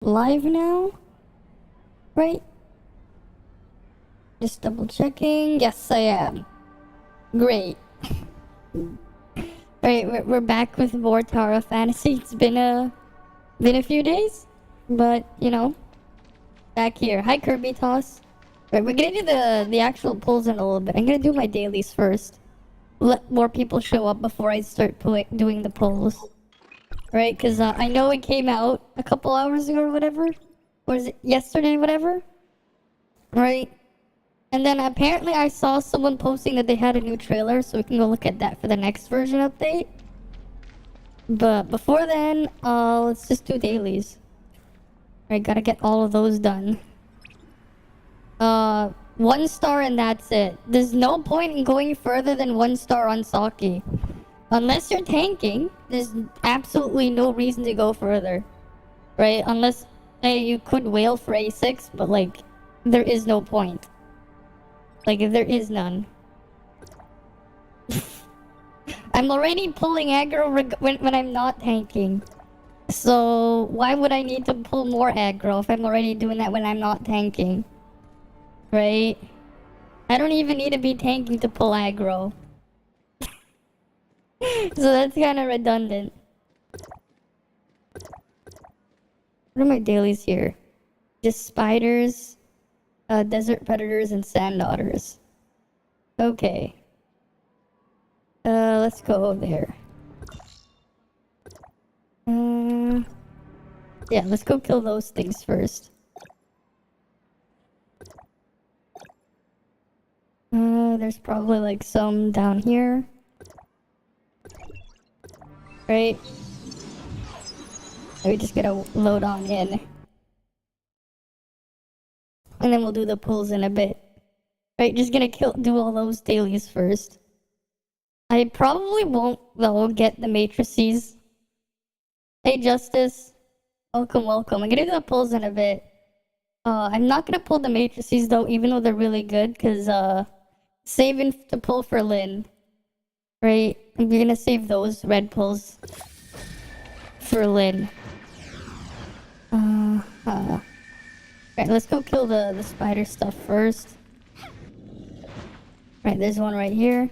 live now? Right? Just double checking. Yes, I am. Great. Right, we're back with more Tower Fantasy. It's been a few days, but you know, back here. Hi, Kirby Toss. Right, we're gonna do the actual pulls in a little bit. I'm gonna do my dailies first. Let more people show up before I start doing the pulls. Right, because I know it came out a couple hours ago or whatever. Or is it yesterday, whatever? Right. And then apparently I saw someone posting that they had a new trailer, so we can go look at that for the next version update. But before then, let's just do dailies. Right, gotta get all of those done. 1 star and that's it. There's no point in going further than 1 star on Saki. Unless you're tanking, there's absolutely no reason to go further. Right, unless you could whale for A6, but like, there is no point. Like, there is none. I'm already pulling aggro when I'm not tanking. So, why would I need to pull more aggro if I'm already doing that when I'm not tanking? Right? I don't even need to be tanking to pull aggro. So that's kind of redundant. What are my dailies here? Just spiders, desert predators, and sand otters. Okay. Let's go there. Yeah, let's go kill those things first. There's probably like some down here. Right? We just gotta load on in. And then we'll do the pulls in a bit. Right, just gonna do all those dailies first. I probably won't, though, get the matrices. Hey, Justice. Welcome, welcome. I'm gonna do the pulls in a bit. I'm not gonna pull the matrices, though, even though they're really good, because, saving to pull for Lynn. Right? I'm gonna save those red pulls for Lynn. Right, let's go kill the spider stuff first. Right, there's one right here.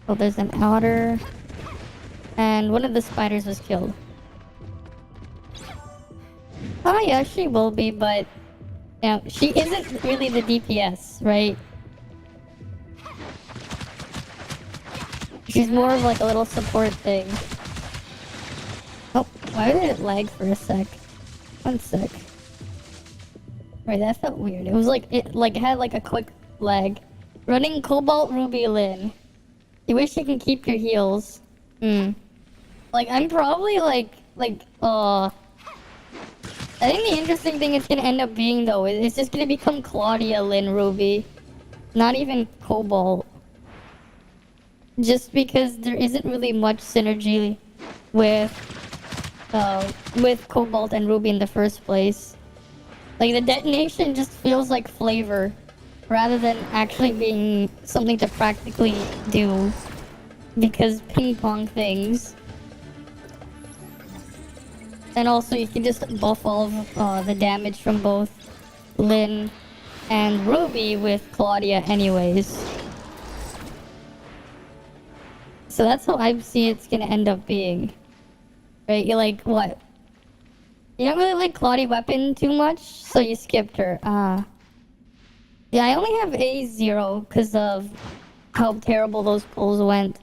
Oh, there's an otter. And one of the spiders was killed. Oh yeah, she will be, but you know, she isn't really the DPS, right? She's more of like a little support thing. Oh, why did it lag for a sec? 1 sec. Right, that felt weird. It was like, it like had like a quick lag. Running Cobalt Ruby Lynn. You wish you can keep your heals. Like, I'm probably like, I think the interesting thing it's gonna end up being, though, is it's just gonna become Claudia Lynn Ruby. Not even Cobalt. Just because there isn't really much synergy with Cobalt and Ruby in the first place. Like, the detonation just feels like flavor, rather than actually being something to practically do. Because ping-pong things. And also, you can just buff all of the damage from both Lynn and Ruby with Claudia anyways. So that's how I see it's gonna end up being. Right, you like, what? You don't really like Claudia weapon too much, so you skipped her. Yeah, I only have A0 because of how terrible those pulls went.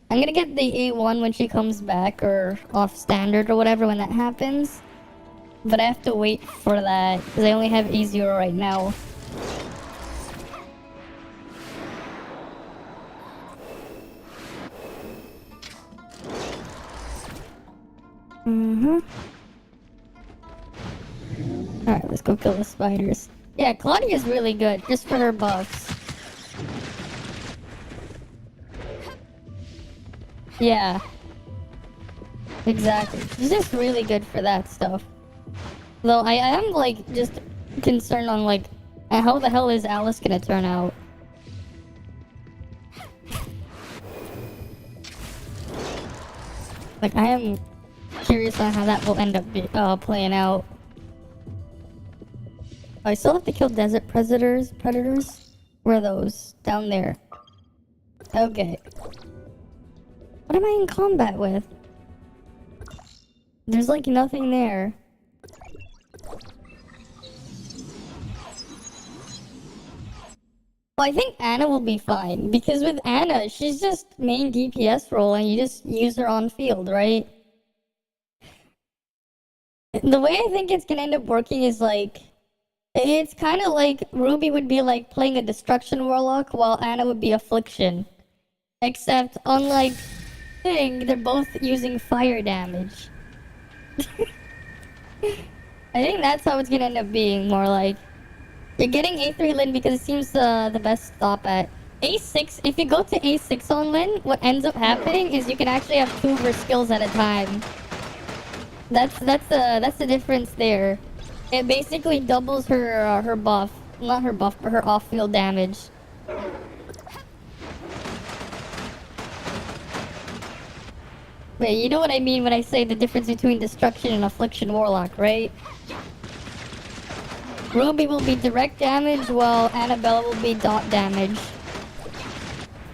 I'm gonna get the A1 when she comes back, or off standard or whatever when that happens. But I have to wait for that, because I only have A0 right now. Alright, let's go kill the spiders. Yeah, Claudia's really good, just for her buffs. Yeah. Exactly. She's just really good for that stuff. Though I am, like, just concerned on, like, how the hell is Alice gonna turn out? Like, I am curious on how that will end up playing out. I still have to kill desert predators. Where are those? Down there. Okay. What am I in combat with? There's like nothing there. Well, I think Anna will be fine, because with Anna, she's just main DPS role and you just use her on field, right? The way I think it's gonna end up working is like, it's kind of like Ruby would be like playing a Destruction Warlock while Anna would be Affliction. Except, unlike Thing, they're both using fire damage. I think that's how it's gonna end up being, more like. You're getting A3 Lin because it seems the best stop at. A6, if you go to A6 on Lin, what ends up happening is you can actually have 2 of her skills at a time. That's the difference there. It basically doubles her buff. Not her buff, but her off-field damage. Wait, you know what I mean when I say the difference between Destruction and Affliction Warlock, right? Ruby will be direct damage, while Annabella will be dot damage.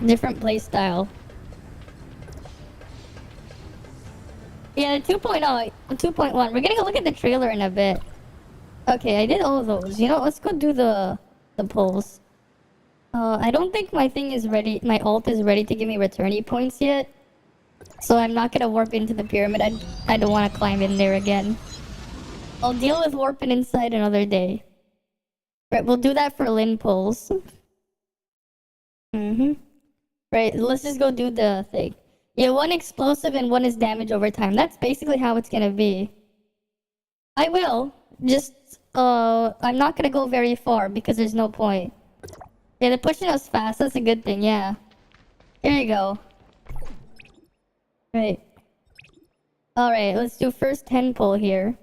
Different playstyle. Yeah, the 2.0, 2.1. We're gonna go look at the trailer in a bit. Okay, I did all of those. You know, let's go do the pulls. I don't think my thing is ready. My ult is ready to give me returnee points yet. So I'm not gonna warp into the pyramid. I don't want to climb in there again. I'll deal with warping inside another day. Right, we'll do that for Lin pulls. Right, let's just go do the thing. Yeah, 1 explosive and 1 is damage over time. That's basically how it's gonna be. I will. Just, I'm not gonna go very far because there's no point. Yeah, they're pushing us fast. That's a good thing, yeah. Here you go. Right. Alright, let's do first 10 pull here.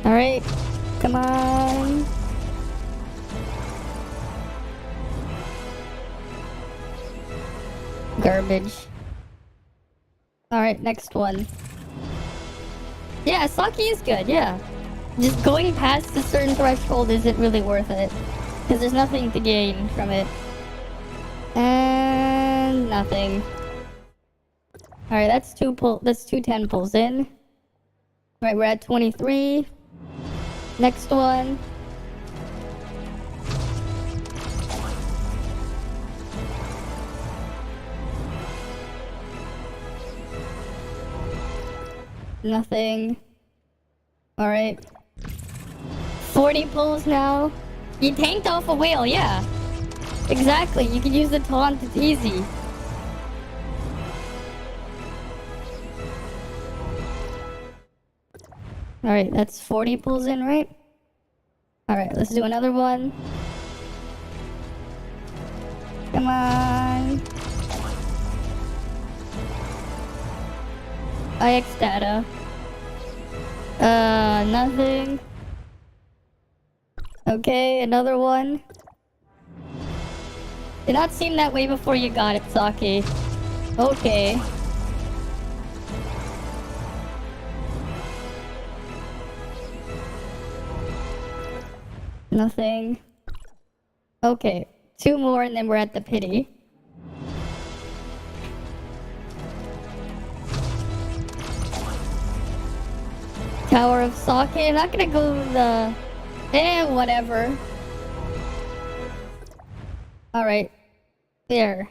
Alright. Come on. Garbage. Alright, next one. Yeah, Saki is good, yeah. Just going past a certain threshold isn't really worth it. Because there's nothing to gain from it. And nothing. Alright, that's 2 10 pulls in. Right, we're at 23. Next one. Nothing. Alright. 40 pulls now. You tanked off a whale, yeah. Exactly, you can use the taunt, it's easy. Alright, that's 40 pulls in, right? Alright, let's do another one. Come on. IX data. Nothing. Okay, another one. Did not seem that way before you got it, Saki. Okay. Nothing. Okay, 2 more and then we're at the pity. Tower of Saki. I'm not gonna go the... whatever. Alright. There.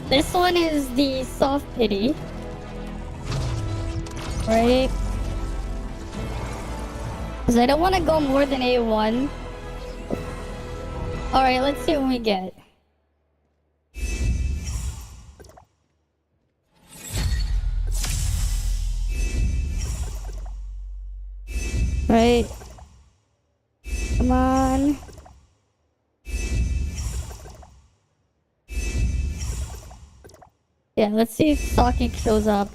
This one is the soft pity. Right? Because I don't want to go more than A1. Alright, let's see what we get. Right. Come on. Yeah, let's see if Saki shows up.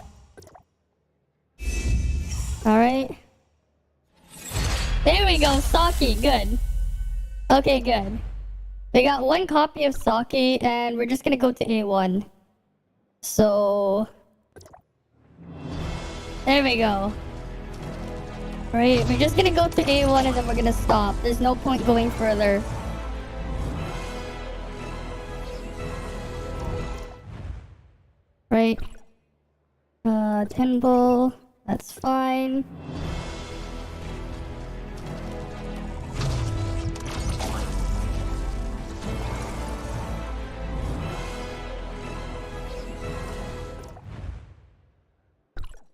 Alright. There we go, Saki, good. Okay, good. We got one copy of Saki, and we're just gonna go to A1. So... there we go. Right, we're just gonna go to A1 and then we're gonna stop. There's no point going further. Right. Temple. That's fine.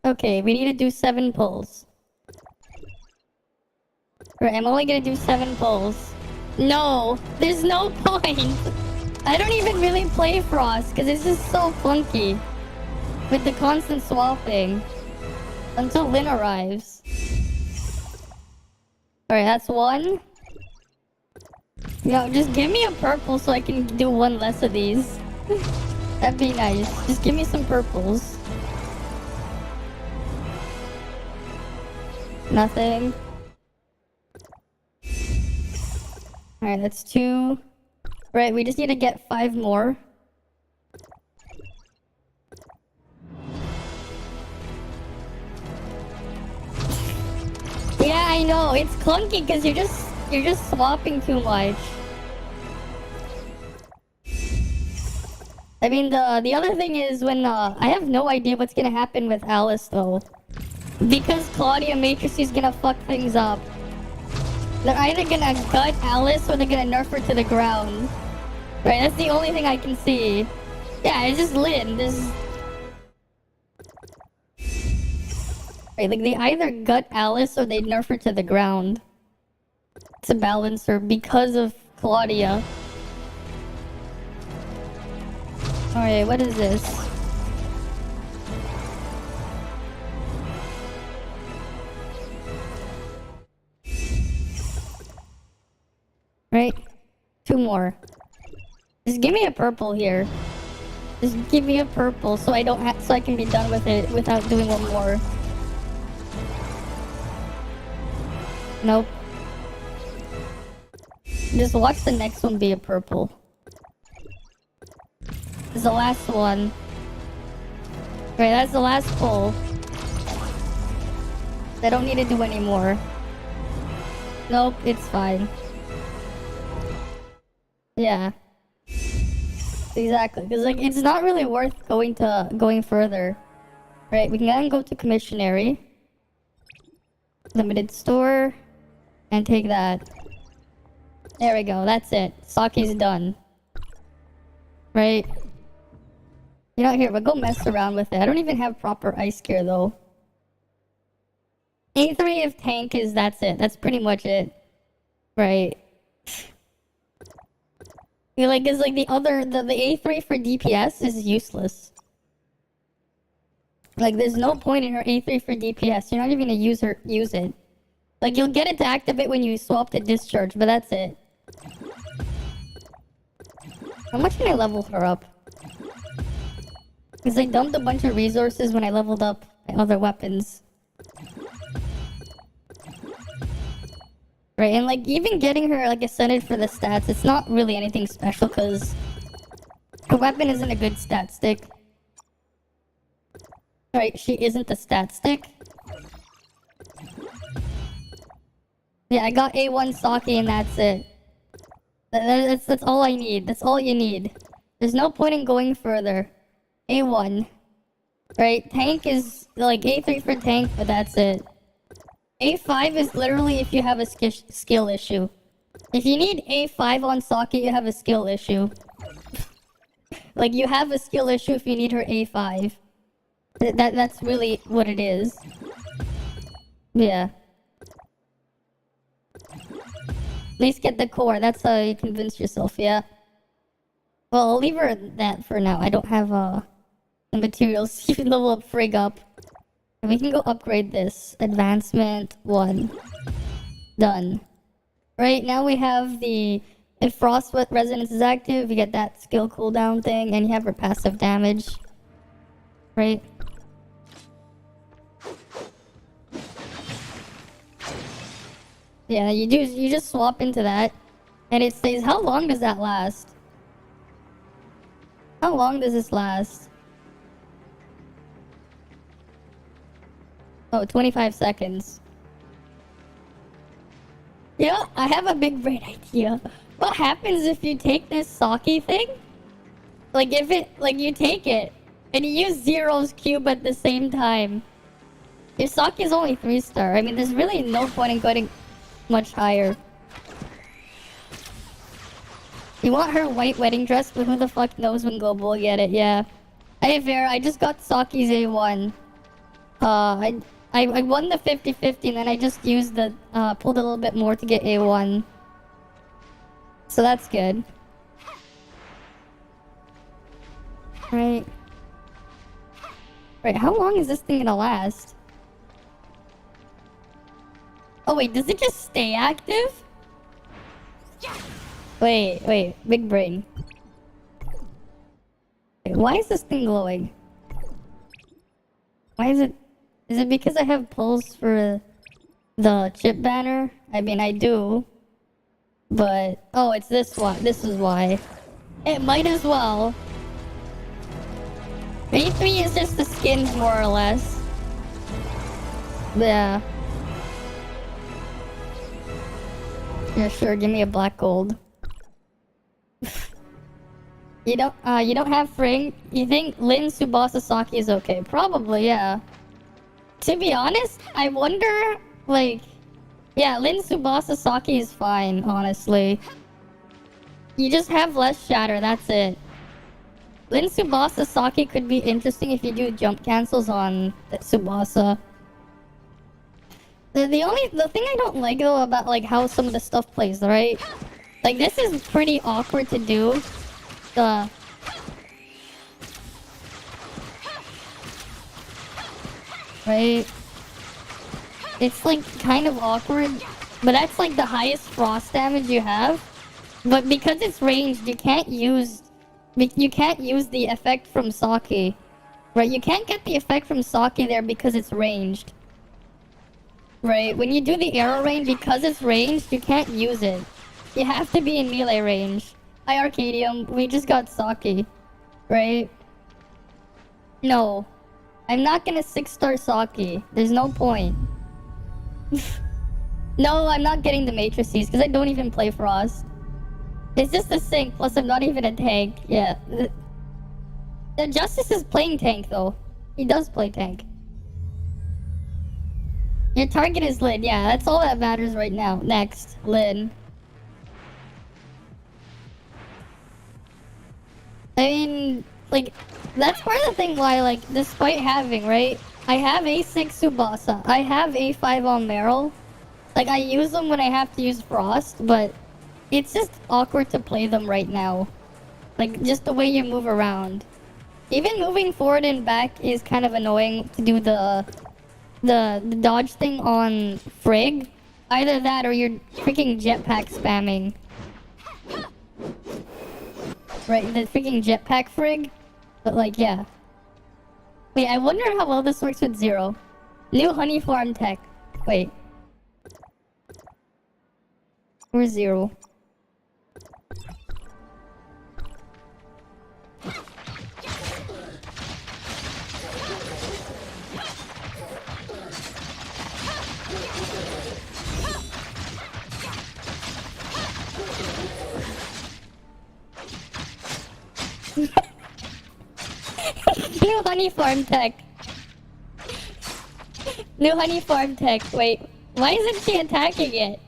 Okay, we need to do 7 pulls. Right, I'm only gonna do 7 pulls. No, there's no point. I don't even really play Frost because it's just so clunky with the constant swapping until Lynn arrives. Alright, that's 1. Yo, just give me a purple so I can do 1 less of these. That'd be nice. Just give me some purples. Nothing. Alright, that's 2. Right, we just need to get 5 more. Yeah, I know. It's clunky because you're just swapping too much. I mean, the other thing is when I have no idea what's gonna happen with Alice though. Because Claudia Matrix is gonna fuck things up. They're either gonna gut Alice or they're gonna nerf her to the ground. Right, that's the only thing I can see. Yeah, it's just Lynn. Right, like they either gut Alice or they nerf her to the ground. To balance her because of Claudia. Alright, what is this? Right? 2 more. Just give me a purple here. Just give me a purple so I don't have so I can be done with it without doing 1 more. Nope. Just watch the next one be a purple. This is the last one. Right, that's the last pull. I don't need to do any more. Nope, it's fine. Yeah. Exactly, because like it's not really worth going further. Right, we can then go to commissionary. Limited store. And take that. There we go, that's it. Saki's done. Right? You know, here, we'll go mess around with it. I don't even have proper ice gear though. A3 if tank is, that's it. That's pretty much it. Right. You like, it's like the A3 for DPS is useless. Like, there's no point in her A3 for DPS. You're not even gonna use it. Like, you'll get it to activate when you swap the discharge, but that's it. How much can I level her up? Because I dumped a bunch of resources when I leveled up my other weapons. Right, and like, even getting her, like, ascended for the stats, it's not really anything special, because her weapon isn't a good stat stick. Right, she isn't a stat stick. Yeah, I got A1 Saki and that's it. That's all I need. That's all you need. There's no point in going further. A1. Right, tank is, like, A3 for tank, but that's it. A5 is literally if you have a skill issue. If you need A5 on Saki, you have a skill issue. Like, you have a skill issue if you need her A5. That's really what it is. Yeah. At least get the core, that's how you convince yourself, yeah. Well, I'll leave her at that for now. I don't have the materials to level up Frig up. We can go upgrade this. Advancement 1. Done. Right, now we have the... If Frostwet Resonance is active, you get that skill cooldown thing, and you have her passive damage. Right? Yeah, you just swap into that. And it says, how long does that last? How long does this last? Oh, 25 seconds. Yeah, I have a big brain idea. What happens if you take this Saki thing? Like if it, like you take it and you use Zero's cube at the same time. Your Saki is only 3-star. I mean, there's really no point in going much higher. You want her white wedding dress, but who the fuck knows when Global will get it? Yeah. Hey Vera, I just got Saki's A1. I won the 50-50 and then I just used the, pulled a little bit more to get A1. So that's good. Right. Right, how long is this thing gonna last? Oh wait, does it just stay active? Wait, big brain. Wait, why is this thing glowing? Why is it... Is it because I have pulls for the chip banner? I mean, I do. But... Oh, it's this one. This is why. It might as well. A3 is just the skins, more or less. Yeah. Yeah, sure, give me a black gold. You don't have Fring? You think Lin Tsubasa Saki is okay? Probably, yeah. To be honest, I wonder, like... Yeah, Lin Tsubasa Saki is fine, honestly. You just have less shatter, that's it. Lin Tsubasa Saki could be interesting if you do jump cancels on Tsubasa. The thing I don't like though about like how some of the stuff plays, right? Like this is pretty awkward to do. Right? It's like kind of awkward, but that's like the highest frost damage you have. But because it's ranged, you can't use the effect from Saki. Right? You can't get the effect from Saki there because it's ranged. Right, when you do the arrow range, because it's ranged, you can't use it. You have to be in melee range. Hi Arcadium, we just got Saki. Right? No. I'm not gonna 6-star Saki. There's no point. No, I'm not getting the matrices, because I don't even play Frost. It's just a sync, plus I'm not even a tank. Yeah. The Justice is playing tank, though. He does play tank. Your target is Lin, yeah, that's all that matters right now. Next, Lin. I mean, like, that's part of the thing why, like, despite having, right? I have A6 Tsubasa, I have A5 on Meryl. Like, I use them when I have to use Frost, but it's just awkward to play them right now. Like, just the way you move around. Even moving forward and back is kind of annoying to do the dodge thing on Frigg. Either that or you're freaking jetpack spamming. Right, the freaking jetpack Frigg. But like, yeah. Wait, I wonder how well this works with Zero. New honey farm tech. Wait. Where's Zero? New honey farm tech. New honey farm tech. Wait, why isn't she attacking it?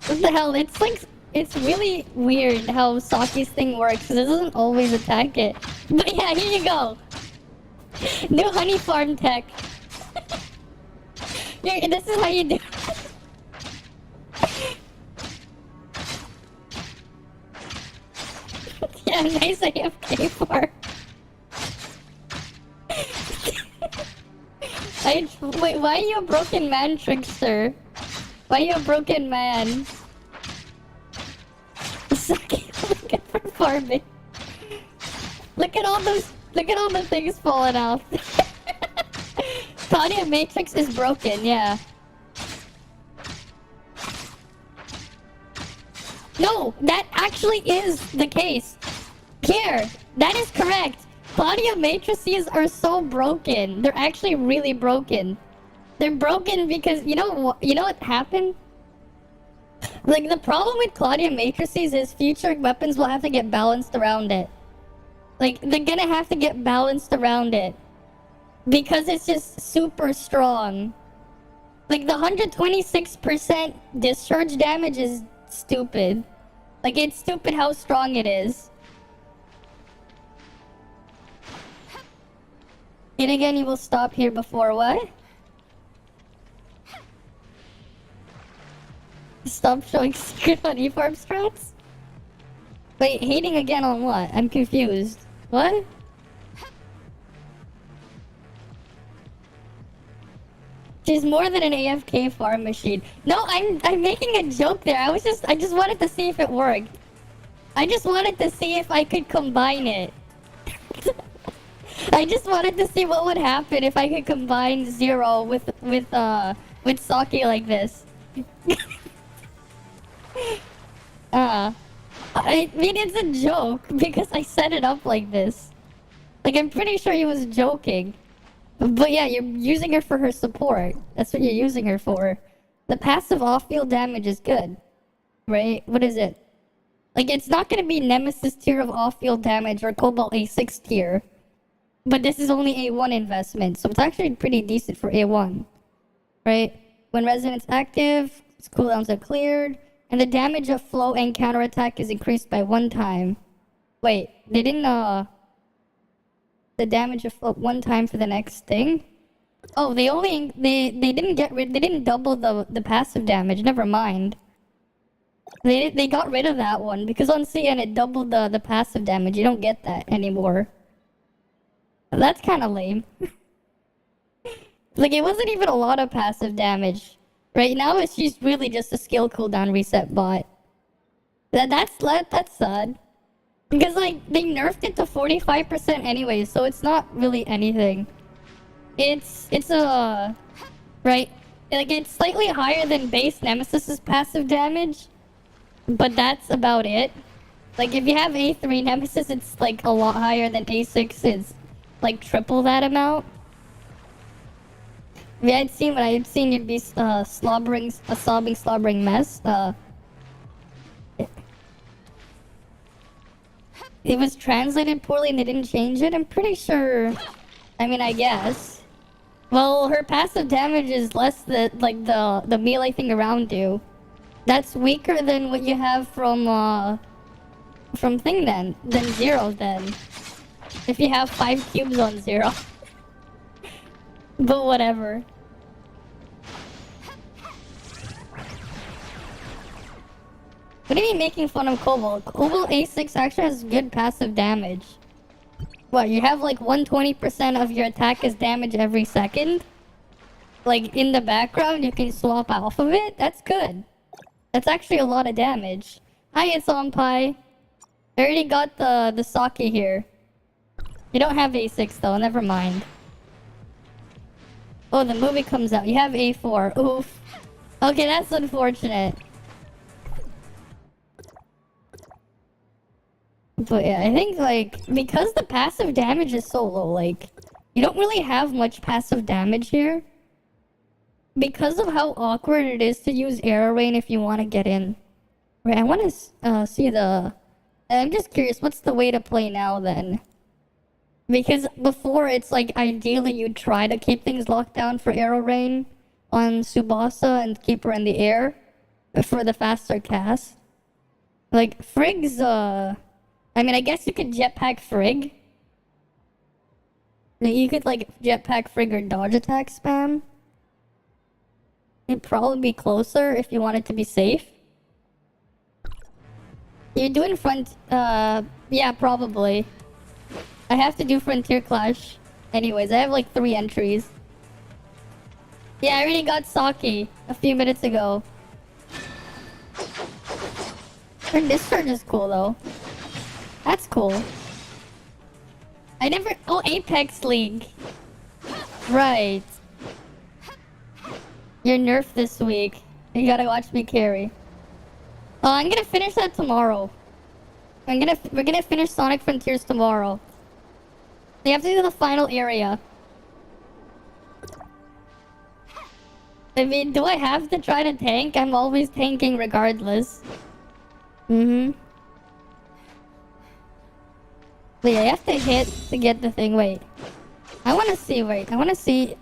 What the hell? It's like, it's really weird how Saki's thing works. It doesn't always attack it. But yeah, here you go. New honey farm tech. Here, this is how you do it. Yeah, nice AFK for. Wait, why are you a broken man, Trickster? Why are you a broken man? Saki, look at for farming. Look at all the things falling off. Claudia Matrix is broken, yeah. No, that actually is the case. Here, that is correct. Claudia matrices are so broken. They're actually really broken. They're broken because you know what happened? Like the problem with Claudia matrices is future weapons will have to get balanced around it. Like they're gonna have to get balanced around it because it's just super strong. Like the 126% discharge damage is stupid. Like it's stupid how strong it is. And again, you will stop here before what? Stop showing secret on E-farm strats? Wait, hating again on what? I'm confused. What? She's more than an AFK farm machine. No, I'm making a joke there. I just wanted to see if it worked. I just wanted to see if I could combine it. I just wanted to see what would happen if I could combine Zero with Saki like this. I mean it's a joke because I set it up like this. Like I'm pretty sure he was joking. But yeah, you're using her for her support. That's what you're using her for. The passive off-field damage is good. Right? What is it? Like it's not gonna be Nemesis tier of off-field damage or Cobalt A6 tier. But this is only A1 investment, so it's actually pretty decent for A1. Right? When Resonance active, its cooldowns are cleared, and the damage of flow and counterattack is increased by 1 time. Wait, they didn't, the damage of flow 1 time for the next thing? Oh, they didn't double the passive damage, never mind. They got rid of that one, because on CN it doubled the passive damage, you don't get that anymore. That's kinda lame. Like, it wasn't even a lot of passive damage. Right now, she's really just a skill cooldown reset bot. That's sad. Because, like, they nerfed it to 45% anyway, so it's not really anything. It's right? Like, it's slightly higher than base Nemesis's passive damage, but that's about it. Like, if you have A3 Nemesis, it's, like, a lot higher than A6 is. Like, triple that amount. If I had seen what I had seen, you'd be a sobbing, slobbering mess. It was translated poorly and they didn't change it. I'm pretty sure. I mean, I guess. Well, her passive damage is less than like the melee thing around you. That's weaker than what you have from thing then. Than Zero then. If you have 5 cubes on Zero. But whatever. What are you making fun of Cobalt? Cobalt A6 actually has good passive damage. What, you have like 120% of your attack is damage every second? Like in the background you can swap off of it? That's good. That's actually a lot of damage. Hi, it's on Pi. I already got the Saki here. You don't have A6 though, never mind. Oh, the movie comes out. You have A4. Oof. Okay, that's unfortunate. But yeah, I think, like, because the passive damage is so low, like, you don't really have much passive damage here. Because of how awkward it is to use Arrow Rain if you want to get in. Right, I want to see the... I'm just curious, what's the way to play now, then? Because before, it's like, ideally you'd try to keep things locked down for Arrow Rain on Tsubasa and keep her in the air for the faster cast. Like, Frigg's, I mean, I guess you could jetpack Frigg. You could, like, jetpack Frigg or dodge attack spam. It'd probably be closer if you wanted to be safe. You're doing yeah, probably. I have to do Frontier Clash. Anyways, I have, like, 3 entries. Yeah, I already got Saki a few minutes ago. Her discharge is cool, though. That's cool. I never... Oh, Apex League. Right. You're nerfed this week. You gotta watch me carry. I'm gonna finish that tomorrow. We're gonna finish Sonic Frontiers tomorrow. You have to do the final area. I mean, do I have to try to tank? I'm always tanking regardless. Mm-hmm. But yeah, you have to hit to get the thing. Wait. I wanna see, wait. I wanna see...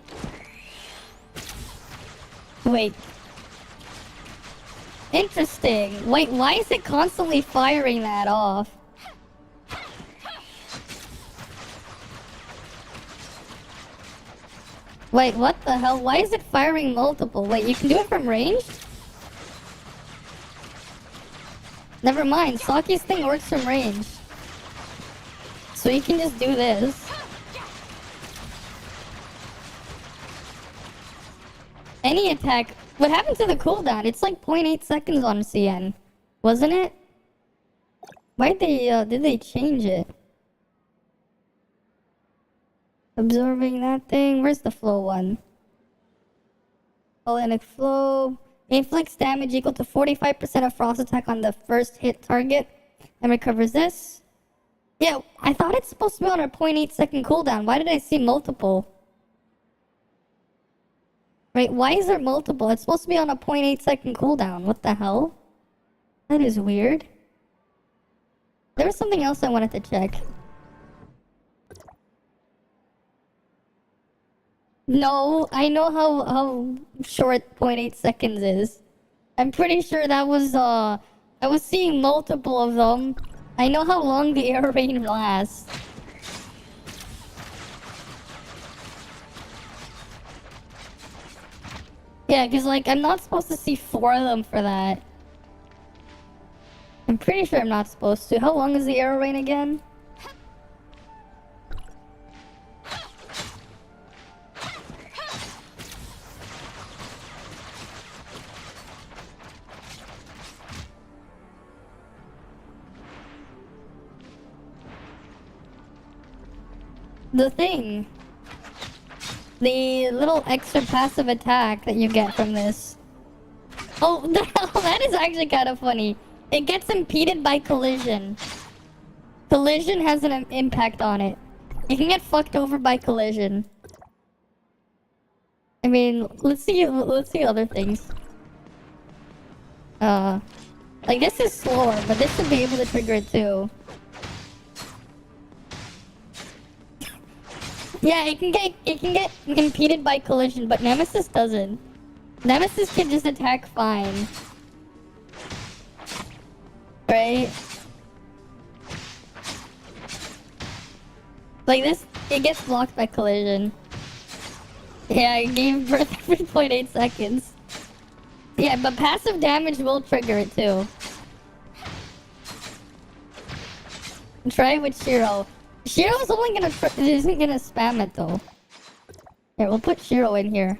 Wait. Interesting. Wait, why is it constantly firing that off? Wait, what the hell? Why is it firing multiple? Wait, you can do it from range? Never mind, Saki's thing works from range. So you can just do this. Any attack. What happened to the cooldown? It's like 0.8 seconds on CN. Wasn't it? Why'd they, did they change it? Absorbing that thing. Where's the flow one? Volcanic flow. Inflicts damage equal to 45% of frost attack on the first hit target. And recovers this. Yeah, I thought it's supposed to be on a 0.8 second cooldown. Why did I see multiple? Right, why is there multiple? It's supposed to be on a 0.8 second cooldown. What the hell? That is weird. There was something else I wanted to check. No, I know how short 0.8 seconds is. I'm pretty sure that was, I was seeing multiple of them. I know how long the air rain lasts. Yeah, because, like, I'm not supposed to see 4 of them for that. I'm pretty sure I'm not supposed to. How long is the arrow rain again? The thing. The little extra passive attack that you get from this. Oh, that is actually kind of funny. It gets impeded by collision. Collision has an impact on it. You can get fucked over by collision. I mean, let's see other things. Like this is slower, but this should be able to trigger it too. Yeah, it can get impeded by collision, but Nemesis doesn't. Nemesis can just attack fine. Right? Like this, it gets blocked by collision. Yeah, it gave birth every 0.8 seconds. Yeah, but passive damage will trigger it too. Try it with Shiro. Shiro's only isn't gonna spam it though. Here, we'll put Shiro in here.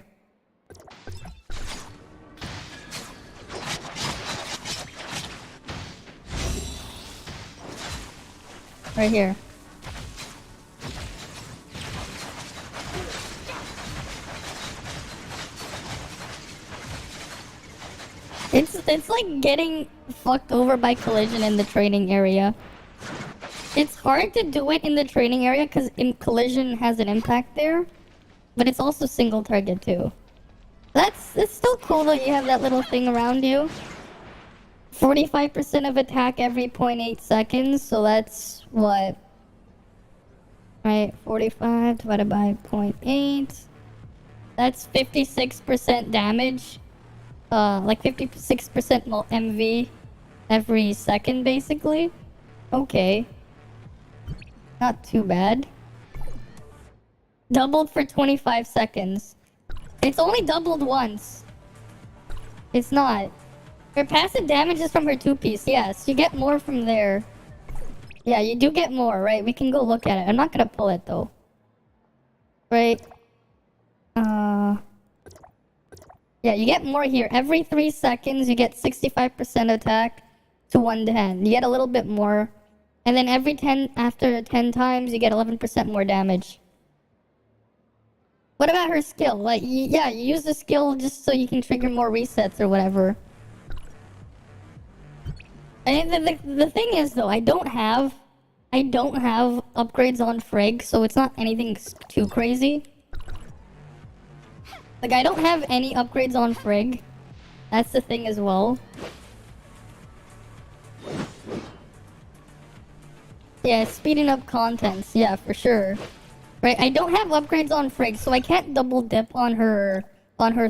Right here. It's like getting fucked over by collision in the training area. It's hard to do it in the training area because collision has an impact there, but it's also single target too. It's still cool that you have that little thing around you. 45% of attack every 0.8 seconds, so that's what? Right, 45 divided by 0.8. That's 56% damage. Like 56% MV every second, basically. Okay. Not too bad. Doubled for 25 seconds. It's only doubled once. It's not. Her passive damage is from her 2-piece. Yes, you get more from there. Yeah, you do get more, right? We can go look at it. I'm not gonna pull it, though. Right? Yeah, you get more here. Every 3 seconds, you get 65% attack to 110. You get a little bit more. And then after 10 times, you get 11% more damage. What about her skill? Like, yeah, you use the skill just so you can trigger more resets or whatever. And the thing is though, I don't have upgrades on Frigg, so it's not anything too crazy. Like, I don't have any upgrades on Frigg. That's the thing as well. Yeah, speeding up contents, yeah, for sure. Right, I don't have upgrades on Frigg, so I can't double dip on her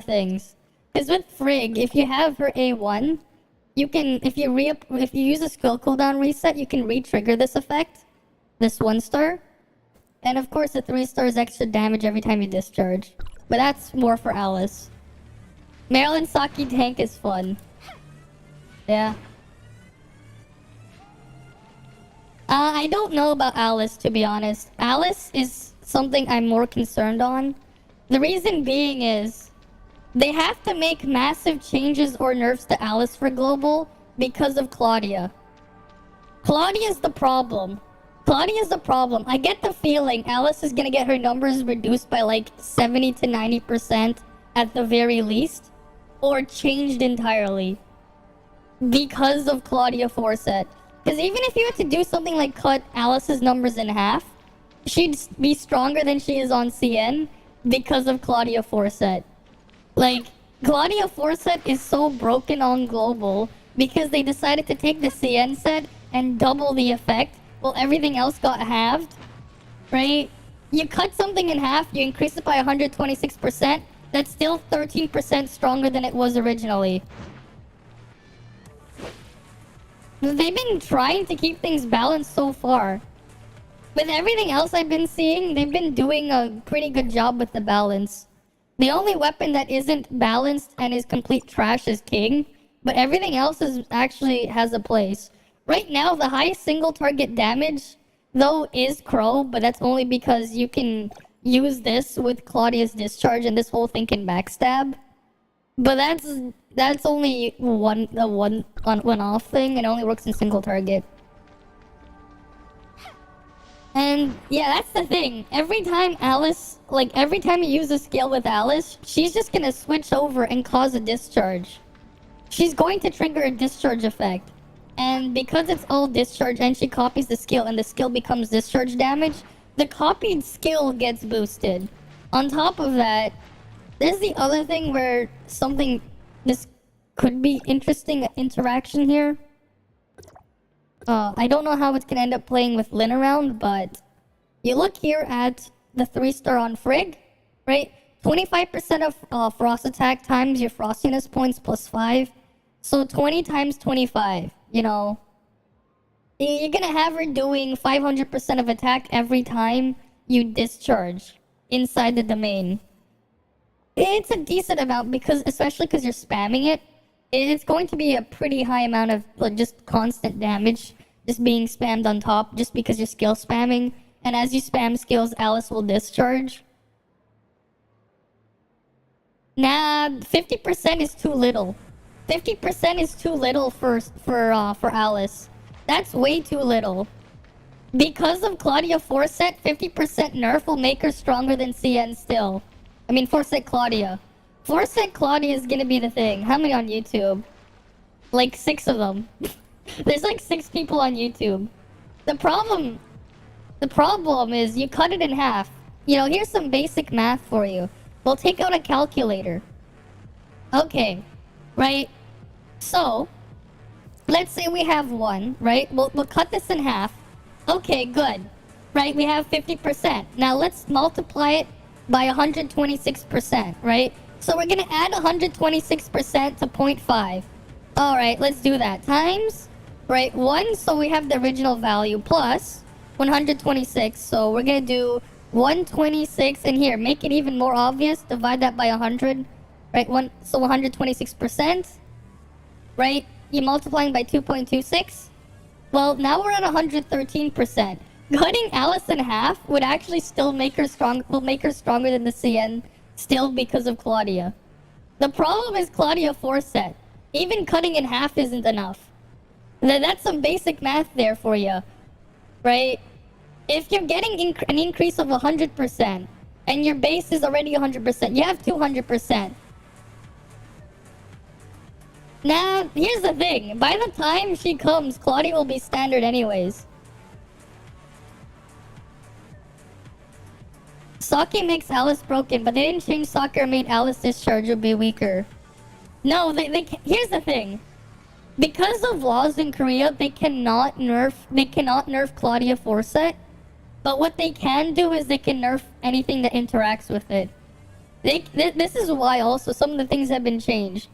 things. Because with Frigg, if you have her A1, you can, if you use a skill cooldown reset, you can re-trigger this effect, this 1-star. And of course, the 3-star is extra damage every time you discharge. But that's more for Alice. Marilyn Saki tank is fun. Yeah. I don't know about Alice, to be honest. Alice is something I'm more concerned on. The reason being is, they have to make massive changes or nerfs to Alice for global because of Claudia. Claudia's the problem. Claudia's the problem. I get the feeling Alice is gonna get her numbers reduced by like 70 to 90% at the very least. Or changed entirely. Because of Claudia Forset. Because even if you had to do something like cut Alice's numbers in half, she'd be stronger than she is on CN because of Claudia Forset. Like, Claudia Forset is so broken on global because they decided to take the CN set and double the effect while everything else got halved, right? You cut something in half, you increase it by 126%, that's still 13% stronger than it was originally. They've been trying to keep things balanced so far. With everything else I've been seeing, they've been doing a pretty good job with the balance. The only weapon that isn't balanced and is complete trash is King, but everything else actually has a place. Right now, the highest single target damage, though, is Crow, but that's only because you can use this with Claudia's discharge and this whole thing can backstab. But that's only one-off thing. It only works in single target. And yeah, that's the thing. Every time you use a skill with Alice, she's just gonna switch over and cause a discharge. She's going to trigger a discharge effect. And because it's all discharge and she copies the skill and the skill becomes discharge damage, the copied skill gets boosted. On top of that, there's the other thing where this could be interesting interaction here. I don't know how it's gonna end up playing with Lin around, but you look here at the 3-star on Frigg, right? 25% of frost attack times your frostiness points plus 5. So 20 times 25, you know. You're gonna have her doing 500% of attack every time you discharge inside the domain. It's a decent amount because, especially because you're spamming it, it's going to be a pretty high amount of just constant damage just being spammed on top just because you're skill spamming. And as you spam skills, Alice will discharge. Nah, 50% is too little. 50% is too little for Alice. That's way too little. Because of Claudia Forset, 50% nerf will make her stronger than CN still. I mean, Forset Claudia. Forset Claudia is gonna be the thing. How many on YouTube? Like 6 of them. There's like 6 people on YouTube. The problem is you cut it in half. You know, here's some basic math for you. We'll take out a calculator. Okay, right? So, let's say we have 1, right? We'll cut this in half. Okay, good. Right, we have 50%. Now let's multiply it by 126%, right? So we're gonna add 126% to 0.5. Alright, let's do that. Times, right, 1, so we have the original value, plus 126. So we're gonna do 126, and here, make it even more obvious, divide that by 100, right? So 126%, right? You're multiplying by 2.26. Well, now we're at 113%. Cutting Alice in half would actually still make her will make her stronger than the CN, still because of Claudia. The problem is Claudia Forset. Even cutting in half isn't enough. That's some basic math there for you, right? If you're getting an increase of 100%, and your base is already 100%, you have 200%. Now, here's the thing. By the time she comes, Claudia will be standard anyways. Saki makes Alice broken, but they didn't change Saki or made Alice discharge or be weaker. No, here's the thing. Because of laws in Korea, they cannot nerf Claudia Forset. But what they can do is they can nerf anything that interacts with it. This is why also some of the things have been changed.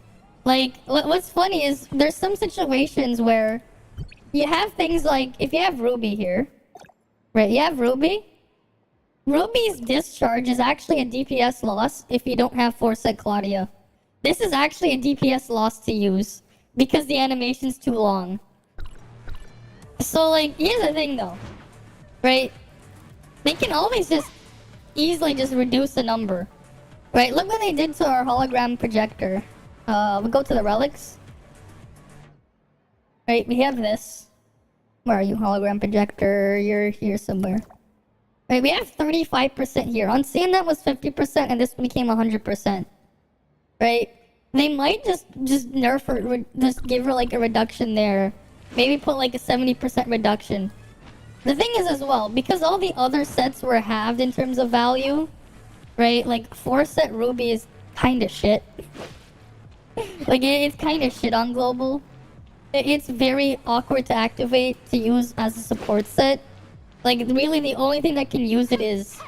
Like, what's funny is there's some situations where you have things like, if you have Ruby here, right, you have Ruby. Ruby's discharge is actually a DPS loss if you don't have Forset Claudia. This is actually a DPS loss to use because the animation's too long. So, like, here's the thing though, right? They can always just easily just reduce the number. Right, look what they did to our hologram projector. We'll go to the relics. Right, we have this. Where are you, hologram projector? You're here somewhere. Right, we have 35% here. On CN that was 50% and this became 100%. Right? They might just nerf her, just give her like a reduction there. Maybe put like a 70% reduction. The thing is as well, because all the other sets were halved in terms of value, right? Like 4-set Ruby is kinda shit. Like it's kinda shit on global. It's very awkward to activate, to use as a support set. Like really the only thing that can use it is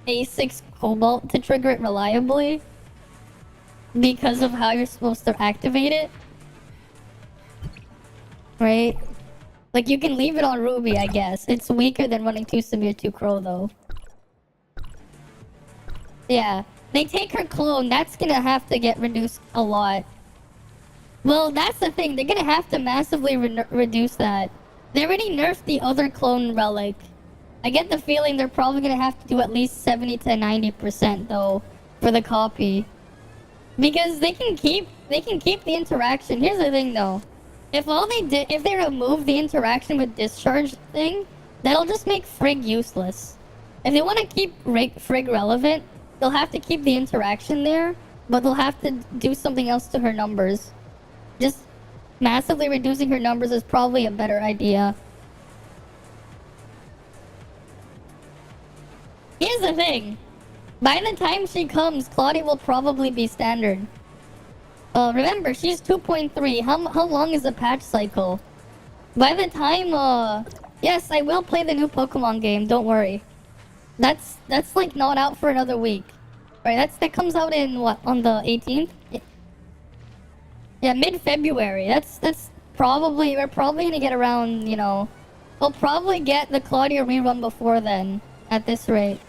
A6 Cobalt to trigger it reliably. Because of how you're supposed to activate it. Right? Like you can leave it on Ruby, I guess. It's weaker than running 2 Samir 2 Crow though. Yeah. They take her clone, that's gonna have to get reduced a lot. Well, that's the thing, they're gonna have to massively reduce that. They already nerfed the other clone relic. I get the feeling they're probably gonna have to do at least 70 to 90% though for the copy. Because they can keep the interaction. Here's the thing though. If they remove the interaction with discharge thing, that'll just make Frigg useless. If they want to keep Frigg relevant, they'll have to keep the interaction there, but they'll have to do something else to her numbers. Just massively reducing her numbers is probably a better idea. Here's the thing. By the time she comes, Claudia will probably be standard. Remember, she's 2.3. How long is the patch cycle? By the time, yes, I will play the new Pokemon game, don't worry. That's like not out for another week. Right, that comes out in what, on the 18th? Yeah, mid-February. That's probably, we're probably gonna get around, you know, we'll probably get the Claudia rerun before then, at this rate.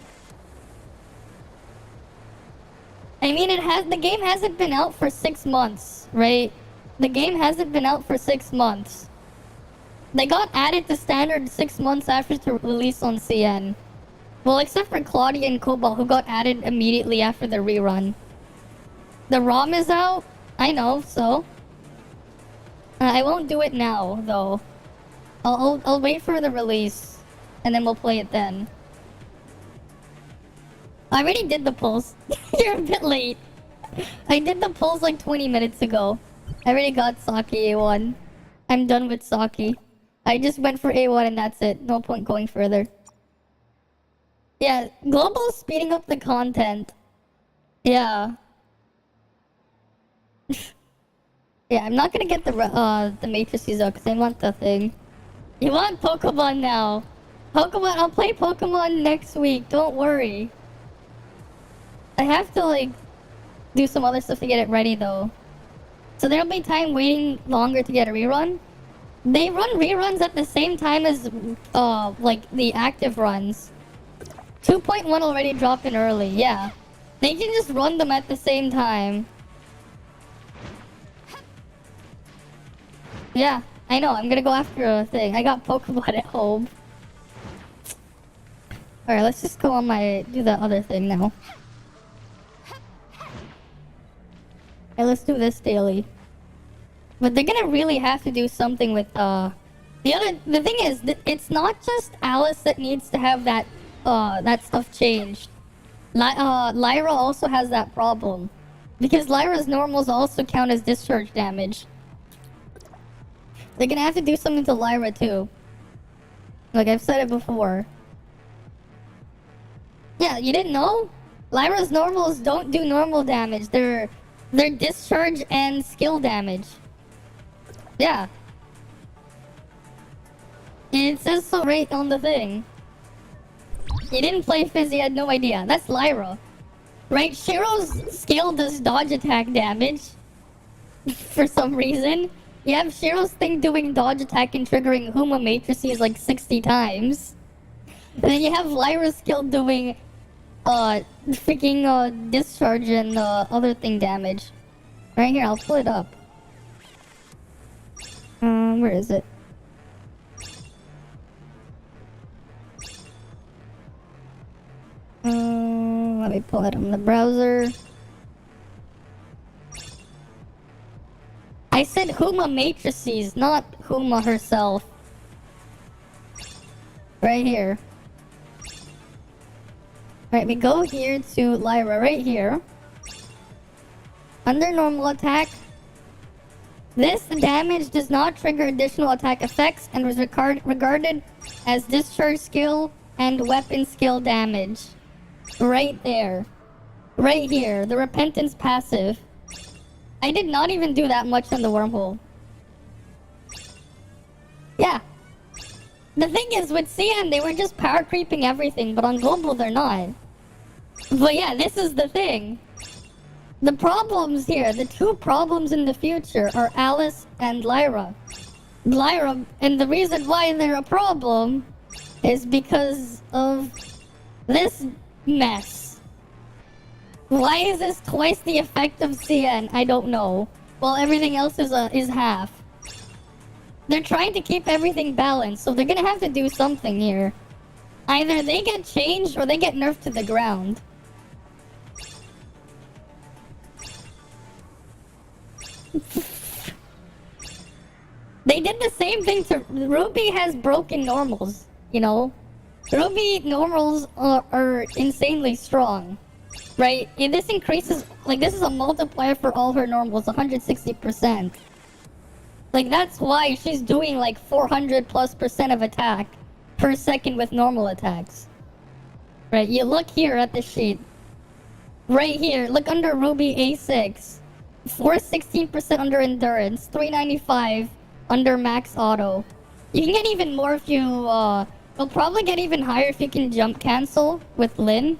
I mean, the game hasn't been out for 6 months, right? The game hasn't been out for 6 months. They got added to standard 6 months after its release on CN. Well, except for Claudia and Cobalt, who got added immediately after the rerun. The ROM is out? I know, so. I won't do it now, though. I'll wait for the release, and then we'll play it then. I already did the pulls. You're a bit late. I did the pulls like 20 minutes ago. I already got Saki A1. I'm done with Saki. I just went for A1 and that's it. No point going further. Yeah, Global is speeding up the content. Yeah. Yeah, I'm not gonna get the matrices though, because I want the thing. You want Pokemon now. Pokemon, I'll play Pokemon next week, don't worry. I have to, like, do some other stuff to get it ready, though. So there'll be time waiting longer to get a rerun. They run reruns at the same time as, like, the active runs. 2.1 already dropped in early, yeah. They can just run them at the same time. Yeah, I know, I'm gonna go after a thing. I got Pokemon at home. Alright, let's just go on do the other thing now. Okay, let's do this daily. But they're gonna really have to do something with, the thing is, it's not just Alice that needs to have that stuff changed. Lyra also has that problem. Because Lyra's normals also count as discharge damage. They're gonna have to do something to Lyra too. Like I've said it before. Yeah, you didn't know? Lyra's normals don't do normal damage. They're discharge and skill damage. Yeah. It says so right on the thing. You didn't play Fizz, you had no idea. That's Lyra. Right? Shiro's skill does dodge attack damage. For some reason. You have Shiro's thing doing dodge attack and triggering Huma matrices like 60 times. And then you have Lyra's skill doing freaking discharge and other thing damage. Right here, I'll pull it up. Where is it? Let me pull it on the browser. I said Huma matrices, not Huma herself. Right here. Right, we go here to Lyra, right here. Under normal attack, this damage does not trigger additional attack effects and was regarded as discharge skill and weapon skill damage. Right there. Right here, the repentance passive. I did not even do that much on the wormhole. Yeah. The thing is, with CN, they were just power creeping everything, but on global, they're not. But yeah, this is the thing. The problems here, the two problems in the future are Alice and Lyra. Lyra, and the reason why they're a problem is because of this mess. Why is this twice the effect of CN? I don't know. Well, everything else is half. They're trying to keep everything balanced, so they're gonna have to do something here. Either they get changed or they get nerfed to the ground. They did the same thing to... Ruby has broken normals, you know? Ruby normals are insanely strong, right? And this increases... Like, this is a multiplier for all her normals, 160%. Like, that's why she's doing, like, 400+% of attack per second with normal attacks. Right, you look here at the sheet. Right here, look under Ruby A6. 416% under endurance, 395 under max auto. You can get even more if you, you'll probably get even higher if you can jump cancel with Lyn.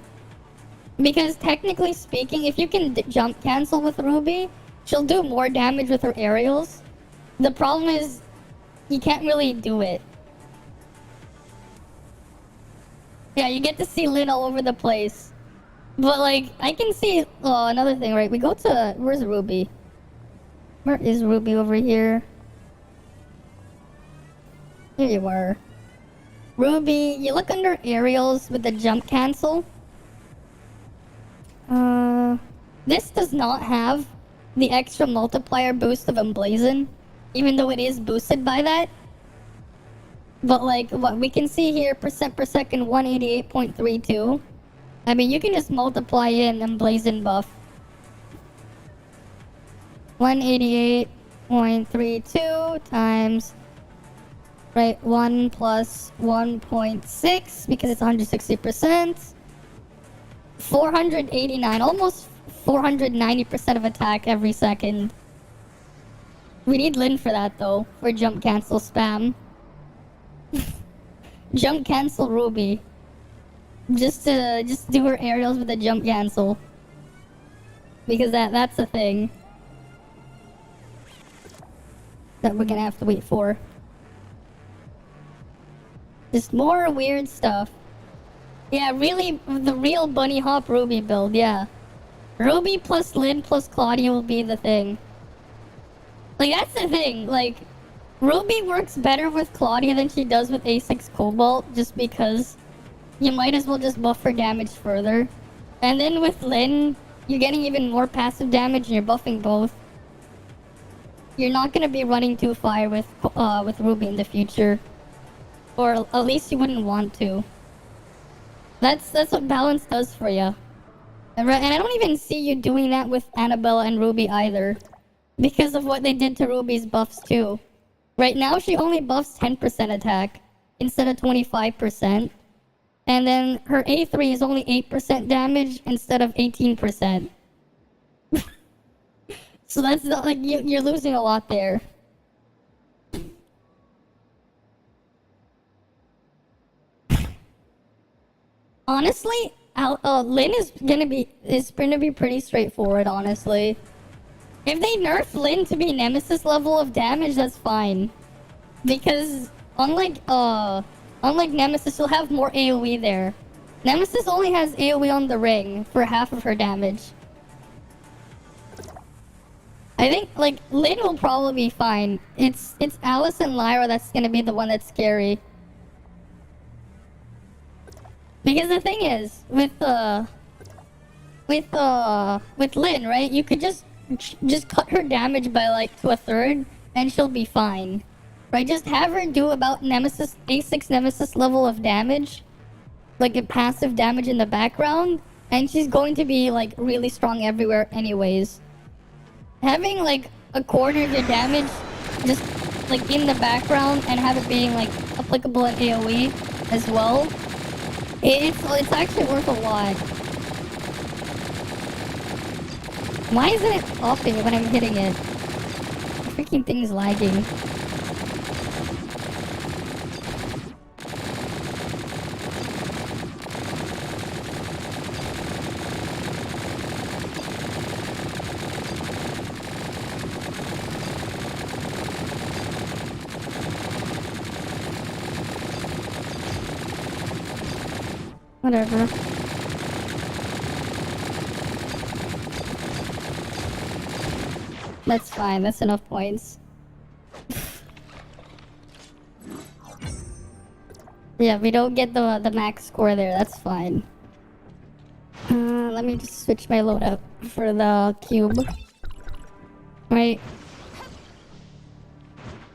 Because technically speaking, if you can jump cancel with Ruby, she'll do more damage with her aerials. The problem is, you can't really do it. Yeah, you get to see Lyn all over the place. But, like, I can see... another thing, right? We go to... Where's Ruby? Where is Ruby over here? Here you are. Ruby, you look under aerials with the jump cancel. This does not have the extra multiplier boost of Emblazon, even though it is boosted by that. But, like, what we can see here, percent per second, 188.32. I mean, you can just multiply in Emblazon buff. 188.32 times, right, 1 plus 1.6, because it's 160%. 489, almost 490% of attack every second. We need Lyn for that, though, for jump cancel spam. Jump cancel Ruby. Just do her aerials with a jump cancel. Because that's the thing that we're gonna have to wait for. Just more weird stuff. Yeah, really, the real bunny hop Ruby build, yeah. Ruby plus Lyn plus Claudia will be the thing. Like, that's the thing, like, Ruby works better with Claudia than she does with A6 Cobalt, just because you might as well just buff her damage further. And then with Lyn, you're getting even more passive damage and you're buffing both. You're not gonna be running too far with Ruby in the future. Or at least you wouldn't want to. That's what balance does for you. And I don't even see you doing that with Annabella and Ruby either. Because of what they did to Ruby's buffs too. Right now, she only buffs 10% attack instead of 25%. And then her A3 is only 8% damage instead of 18%. So that's not, like, you're losing a lot there. Honestly, Lin is gonna be pretty straightforward, honestly. If they nerf Lin to be Nemesis level of damage, that's fine. Because unlike Nemesis, she'll have more AoE there. Nemesis only has AoE on the ring for half of her damage. I think, like, Lin will probably be fine. It's Alice and Lyra that's gonna be the one that's scary. Because the thing is, with Lin, right? You could just cut her damage by like to a third, and she'll be fine. Right? Just have her do about Nemesis A6 Nemesis level of damage, like a passive damage in the background, and she's going to be like really strong everywhere, anyways. Having like a quarter of your damage just like in the background and have it being like applicable in AoE as well. It's actually worth a lot. Why isn't it popping when I'm hitting it? The freaking thing's lagging. Whatever. That's fine, that's enough points. Yeah, we don't get the max score there, that's fine. Let me just switch my loadout for the cube. Right.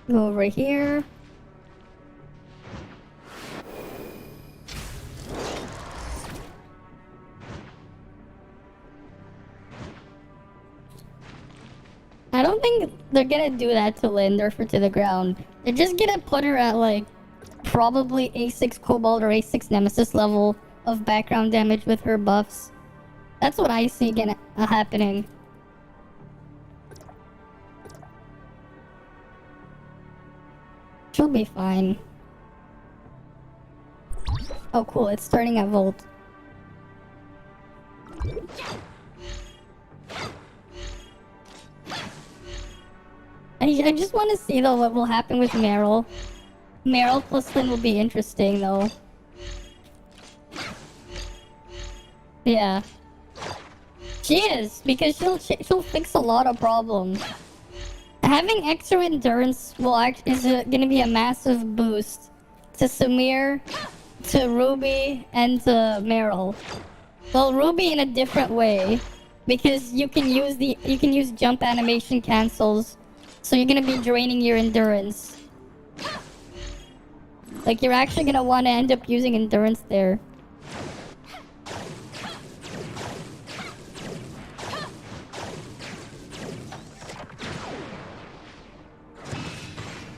Go over here. I don't think they're gonna do that to Lin, nerf her to the ground. They're just gonna put her at like probably A6 Cobalt or A6 Nemesis level of background damage with her buffs. That's what I see happening. She'll be fine. Oh cool, it's starting at Volt. I just want to see though what will happen with Meryl. Meryl plus Lin will be interesting though. Yeah. She is, because she'll fix a lot of problems. Having extra endurance is gonna be a massive boost to Samir, to Ruby, and to Meryl. Well, Ruby in a different way, because you can use jump animation cancels, so you're gonna be draining your endurance. Like, you're actually gonna want to end up using endurance there.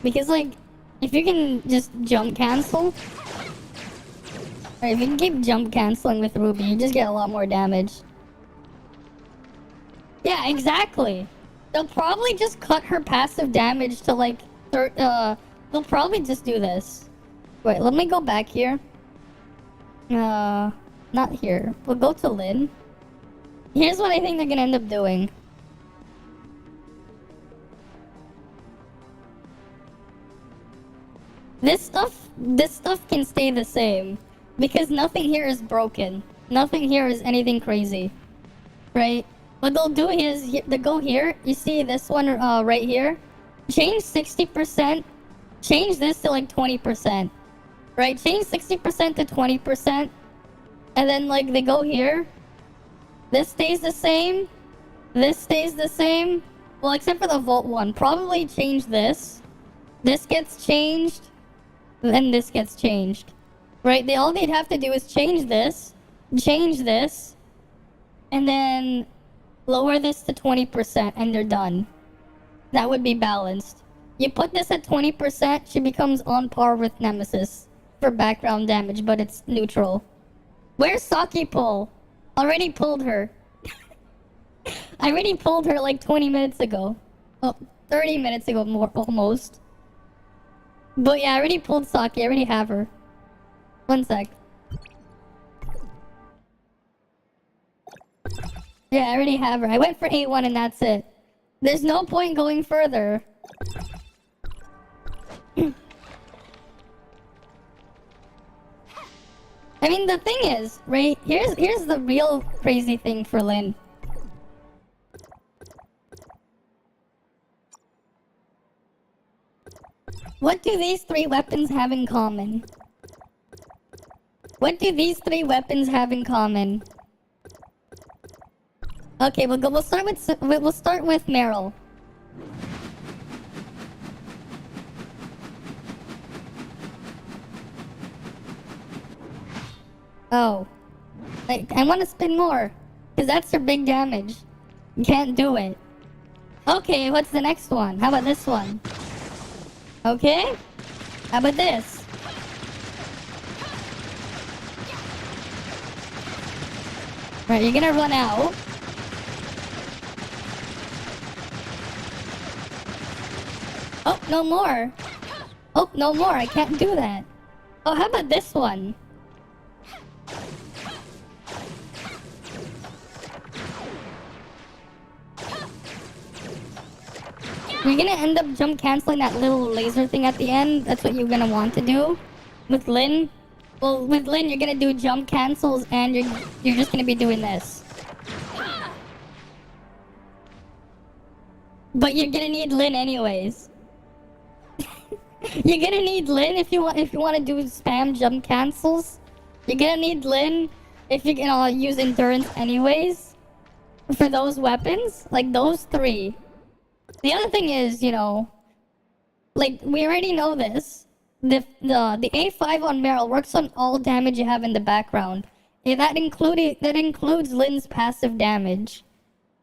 Because, like, if you can just jump cancel, or if you can keep jump canceling with Ruby, you just get a lot more damage. Yeah, exactly. They'll probably just cut her passive damage to, like, they'll probably just do this. Wait, let me go back here. Not here. We'll go to Lin. Here's what I think they're gonna end up doing. This stuff can stay the same, because nothing here is broken. Nothing here is anything crazy, right? What they'll do is they go here. You see this one right here? Change 60%. Change this to like 20%, right? Change 60% to 20%, and then like they go here. This stays the same. This stays the same. Well, except for the Volt one. Probably change this. This gets changed. Then this gets changed, right? All they'd have to do is change this, and then lower this to 20%, and they're done. That would be balanced. You put this at 20%, she becomes on par with Nemesis for background damage, but it's neutral. Where's Saki pull? Already pulled her. I already pulled her like 20 minutes ago. Oh, 30 minutes ago, more almost. But yeah, I already pulled Saki. I already have her. One sec. Yeah, I already have her. I went for 8-1 and that's it. There's no point going further. I mean, the thing is, right? Here's the real crazy thing for Lin. What do these three weapons have in common? What do these three weapons have in common? Okay, we'll start with Meryl. Oh. I want to spin more. Because that's her big damage. You can't do it. Okay, what's the next one? How about this one? Okay. How about this? Right, you're gonna run out. Oh, no more. Oh, no more. I can't do that. Oh, how about this one? You're gonna end up jump canceling that little laser thing at the end. That's what you're gonna want to do. With Lin. Well, with Lin, you're gonna do jump cancels and you're just gonna be doing this. But you're gonna need Lin anyways. You're gonna need Lin if you want to do spam jump cancels. You're gonna need Lin if you're gonna use endurance anyways. For those weapons, like those three. The other thing is, you know, like we already know this. The A5 on Meryl works on all damage you have in the background. Yeah, that includes Lin's passive damage.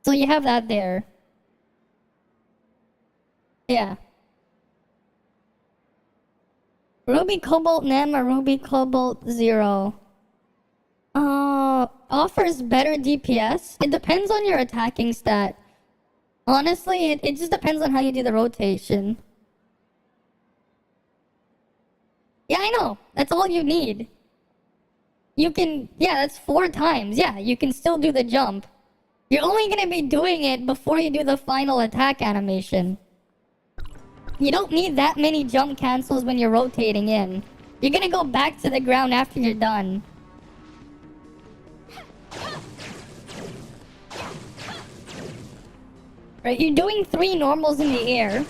So you have that there. Yeah. Ruby Cobalt Nem or Ruby Cobalt Zero? Offers better DPS. It depends on your attacking stat. Honestly, it just depends on how you do the rotation. Yeah, I know. That's all you need. You can... Yeah, that's 4 times. Yeah, you can still do the jump. You're only gonna be doing it before you do the final attack animation. You don't need that many jump cancels when you're rotating in. You're gonna go back to the ground after you're done. Right, you're doing 3 normals in the air.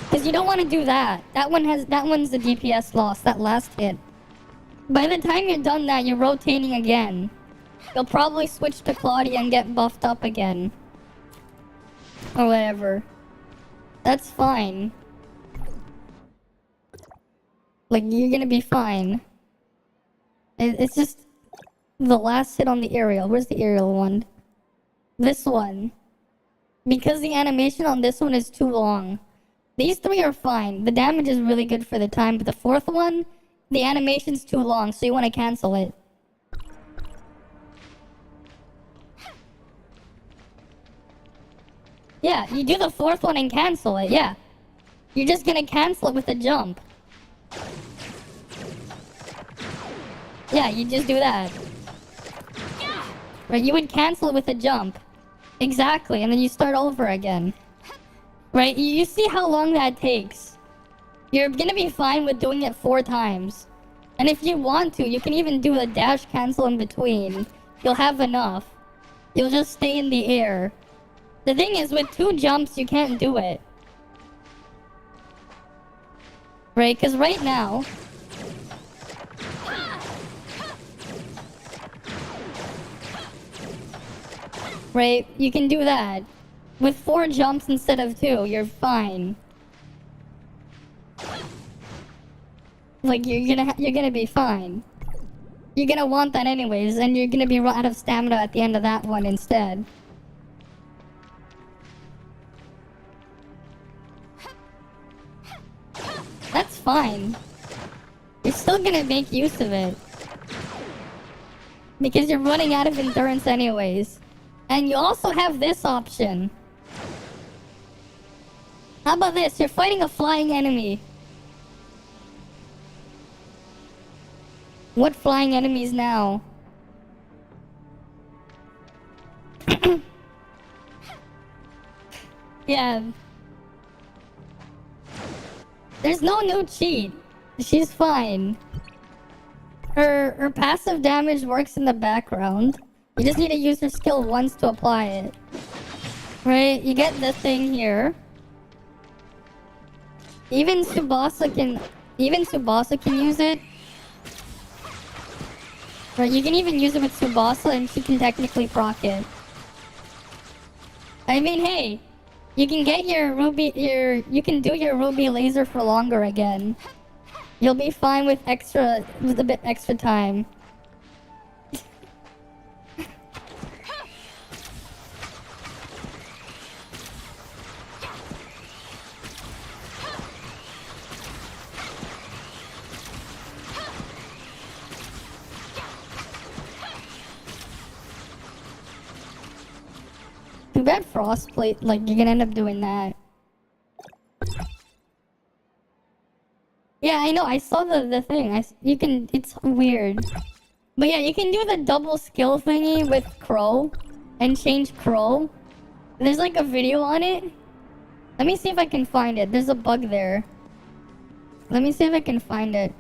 Because you don't want to do that. That one's the DPS loss, that last hit. By the time you're done that, you're rotating again. You'll probably switch to Claudia and get buffed up again. Or whatever. That's fine. Like, you're gonna be fine. It's just the last hit on the aerial. Where's the aerial one? This one. Because the animation on this one is too long. These 3 are fine. The damage is really good for the time, but the 4th one, the animation's too long, so you want to cancel it. Yeah, you do the 4th one and cancel it, yeah. You're just gonna cancel it with a jump. Yeah, you just do that. Right, you would cancel it with a jump. Exactly, and then you start over again. Right, you see how long that takes. You're gonna be fine with doing it 4 times. And if you want to, you can even do a dash cancel in between. You'll have enough. You'll just stay in the air. The thing is, with 2 jumps, you can't do it. Right, because right now... Right, you can do that. With 4 jumps instead of 2, you're fine. Like, you're gonna be fine. You're gonna want that anyways, and you're gonna be out of stamina at the end of that one instead. fine. You're still gonna make use of it. Because you're running out of endurance anyways. And you also have this option. How about this? You're fighting a flying enemy. What flying enemies now? Yeah. There's no new cheat. She's fine. Her passive damage works in the background. You just need to use her skill once to apply it. Right? You get this thing here. Even Tsubasa can use it. Right, you can even use it with Tsubasa and she can technically proc it. I mean, hey, you can get you can do your ruby laser for longer again. You'll be fine with a bit extra time. Too bad Frostplate, like, you're gonna end up doing that. Yeah, I know, I saw the thing. It's weird. But yeah, you can do the double skill thingy with Crow and change Crow. There's like a video on it. Let me see if I can find it. There's a bug there. Let me see if I can find it.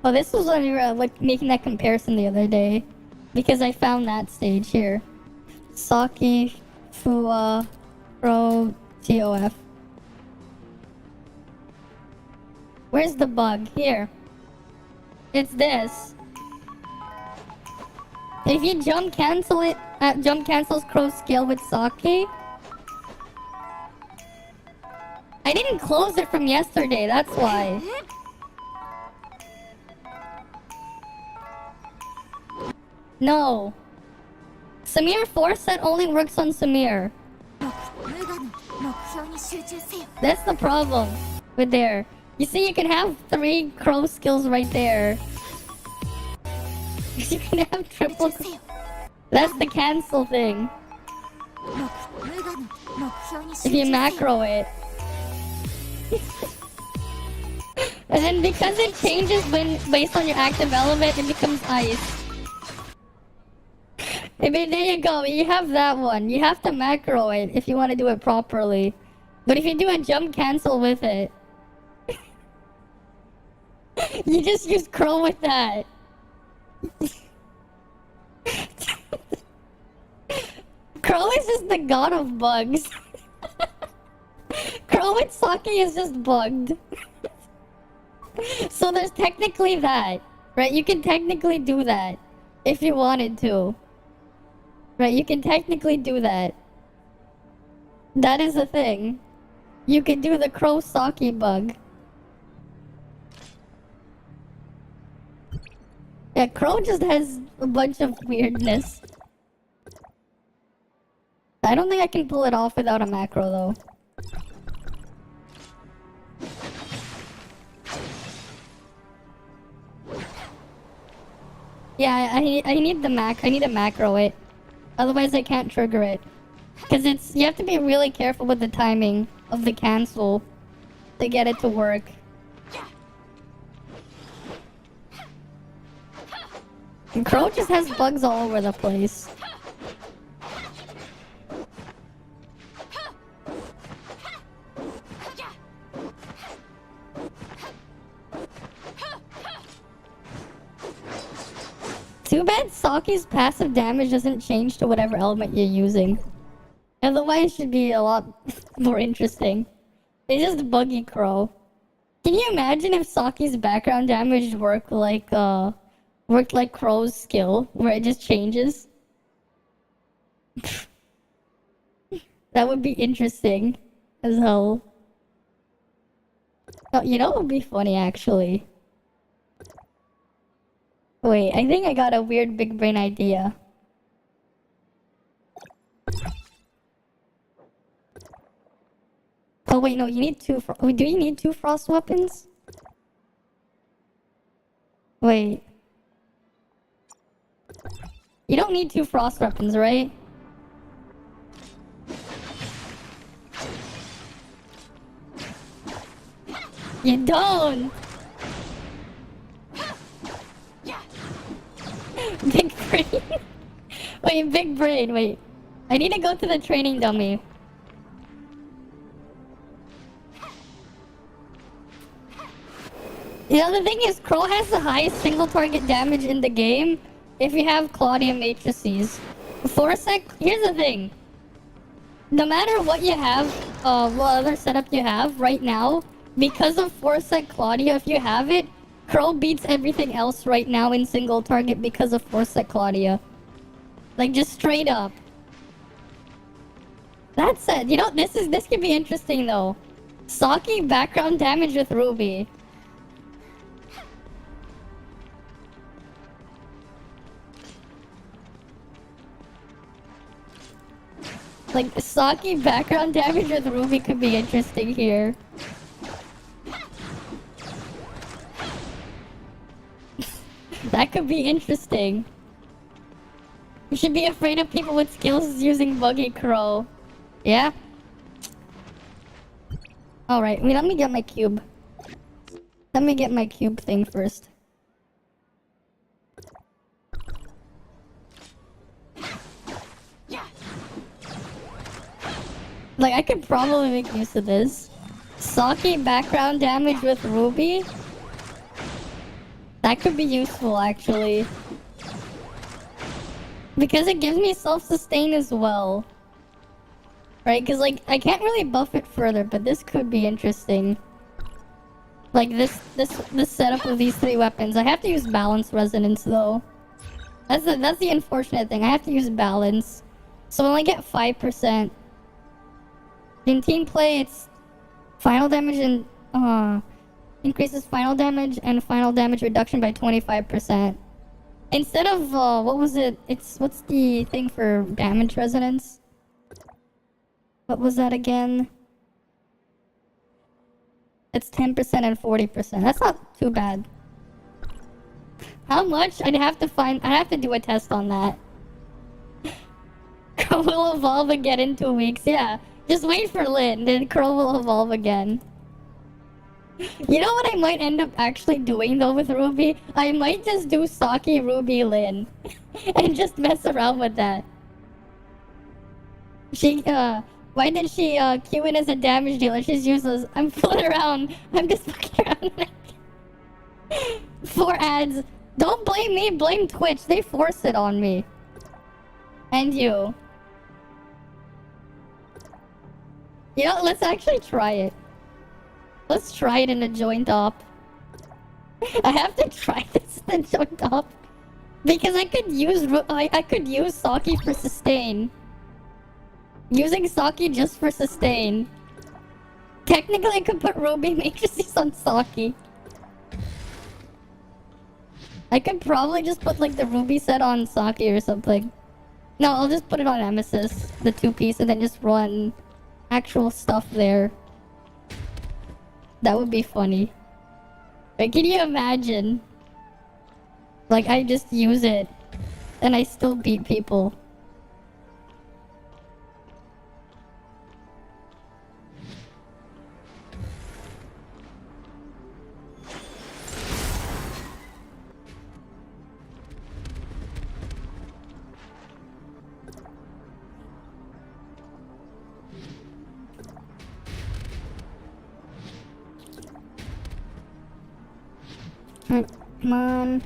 Oh, this was when we were like making that comparison the other day, because I found that stage here. Saki Fuwa Pro TOF. Where's the bug? Here. It's this. If you jump cancels Crow's skill with Saki. I didn't close it from yesterday, that's why. No. Samir 4 set only works on Samir. That's the problem with there. You see, you can have 3 Crow skills right there. You can have triple. That's the cancel thing. If you macro it. And then because it changes based on your active element, it becomes ice. I mean, there you go. You have that one. You have to macro it if you want to do it properly. But if you do a jump cancel with it, you just use Crow with that. Crow is just the god of bugs. Crow with Saki is just bugged. So there's technically that. Right? You can technically do that. If you wanted to. Right, you can technically do that. That is a thing. You can do the Crow Saki bug. Yeah, Crow just has a bunch of weirdness. I don't think I can pull it off without a macro though. Yeah, I need I need to macro it. Otherwise I can't trigger it. Cause you have to be really careful with the timing of the cancel to get it to work. And Crow just has bugs all over the place. Too bad Saki's passive damage doesn't change to whatever element you're using. Otherwise, it should be a lot more interesting. It's just buggy Crow. Can you imagine if Saki's background damage worked like Crow's skill, where it just changes? That would be interesting as hell. Oh, you know what would be funny actually? Wait, I think I got a weird big brain idea. Oh wait, no, you need two. Wait, do you need two frost weapons? Wait. You don't need two frost weapons, right? You don't! Big brain. Wait, big brain, wait. I need to go to the training dummy. You know, the thing is, Crow has the highest single target damage in the game if you have Claudia matrices. Here's the thing. No matter what you have, what other setup you have right now, because of Foresight Claudia, if you have it, Crow beats everything else right now in single target because of Foresight Claudia. Like, just straight up. That said, you know, this could be interesting though. Saki background damage with Ruby. Like, Saki background damage with Ruby could be interesting here. That could be interesting. You should be afraid of people with skills using Buggy Crow. Yeah? Alright, wait, let me get my cube. Let me get my cube thing first. Like, I could probably make use of this. Saki background damage with Ruby? That could be useful, actually. Because it gives me self-sustain as well. Right? Because, like, I can't really buff it further, but this could be interesting. Like, this setup of these three weapons. I have to use balance resonance, though. That's the unfortunate thing. I have to use balance. So I only get 5%. In team play, it's final damage and increases final damage and final damage reduction by 25%. Instead of what was it? What's the thing for damage resonance? What was that again? It's 10% and 40%. That's not too bad. How much? I'd have to do a test on that. Crow will evolve again in 2 weeks. Yeah. Just wait for Lynn, then Crow will evolve again. You know what I might end up actually doing though with Ruby? I might just do Saki, Ruby, Lynn. And just mess around with that. Why did she, queue in as a damage dealer? She's useless. I'm fooling around. I'm just fucking around. 4 ads. Don't blame me, blame Twitch. They force it on me. And you. You know, let's actually try it. Let's try it in a joint op. I have to try this in a joint op. Because I could use Saki for sustain. Using Saki just for sustain. Technically, I could put Ruby matrices on Saki. I could probably just put like the Ruby set on Saki or something. No, I'll just put it on Emesis, the 2-piece, and then just run actual stuff there. That would be funny. But can you imagine? Like, I just use it, and I still beat people. Come on.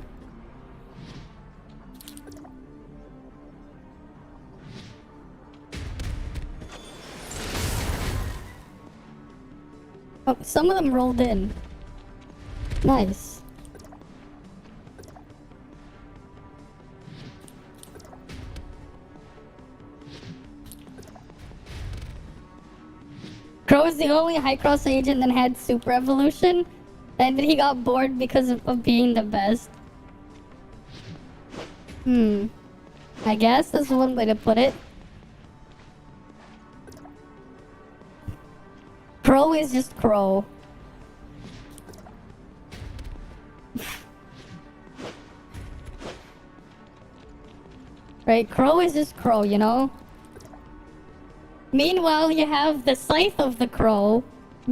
Oh, some of them rolled in. Nice. Crow is the only high cross agent that had super evolution. And then he got bored because of being the best. I guess that's one way to put it. Crow is just Crow. Right, Crow is just Crow, you know? Meanwhile, you have the Scythe of the Crow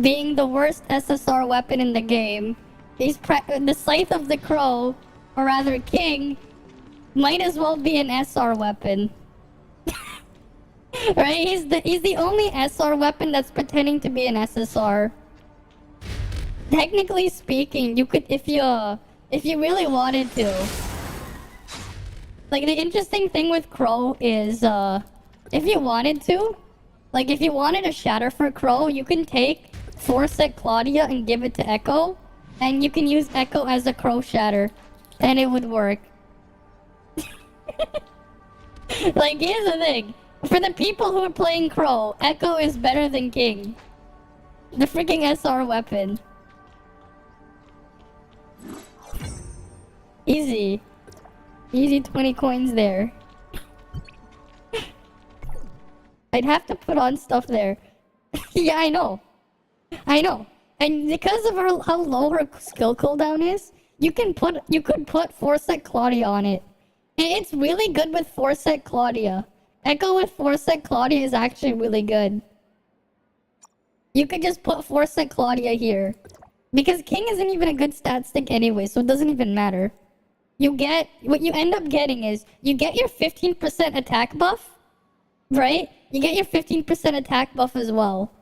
being the worst SSR weapon in the game. The Scythe of the Crow, or rather King, might as well be an SR weapon. Right? He's the only SR weapon that's pretending to be an SSR. Technically speaking, you could if you really wanted to. Like, the interesting thing with Crow is if you wanted to, like if you wanted a shatter for Crow, you can take Forset Claudia and give it to Echo, and you can use Echo as a Crow shatter, and it would work. Like, here's the thing. For the people who are playing Crow, Echo is better than King. The freaking SR weapon. Easy. Easy 20 coins there. I'd have to put on stuff there. Yeah, I know. I know. And because of how low her skill cooldown is, you could put Forset Claudia on it. And it's really good with Forset Claudia. Echo with Forset Claudia is actually really good. You could just put Forset Claudia here. Because King isn't even a good stat stick anyway, so it doesn't even matter. What you end up getting is, you get your 15% attack buff, right? You get your 15% attack buff as well.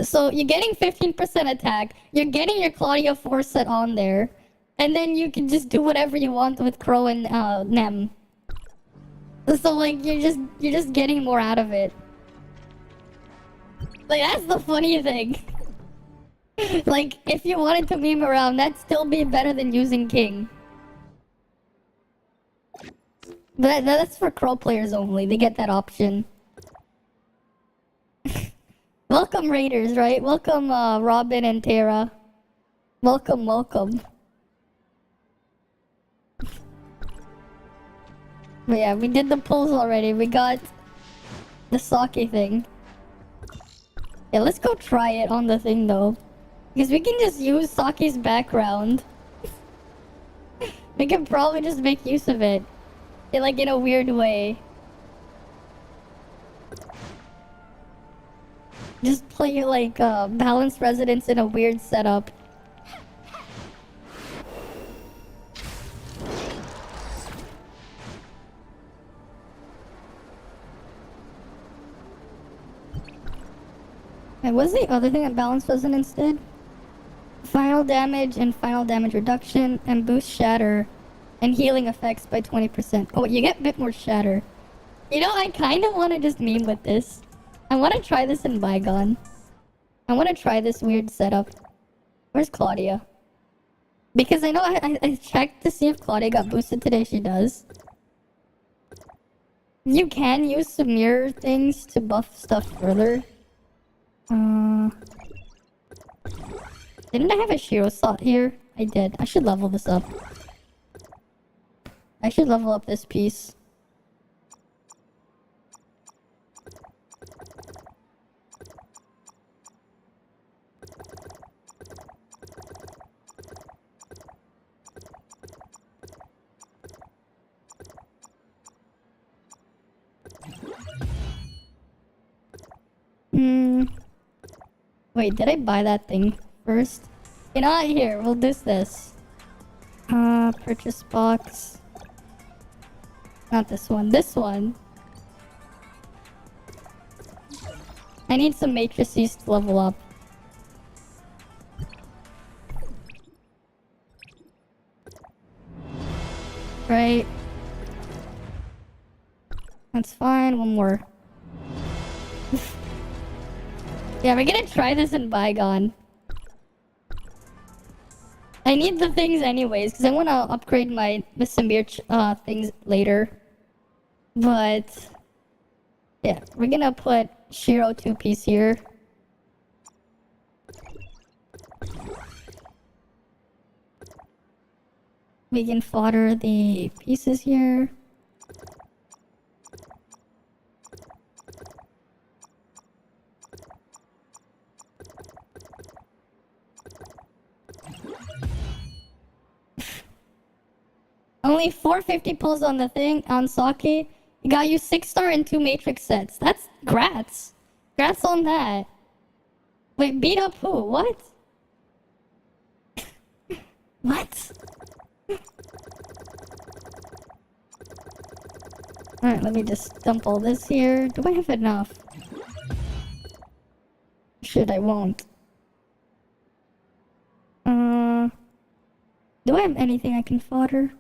So you're getting 15% attack, you're getting your Claudia Forset on there, and then you can just do whatever you want with Crow and Nem. So like you're just getting more out of it. Like, that's the funny thing. Like, if you wanted to meme around, that'd still be better than using King. But that's for Crow players only. They get that option. Welcome Raiders, right? Welcome Robin and Tara. Welcome, welcome. But yeah, we did the pulls already. We got the Saki thing. Yeah, let's go try it on the thing though. Because we can just use Saki's background. We can probably just make use of it. Like, in a weird way. Just play like balanced residence in a weird setup. And what's the other thing that balanced resonance did? Final damage and final damage reduction, and boost shatter and healing effects by 20%. Oh, you get a bit more shatter. You know, I kind of want to just meme with this. I want to try this in Bygone. I want to try this weird setup. Where's Claudia? Because I know I checked to see if Claudia got boosted today. She does. You can use some mirror things to buff stuff further. Didn't I have a Shiro slot here? I did. I should level this up. I should level up this piece. Wait, did I buy that thing first? You know what? Here, we'll do this. Purchase box. Not this one. This one. I need some matrices to level up. Right. That's fine. One more. Yeah, we're gonna try this in Bygone. I need the things anyways, because I want to upgrade my Samir things later. But yeah, we're gonna put Shiro 2-piece here. We can fodder the pieces here. Only 450 pulls on the thing, on Saki. You got you 6-star and 2 matrix sets. That's grats. Grats on that. Wait, beat up who? What? What? Alright, let me just dump all this here. Do I have enough? Shit, I won't. Do I have anything I can fodder?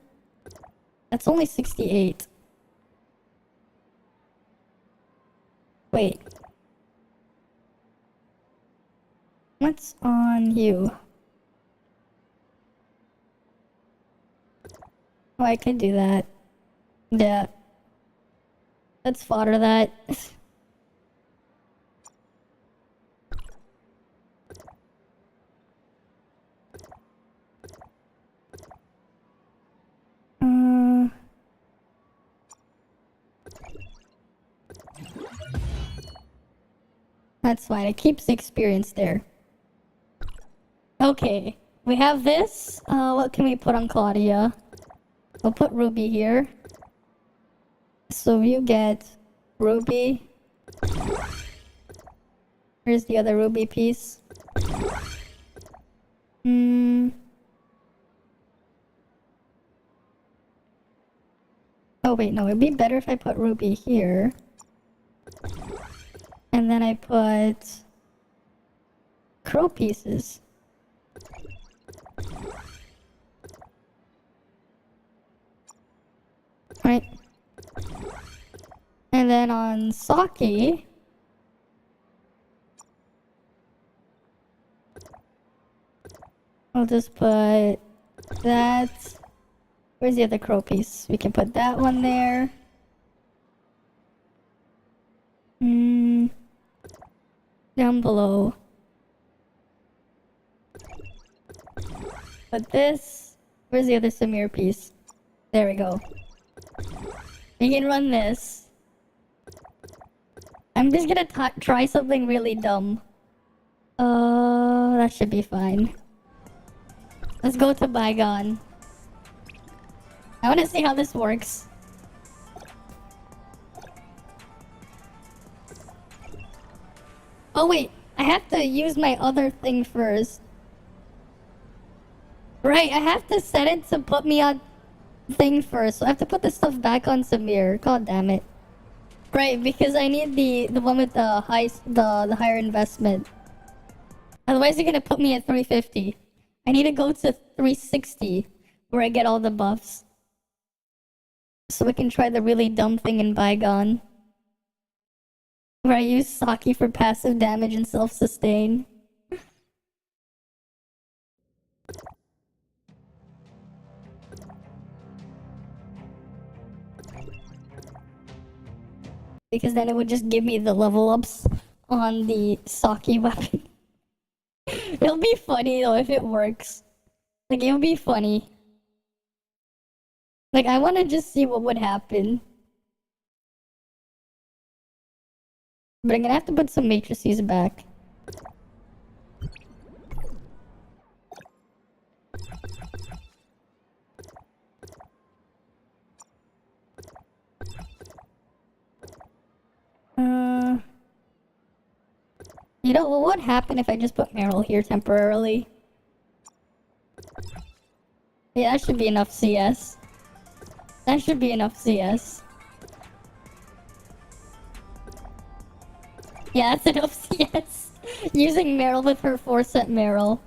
That's only 68. Wait. What's on you? Oh, I can do that. Yeah. Let's fodder that. That's fine. It keeps the experience there. Okay. We have this. What can we put on Claudia? We'll put Ruby here. So you get Ruby. Here's the other Ruby piece. Oh wait, no, it'd be better if I put Ruby here. And then I put crow pieces. Right. And then on Saki, I'll just put that. Where's the other crow piece? We can put that one there. Down below. But this... Where's the other Samir piece? There we go. We can run this. I'm just gonna try something really dumb. That should be fine. Let's go to Bygone. I wanna see how this works. Oh wait, I have to use my other thing first. Right, I have to set it to put me on thing first. So I have to put the stuff back on Samir. God damn it. Right, because I need the one with the higher investment. Otherwise you're gonna put me at 350. I need to go to 360 where I get all the buffs. So we can try the really dumb thing in Bygone. Where I use Saki for passive damage and self-sustain. Because then it would just give me the level ups on the Saki weapon. It'll be funny though if it works. Like, it'll be funny. Like, I want to just see what would happen. But I'm gonna have to put some matrices back. You know, what would happen if I just put Meryl here temporarily? Yeah, that should be enough CS. That should be enough CS. Yeah, that's enough CS. Using Meryl with her 4-set Meryl.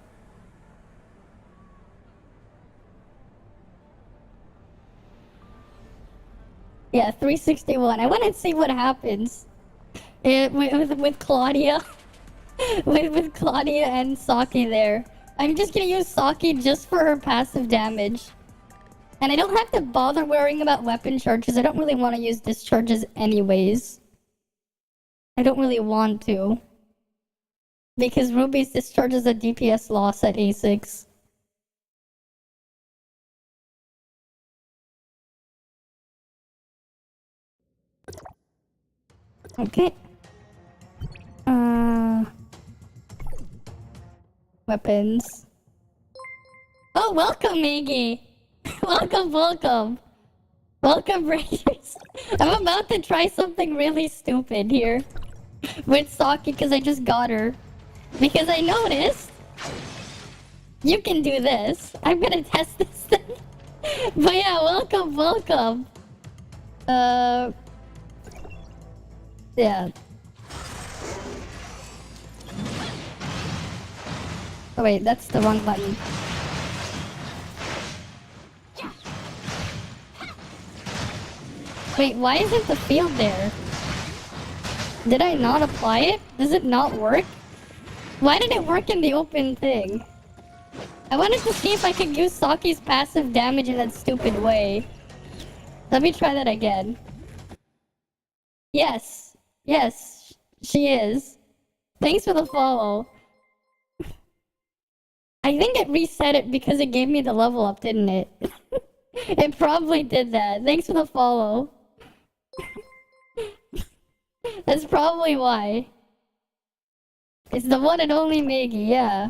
Yeah, 361. I want to see what happens. With Claudia. with Claudia and Saki there. I'm just gonna use Saki just for her passive damage. And I don't have to bother worrying about weapon charges. I don't really want to use discharges anyways. I don't really want to. Because Ruby's discharges a DPS loss at A6. Okay. Weapons. Oh, welcome, Iggy! Welcome, welcome. Welcome, Rangers. I'm about to try something really stupid here. With Saki, because I just got her. Because I noticed you can do this. I'm gonna test this thing. But yeah, welcome, welcome. Yeah. Oh wait, that's the wrong button. Wait, why isn't the field there? Did I not apply it? Does it not work? Why did it work in the open thing? I wanted to see if I could use Saki's passive damage in that stupid way. Let me try that again. Yes. Yes, she is. Thanks for the follow. I think it reset it because it gave me the level up, didn't it? It probably did that. Thanks for the follow. That's probably why. It's the one and only Maggie, yeah.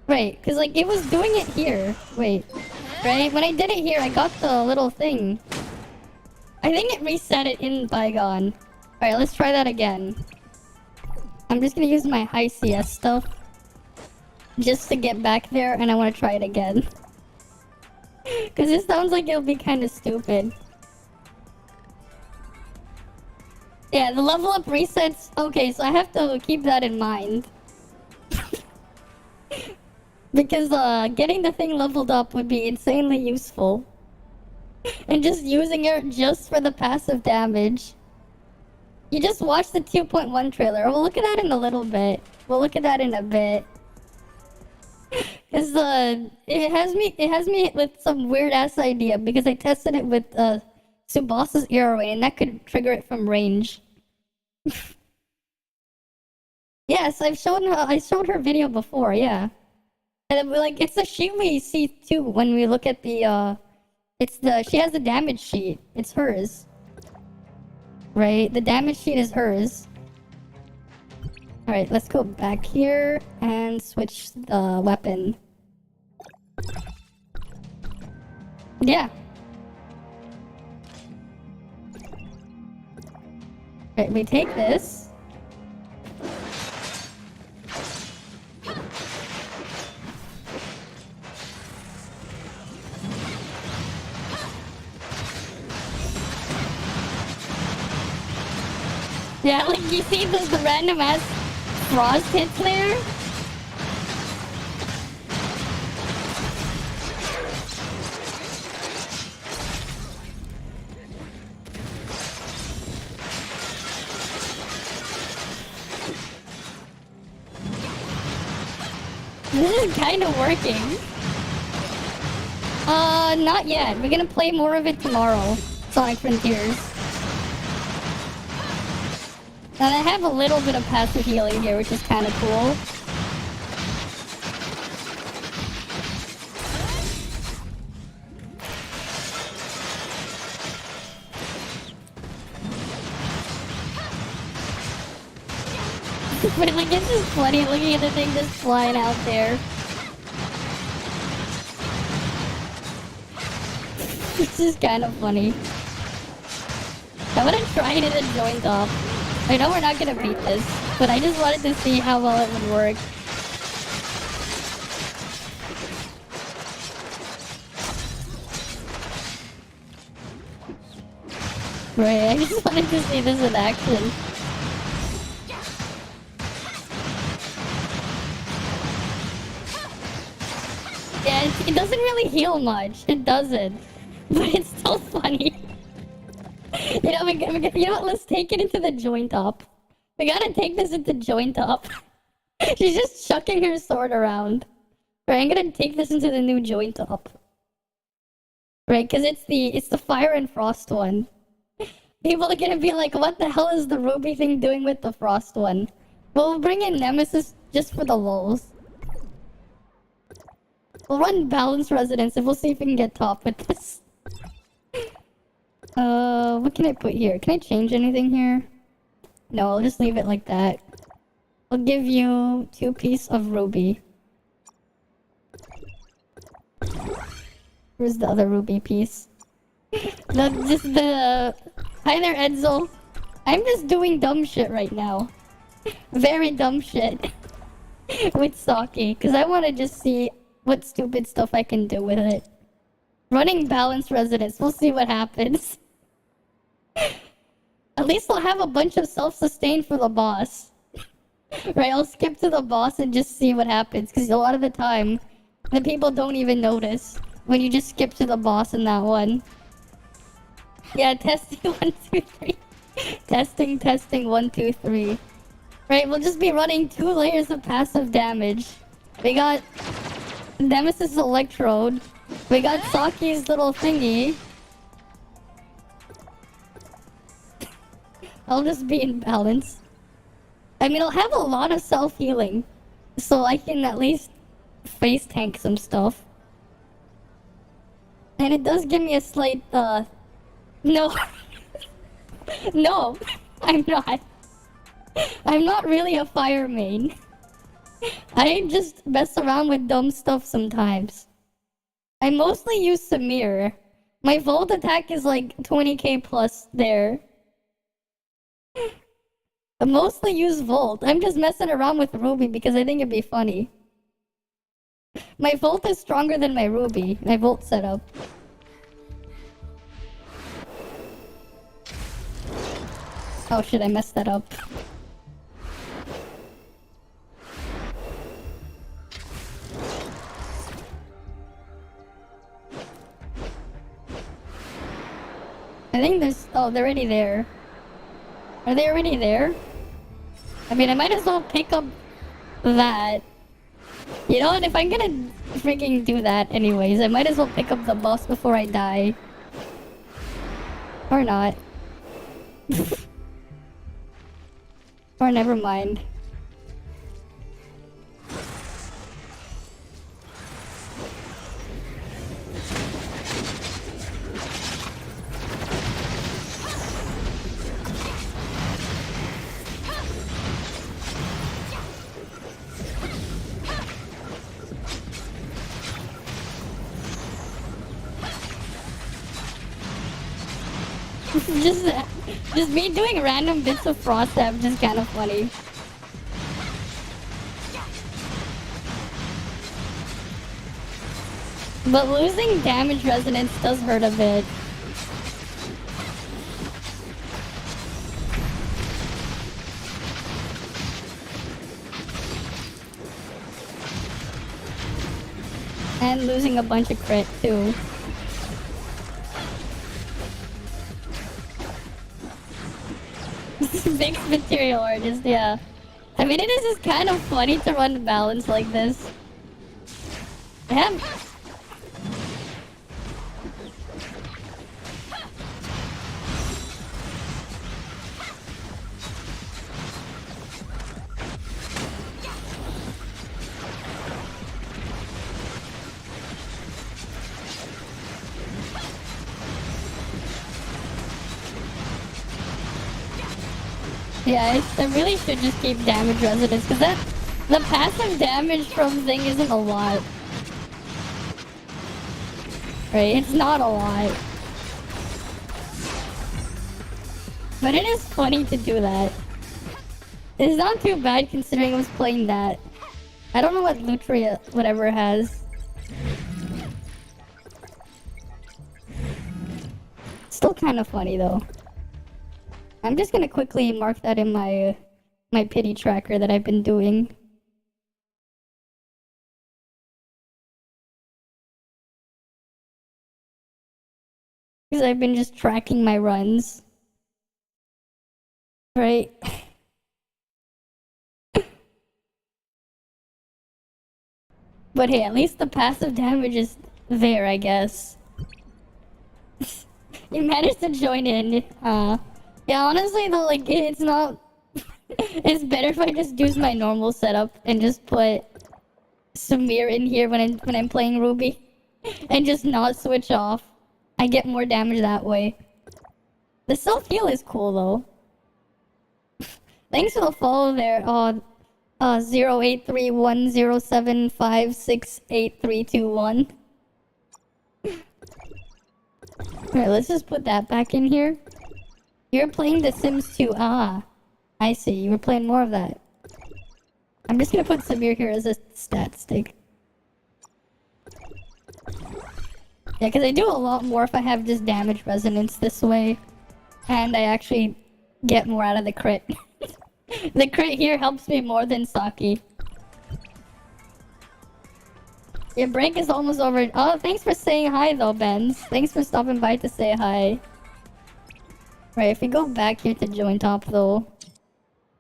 Right, because like it was doing it here. Wait. Right? When I did it here, I got the little thing. I think it reset it in Bygone. Alright, let's try that again. I'm just gonna use my high CS stuff. Just to get back there, and I want to try it again. Because it sounds like it'll be kind of stupid. Yeah, the level up resets. Okay, so I have to keep that in mind. Because getting the thing leveled up would be insanely useful. And just using it just for the passive damage. You just watched the 2.1 trailer. We'll look at that in a little bit. We'll look at that in a bit. Because it has me with some weird ass idea because I tested it with Subasa's arrowing and that could trigger it from range. Yes, I showed her video before, yeah. And like it's a sheet we see too when we look at the she has the damage sheet. It's hers. Right? The damage sheet is hers. Alright, let's go back here and switch the weapon. Yeah. Alright, we take this. Yeah, like you see the random ass frost hits there? This is kind of working. Not yet. We're gonna play more of it tomorrow. Sonic Frontiers. And I have a little bit of passive healing here, which is kind of cool. But like, it's just funny looking at the thing just flying out there. It's just kind of funny. I want to try it in a joint off. I know we're not gonna beat this, but I just wanted to see how well it would work. Right, I just wanted to see this in action. Yeah, it doesn't really heal much. It doesn't. But it's still funny. You know, you know what? Let's take it into the joint up. We gotta take this into joint up. She's just chucking her sword around. Right, I'm gonna take this into the new joint up. Right, because it's the fire and frost one. People are gonna be like, what the hell is the ruby thing doing with the frost one? We'll bring in Nemesis just for the lulz. We'll run Balance Resonance and we'll see if we can get top with this. What can I put here? Can I change anything here? No, I'll just leave it like that. I'll give you 2 pieces of ruby. Where's the other ruby piece? Hi there, Edzo. I'm just doing dumb shit right now. Very dumb shit. With Saki. Because I want to just see what stupid stuff I can do with it. Running balanced resonance. We'll see what happens. At least I'll have a bunch of self-sustain for the boss. Right, I'll skip to the boss and just see what happens. Because a lot of the time, the people don't even notice when you just skip to the boss in that one. Yeah, testing 1, 2, 3. Testing 1, 2, 3. Right, we'll just be running 2 layers of passive damage. We got Nemesis Electrode. We got Saki's little thingy. I'll just be in balance. I mean, I'll have a lot of self-healing. So I can at least face tank some stuff. And it does give me a slight, No. No, I'm not. I'm not really a fire main. I just mess around with dumb stuff sometimes. I mostly use Samir. My Volt attack is like 20k plus there. I mostly use Volt. I'm just messing around with Ruby because I think it'd be funny. My Volt is stronger than my Ruby. My Volt setup. Oh shit, I messed that up. I think there's... Oh, they're already there. Are they already there? I mean, I might as well pick up that. You know what? If I'm gonna freaking do that anyways, I might as well pick up the boss before I die. Or not. Or never mind. Just me doing random bits of frost stab just kind of funny. But losing damage resonance does hurt a bit. And losing a bunch of crit too. Big material artist, yeah. I mean, it is just kind of funny to run balance like this. Yeah. Yeah, I really should just keep damage resonance, because the passive damage from thing isn't a lot. Right, it's not a lot. But it is funny to do that. It's not too bad considering I was playing that. I don't know what Lutria whatever has. Still kind of funny though. I'm just gonna quickly mark that in my pity tracker that I've been doing. Because I've been just tracking my runs. Right? But hey, at least the passive damage is there, I guess. You managed to join in. Yeah, honestly though, like, it's not... It's better if I just use my normal setup and just put Samir in here when I'm playing Ruby. And just not switch off. I get more damage that way. The self-heal is cool though. Thanks for the follow there. 083107568321. Alright, let's just put that back in here. You're playing The Sims 2. Ah, I see. You were playing more of that. I'm just gonna put Samir here as a stat stick. Yeah, because I do a lot more if I have just damage resonance this way. And I actually get more out of the crit. The crit here helps me more than Saki. Your break is almost over. Oh, thanks for saying hi though, Benz. Thanks for stopping by to say hi. Right, if we go back here to join top though,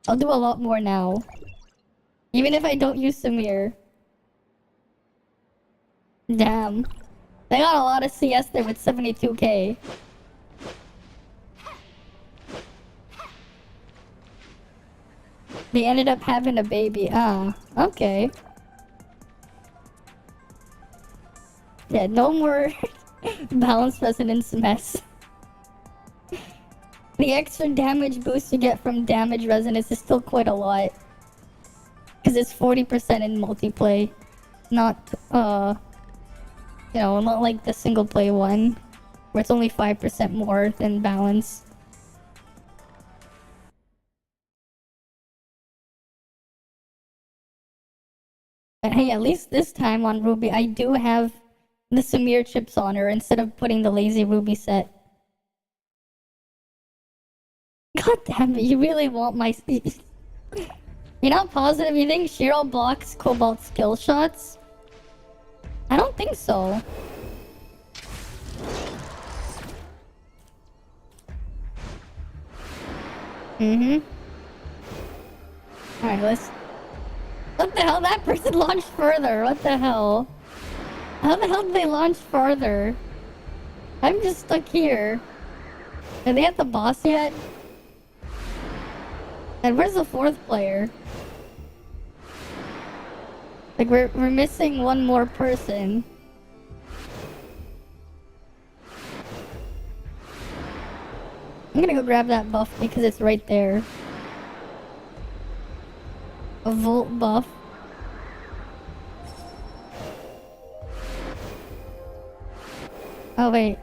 I'll do a lot more now. Even if I don't use Samir. Damn. They got a lot of CS there with 72k. They ended up having a baby. Ah, okay. Yeah, no more balance resonance mess. The extra damage boost you get from damage resonance is still quite a lot. Because it's 40% in multiplayer. Not, you know, not like the single play one. Where it's only 5% more than balance. But hey, at least this time on Ruby, I do have the Samir chips on her instead of putting the lazy Ruby set. God damn it, you really want my... You're not positive you think Shiro blocks Cobalt skill shots? I don't think so. Alright, let's... What the hell? That person launched further. What the hell? How the hell did they launch farther? I'm just stuck here. Are they at the boss yet? And where's the fourth player? Like, we're missing one more person. I'm gonna go grab that buff because it's right there. A Volt buff. Oh, wait.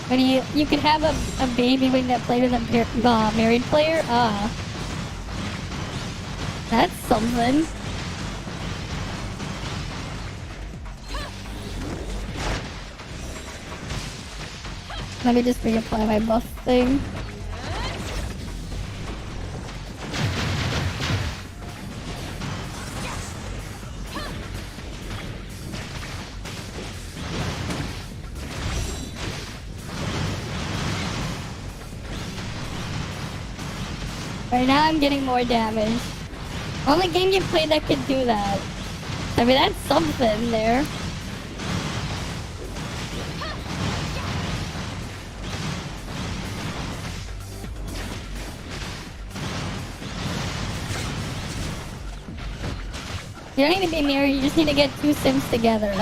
When you could have a baby when that player than married player? Ah. That's something. Let me just reapply my buff thing. Right now I'm getting more damage. Only game you play that could do that. I mean, that's something there. You don't need to be married, you just need to get two Sims together.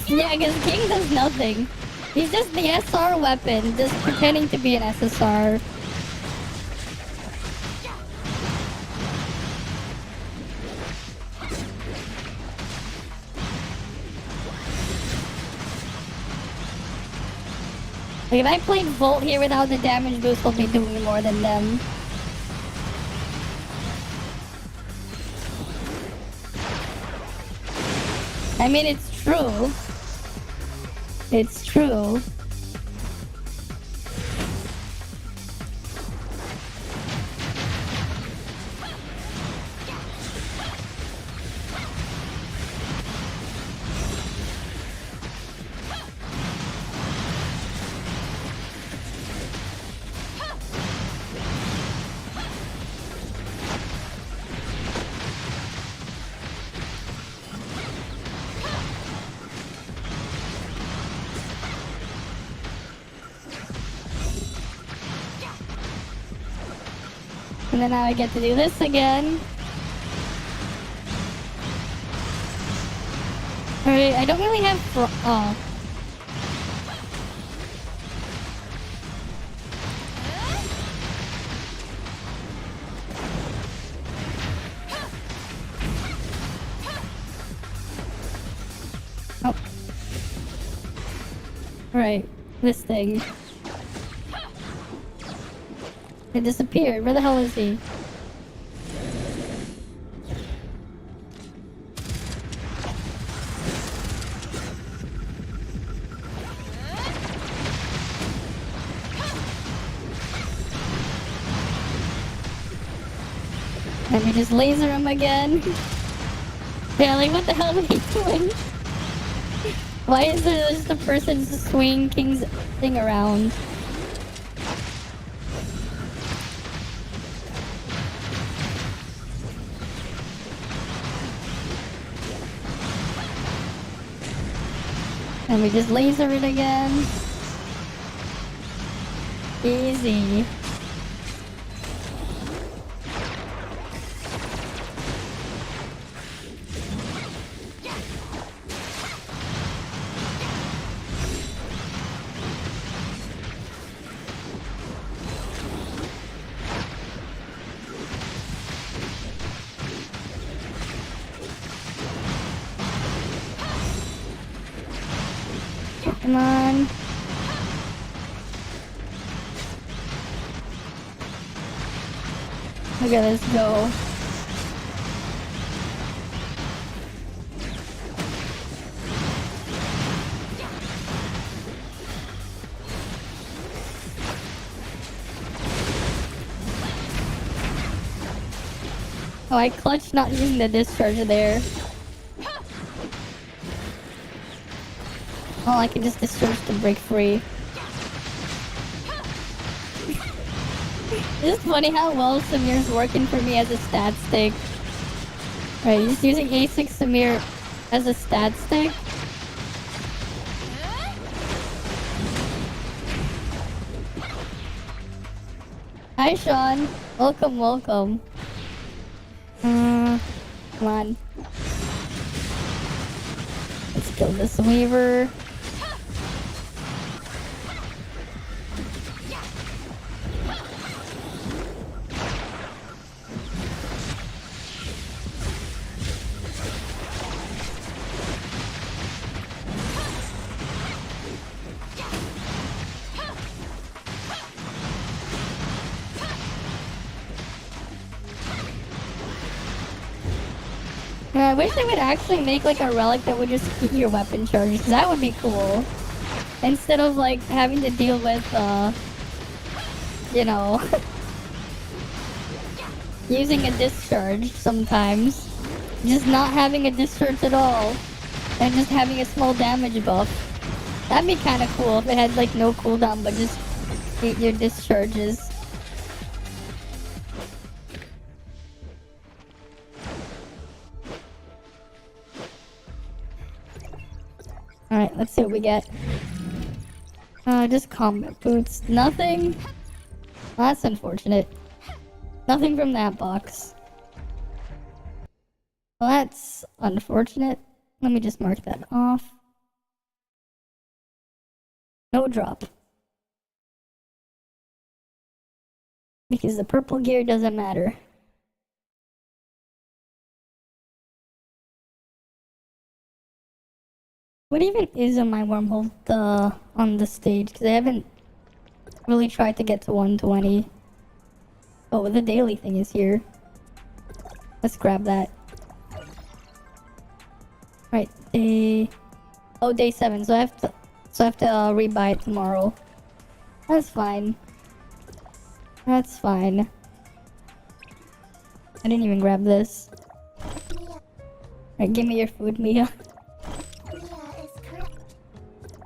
Yeah, because King does nothing. He's just the SR weapon, just pretending to be an SSR. Like, if I played Volt here without the damage boost, I'll be doing more than them. I mean, it's true. It's true. And then now I get to do this again. Alright, I don't really have oh. Oh. Right, this thing. It disappeared. Where the hell is he? Let me just laser him again. Yeah, like what the hell are they doing? Why is there just a person swinging King's thing around? Let me just laser it again. Easy. Come on. Okay, let's go. Oh, I clutched not using the discharge there. Oh, I can just discharge to break free. It's funny how well Samir's working for me as a stat stick. Right, just using A6 Samir as a stat stick. Hi Sean, welcome, welcome. Come on. Let's kill this Weaver. I wish they would actually make like a relic that would just keep your weapon charged, 'cause that would be cool. Instead of like having to deal with, you know, using a discharge sometimes. Just not having a discharge at all. And just having a small damage buff. That'd be kinda cool if it had like no cooldown but just hit your discharges. Alright, let's see what we get. Just combat boots. Nothing? Well, that's unfortunate. Nothing from that box. Well, that's unfortunate. Let me just mark that off. No drop. Because the purple gear doesn't matter. What even is on my wormhole on the stage? Because I haven't really tried to get to 120. Oh, the daily thing is here. Let's grab that. Right, day 7. So I have to rebuy it tomorrow. That's fine. That's fine. I didn't even grab this. Alright, give me your food, Mia.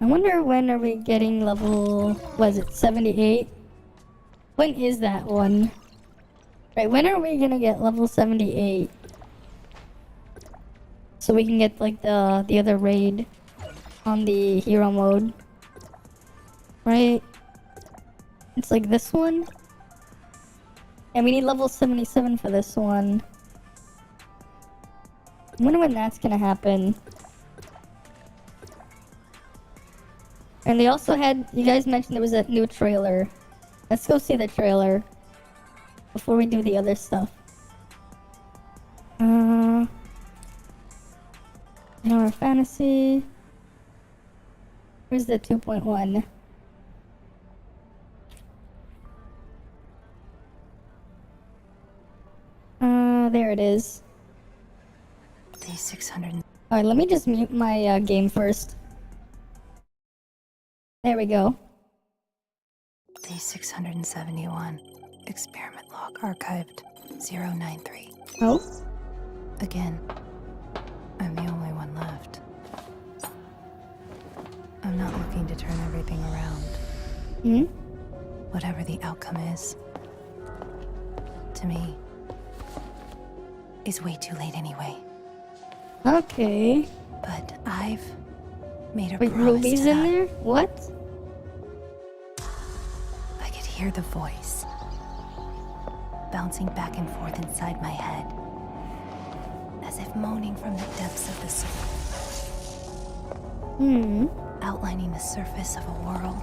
I wonder when are we getting level, was it 78? When is that one? Right, when are we gonna get level 78? So we can get like the other raid on the hero mode. Right? It's like this one? And we need level 77 for this one. I wonder when that's gonna happen. And they also had, you guys mentioned there was a new trailer. Let's go see the trailer before we do the other stuff. Our fantasy. Where's the 2.1? There it is. Day 600. Alright, let me just mute my game first. There we go. Day 671. Experiment log archived 093. Oh? Again, I'm the only one left. I'm not looking to turn everything around. Hmm? Whatever the outcome is, to me, is way too late anyway. Okay. But I've made a Wait, promise Ruby's to in them. there? What? I could hear the voice bouncing back and forth inside my head, as if moaning from the depths of the soul, outlining the surface of a world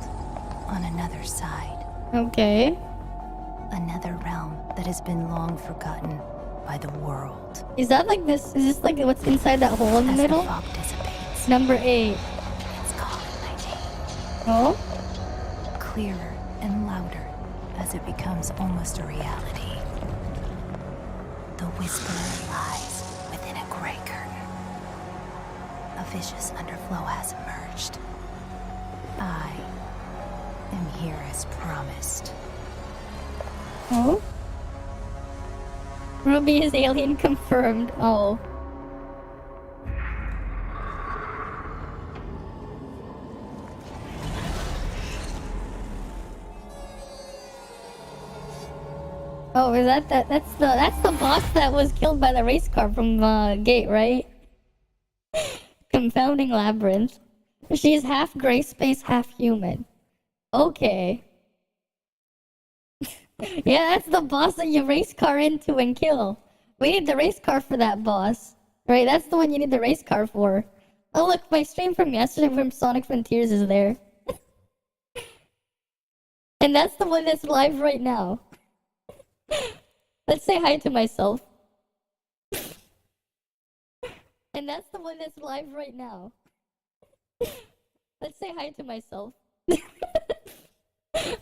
on another side. Okay. Another realm that has been long forgotten by the world. Is that like this? Is this like what's inside that hole in the As middle? the fog dissipates, Number 8. it's calling my name. Oh? Clearer and louder as it becomes almost a reality. The whisperer lies within a gray curtain. A vicious underflow has emerged. I am here as promised. Oh? Ruby is alien confirmed. Oh. Oh, is that that's the boss that was killed by the race car from Gate, right? Confounding Labyrinth. She's half gray space, half human. Okay. Yeah, that's the boss that you race car into and kill. We need the race car for that boss. Right, that's the one you need the race car for. Oh look, my stream from yesterday from Sonic Frontiers is there. And that's the one that's live right now. Let's say hi to myself. And that's the one that's live right now. Let's say hi to myself.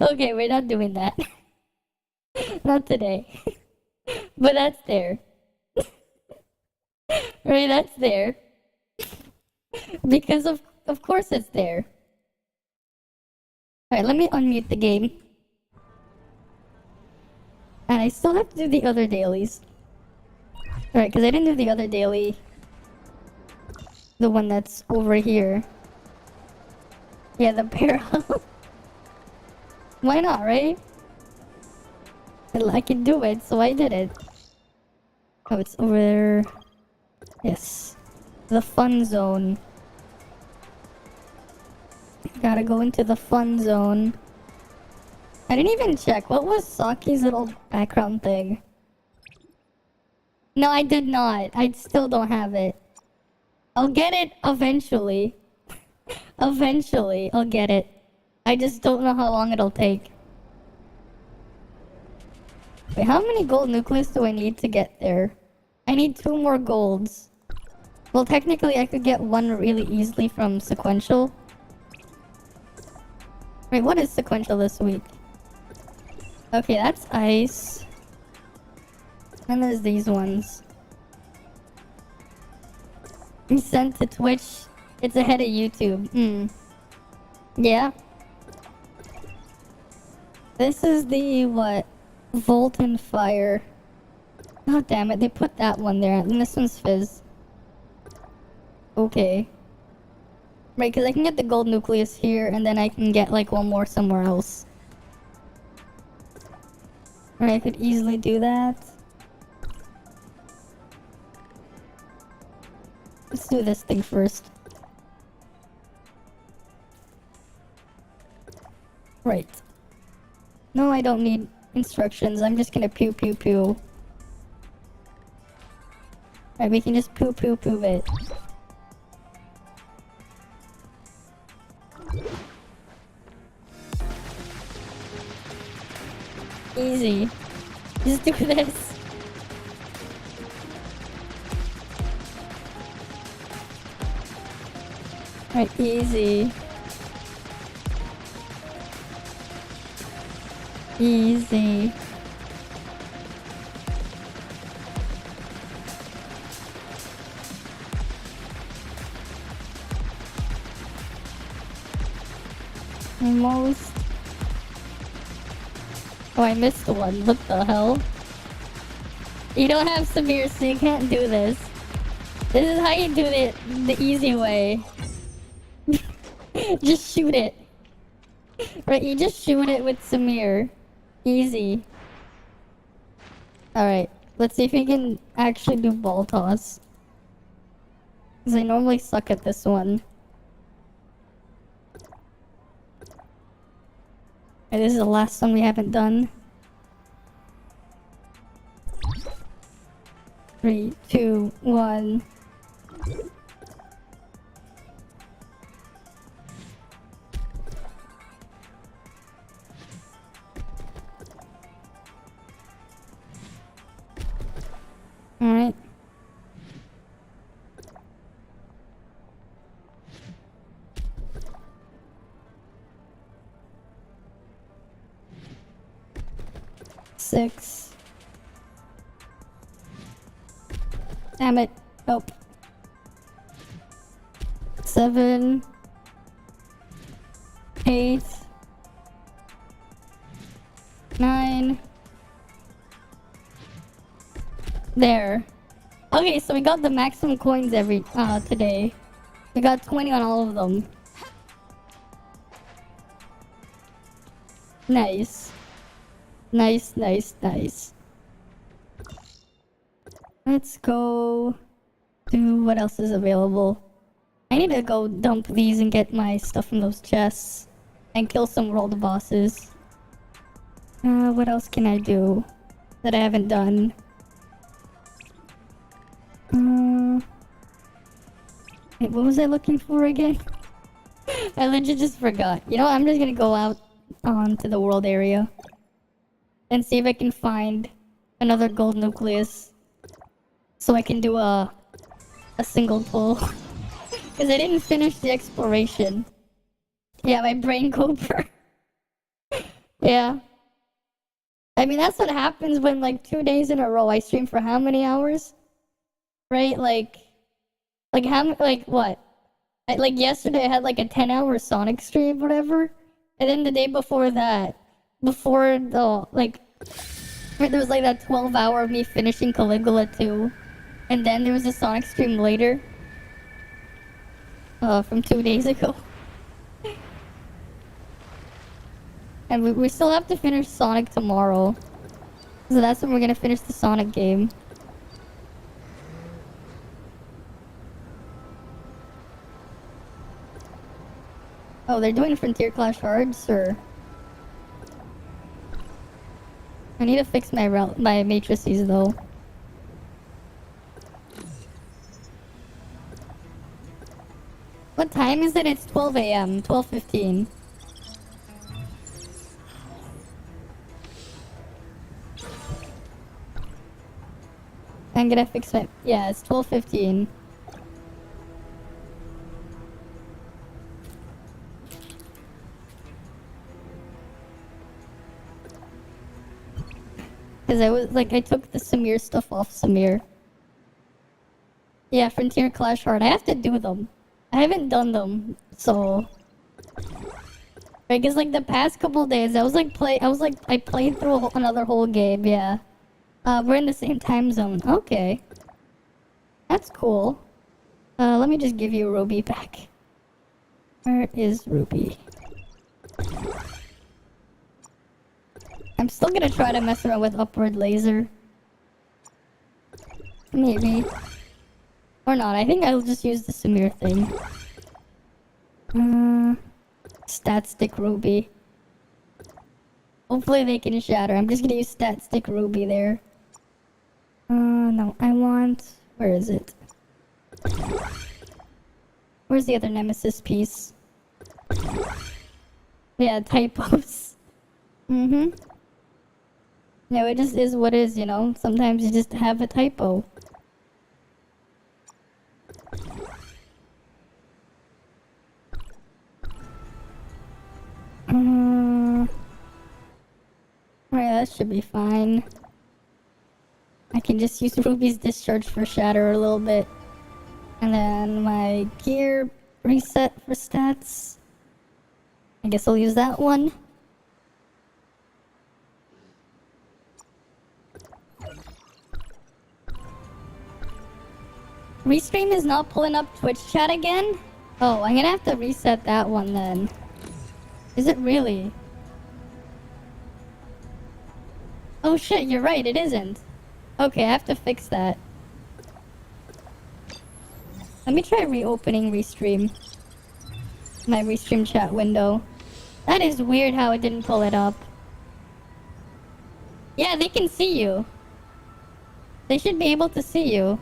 Okay, we're not doing that. Not today. But that's there. Right, that's there. Because of course it's there. Alright, let me unmute the game. And I still have to do the other dailies. Alright, because I didn't do the other daily. The one that's over here. Yeah, the barrel. Why not, right? I can do it, so I did it. Oh, it's over there. Yes. The fun zone. Gotta go into the fun zone. I didn't even check. What was Saki's little background thing? No, I did not. I still don't have it. I'll get it eventually. Eventually, I'll get it. I just don't know how long it'll take. Wait, how many gold nucleus do I need to get there? I need 2 more golds. Well, technically I could get 1 really easily from sequential. Wait, what is sequential this week? Okay, that's ice. And there's these ones. You sent to Twitch. It's ahead of YouTube. Yeah. This is the, what? Volt and Fire. God damn it, they put that one there. And this one's Fizz. Okay. Right, because I can get the gold nucleus here, and then I can get, like, 1 more somewhere else. Right, I could easily do that. Let's do this thing first. Right. No, I don't need instructions. I'm just gonna pew pew pew. Alright, we can just pew pew pew it. easy. Just do this. Alright, easy. Easy. Almost. Oh, I missed one. What the hell? You don't have Samir, so you can't do this. This is how you do it the easy way. Just shoot it. Right, you just shoot it with Samir. Easy. Alright, let's see if we can actually do ball toss. Because I normally suck at this one. Okay, this is the last one we haven't done. 3, 2, 1. Alright. Six. Damn it. Nope. 7. 8. 9. There. Okay, so we got the maximum coins today. We got 20 on all of them. Nice. Nice, nice, nice. Let's go do what else is available. I need to go dump these and get my stuff from those chests. And kill some world bosses. What else can I do that I haven't done? Wait, what was I looking for again? I legit just forgot. You know what? I'm just gonna go out onto the world area. And see if I can find another gold nucleus. So I can do a single pull. Because I didn't finish the exploration. Yeah, my brain cooper. Yeah. I mean, that's what happens when, like, 2 days in a row I stream for how many hours? Right? Like how, like, what? Like, yesterday I had, like, a 10-hour Sonic stream, whatever. And then the day before that, before the, like, there was, like, that 12-hour of me finishing Caligula 2. And then there was a Sonic stream later. From 2 days ago. And we still have to finish Sonic tomorrow. So that's when we're gonna finish the Sonic game. Oh, they're doing Frontier Clash hard, sir. I need to fix my matrices though. What time is it? It's 12 a.m. 12:15. I'm gonna fix my... Yeah, it's 12:15. Because I took the Samir stuff off Samir. Yeah, Frontier Clash Hard. I have to do them. I haven't done them, so... Because, like, the past couple days, I played through another whole game, yeah. We're in the same time zone. Okay. That's cool. Let me just give you Ruby back. Where is Ruby? I'm still gonna try to mess around with Upward Laser. Maybe. Or not. I think I'll just use the Samir thing. Stat Stick Ruby. Hopefully they can shatter. I'm just gonna use Stat Stick Ruby there. No. I want... Where is it? Where's the other Nemesis piece? Yeah, typos. No, it just is what is, you know? Sometimes you just have a typo. Alright, that should be fine. I can just use Ruby's discharge for shatter a little bit. And then my gear reset for stats. I guess I'll use that one. Restream is not pulling up Twitch chat again? Oh, I'm gonna have to reset that one then. Is it really? Oh shit, you're right, it isn't. Okay, I have to fix that. Let me try reopening Restream. My Restream chat window. That is weird how it didn't pull it up. Yeah, they can see you. They should be able to see you.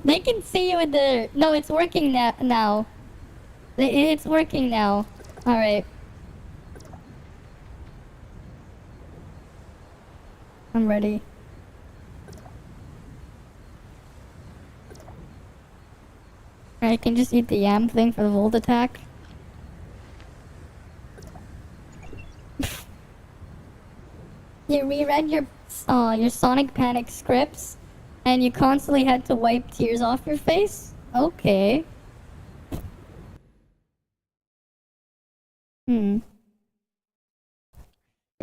They can see you in the... No, it's working now. It's working now. Alright. I'm ready. I can just eat the yam thing for the volt attack. You reread your Sonic Panic scripts, and you constantly had to wipe tears off your face? Okay. You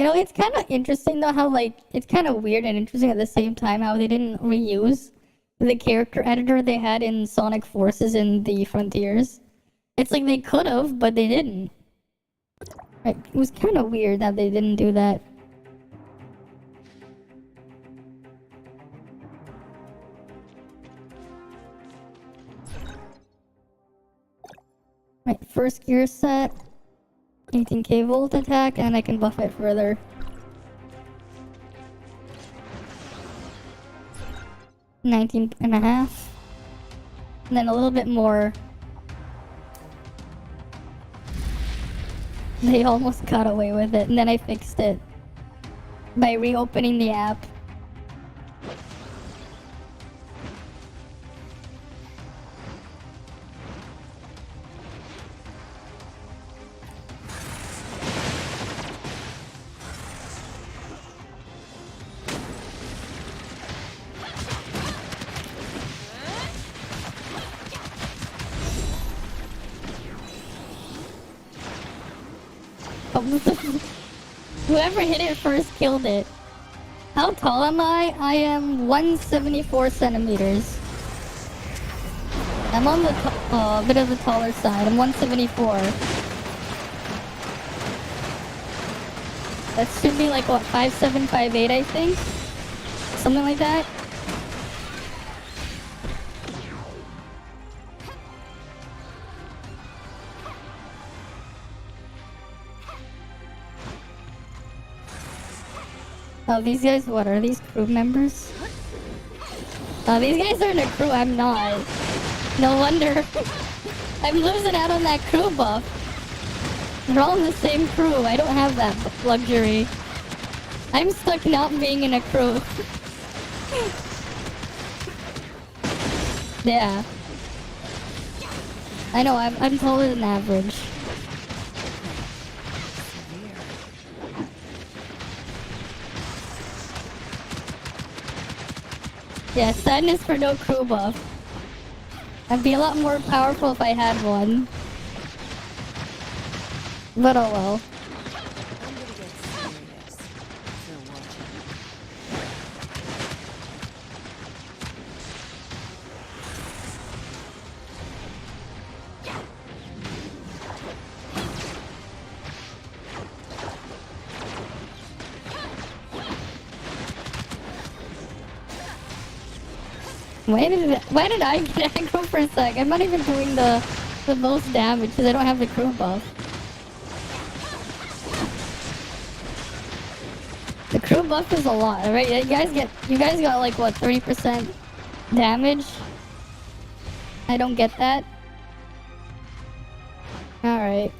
know, it's kind of interesting though how, like, it's kind of weird and interesting at the same time how they didn't reuse the character editor they had in Sonic Forces in the Frontiers. It's like they could have, but they didn't. Like, it was kind of weird that they didn't do that. Right, first gear set. 18k volt attack, and I can buff it further. $19.5. And then a little bit more. They almost got away with it, and then I fixed it by reopening the app. Whoever hit it first killed it. How tall am I? I am 174 centimeters. I'm on the bit of the taller side. I'm 174. That should be like, what, 5'7", 5'8", I think? Something like that. Oh, these guys, what, are these crew members? Oh, these guys are in a crew, I'm not. No wonder. I'm losing out on that crew buff. They're all in the same crew, I don't have that luxury. I'm stuck not being in a crew. Yeah. I know, I'm taller than average. Yeah, sadness for no crew buff. I'd be a lot more powerful if I had one. But oh well. Why did I get aggro for a sec? I'm not even doing the most damage because I don't have the crew buff. The crew buff is a lot, right? You guys got like what, 30% damage? I don't get that. Alright.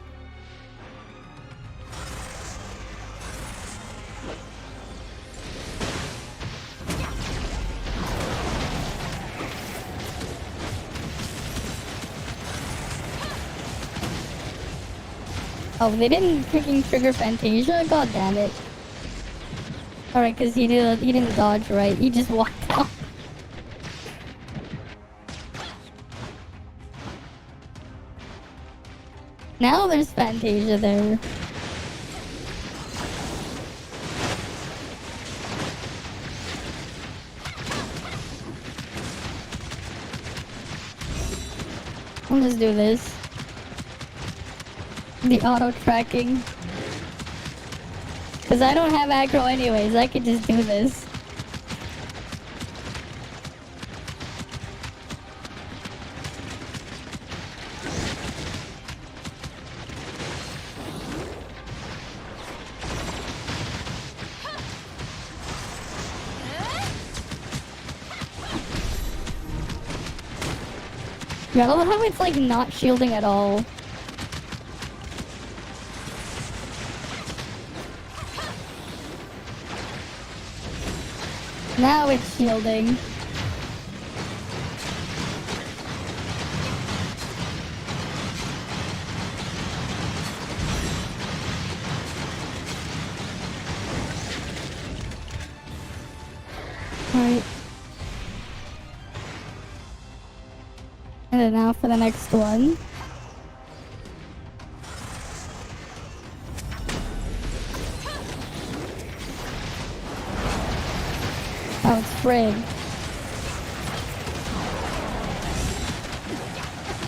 Oh, they didn't freaking trigger Fantasia? God damn it. Alright, cause he didn't dodge right. He just walked out. Now there's Fantasia there. I'll just do this. The auto tracking. Cause I don't have aggro anyways, I could just do this. Yeah, I love how it's like not shielding at all. Now it's shielding. Alright. And then now for the next one. Oh, it's Frig.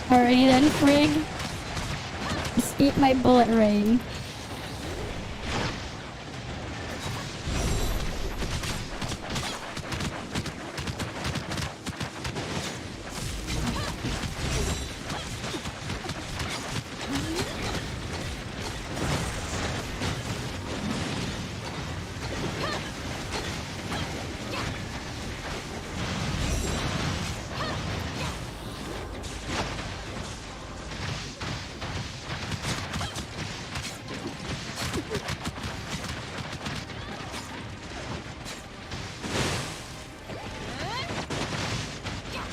Alrighty then, Frig. Just eat my bullet rain.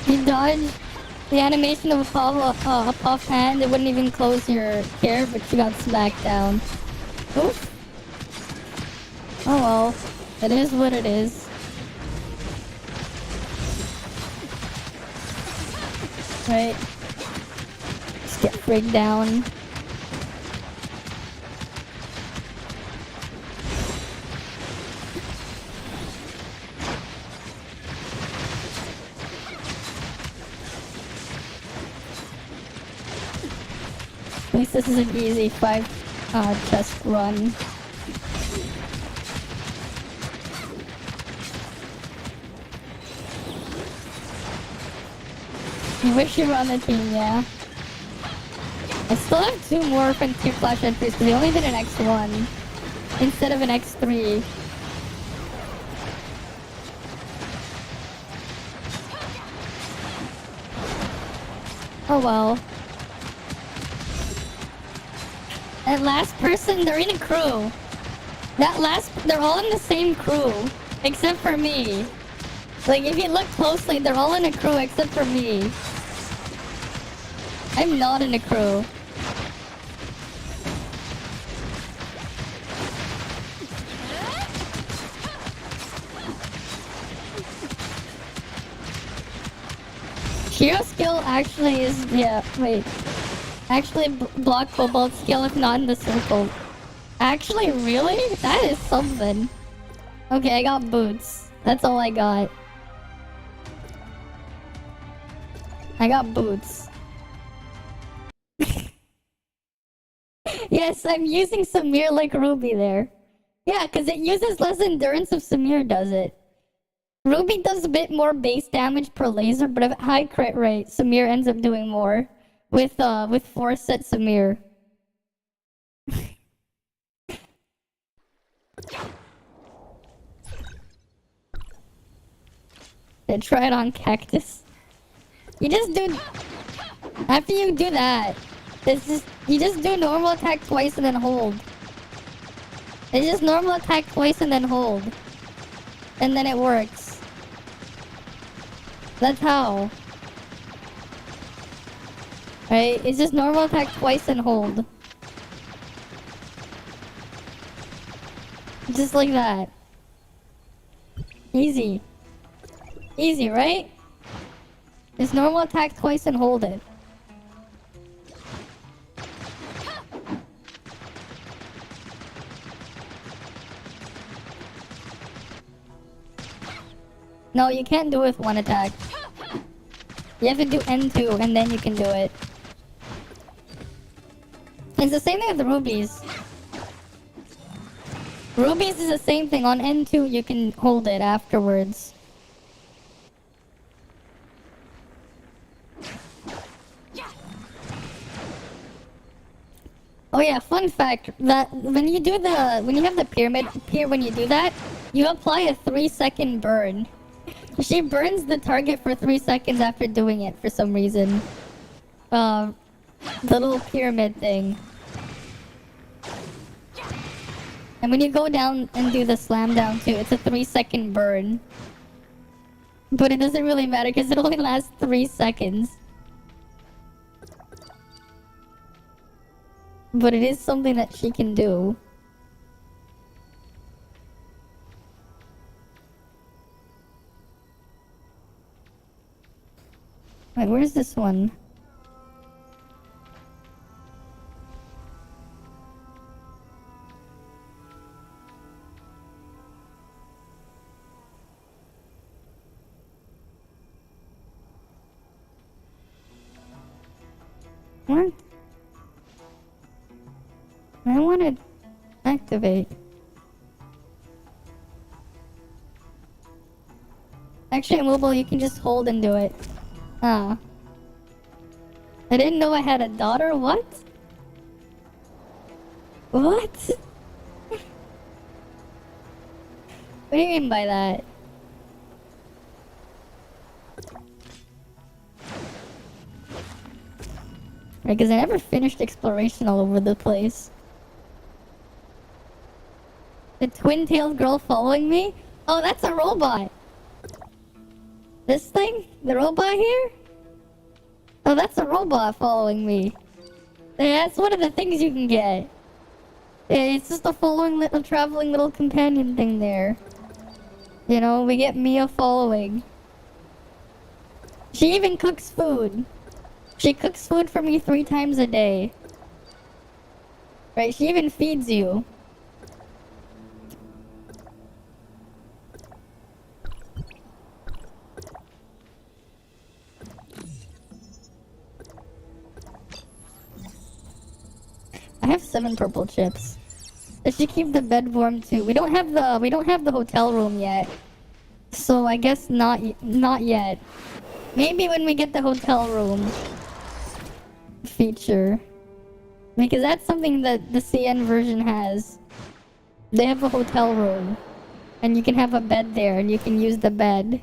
You dodged the animation of a puff hand. It wouldn't even close your care, but you got smacked down. Oof. Oh well. It is what it is. Right. Just get frigged down. At least this is an easy 5 chest run. You wish you were on the team, yeah. I still have 2 more Frontier Flash entries because they only did an X1 instead of an X3. Oh well. That last person, they're in a crew. They're all in the same crew. Except for me. Like, if you look closely, they're all in a crew except for me. I'm not in a crew. Hero skill actually is, yeah, wait. Actually, block Cobalt skill if not in the circle. Actually, really? That is something. Okay, I got boots. That's all I got. I got boots. Yes, I'm using Samir like Ruby there. Yeah, because it uses less endurance if Samir does it. Ruby does a bit more base damage per laser, but at high crit rate, Samir ends up doing more. With 4-set Samir. They try it on Cactus. You just do... After you do that, you just do normal attack twice and then hold. It's just normal attack twice and then hold. And then it works. That's how. Right? It's just normal attack twice and hold. Just like that. Easy. Easy, right? Just normal attack twice and hold it. No, you can't do it with one attack. You have to do N2 and then you can do it. It's the same thing with the rubies. Rubies is the same thing. On N2 you can hold it afterwards. Oh yeah, fun fact that when you have the pyramid here, when you do that, you apply a 3-second burn. She burns the target for 3 seconds after doing it for some reason. The little pyramid thing. And when you go down and do the slam down too, it's a 3-second burn. But it doesn't really matter because it only lasts 3 seconds. But it is something that she can do. Wait, where's this one? What? I want to activate. Actually, mobile, you can just hold and do it. Ah. I didn't know I had a daughter? What? What? What do you mean by that? Because I never finished exploration all over the place. The twin-tailed girl following me? Oh, that's a robot. This thing? The robot here? Oh, that's a robot following me. Yeah, that's one of the things you can get. Yeah, it's just a following little traveling little companion thing there. You know, we get Mia following. She even cooks food. She cooks food for me 3 times a day. Right, she even feeds you. I have 7 purple chips. Does she keep the bed warm too? We don't have the hotel room yet. So I guess not yet. Maybe when we get the hotel room feature. Because that's something that the CN version has. They have a hotel room. And you can have a bed there and you can use the bed.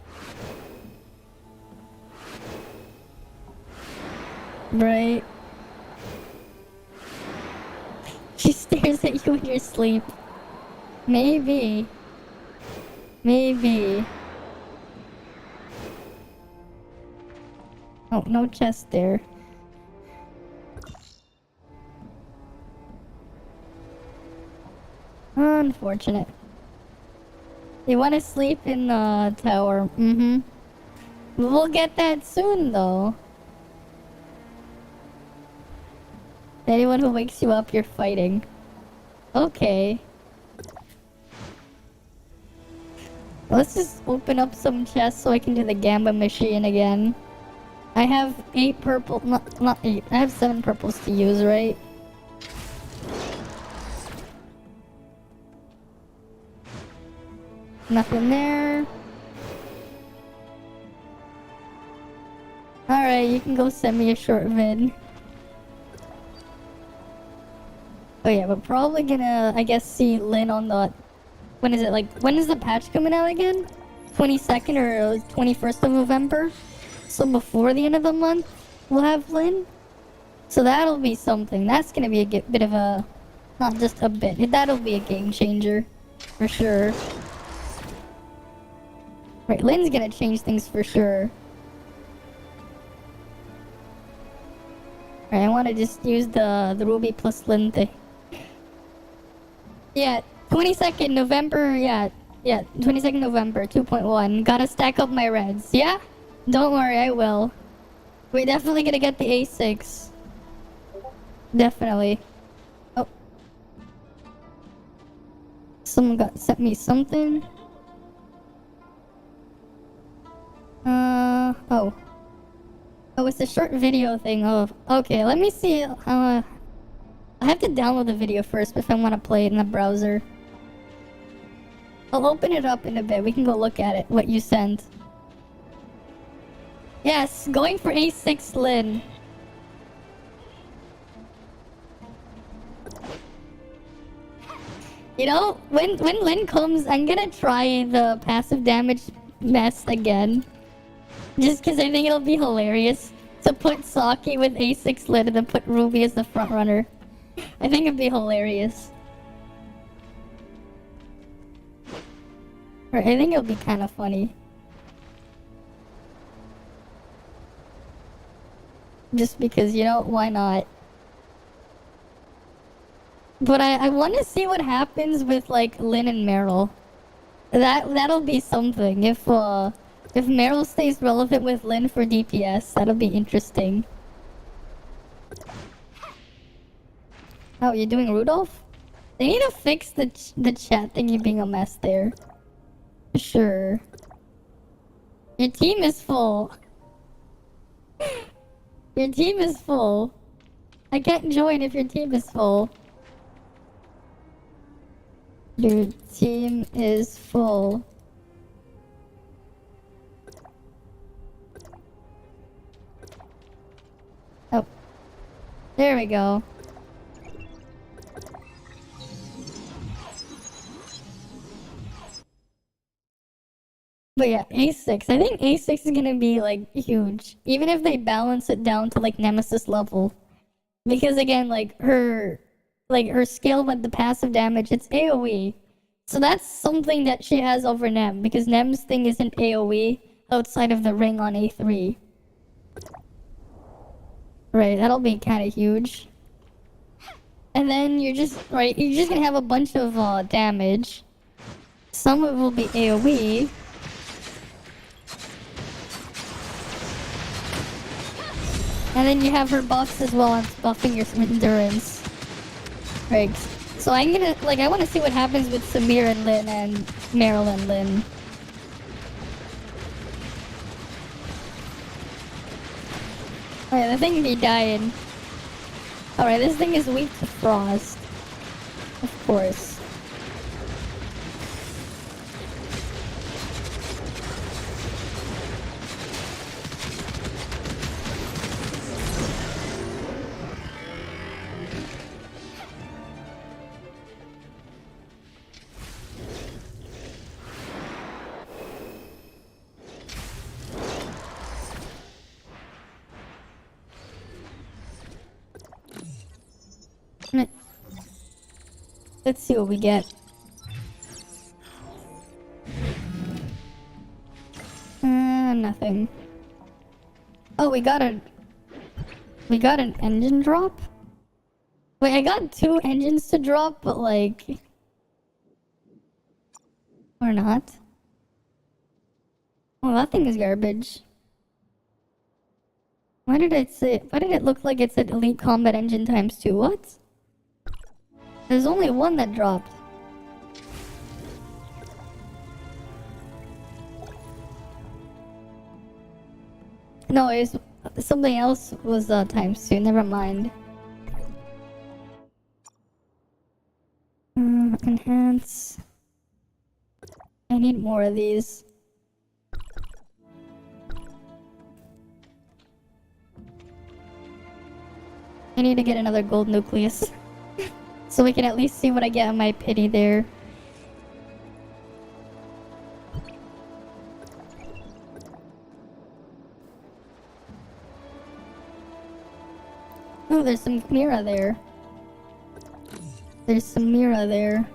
Right? She stares at you in your sleep. Maybe. Maybe. Oh, no chest there. Unfortunate. You want to sleep in the tower? Mm-hmm. We'll get that soon, though. Anyone who wakes you up, you're fighting. Okay. Let's just open up some chests so I can do the Gamba machine again. I have 8 purple, not 8, I have 7 purples to use, right? Nothing there. Alright, you can go send me a short vid. Oh yeah, we're probably gonna, I guess, see Lynn on the... When is it, like, when is the patch coming out again? 22nd or 21st of November? So before the end of the month, we'll have Lynn? So that'll be something. That's gonna be a bit of a... Not just a bit. That'll be a game changer. For sure. Right, Lynn's gonna change things for sure. Right, I wanna just use the Ruby plus Lynn thing. Yeah, 22nd November, yeah, 22nd November, 2.1. Gotta stack up my reds, yeah? Don't worry, I will. We're definitely gonna get the A6. Definitely. Oh. Someone sent me something. Oh. Oh, it's a short video thing of... Okay, let me see. I have to download the video first if I want to play it in the browser. I'll open it up in a bit. We can go look at it, what you sent. Yes, going for A6 Lin. You know, when Lin comes, I'm gonna try the passive damage mess again. Just because I think it'll be hilarious to put Saki with A6 Lin and then put Ruby as the front runner. I think it'd be hilarious. Or I think it'll be kind of funny. Just because, you know, why not? But I want to see what happens with, like, Lin and Meryl. That'll be something. If Meryl stays relevant with Lin for DPS, that'll be interesting. Oh, you're doing Rudolph? They need to fix the chat thingy being a mess there. Sure. Your team is full. Your team is full. I can't join if your team is full. Your team is full. Oh. There we go. But yeah, A6. I think A6 is gonna be, like, huge. Even if they balance it down to, like, Nemesis level. Because, again, like, her skill with the passive damage, it's AoE. So that's something that she has over Nem. Because Nem's thing isn't AoE outside of the ring on A3. Right, that'll be kind of huge. And then you're just gonna have a bunch of damage. Some of it will be AoE. And then you have her buffs as well as buffing your endurance. Right. So I'm gonna, like, I want to see what happens with Samir and Lin and Meryl and Lin. Alright, the thing be dying. Alright, this thing is weak to frost. Of course. Let's see what we get. Nothing. Oh, we got an engine drop? Wait, I got 2 engines to drop, but like... Or not. Oh, that thing is garbage. Why did it look like it said Elite Combat Engine ×2? What? There's only one that dropped. No, it's something else was ×2. Never mind. Enhance. I need more of these. I need to get another gold nucleus. So we can at least see what I get on my pity there. Oh, there's some Mira there. There's some Mira there.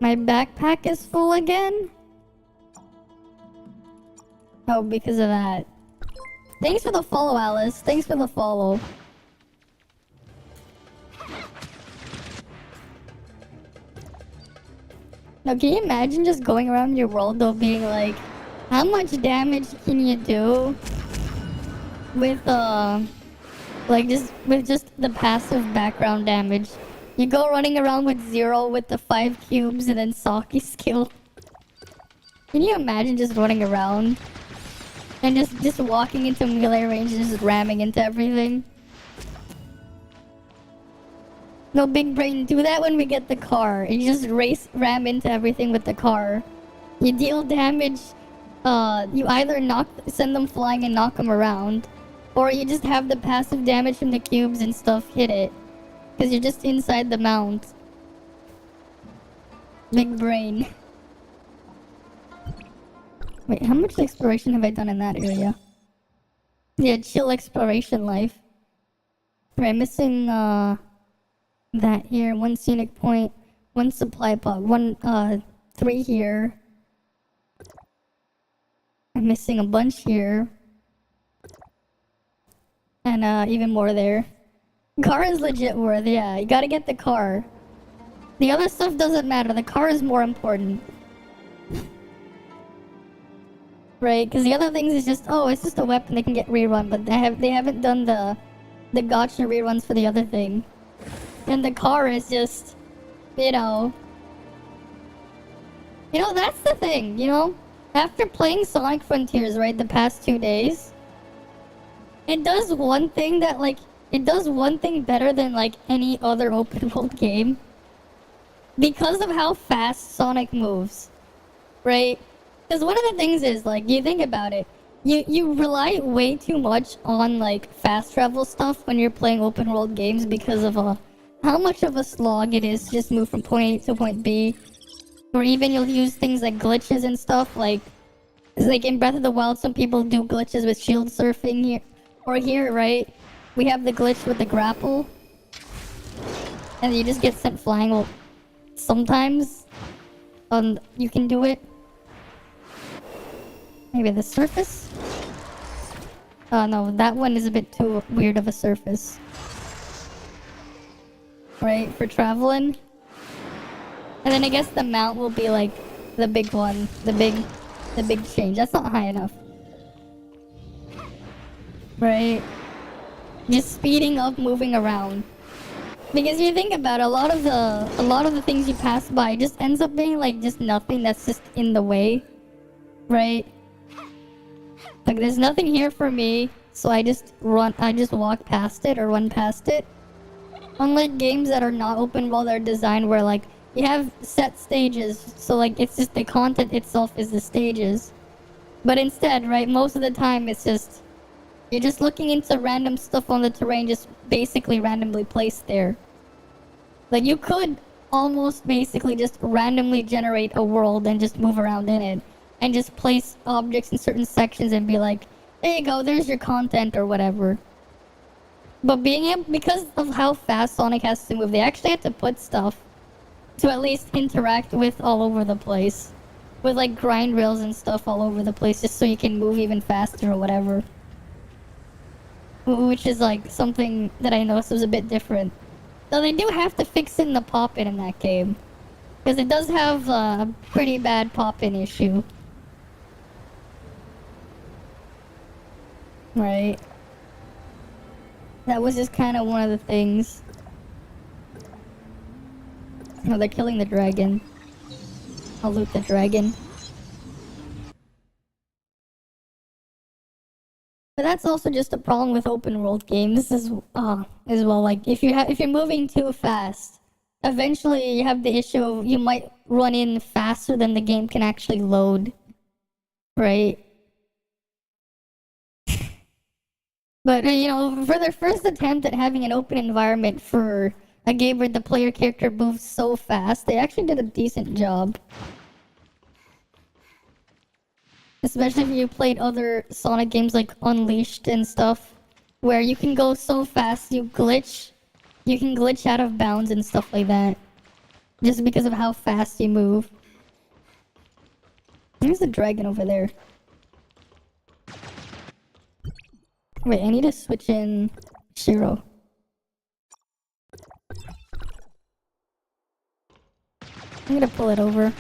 My backpack is full again? Oh, because of that. Thanks for the follow, Alice. Thanks for the follow. Now, can you imagine just going around your world though being like, how much damage can you do with like just the passive background damage? You go running around with 0 with the 5 cubes and then Saki skill. Can you imagine just running around and just walking into melee range and just ramming into everything? No, big brain, do that when we get the car. You just ram into everything with the car. You deal damage, you either send them flying and knock them around, or you just have the passive damage from the cubes and stuff hit it. Because you're just inside the mount. Big brain. Wait, how much exploration have I done in that area? Yeah, chill exploration life. Right, missing, that here, 1 scenic point, 1 supply pod, 3 here. I'm missing a bunch here. And, even more there. Car is legit worth, yeah, you gotta get the car. The other stuff doesn't matter, the car is more important. Right, because the other things is just, oh, it's just a weapon they can get rerun, but they haven't done the gotcha reruns for the other thing. And the car is just, you know, that's the thing, after playing Sonic Frontiers, right, the past 2 days, it does one thing that, like, it does one thing better than, like, any other open world game. Because of how fast Sonic moves, right? Because one of the things is, like, you think about it, you rely way too much on, like, fast travel stuff when you're playing open world games because of, how much of a slog it is to just move from point A to point B. Or even you'll use things like glitches and stuff, like in Breath of the Wild, some people do glitches with shield surfing here. Or here, right? We have the glitch with the grapple. And you just get sent flying. Well, sometimes you can do it. Maybe the surface? Oh no, that one is a bit too weird of a surface. Right, for traveling. And then I guess the mount will be like the big one, the big change. That's not high enough. Right? Just speeding up, moving around. Because you think about it, a lot of the things you pass by just ends up being like just nothing that's just in the way. Right? Like there's nothing here for me, so I just walk past it or run past it. Unlike games that are not open world, they're designed where like you have set stages, so like it's just the content itself is the stages. But instead, right, most of the time it's just you're just looking into random stuff on the terrain, just basically randomly placed there. Like you could almost basically just randomly generate a world and just move around in it, and just place objects in certain sections and be like, there you go, there's your content or whatever. But because of how fast Sonic has to move, they actually have to put stuff to at least interact with all over the place. With like grind rails and stuff all over the place, just so you can move even faster or whatever. Which is like something that I noticed was a bit different. Though they do have to fix in the pop-in in that game. Because it does have a pretty bad pop-in issue. Right. That was just kind of one of the things. Oh, they're killing the dragon. I'll loot the dragon. But that's also just a problem with open world games as well. Like if you're moving too fast, eventually you have the issue of you might run in faster than the game can actually load. Right? But, for their first attempt at having an open environment for a game where the player character moves so fast, they actually did a decent job. Especially if you played other Sonic games like Unleashed and stuff, where you can go so fast, you can glitch out of bounds and stuff like that. Just because of how fast you move. There's a dragon over there. Wait, I need to switch in Shiro. I'm gonna pull it over.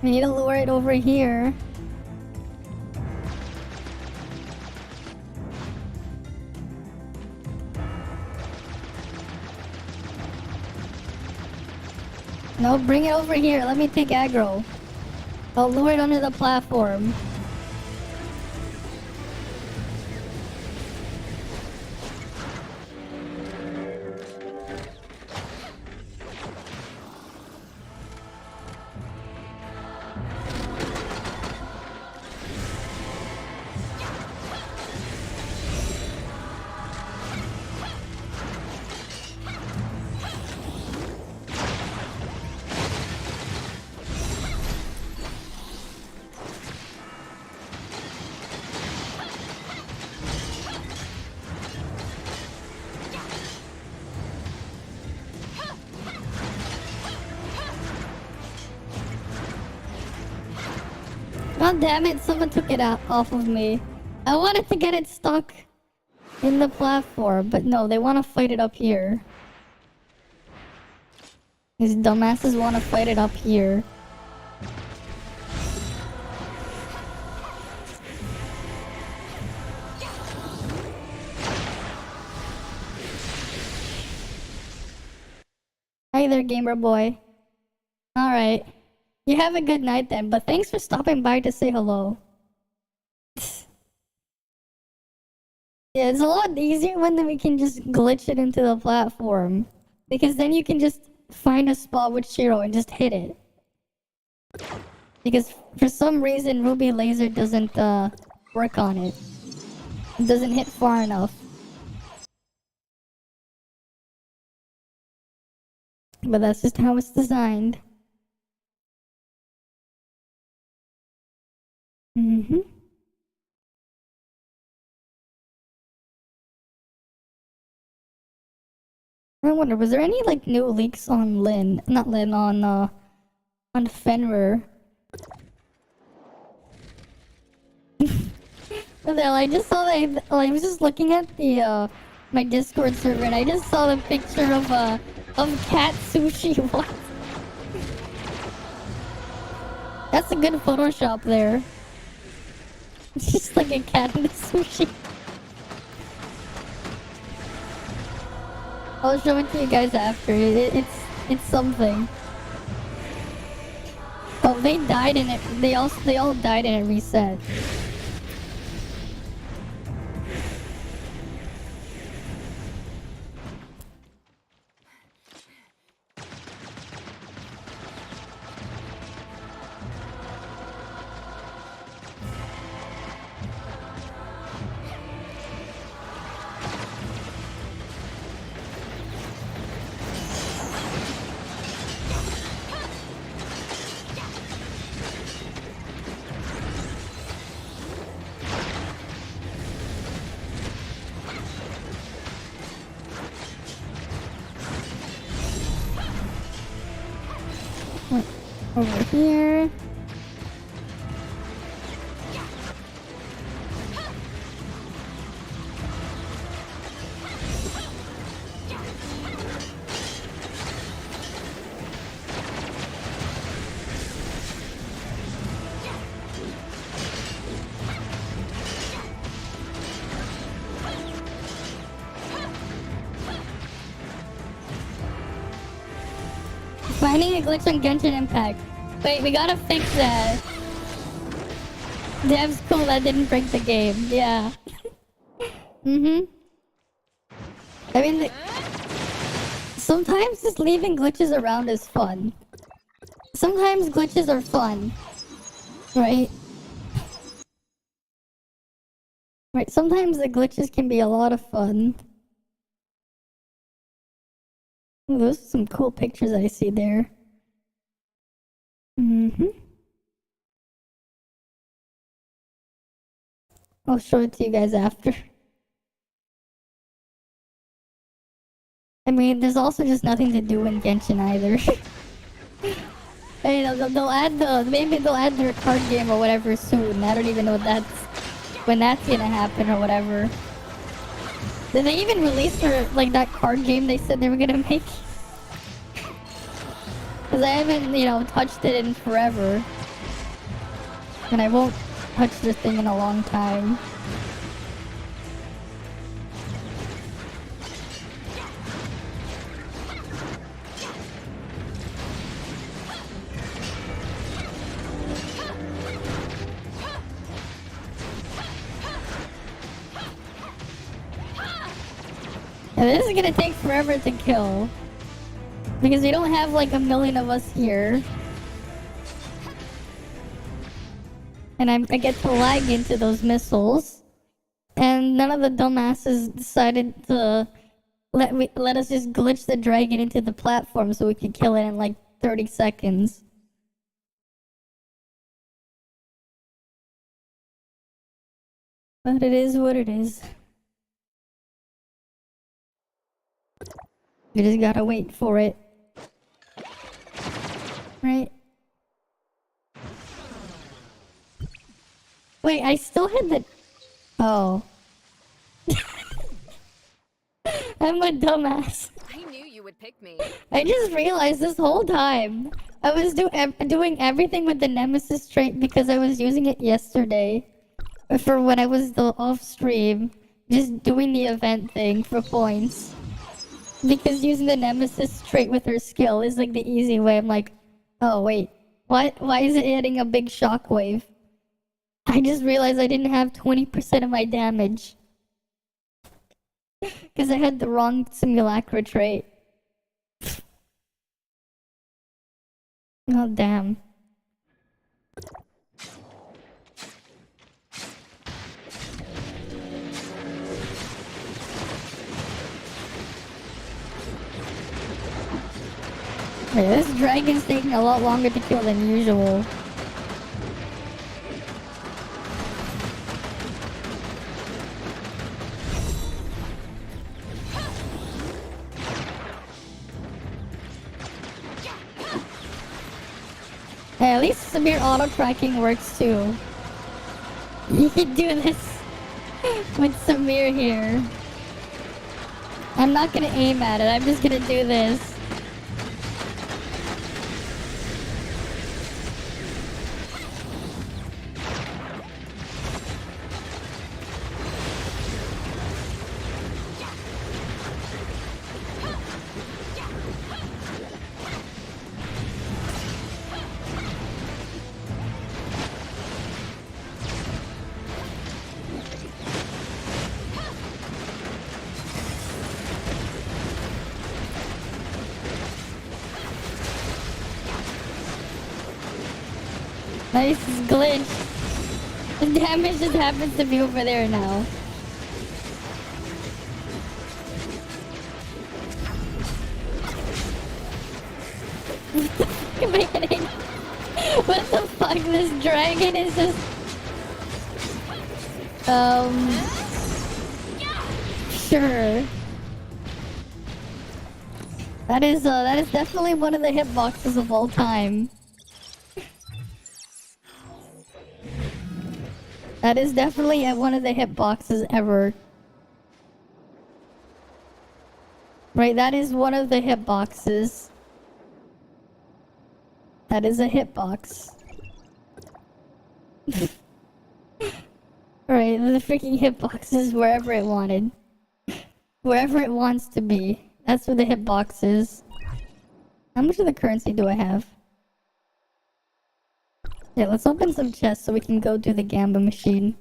I need to lure it over here. No, bring it over here. Let me take aggro. I'll lure it under the platform. God damn it, someone took it out off of me. I wanted to get it stuck in the platform, but no, they want to fight it up here. These dumbasses want to fight it up here. Hi there, gamer boy. Alright. You have a good night then, but thanks for stopping by to say hello. Yeah, it's a lot easier when we can just glitch it into the platform. Because then you can just find a spot with Shiro and just hit it. Because for some reason Ruby Laser doesn't work on it. It doesn't hit far enough. But that's just how it's designed. Mm-hmm. I wonder, was there any like new leaks on Lin? Not Lin, on Fenrir. Well, I just saw that. I was just looking at the my Discord server, and I just saw the picture of cat sushi. What? That's a good Photoshop there. It's just like a cat in the sushi. I'll show it to you guys after. It's something. Oh, they died in it. They all died in it reset. Over here. Finding a glitch on Genshin Impact. Wait, we gotta fix that. Dev's cool that didn't break the game. Yeah. Mm-hmm. I mean, sometimes just leaving glitches around is fun. Sometimes glitches are fun. Right? Right, sometimes the glitches can be a lot of fun. Ooh, those are some cool pictures I see there. I'll show it to you guys after. I mean, there's also just nothing to do in Genshin either. Hey, they'll add maybe they'll add their card game or whatever soon. I don't even know when that's gonna happen or whatever. Did they even release like that card game they said they were gonna make? Cause I haven't, touched it in forever. And I won't touch this thing in a long time. And this is gonna take forever to kill. Because we don't have like a million of us here. And I get to lag into those missiles. And none of the dumbasses decided to let us just glitch the dragon into the platform so we could kill it in like 30 seconds. But it is what it is. You just gotta wait for it. Right? Wait, I still had the... Oh. I'm a dumbass. I knew you would pick me. I just realized this whole time I was doing everything with the Nemesis trait because I was using it yesterday for when I was off stream, just doing the event thing for points. Because using the Nemesis trait with her skill is like the easy way. I'm like, oh wait, why is it adding a big shockwave? I just realized I didn't have 20% of my damage. Because I had the wrong simulacra trait. Oh, damn. Yeah, this dragon's taking a lot longer to kill than usual. Hey, at least Samir auto-tracking works too. You can do this with Samir here. I'm not gonna aim at it, I'm just gonna do this. Nice glitch. The damage just happens to be over there now. Am I kidding? What the fuck? This dragon is just... Sure. That is definitely one of the hitboxes of all time. That is definitely one of the hitboxes ever. Right, that is one of the hitboxes. That is a hitbox. Right, the freaking hitbox is wherever it wanted. Wherever it wants to be. That's where the hitbox is. How much of the currency do I have? Yeah, let's open some chests so we can go do the gamba machine.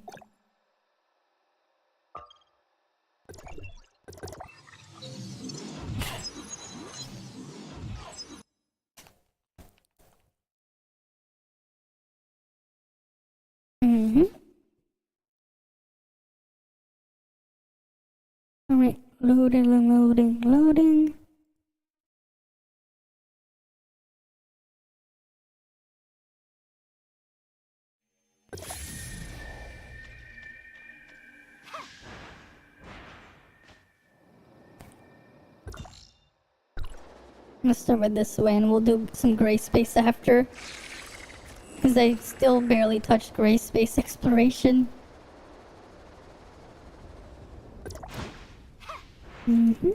Alright, loading. I'm gonna start with this way and we'll do some gray space after. Because I still barely touched gray space exploration. Mm-hmm.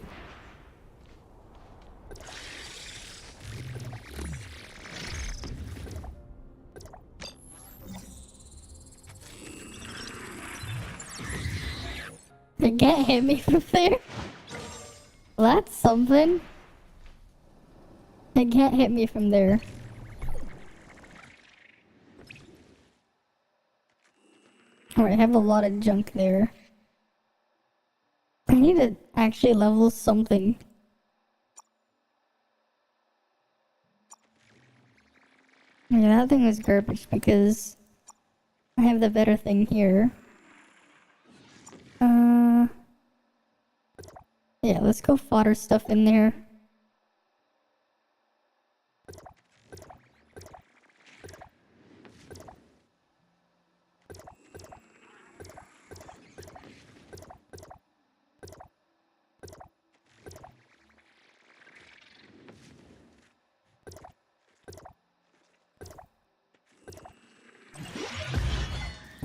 They can't hit me from there. Well, that's something. They can't hit me from there. Alright, I have a lot of junk there. I need to actually level something. Yeah, that thing was garbage because I have the better thing here. Yeah, let's go fodder stuff in there.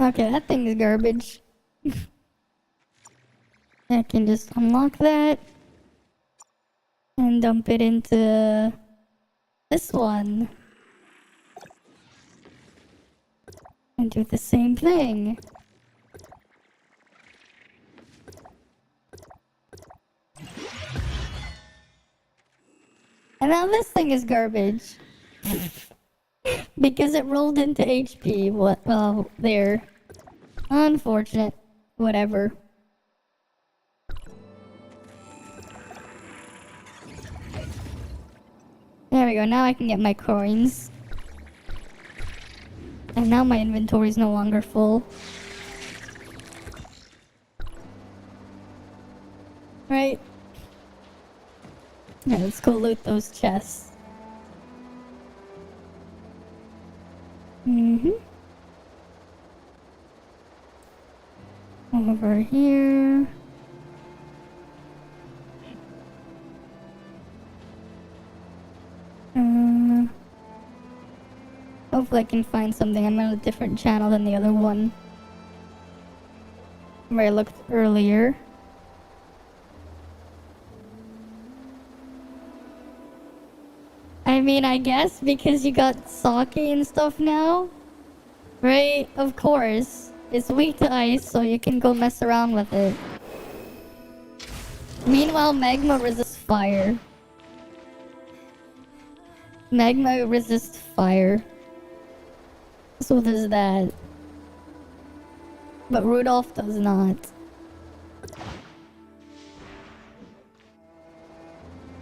Okay, that thing is garbage. I can just unlock that and dump it into this one and do the same thing. And now this thing is garbage. Because it rolled into HP. What? Well, there. Unfortunate. Whatever. There we go. Now I can get my coins. And now my inventory is no longer full. Right? Yeah, let's go loot those chests. Over here. Hopefully I can find something. I'm on a different channel than the other one where I looked earlier. I mean, I guess because you got Saki and stuff now, right? Of course. It's weak to ice, so you can go mess around with it. Meanwhile, magma resists fire. Magma resists fire. So there's that. But Rudolph does not.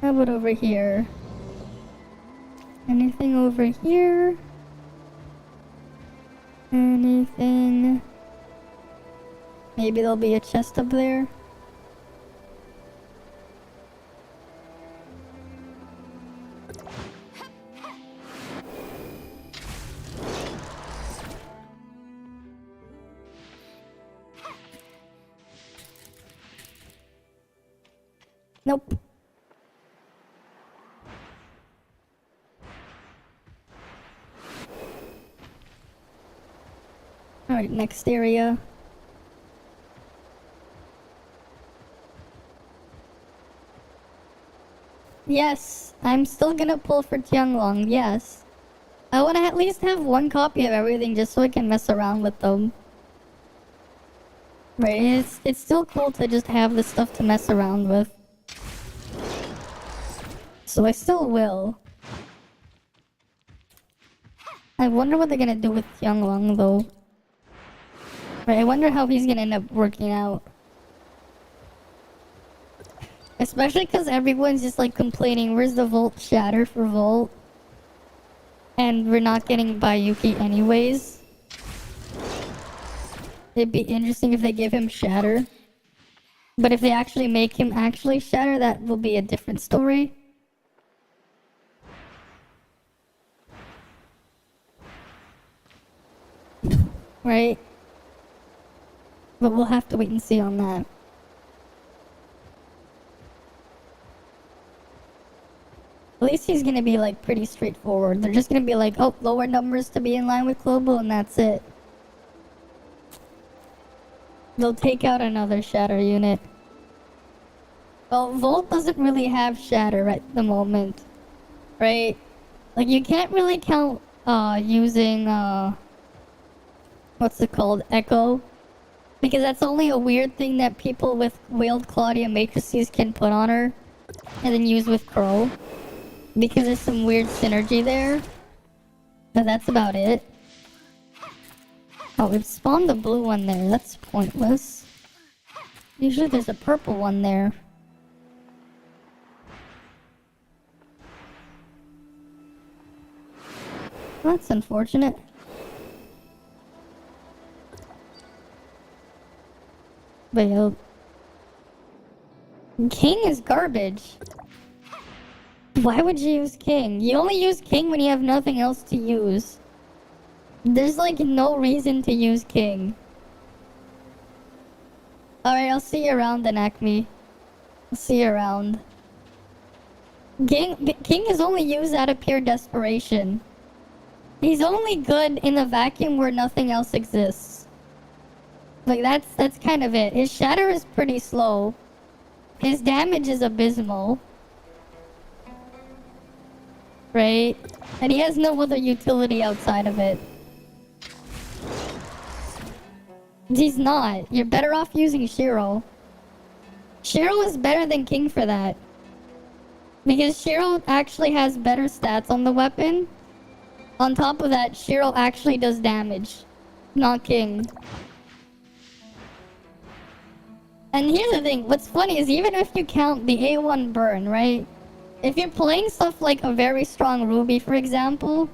How about over here? Anything over here? Anything? Maybe there'll be a chest up there. Nope. Alright, next area. Yes, I'm still gonna pull for Tianglong, yes. I wanna at least have one copy of everything just so I can mess around with them. Right, it's still cool to just have the stuff to mess around with. So I still will. I wonder what they're gonna do with Tianglong though. Right, I wonder how he's gonna end up working out. Especially because everyone's just like complaining, where's the Volt Shatter for Volt? And we're not getting Bayuki anyways. It'd be interesting if they give him Shatter. But if they actually make him actually Shatter, that will be a different story. Right? But we'll have to wait and see on that. At least he's gonna be like pretty straightforward. They're just gonna be like, oh, lower numbers to be in line with global, and that's it. They'll take out another shatter unit. Well, Volt doesn't really have shatter at the moment, right? Like, you can't really count using what's it called, Echo, because that's only a weird thing that people with Whaled Claudia matrices can put on her and then use with Crow, because there's some weird synergy there. But that's about it. Oh, it spawned the blue one there. That's pointless. Usually there's a purple one there. That's unfortunate. But yo, King is garbage. Why would you use King? You only use King when you have nothing else to use. There's like no reason to use King. Alright, I'll see you around then, Acme. I'll see you around. King is only used out of pure desperation. He's only good in a vacuum where nothing else exists. Like, that's kind of it. His shatter is pretty slow. His damage is abysmal. Right? And he has no other utility outside of it. He's not. You're better off using Shiro. Shiro is better than King for that. Because Shiro actually has better stats on the weapon. On top of that, Shiro actually does damage. Not King. And here's the thing. What's funny is even if you count the A1 burn, right? If you're playing stuff like a very strong Ruby, for example.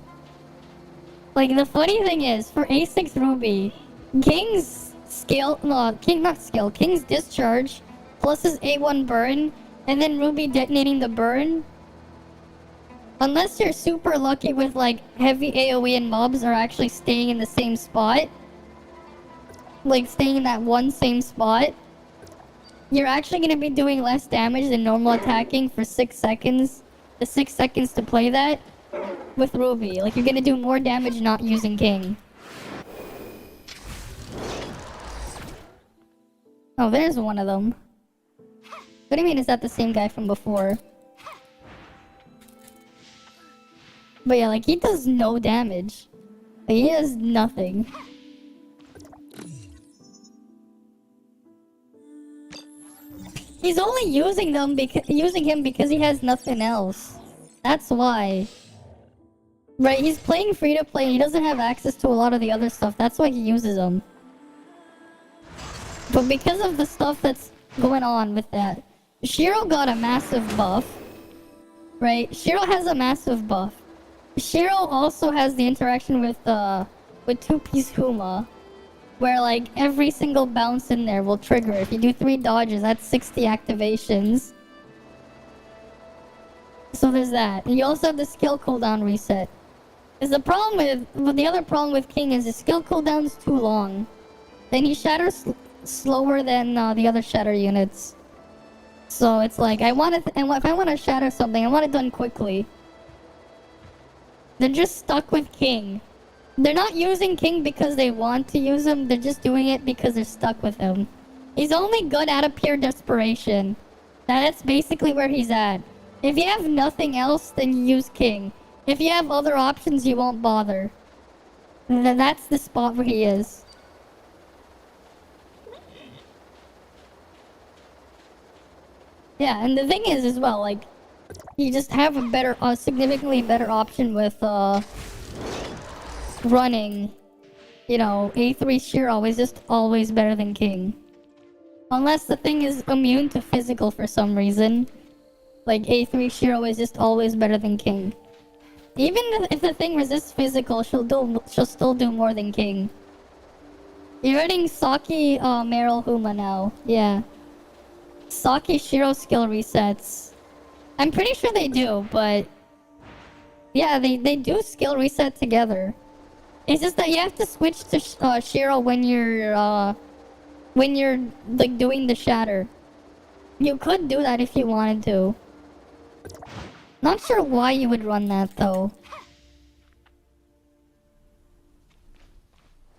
Like, the funny thing is, for A6 Ruby, King's skill, no, not skill, King's discharge, plus his A1 burn, and then Ruby detonating the burn. Unless you're super lucky with like heavy AoE and mobs are actually staying in the same spot. Like staying in that one same spot. You're actually going to be doing less damage than normal attacking for 6 seconds. The 6 seconds to play that with Ruby. Like you're going to do more damage not using King. Oh, there's one of them. What do you mean, is that the same guy from before? But yeah, like, he does no damage. Like, he has nothing. He's only using him because he has nothing else. That's why. Right, he's playing free to play and he doesn't have access to a lot of the other stuff. That's why he uses them. But because of the stuff that's going on with that, Shiro got a massive buff. Right? Shiro has a massive buff. Shiro also has the interaction with two-piece Huma, where like every single bounce in there will trigger. If you do 3 dodges, that's 60 activations. So there's that. And you also have the skill cooldown reset. Is the problem with the other problem with King is his skill cooldown's too long. Then he shatters slower than the other shatter units. So it's like if I want to shatter something, I want it done quickly. They're just stuck with King. They're not using King because they want to use him. They're just doing it because they're stuck with him. He's only good out of pure desperation. That's basically where he's at. If you have nothing else, then you use King. If you have other options, you won't bother. Then that's the spot where he is. Yeah, and the thing is as well, like, you just have a significantly better option with, running, you know, A3 Shiro is just always better than King. Unless the thing is immune to physical for some reason. Like, A3 Shiro is just always better than King. Even if the thing resists physical, she'll still do more than King. You're running Saki, Meryl Huma now. Yeah. Saki Shiro skill resets. I'm pretty sure they do, but... yeah, they do skill reset together. It's just that you have to switch to Shiro when you're like doing the shatter. You could do that if you wanted to. Not sure why you would run that though.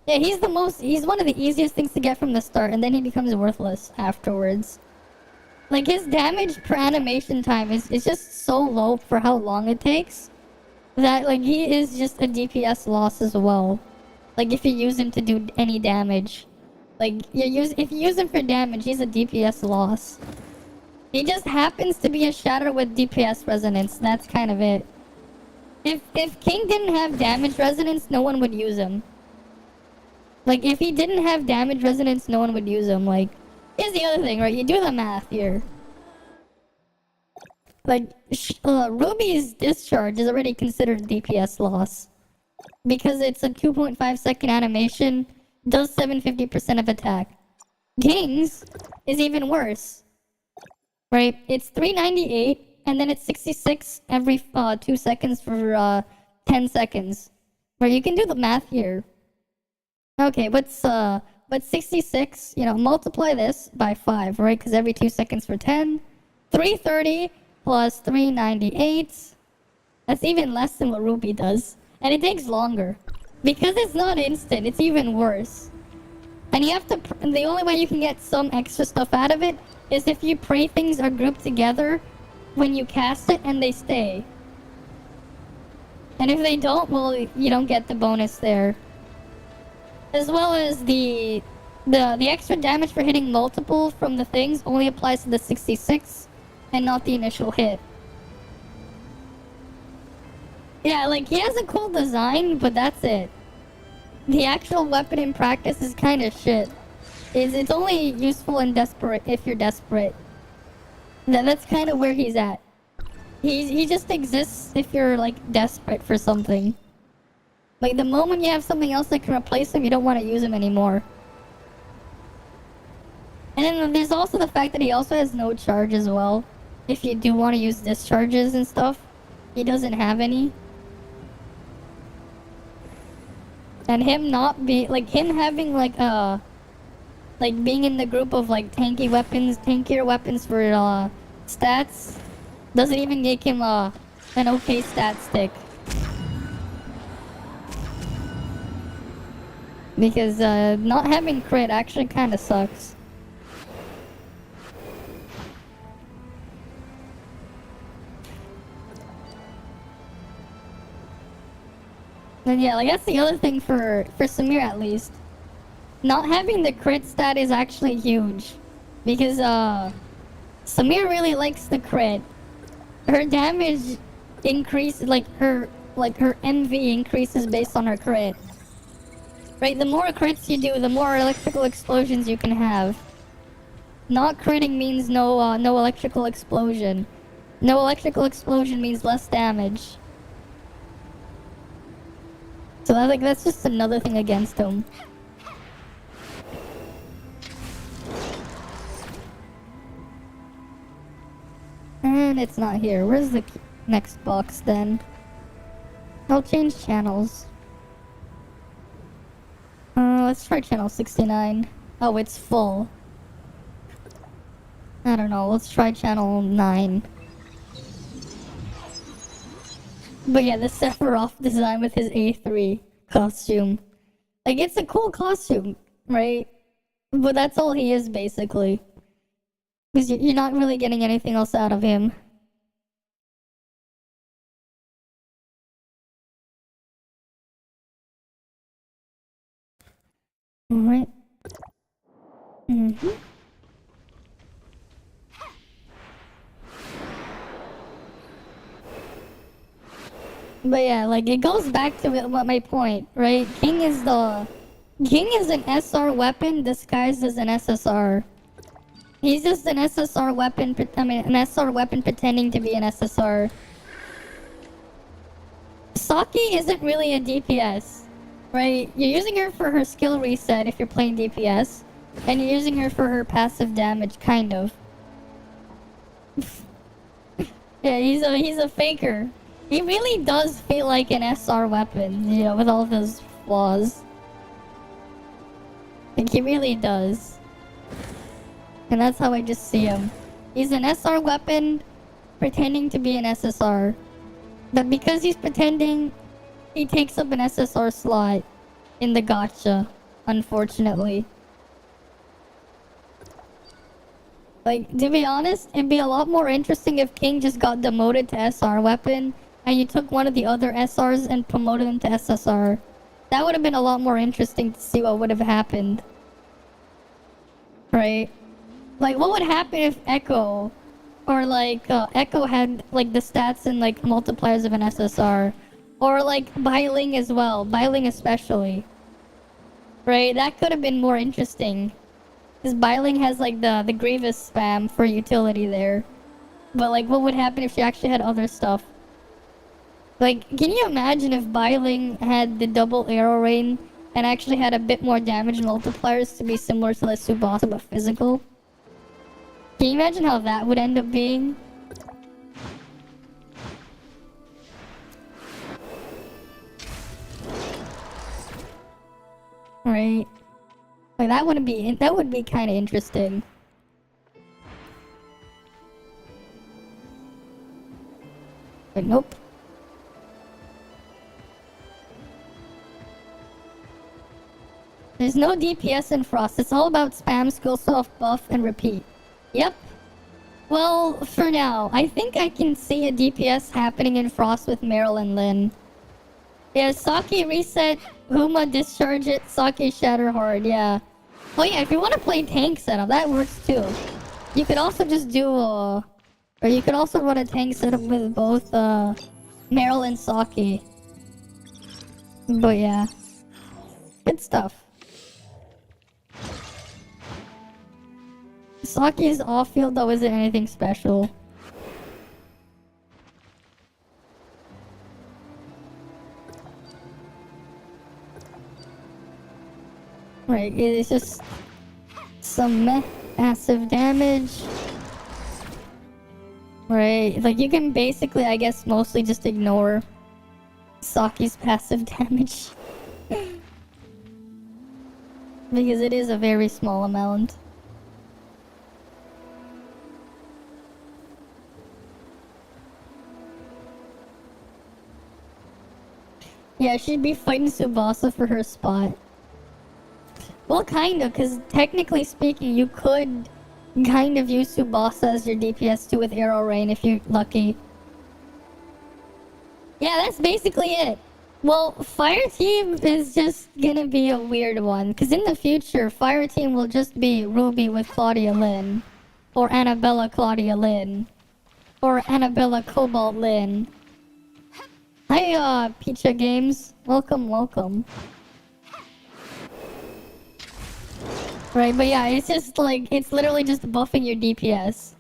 Yeah, he's one of the easiest things to get from the start, and then he becomes worthless afterwards. Like, his damage per animation time is just so low for how long it takes, that, like, he is just a DPS loss as well. Like, if you use him to do any damage. Like, if you use him for damage, he's a DPS loss. He just happens to be a shatter with DPS resonance, that's kind of it. If King didn't have damage resonance, no one would use him. Like, if he didn't have damage resonance, no one would use him. Like, here's the other thing, right? You do the math here. Like, Ruby's discharge is already considered DPS loss. Because it's a 2.5 second animation, does 750% of attack. King's is even worse. Right? It's 398, and then it's 66 every 2 seconds for 10 seconds. Right, you can do the math here. Okay, what's 66, you know, multiply this by 5, right? Because every 2 seconds for 10. 330 plus 398. That's even less than what Ruby does. And it takes longer. Because it's not instant, it's even worse. And you have to, the only way you can get some extra stuff out of it is if you pray things are grouped together when you cast it and they stay. And if they don't, well, you don't get the bonus there. As well as the extra damage for hitting multiple from the things only applies to the 66 and not the initial hit. Yeah, like, he has a cool design, but that's it. The actual weapon in practice is kind of shit. It's only useful in desperate if you're desperate. That's kind of where he's at. He just exists if you're, like, desperate for something. Like, the moment you have something else that can replace him, you don't want to use him anymore. And then there's also the fact that he also has no charge as well. If you do want to use discharges and stuff, he doesn't have any. And him not be like, him having like being in the group of like tankier weapons for stats doesn't even make him an okay stat stick. Because not having crit actually kind of sucks. And yeah, like, that's the other thing for Samir at least. Not having the crit stat is actually huge. Because Samir really likes the crit. Her damage increases, like her MV increases based on her crit. Right, the more crits you do, the more electrical explosions you can have. Not critting means no electrical explosion. No electrical explosion means less damage. So that's just another thing against him. And it's not here. Where's the next box then? I'll change channels. Let's try channel 69. Oh, it's full. I don't know, let's try channel 9. But yeah, the Sephiroth design with his A3 costume. Like, it's a cool costume, right? But that's all he is, basically. Because you're not really getting anything else out of him. Alright. But yeah, like, it goes back to my point, right? King is an SR weapon disguised as an SSR. He's just an SSR weapon, an SR weapon pretending to be an SSR. Saki isn't really a DPS, right? You're using her for her skill reset if you're playing DPS, and you're using her for her passive damage, kind of. Yeah, he's a faker. He really does feel like an SR weapon, you know, with all of his flaws. Like, he really does. And that's how I just see him. He's an SR weapon, pretending to be an SSR. But because he's pretending, he takes up an SSR slot in the gacha, unfortunately. Like, to be honest, it'd be a lot more interesting if King just got demoted to SR weapon and you took one of the other SRs and promoted him to SSR. That would have been a lot more interesting to see what would have happened. Right? Like, what would happen if Echo, or like, Echo had, like, the stats and, like, multipliers of an SSR? Or, like, Bailing as well. Bailing especially. Right? That could have been more interesting. Because Bailing has, like, the Grievous spam for utility there. But, like, what would happen if she actually had other stuff? Like, can you imagine if Bailing had the double arrow rain and actually had a bit more damage multipliers to be similar to the Tsubasa but physical? Can you imagine how that would end up being? Right. Like, that would be kind of interesting. But nope. There's no DPS in Frost. It's all about spam, skill self, buff, and repeat. Yep. Well, for now, I think I can see a DPS happening in Frost with Meryl and Lynn. Yeah, Saki reset, Huma discharge it, Saki shatter hard, yeah. Oh yeah, if you want to play tank setup, that works too. You could also just do or you could also run a tank setup with both Meryl and Saki. But yeah, good stuff. Saki's off-field though isn't anything special. Right, it's just some massive damage. Right, like you can basically, I guess, mostly just ignore Saki's passive damage. Because it is a very small amount. Yeah, she'd be fighting Tsubasa for her spot. Well, kinda, because technically speaking, you could kind of use Tsubasa as your DPS too with Arrow Rain if you're lucky. Yeah, that's basically it. Well, Fire Team is just gonna be a weird one, because in the future, Fire Team will just be Ruby with Claudia Lynn, or Annabella Claudia Lynn, or Annabella Cobalt Lynn. Hi, Picha Games. Welcome, welcome. Right, but yeah, it's just like, it's literally just buffing your DPS.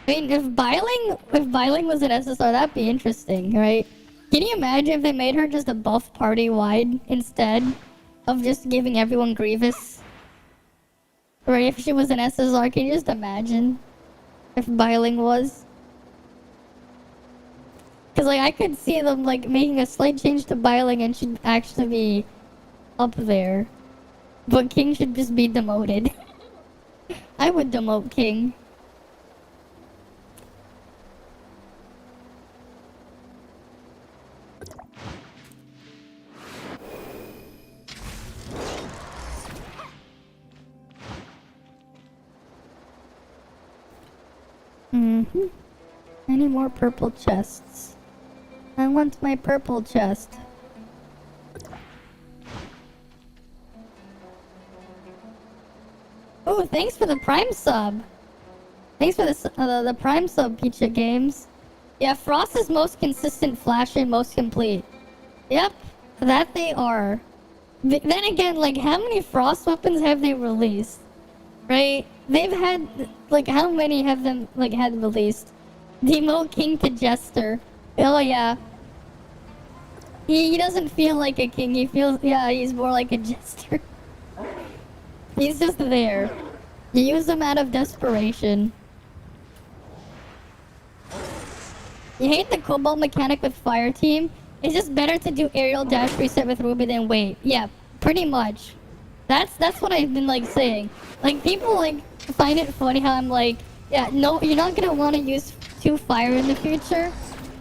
I mean, if Bailing was an SSR, that'd be interesting, right? Can you imagine if they made her just a buff party-wide instead of just giving everyone Grievous? Right, if she was an SSR, can you just imagine if Bailing was? Because, like, I could see them, like, making a slight change to Bailing and she'd actually be up there. But King should just be demoted. I would demote King. Any more purple chests? I want my purple chest. Oh, thanks for the Prime sub. Thanks for the Prime sub, Picha Games. Yeah, Frost is most consistent, Flash, and most complete. Yep, that they are. Then again, like, how many Frost weapons have they released? Right? They've had, like, how many have them, like, had released? Demo King to Jester. Oh, yeah. He doesn't feel like a king, he feels, yeah, he's more like a jester. He's just there. You use him out of desperation. You hate the Cobalt mechanic with Fire Team? It's just better to do aerial dash reset with Ruby than wait. Yeah, pretty much. That's what I've been, like, saying. Like, people, like, find it funny how I'm like, yeah, no, you're not gonna want to use to fire in the future.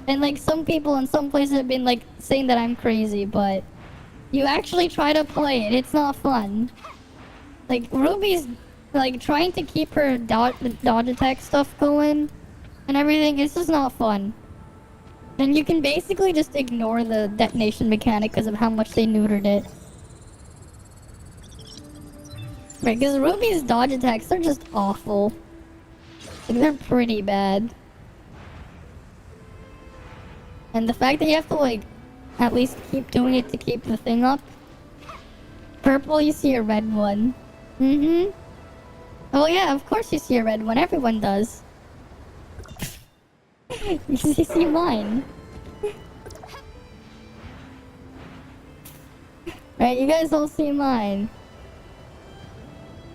And like some people in some places have been like saying that I'm crazy, but you actually try to play it. It's not fun. Like Ruby's like trying to keep her dodge attack stuff going and everything. It's just not fun. And you can basically just ignore the detonation mechanic because of how much they neutered it. Right, because Ruby's dodge attacks, they're just awful. Like, they're pretty bad. And the fact that you have to, like, at least keep doing it to keep the thing up. Purple, you see a red one. Mm-hmm. Oh yeah, of course you see a red one. Everyone does. You see mine. Right, you guys all see mine.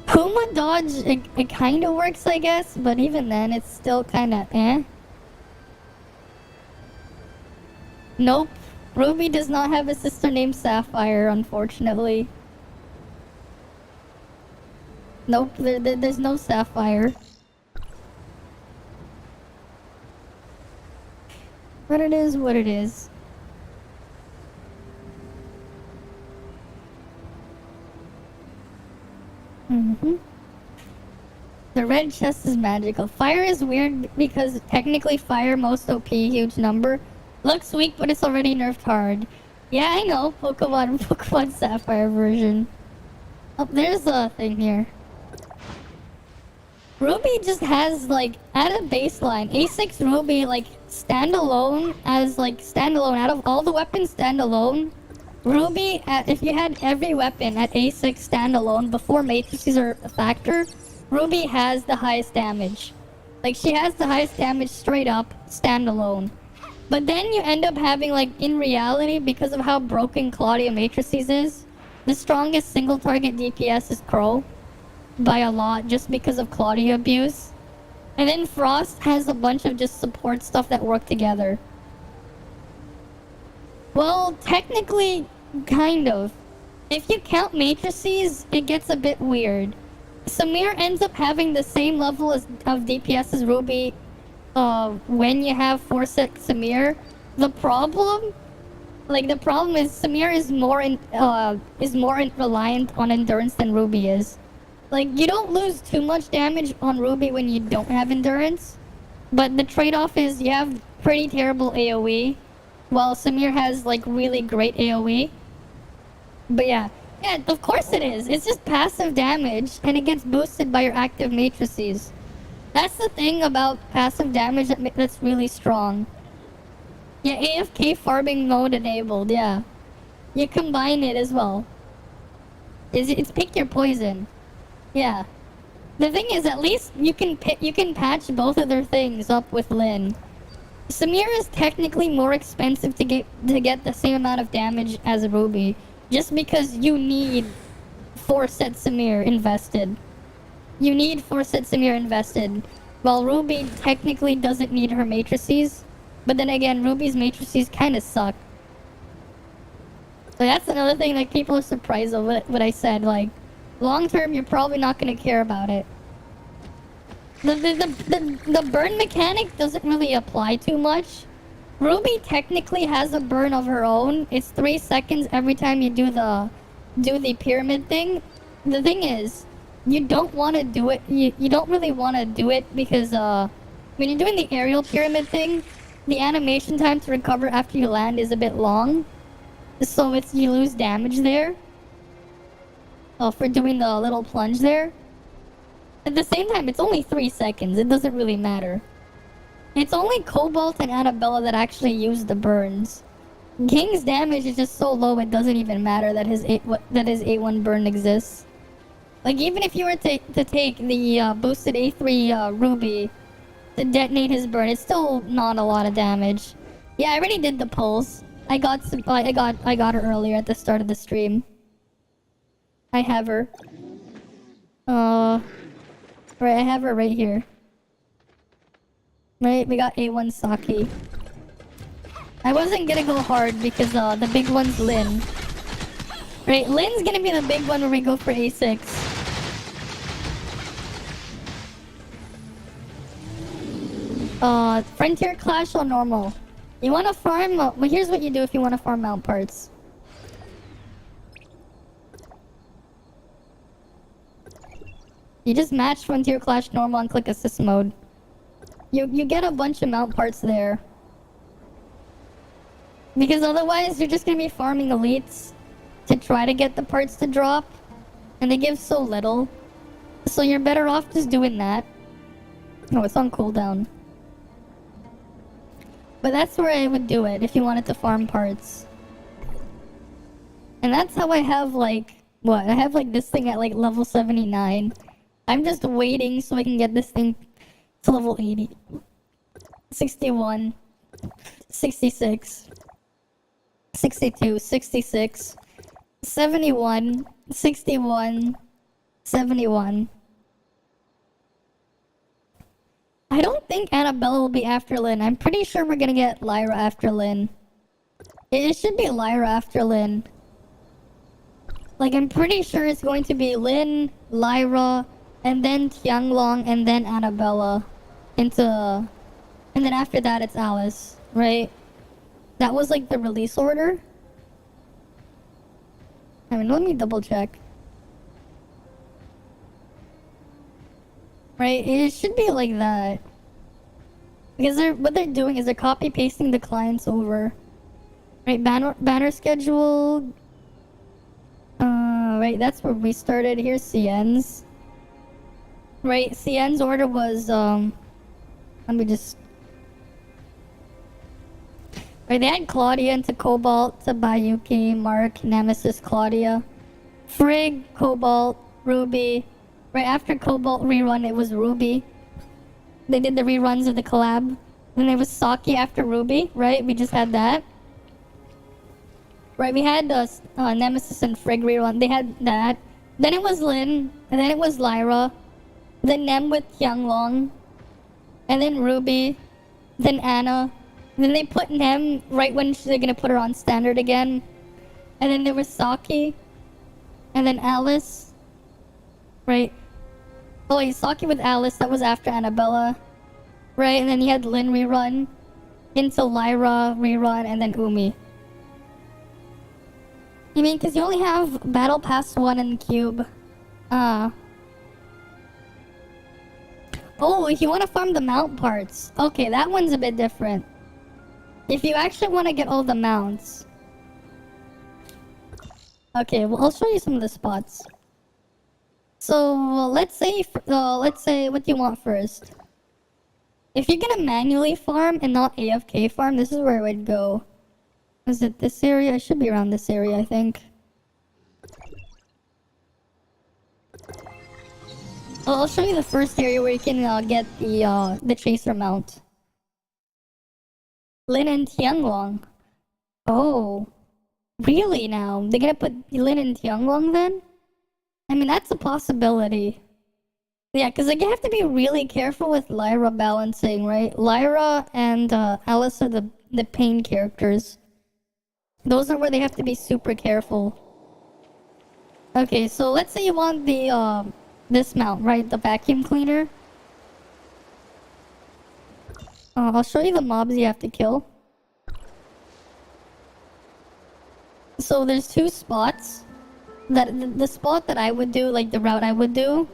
Puma dodge, it kind of works, I guess, but even then, it's still kind of eh. Nope. Ruby does not have a sister named Sapphire, unfortunately. Nope, there's no Sapphire. But it is what it is. The red chest is magical. Fire is weird because technically fire most OP, huge number. Looks weak, but it's already nerfed hard. Yeah, I know. Pokemon Sapphire version. Oh, there's a thing here. Ruby just has, like, at a baseline, A6 Ruby, like, standalone, out of all the weapons standalone, Ruby, if you had every weapon at A6 standalone before matrices are a factor, Ruby has the highest damage. Like, she has the highest damage straight up, standalone. But then you end up having, like, in reality, because of how broken Claudia matrices is, the strongest single target DPS is Crow. By a lot, just because of Claudia abuse. And then Frost has a bunch of just support stuff that work together. Well, technically, kind of. If you count matrices, it gets a bit weird. Samir ends up having the same level of DPS as Ruby when you have 4-set Samir. The problem is Samir is more reliant on endurance than Ruby is. Like, you don't lose too much damage on Ruby when you don't have endurance. But the trade-off is you have pretty terrible AoE, while Samir has, like, really great AoE. But yeah, of course it is. It's just passive damage, and it gets boosted by your active matrices. That's the thing about passive damage that's really strong. Yeah, AFK farming mode enabled, yeah. You combine it as well. It's pick your poison. Yeah. The thing is, at least you can patch both of their things up with Lyn. Samir is technically more expensive to get the same amount of damage as Ruby, just because you need 4-set Samir invested. You need 4-set Samir invested, while Ruby technically doesn't need her matrices. But then again, Ruby's matrices kind of suck. So that's another thing, like, people are surprised of what I said, like, long term, you're probably not going to care about it. The burn mechanic doesn't really apply too much. Ruby technically has a burn of her own. It's 3 seconds every time you do the pyramid thing. The thing is, you don't want to do it. You don't really want to do it because when you're doing the aerial pyramid thing, the animation time to recover after you land is a bit long. So you lose damage there. For doing the little plunge there. At the same time, it's only 3 seconds. It doesn't really matter. It's only Cobalt and Annabella that actually use the burns. King's damage is just so low it doesn't even matter that his A1 burn exists. Like, even if you were to take the boosted A3 Ruby to detonate his burn, it's still not a lot of damage. Yeah, I already did the pulse. I got her earlier at the start of the stream. I have her. Right, I have her right here. Right, we got A1 Saki. I wasn't gonna go hard because the big one's Lyn. Right, Lyn's gonna be the big one when we go for A6. Frontier Clash or normal? You wanna farm? Well, here's what you do if you wanna farm mount parts. You just match Frontier Clash normal and click assist mode. You get a bunch of mount parts there. Because otherwise you're just gonna be farming elites to try to get the parts to drop. And they give so little. So you're better off just doing that. Oh, it's on cooldown. But that's where I would do it if you wanted to farm parts. And that's how I have like... What? I have like this thing at like level 79. I'm just waiting so I can get this thing to level 80. 61. 66. 62. 66. 71. 61. 71. I don't think Annabella will be after Lynn. I'm pretty sure we're gonna get Lyra after Lynn. It should be Lyra after Lynn. Like, I'm pretty sure it's going to be Lynn, Lyra, and then Tianglong, and then Annabella. And then after that, it's Alice, right? That was like the release order. I mean, let me double check. Right, it should be like that. Because what they're doing is they're copy pasting the clients over. Right, banner schedule. Right, that's where we started. Here's CN's. Right, CN's order was let me just. Right, they had Claudia into Cobalt, Tabayuki, Mark, Nemesis, Claudia, Frigg, Cobalt, Ruby. Right after Cobalt rerun, it was Ruby. They did the reruns of the collab. Then there was Saki after Ruby, right? We just had that. Right, we had Nemesis and Frigg rerun. They had that. Then it was Lynn, and then it was Lyra. Then Nem with Tianglong. And then Ruby. Then Anna. And then they put Nem right when they're gonna put her on standard again. And then there was Saki. And then Alice. Right. Oh wait, Saki with Alice, that was after Annabella. Right, and then you had Lynn rerun. Into Lyra rerun, and then Umi. You mean, because you only have Battle Pass 1 in the cube. Oh, if you want to farm the mount parts. Okay, that one's a bit different. If you actually want to get all the mounts. Okay, well, I'll show you some of the spots. So, let's say, what do you want first? If you're gonna manually farm and not AFK farm, this is where I would go. Is it this area? I should be around this area, I think. Well, I'll show you the first area where you can get the chaser mount. Lin and Tianglong. Oh, really now? They're gonna put Lin and Tianglong then? I mean, that's a possibility. Yeah, because like, you have to be really careful with Lyra balancing, right? Lyra and Alice are the pain characters. Those are where they have to be super careful. Okay, so let's say you want the this mount, right? The vacuum cleaner. I'll show you the mobs you have to kill. So there's two spots. The spot that I would do, like the route I would do,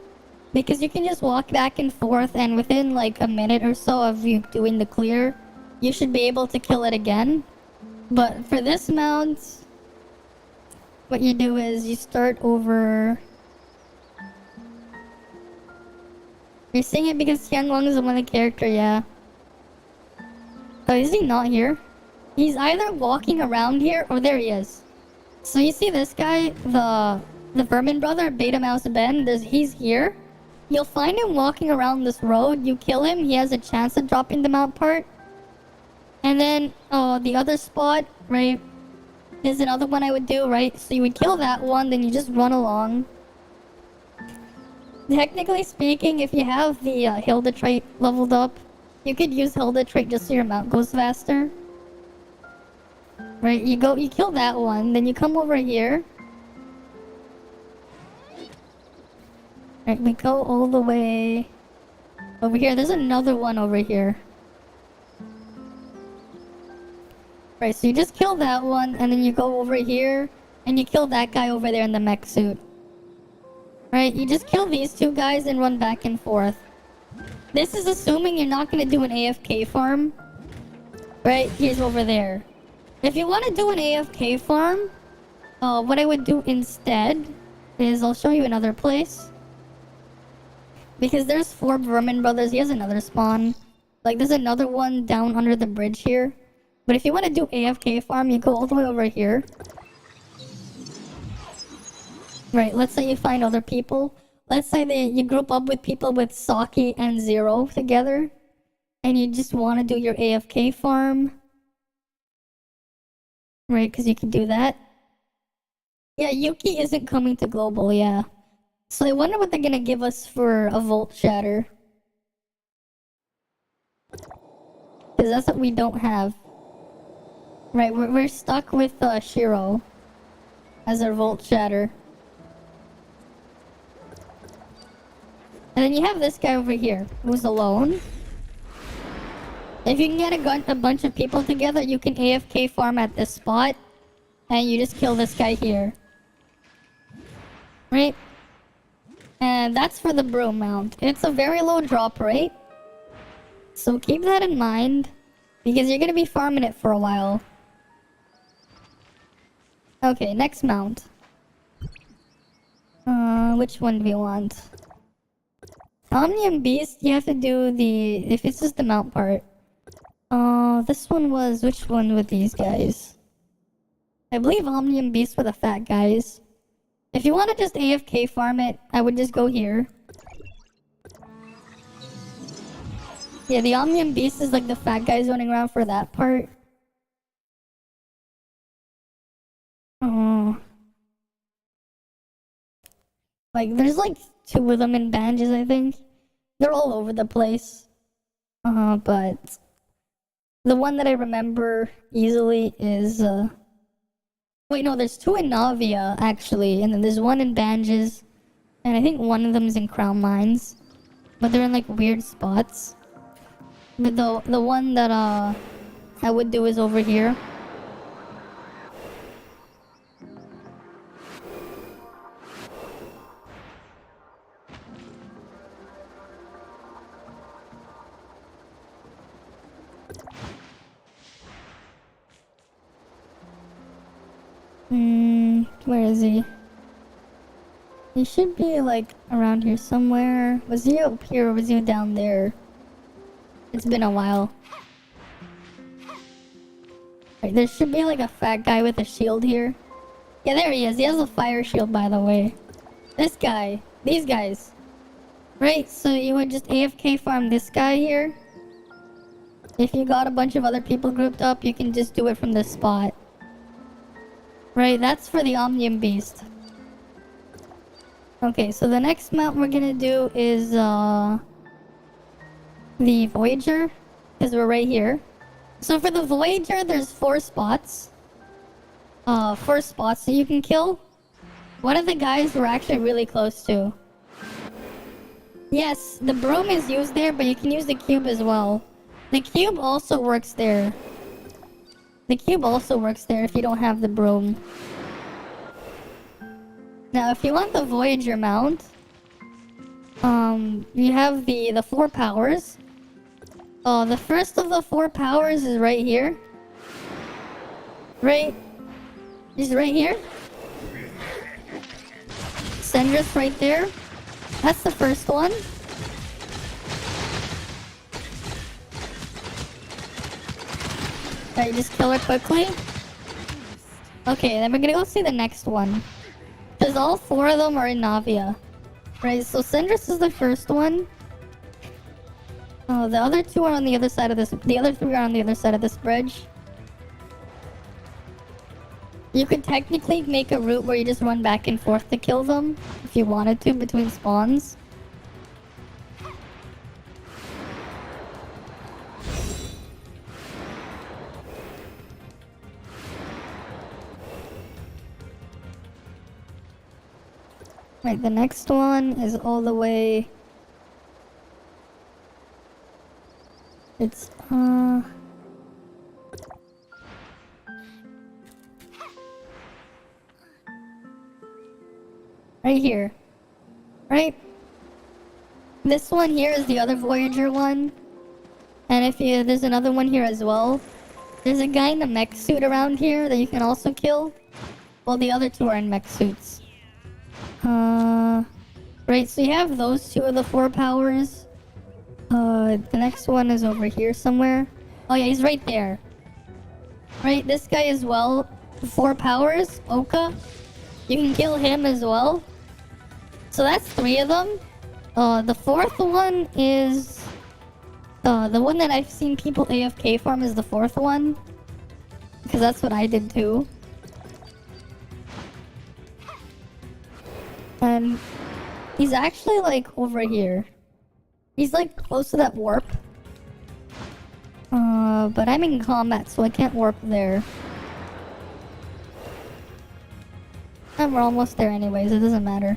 because you can just walk back and forth, and within like a minute or so of you doing the clear, you should be able to kill it again. But for this mount, what you do is you start over. You're seeing it because Tianglong is one of the character, yeah. Oh, is he not here? He's either walking around here or there he is. So you see this guy, the Vermin brother, Beta Mouse Ben, he's here. You'll find him walking around this road. You kill him, he has a chance of dropping the mount part. And then, the other spot, right, is another one I would do, right? So you would kill that one, then you just run along. Technically speaking, if you have the Hilda trait leveled up, you could use Hilda trait just so your mount goes faster. Right, you kill that one, then you come over here. Right, we go all the way over here. There's another one over here. Right, so you just kill that one, and then you go over here, and you kill that guy over there in the mech suit. Right, you just kill these two guys and run back and forth. This is assuming you're not going to do an AFK farm. Right, here's over there. If you want to do an AFK farm, what I would do instead is I'll show you another place. Because there's 4 Vermin Brothers. He has another spawn. Like, there's another one down under the bridge here. But if you want to do AFK farm, you go all the way over here. Right, let's say you find other people. Let's say that you group up with people with Saki and Zero together. And you just want to do your AFK farm. Right, because you can do that. Yeah, Yuki isn't coming to global, yeah. So I wonder what they're gonna give us for a Volt Shatter. Because that's what we don't have. Right, we're stuck with Shiro as our Volt Shatter. And then you have this guy over here, who's alone. If you can get a bunch of people together, you can AFK farm at this spot. And you just kill this guy here. Right? And that's for the broom mount. It's a very low drop rate. So keep that in mind. Because you're gonna be farming it for a while. Okay, next mount. Which one do we want? Omnium Beast, you have to do the... If it's just the mount part. This one was... Which one with these guys? I believe Omnium Beast were the fat guys. If you want to just AFK farm it, I would just go here. Yeah, the Omnium Beast is like the fat guys running around for that part. Oh. Like, there's like 2 of them in bandages, I think. They're all over the place. But... The one that I remember easily is, Wait, no, there's 2 in Navia, actually. And then there's 1 in bandages. And I think one of them is in Crown Mines. But they're in, like, weird spots. But the one that, I would do is over here. Where is he? He should be, like, around here somewhere. Was he up here or was he down there? It's been a while. Right, there should be, like, a fat guy with a shield here. Yeah, there he is. He has a fire shield, by the way. This guy. These guys. Right, so you would just AFK farm this guy here. If you got a bunch of other people grouped up, you can just do it from this spot. Right, that's for the Omnium Beast. Okay, so the next mount we're gonna do is, the Voyager. Because we're right here. So for the Voyager, there's 4 spots. 4 spots that you can kill. One of the guys we're actually really close to. Yes, the broom is used there, but you can use the cube as well. The cube also works there. The cube also works there if you don't have the broom. Now, if you want the Voyager mount, you have the 4 powers. The first of the 4 powers is right here. Right? He's right here. Sendra's right there. That's the first one. Alright, just kill her quickly. Okay, then we're gonna go see the next one. Because all 4 of them are in Navia. Right, so Syndrus is the first one. Oh, the other 2 are on the other side of this. The other 3 are on the other side of this bridge. You could technically make a route where you just run back and forth to kill them. If you wanted to, between spawns. Right, the next one is all the way... It's, Right here. Right? This one here is the other Voyager one. And if you, there's another one here as well. There's a guy in the mech suit around here that you can also kill. Well, the other two are in mech suits. Right, so you have those two of the 4 powers. The next one is over here somewhere. Oh yeah, he's right there. Right, this guy as well. 4 powers, Oka. You can kill him as well. So that's 3 of them. The 4th one is... the one that I've seen people AFK farm is the 4th one. Because that's what I did too. And he's actually like over here. He's like close to that warp. But I'm in combat, so I can't warp there. And we're almost there anyways, it doesn't matter.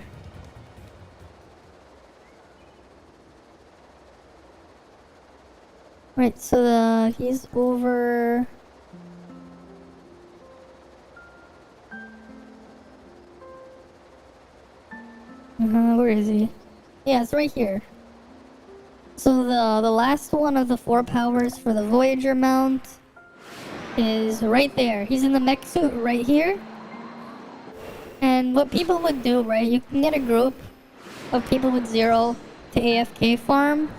Right, so he's over... where is he? Yeah, it's right here. So the last one of the 4 powers for the Voyager mount is right there. He's in the mech suit right here. And what people would do, right, you can get a group of people with 0 to AFK farm.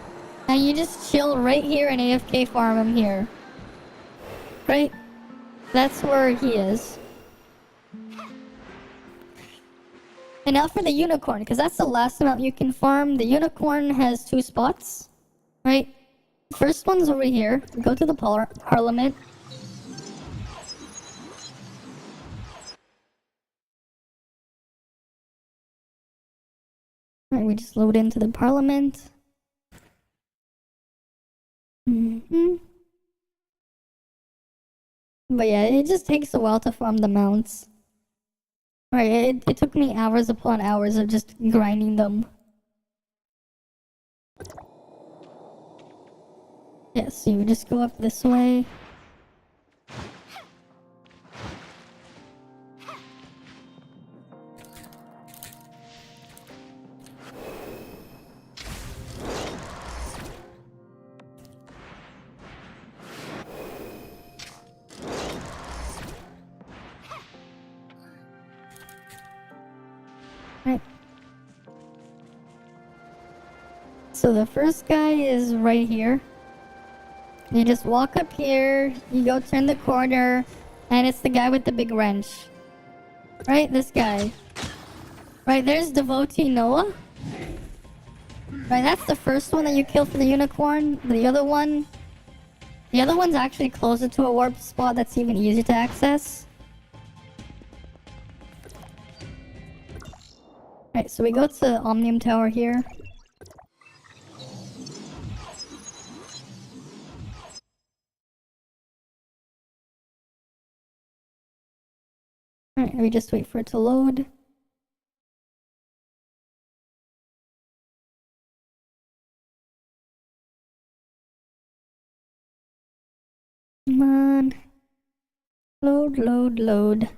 And you just chill right here and AFK farm him here. Right? That's where he is. And now for the unicorn, because that's the last amount you can farm. The unicorn has 2 spots. Right? First one's over here. Go to the parliament. Alright, we just load into the parliament. But yeah, it just takes a while to farm the mounts. Right, it took me hours upon hours of just grinding them. Yeah, so you just go up this way. Right. So the first guy is right here. You just walk up here, you go turn the corner, and it's the guy with the big wrench. Right, this guy. Right, there's Devotee Noah. Right, that's the first one that you kill for the unicorn. The other one's actually closer to a warp spot that's even easier to access. Right, so we go to Omnium Tower here. Alright, we just wait for it to load. Come on. Load, load, load.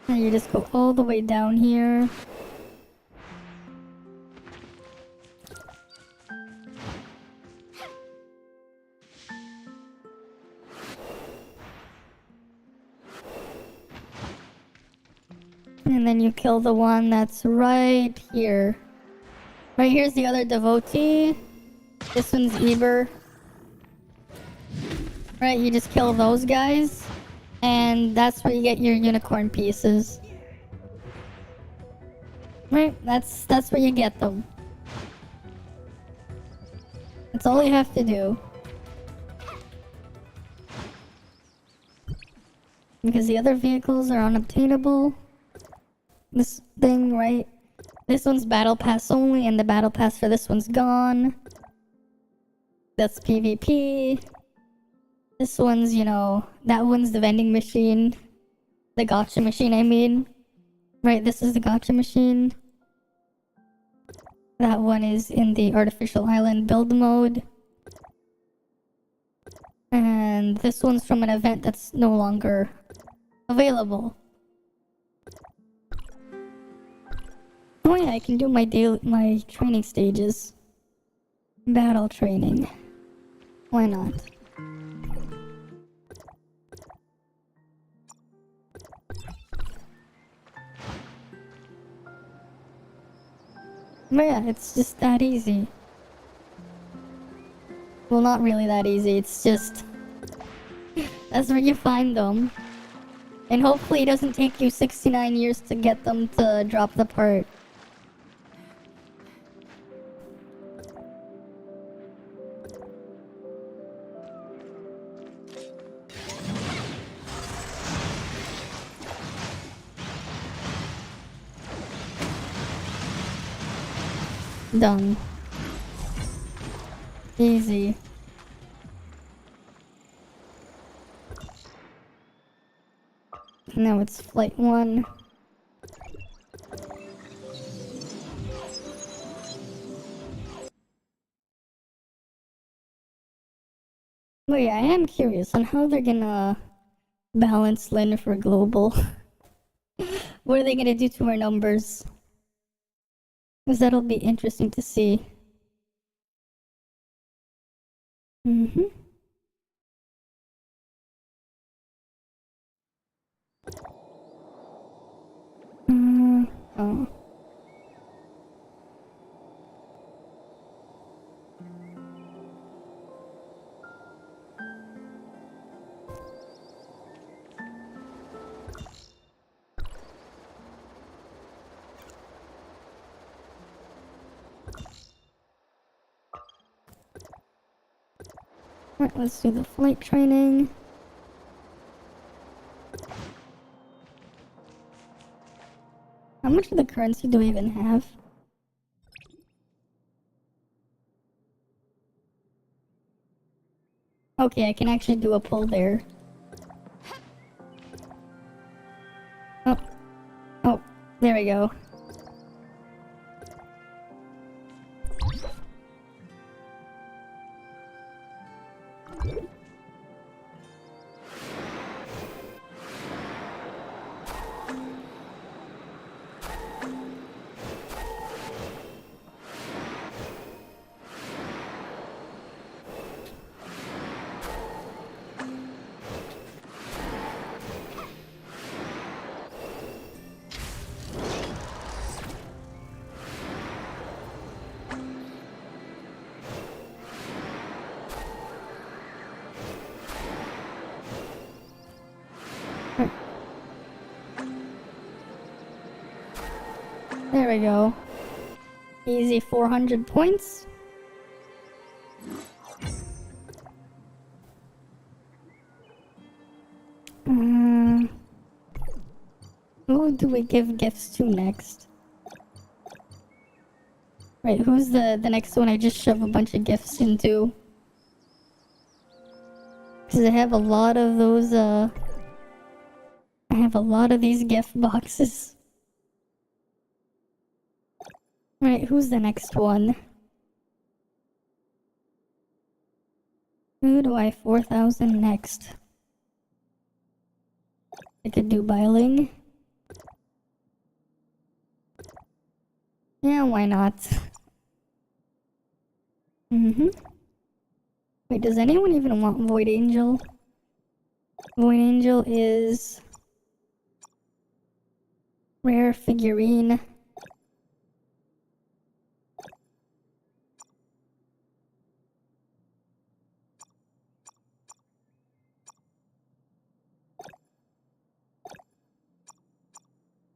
And you just go all the way down here. And then you kill the one that's right here. Right here's the other devotee. This one's Eber. Right, you just kill those guys. And that's where you get your unicorn pieces. Right, that's where you get them. That's all you have to do. Because the other vehicles are unobtainable. This thing, right? This one's battle pass only, and the battle pass for this one's gone. That's PvP. This one's, you know, that one's the vending machine. The gotcha machine, I mean. Right, this is the gotcha machine. That one is in the artificial island build mode. And this one's from an event that's no longer available. Oh yeah, I can do my training stages. Battle training. Why not? But yeah, it's just that easy. Well, not really that easy, it's just... that's where you find them. And hopefully it doesn't take you 69 years to get them to drop the part. Done. Easy. Now it's flight 1. But yeah, I am curious on how they're gonna balance Lin for global. What are they gonna do to our numbers? Because that'll be interesting to see. Mm-hmm. Oh. Alright, let's do the flight training. How much of the currency do we even have? Okay, I can actually do a pull there. Oh. Oh, there we go. There we go. Easy 400 points. Who do we give gifts to next? Right, who's the next one I just shove a bunch of gifts into? Because I have a lot of those, I have a lot of these gift boxes. Right, who's the next one? Who do I 4,000 next? I could do Biling. Yeah, why not? Wait, does anyone even want Void Angel? Void Angel is... rare figurine.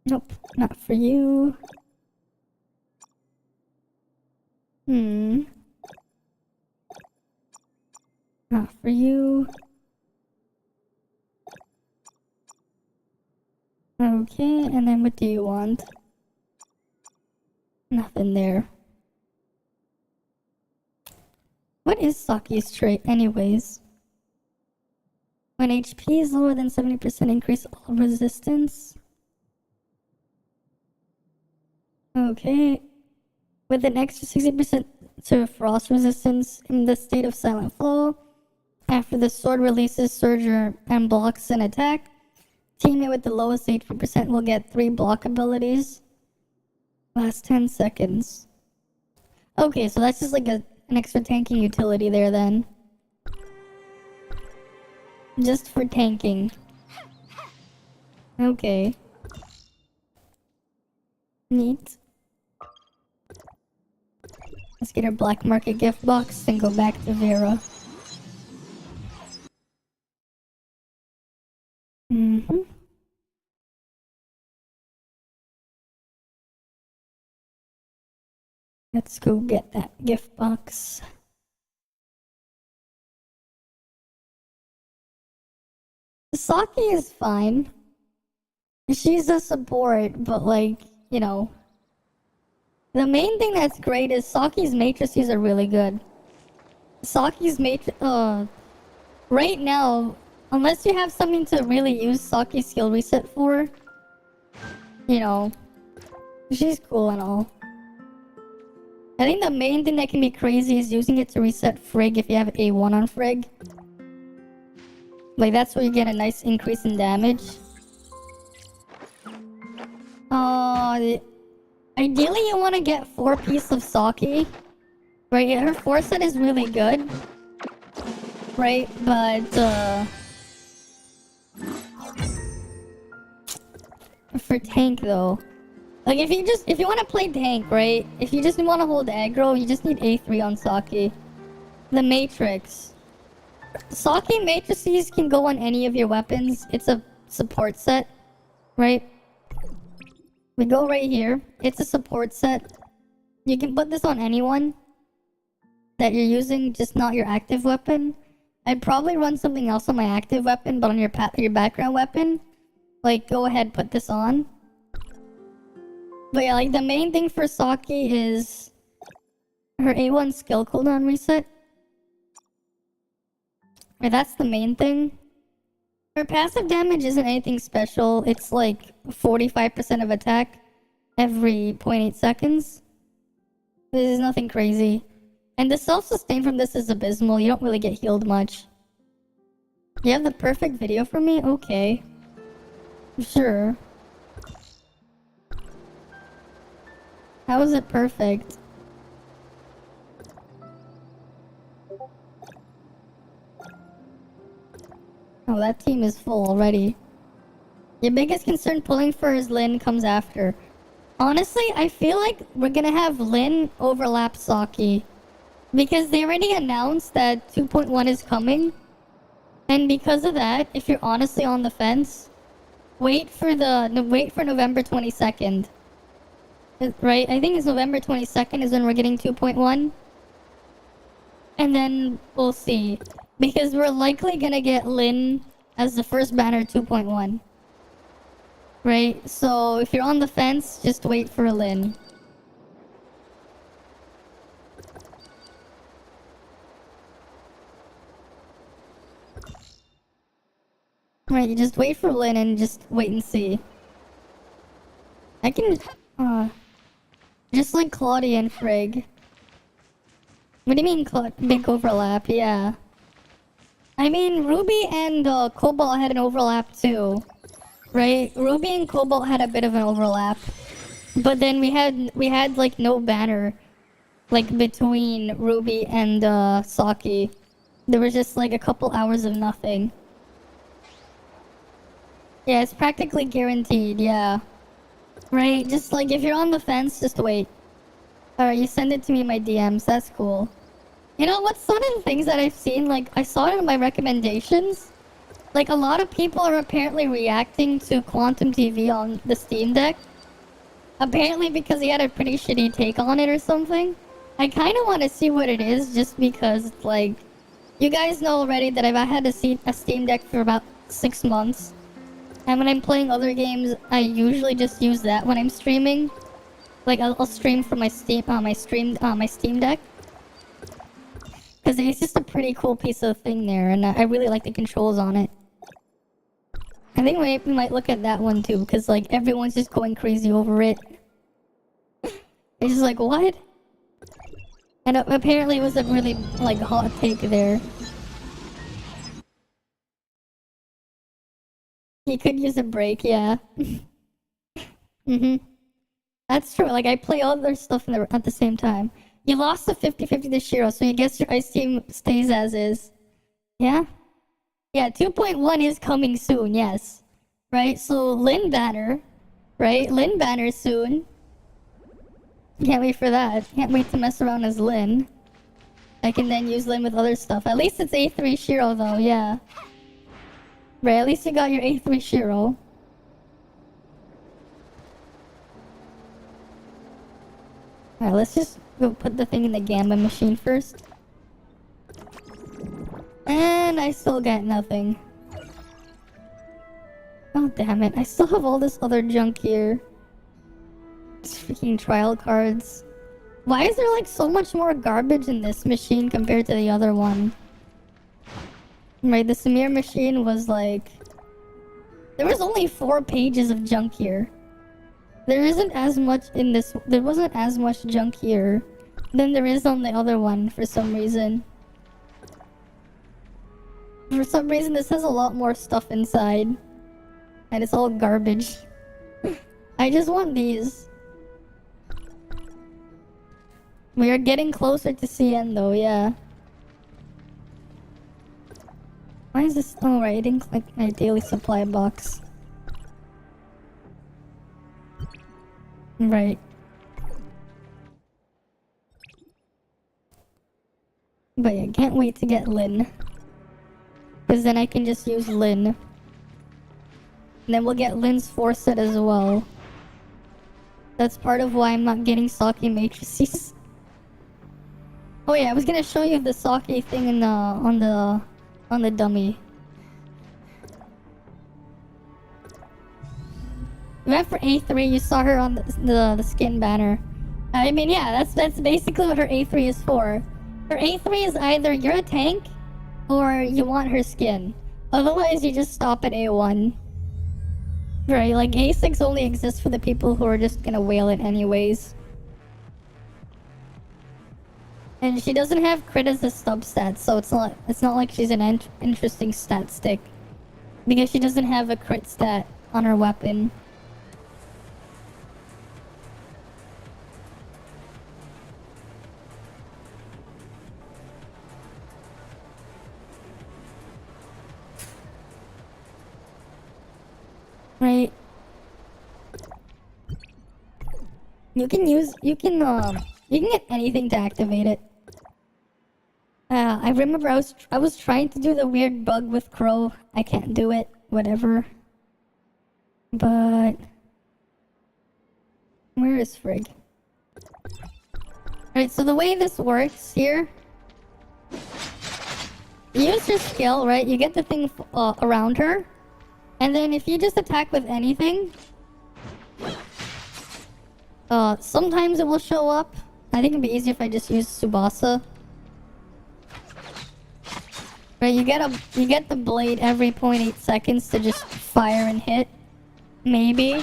Nope, not for you. Not for you. Okay, and then what do you want? Nothing there. What is Saki's trait anyways? When HP is lower than 70%, increase all resistance. Okay. With an extra 60% to frost resistance in the state of silent flow, After the sword releases Surger and blocks an attack, teammate with the lowest HP% will get 3 block abilities. Last 10 seconds. Okay, so that's just like an extra tanking utility there then. Just for tanking. Okay. Neat. Let's get our black market gift box and go back to Vera. Let's go get that gift box. Saki is fine. She's a support, but like, you know. The main thing that's great is Saki's matrices are really good. Saki's right now, unless you have something to really use Saki's skill reset for, you know, she's cool and all. I think the main thing that can be crazy is using it to reset Frigg if you have A1 on Frigg. Like, that's where you get a nice increase in damage. Ideally you want to get 4 pieces of Saki. Right, her 4 set is really good. Right, but, for tank though. Like, if you want to play tank, right? If you just want to hold aggro, you just need A3 on Saki. The Matrix. Saki matrices can go on any of your weapons. It's a support set, right? We go right here. It's a support set. You can put this on anyone that you're using, just not your active weapon. I'd probably run something else on my active weapon, but on your background weapon, like, go ahead, put this on. But yeah, like, the main thing for Saki is her A1 skill cooldown reset. Right, that's the main thing. Her passive damage isn't anything special. It's like 45% of attack every 0.8 seconds. This is nothing crazy. And the self-sustain from this is abysmal. You don't really get healed much. You have the perfect video for me? Okay. Sure. How is it perfect? Oh, that team is full already. Your biggest concern pulling for his Lin comes after. Honestly, I feel like we're gonna have Lin overlap Saki. Because they already announced that 2.1 is coming. And because of that, if you're honestly on the fence, wait for November 22nd. Right? I think it's November 22nd is when we're getting 2.1. And then we'll see. Because we're likely gonna get Lin as the first banner 2.1. Right? So if you're on the fence, just wait for Lin. Right, you just wait for Lin and just wait and see. I can, just like Claudia and Frigg. What do you mean big overlap? Yeah. I mean, Ruby and Cobalt had an overlap too. Right? Ruby and Cobalt had a bit of an overlap. But then we had like no banner like between Ruby and Saki. There was just like a couple hours of nothing. Yeah, it's practically guaranteed, yeah. Right, just like if you're on the fence, just wait. Alright, you send it to me in my DMs, that's cool. You know what's one of the things that I've seen, like I saw it in my recommendations. Like a lot of people are apparently reacting to Quantum TV on the Steam Deck. Apparently because he had a pretty shitty take on it or something. I kind of want to see what it is just because, like, you guys know already that I've had a Steam Deck for about 6 months. And when I'm playing other games, I usually just use that when I'm streaming. Like I'll stream from my Steam Deck. Because it's just a pretty cool piece of thing there, and I really like the controls on it. I think we might look at that one too, because like everyone's just going crazy over it. It's just like, what? And apparently it was a really like hot take there. You could use a break, yeah. That's true. Like, I play all their stuff at the same time. You lost the 50-50 to Shiro, so I guess your ice team stays as is. Yeah? Yeah, 2.1 is coming soon, yes. Right? So, Lin Banner. Right? Lin Banner soon. Can't wait for that. Can't wait to mess around as Lin. I can then use Lin with other stuff. At least it's A3 Shiro, though, yeah. Right, at least you got your A3 Shiro. Alright, let's just go put the thing in the Gamma machine first. And I still got nothing. Oh, damn it. I still have all this other junk here. These freaking trial cards. Why is there like so much more garbage in this machine compared to the other one? Right, the Samir machine was like... There was only 4 pages of junk here. There isn't as much in this... There wasn't as much junk here than there is on the other one for some reason. For some reason, this has a lot more stuff inside. And it's all garbage. I just want these. We are getting closer to CN though, yeah. Why is this... Oh right, I didn't click my daily supply box. Right. But yeah, can't wait to get Lin. Because then I can just use Lin. And then we'll get Lin's 4 set as well. That's part of why I'm not getting Saki matrices. Oh yeah, I was gonna show you the Saki thing in the on the dummy. You went for A3, you saw her on the skin banner. I mean, yeah, that's basically what her A3 is for. Her A3 is either you're a tank, or you want her skin. Otherwise, you just stop at A1. Right, like A6 only exists for the people who are just gonna whale it anyways. And she doesn't have crit as a substat, so it's not like she's an interesting stat stick. Because she doesn't have a crit stat on her weapon. Right. You can get anything to activate it. I remember I was trying to do the weird bug with Crow. I can't do it. Whatever. But where is Frigg? Alright, so the way this works here, you use your skill, right? You get the thing around her, and then if you just attack with anything, sometimes it will show up. I think it'd be easier if I just use Tsubasa. Right, you get the blade every 0.8 seconds to just fire and hit. Maybe.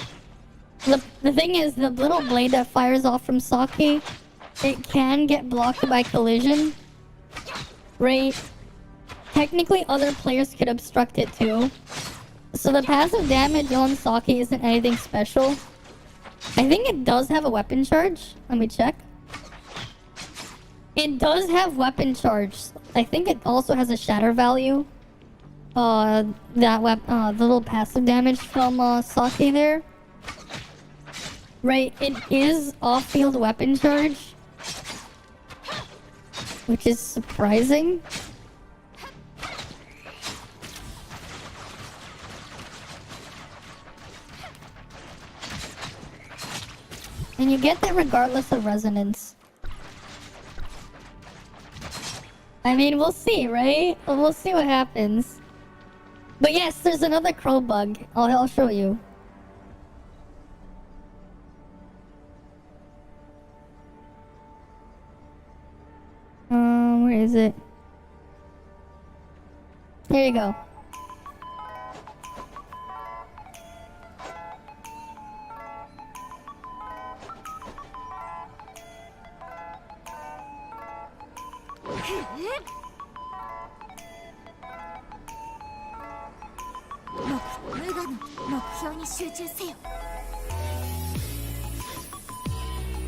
The thing is, the little blade that fires off from Saki, it can get blocked by collision. Right? Technically, other players could obstruct it too. So the passive damage on Saki isn't anything special. I think it does have a weapon charge. Let me check. It does have weapon charge. I think it also has a shatter value. The little passive damage from Saki there. Right, it is off-field weapon charge. Which is surprising. And you get that regardless of resonance. I mean, we'll see, right? We'll see what happens. But yes, there's another crow bug. I'll show you. Where is it? Here you go.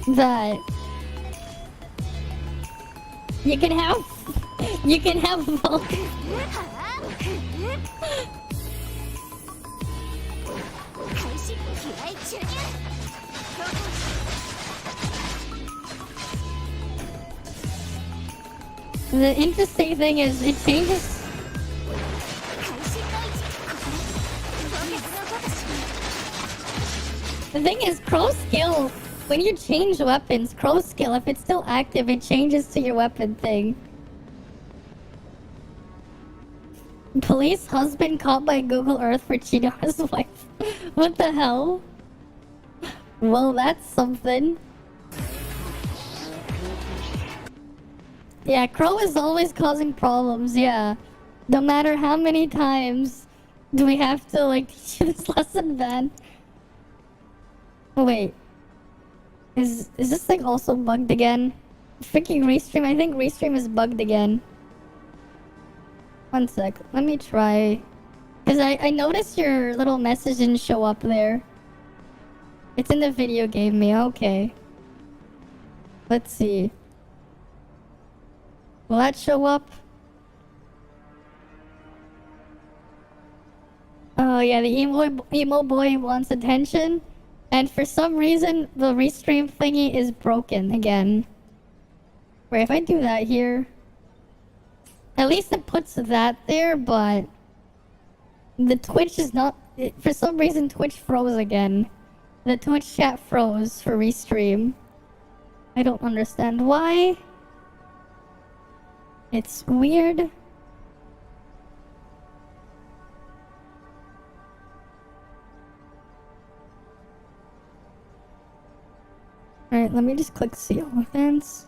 that you can have both. The interesting thing is it changes. The thing is, Crow skill, when you change weapons, Crow skill, if it's still active, it changes to your weapon thing. Police husband caught by Google Earth for cheating on his wife. What the hell? Well, that's something. Yeah, Crow is always causing problems, yeah. No matter how many times do we have to, like, teach you this lesson, man. Oh, wait. Is this thing also bugged again? Freaking Restream, I think Restream is bugged again. One sec, let me try. Cause I noticed your little message didn't show up there. It's in the video game me, okay. Let's see. Will that show up? Oh yeah, the emo boy wants attention. And for some reason, the restream thingy is broken again. Wait, if I do that here... At least it puts that there, but... The Twitch is not... For some reason, Twitch froze again. The Twitch chat froze for restream. I don't understand why. It's weird. Alright, let me just click see all events.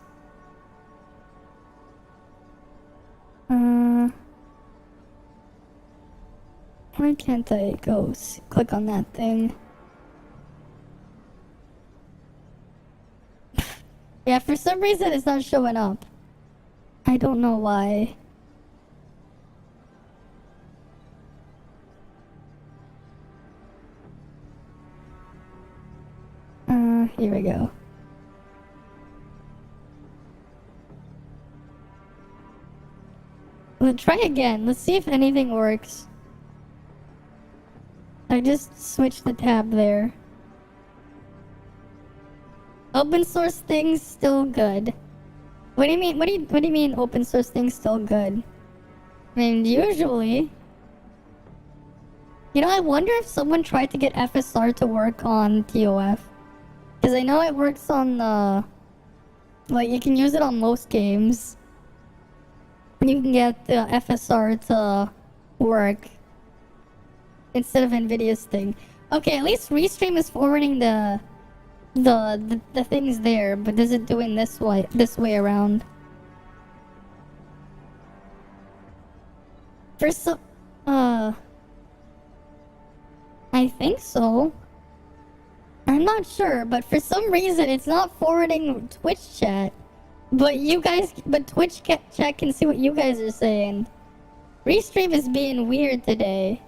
Why can't I go click on that thing? Yeah, for some reason it's not showing up. I don't know why. Here we go. Let's try again. Let's see if anything works. I just switched the tab there. Open source things still good. What do you mean? What do you mean open source things still good? I mean, usually. You know, I wonder if someone tried to get FSR to work on TOF. Because I know it works on the... Like, you can use it on most games. You can get the FSR to work instead of Nvidia's thing. Okay, at least Restream is forwarding the things there, but is it doing this way around? For some, I think so. I'm not sure, but for some reason it's not forwarding Twitch chat. But Twitch chat can see what you guys are saying. Restream is being weird today.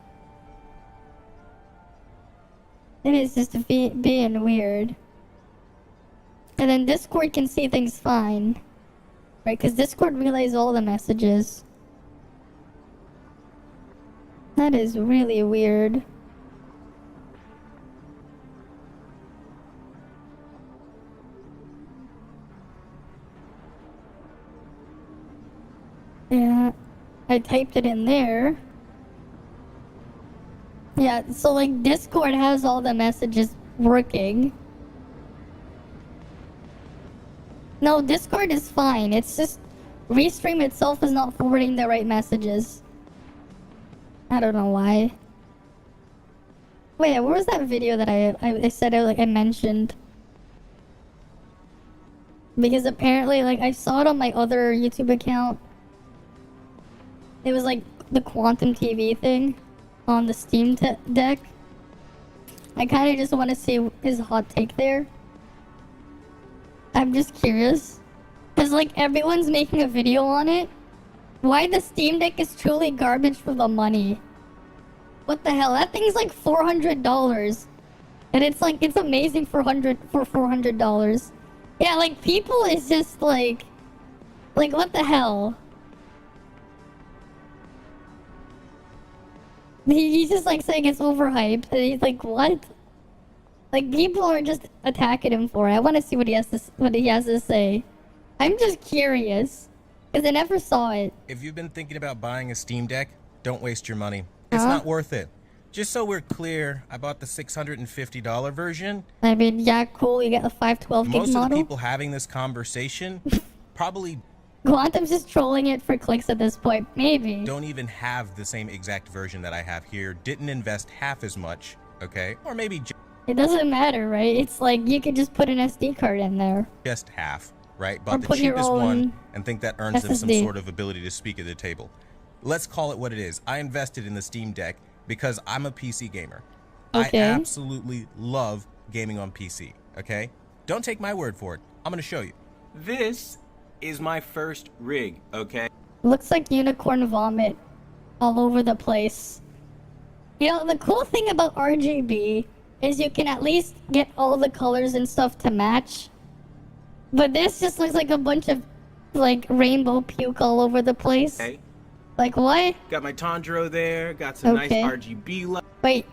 It is just being weird. And then Discord can see things fine. Right, because Discord relays all the messages. That is really weird. Yeah, I typed it in there. Yeah, so like Discord has all the messages working. No, Discord is fine. It's just Restream itself is not forwarding the right messages. I don't know why. Wait, where was that video that I said I mentioned? Because apparently, like, I saw it on my other YouTube account. It was like the Quantum TV thing on the Steam Deck. I kind of just want to see his hot take there. I'm just curious. Because, like, everyone's making a video on it. Why the Steam Deck is truly garbage for the money. What the hell? That thing's like $400. And it's like, it's amazing for $400. Yeah, like, people is just like, what the hell? He's just like saying it's overhyped. And he's like, what? Like, people are just attacking him for it. I want to see what he has to say. I'm just curious. Because I never saw it. If you've been thinking about buying a Steam Deck, don't waste your money. It's not worth it. Just so we're clear, I bought the $650 version. I mean, yeah, cool. You get a 512 gig Most model. of the people having this conversation probably Quantum's just trolling it for clicks at this point. Maybe. don't even have the same exact version that I have here. Didn't invest half as much, okay? Or maybe It doesn't matter, right? It's like you could just put an SD card in there. just half, right? Bought the put your cheapest own one and think that earns them some SSD. sort of ability to speak at the table. Let's call it what it is. I invested in the Steam Deck because I'm a PC gamer. Okay. I absolutely love gaming on PC, okay? Don't take my word for it. I'm going to show you. This is my first rig, okay? Looks like unicorn vomit all over the place. You know, the cool thing about RGB is you can at least get all the colors and stuff to match. But this just looks like a bunch of, like, rainbow puke all over the place. Okay. Like, what? Got my Tondro there. Got some Okay. nice RGB Wait,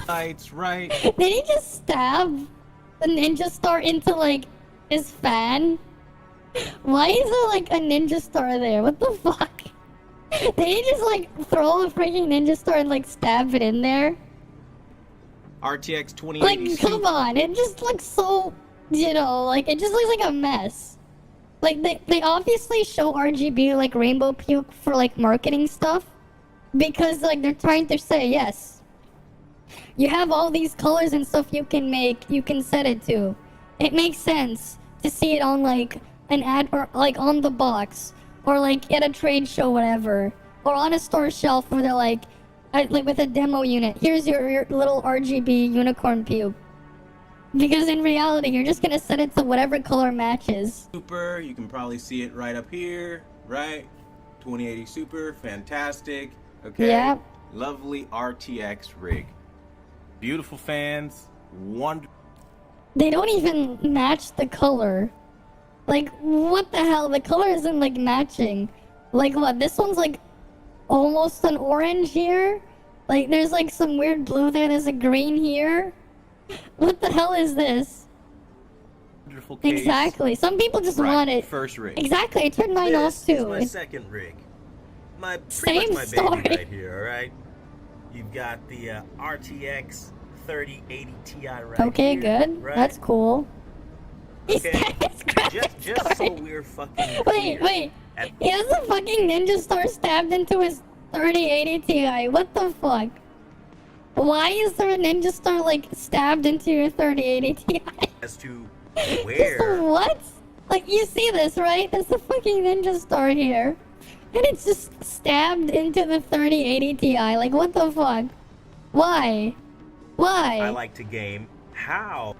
lights, right? did he just stab the ninja star into, like, his fan? Why is there, like, a ninja star there? What the fuck? Did he just, like, throw a freaking ninja star and, like, stab it in there? RTX 2080 Like, come on, it just looks so, you know, like, it just looks like a mess. Like, they obviously show RGB, like, rainbow puke for, like, marketing stuff. Because, like, they're trying to say, yes, you have all these colors and stuff you can make, you can set it to. It makes sense to see it on, like, an ad, or, like, on the box. Or, like, at a trade show, whatever. Or on a store shelf where they're like with a demo unit. Here's your little RGB unicorn puke. Because in reality, you're just gonna set it to whatever color matches. Super, you can probably see it right up here, right? 2080 Super, fantastic. Okay. Yep. Lovely RTX rig. Beautiful fans, wonderful. They don't even match the color. Like, what the hell? The color isn't, like, matching. Like, what? This one's, like, almost an orange here? Like, there's, like, some weird blue there. There's a green here. What the hell is this? Wonderful case. Exactly. Some people just want it. First rig. Exactly. I turned mine off, This is too. my second rig. Pretty Same much my story. baby right here, alright? You've got the RTX 3080 Ti right Okay, here, good. right? That's cool. Okay. He's Just so we're fucking Wait, clear. wait. He has a fucking ninja star stabbed into his 3080 Ti. What the fuck? Why is there a ninja star, like, stabbed into your 3080 Ti? As to Just where what? Like, you see this, right? There's a fucking ninja star here. And it's just stabbed into the 3080 Ti. Like, what the fuck? Why? Why? I like to game. How?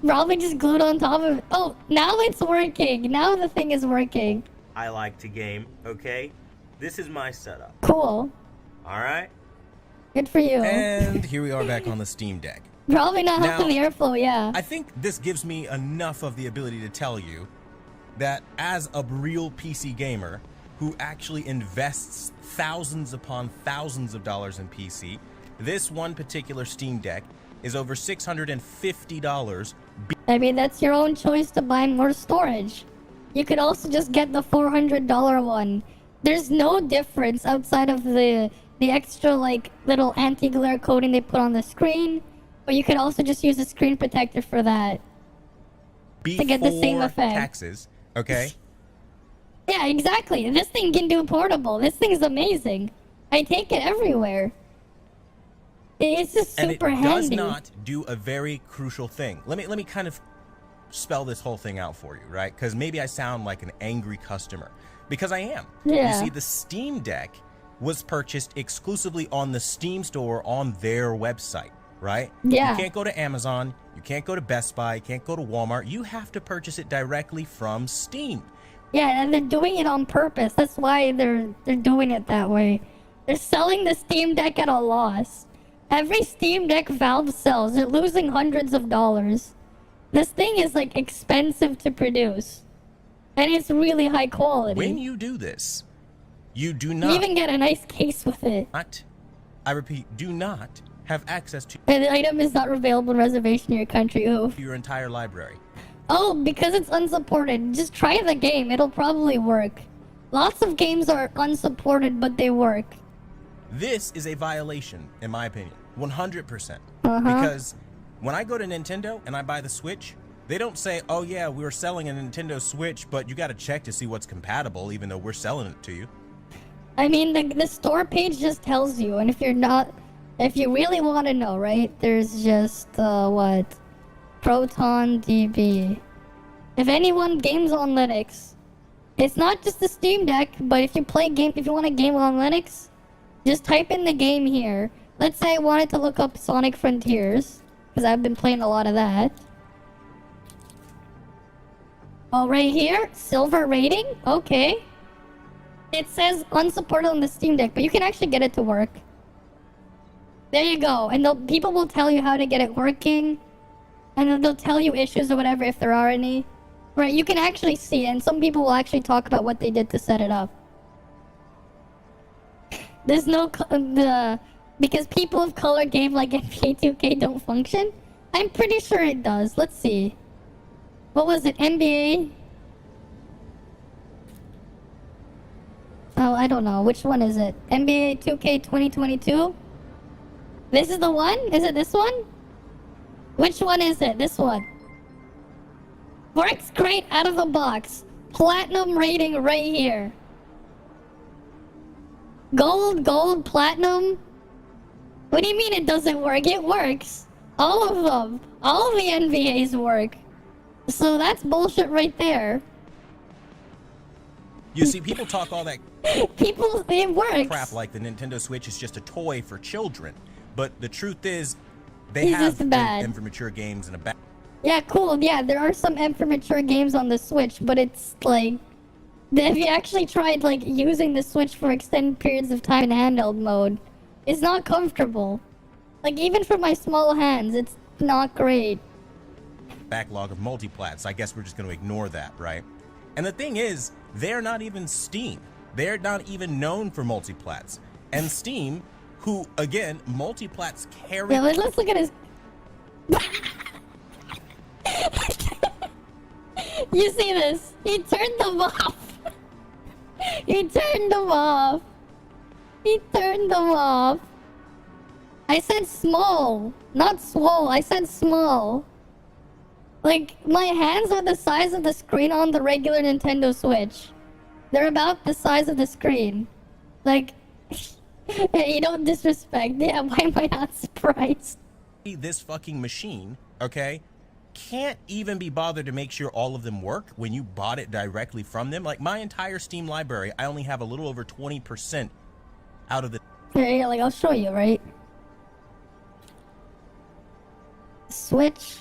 Probably just glued on top of it. Oh, now it's working. Now the thing is working. I like to game, okay? This is my setup, Cool. alright? Good for you. And here we are back on the Steam Deck. Probably not Now- helping the airflow, yeah. I think this gives me enough of the ability to tell you that as a real PC gamer who actually invests thousands upon thousands of dollars in PC, this one particular Steam Deck is over $650. I mean, that's your own choice to buy more storage. You could also just get the $400 one. There's no difference outside of the extra, like, little anti-glare coating they put on the screen. But you could also just use a screen protector for that. Before get the same effect. taxes, okay? Yeah, exactly. This thing can do portable. This thing's amazing. I take it everywhere. It's just And it super does handy. not do a very crucial thing. Let me kind of spell this whole thing out for you, right? Because maybe I sound like an angry customer. Because I am. Yeah. You see, the Steam Deck was purchased exclusively on the Steam store on their website, right? Yeah. You can't go to Amazon. You can't go to Best Buy. You can't go to Walmart. You have to purchase it directly from Steam. Yeah, and they're doing it on purpose. That's why they're doing it that way. They're selling the Steam Deck at a loss. Every Steam Deck Valve sells, they're losing hundreds of dollars. This thing is like expensive to produce. And it's really high quality. When you do this, you do You not, even get a nice case with it. I repeat, do not have access to And the item is not available in reservation in your country. Ooh. your entire library. Oh, because it's unsupported. Just try the game. It'll probably work. Lots of games are unsupported, but they work. This is a violation, in my opinion. 100%. Because when I go to Nintendo and I buy the Switch, they don't say, oh yeah, we're selling a Nintendo Switch, but you gotta check to see what's compatible, even though we're selling it to you. I mean, the store page just tells you, and if you really want to know, right, there's just, what? Proton DB. If anyone games on Linux, it's not just the Steam Deck, but if you want to game on Linux, just type in the game here. Let's say I wanted to look up Sonic Frontiers, because I've been playing a lot of that. Oh, right here, silver rating, okay. It says unsupported on the Steam Deck, but you can actually get it to work. There you go, and people will tell you how to get it working, and then they'll tell you issues or whatever if there are any. Right, you can actually see, and some people will actually talk about what they did to set it up. There's no because people of color game like NBA 2K don't function. I'm pretty sure it does. Let's see. What was it? NBA? Oh, I don't know. Which one is it? NBA 2K 2022? This is the one? Is it this one? Which one is it? This one. Works great out of the box. Platinum rating right here. Gold, platinum. What do you mean it doesn't work? It works. All of them. All of the NBAs work. So that's bullshit right there. You see, people talk all that It works. crap like the Nintendo Switch is just a toy for children. But the truth is, they It's have just bad. M for mature games and a bad. Yeah, cool. Yeah, there are some M for mature games on the Switch, but it's like, have you actually tried like using the Switch for extended periods of time in handheld mode? It's not comfortable. Like even for my small hands, it's not great. Backlog of multiplats. I guess we're just going to ignore that, right? And the thing is, they're not even Steam. They're not even known for multiplats. And Steam, who again, multiplats carry. Yeah, let's look at his. You see this? He turned them off. He turned them off. He turned them off. I said small, not swole. I said small. Like, my hands are the size of the screen on the regular Nintendo Switch. They're about the size of the screen. Like, you don't disrespect. Yeah, why am I not surprised? This fucking machine, okay, can't even be bothered to make sure all of them work when you bought it directly from them. Like, my entire Steam library, I only have a little over 20% out of the... Yeah, like, I'll show you, right? Switch.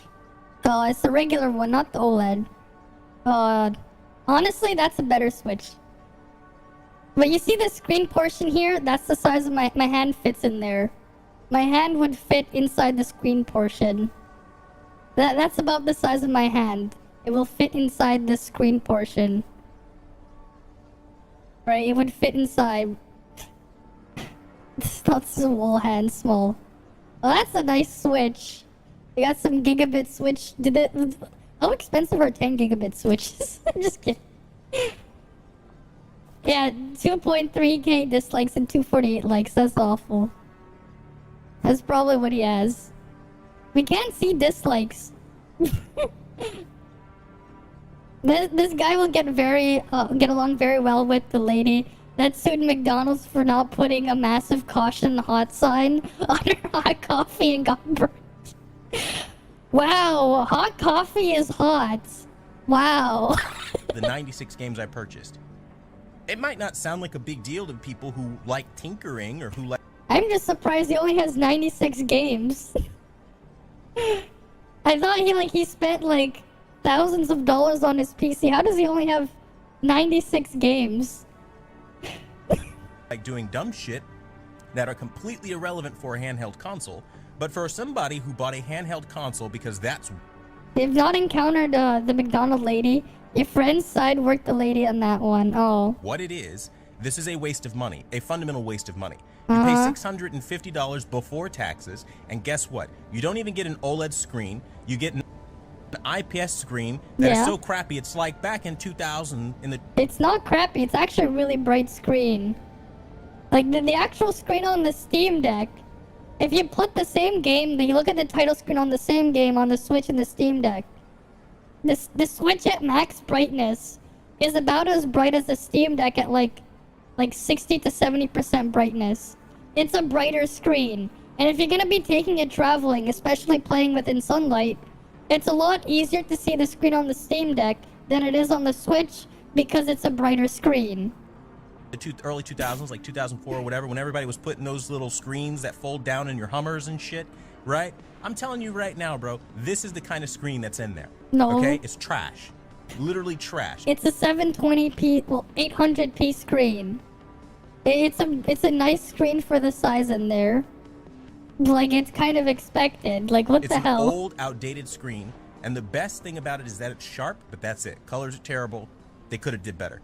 Oh, it's the regular one, not the OLED. Honestly, that's a better Switch. But you see the screen portion here? That's the size of my hand fits in there. My hand would fit inside the screen portion. That's about the size of my hand. It will fit inside the screen portion. Right, it would fit inside. It's not small hand, small. Well, that's a nice Switch. You got some gigabit Switch. How expensive are 10 gigabit Switches? I'm just kidding. Yeah, 2.3k dislikes and 248 likes. That's awful. That's probably what he has. We can't see dislikes. This guy will get along very well with the lady that sued McDonald's for not putting a massive caution hot sign on her hot coffee and got burnt. Wow, hot coffee is hot. Wow. The 96 games I purchased. It might not sound like a big deal to people who like tinkering or who like... I'm just surprised he only has 96 games. I thought he spent like thousands of dollars on his PC. How does he only have 96 games? like doing dumb shit, that are completely irrelevant for a handheld console, but for somebody who bought a handheld console because that's... They've not encountered the McDonald lady. Your friend's side worked the lady on that one. Oh. What it is, this is a waste of money, a fundamental waste of money. You pay $650 before taxes, and guess what? You don't even get an OLED screen. You get an IPS screen that is so crappy, it's like back in 2000 in the... It's not crappy, it's actually a really bright screen. Like, the actual screen on the Steam Deck, if you put the same game, then you look at the title screen on the same game on the Switch and the Steam Deck, the Switch at max brightness is about as bright as the Steam Deck at like 60 to 70% brightness. It's a brighter screen. And if you're gonna be taking it traveling, especially playing within sunlight, it's a lot easier to see the screen on the Steam Deck than it is on the Switch because it's a brighter screen. The early 2000s, like 2004 or whatever, when everybody was putting those little screens that fold down in your Hummers and shit, right? I'm telling you right now, bro, this is the kind of screen that's in there. No. Okay? It's trash. Literally trash. It's a 720p, well, 800p screen. It's a nice screen for the size in there. Like, it's kind of expected. Like, what the hell? It's an old, outdated screen, and the best thing about it is that it's sharp, but that's it. Colors are terrible. They could have did better.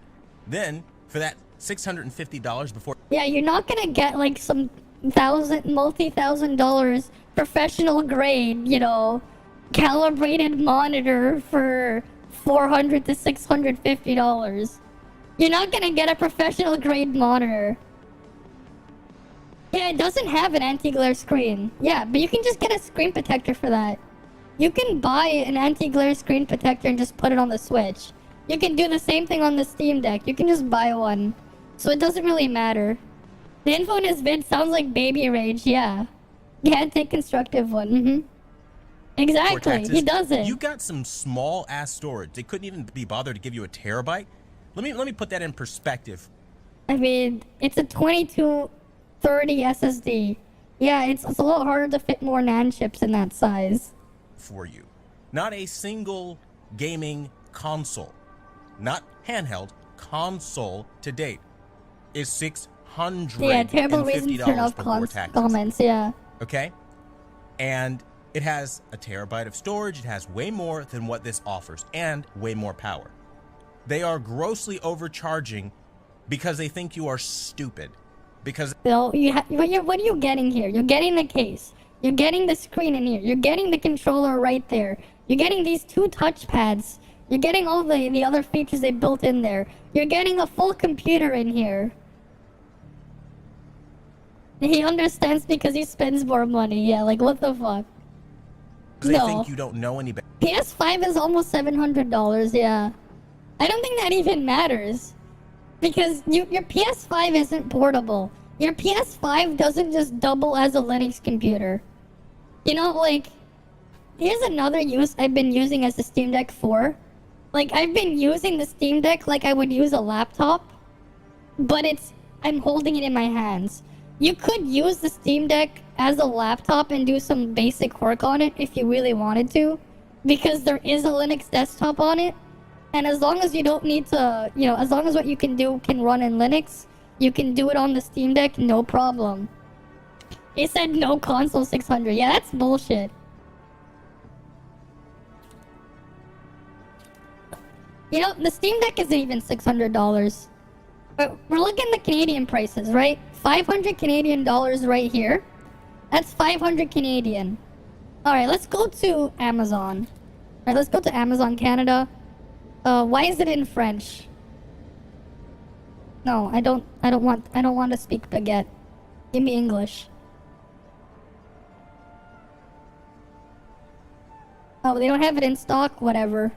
Then, for that $650 before... Yeah, you're not gonna get, like, some multi-$1,000 professional grade, you know, calibrated monitor for $400 to $650. You're not gonna get a professional grade monitor. Yeah, it doesn't have an anti-glare screen. Yeah, but you can just get a screen protector for that. You can buy an anti-glare screen protector and just put it on the Switch. You can do the same thing on the Steam Deck. You can just buy one. So it doesn't really matter. The info in his vid sounds like baby rage, yeah. Can't take constructive one, Exactly, he doesn't. You got some small ass storage. They couldn't even be bothered to give you a terabyte. Let me put that in perspective. I mean, it's a 2230 SSD. Yeah, it's a lot harder to fit more NAND chips in that size. For you. Not a single gaming console, not handheld, console to date is $650 Yeah, terrible reason to turn off before taxes. comments, yeah. Okay? And it has a terabyte of storage. It has way more than what this offers and way more power. They are grossly overcharging because they think you are stupid. Because So what are you getting here? You're getting the case. You're getting the screen in here. You're getting the controller right there. You're getting these two touchpads. You're getting all the other features they built in there. You're getting a full computer in here. He understands because he spends more money. Yeah, like what the fuck? they think you don't know any better. PS5 is almost $700, yeah. I don't think that even matters. Because your PS5 isn't portable. Your PS5 doesn't just double as a Linux computer. You know, like, here's another use I've been using as the Steam Deck for. Like, I've been using the Steam Deck like I would use a laptop, but I'm holding it in my hands. You could use the Steam Deck as a laptop and do some basic work on it if you really wanted to, because there is a Linux desktop on it. And as long as you don't need to, you know, as long as what you can do can run in Linux, you can do it on the Steam Deck, no problem. He said no console 600. Yeah, that's bullshit. You know, the Steam Deck isn't even $600. But we're looking at the Canadian prices, right? 500 Canadian dollars right here. That's 500 Canadian. Alright, let's go to Amazon. Alright, let's go to Amazon Canada. Why is it in French? No, I don't want to speak baguette. Give me English. Oh, they don't have it in stock? Whatever.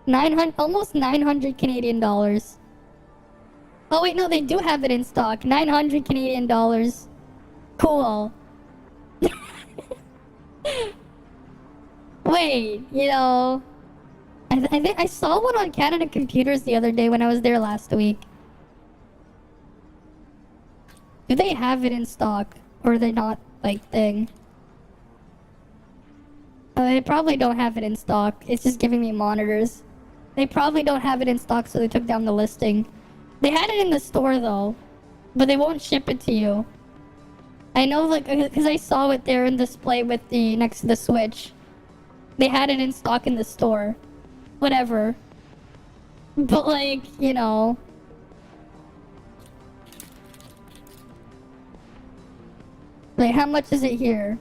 900, almost 900 Canadian dollars. Oh wait, no, they do have it in stock. 900 Canadian dollars. Cool. Wait, you know, I think I saw one on Canada Computers the other day when I was there last week. Do they have it in stock, or are they not, like, thing? They probably don't have it in stock. It's just giving me monitors. They probably don't have it in stock, so they took down the listing. They had it in the store though, but they won't ship it to you. I know, like, because I saw it there in display with the next to the Switch. They had it in stock in the store. Whatever. But like, you know. Like, how much is it here?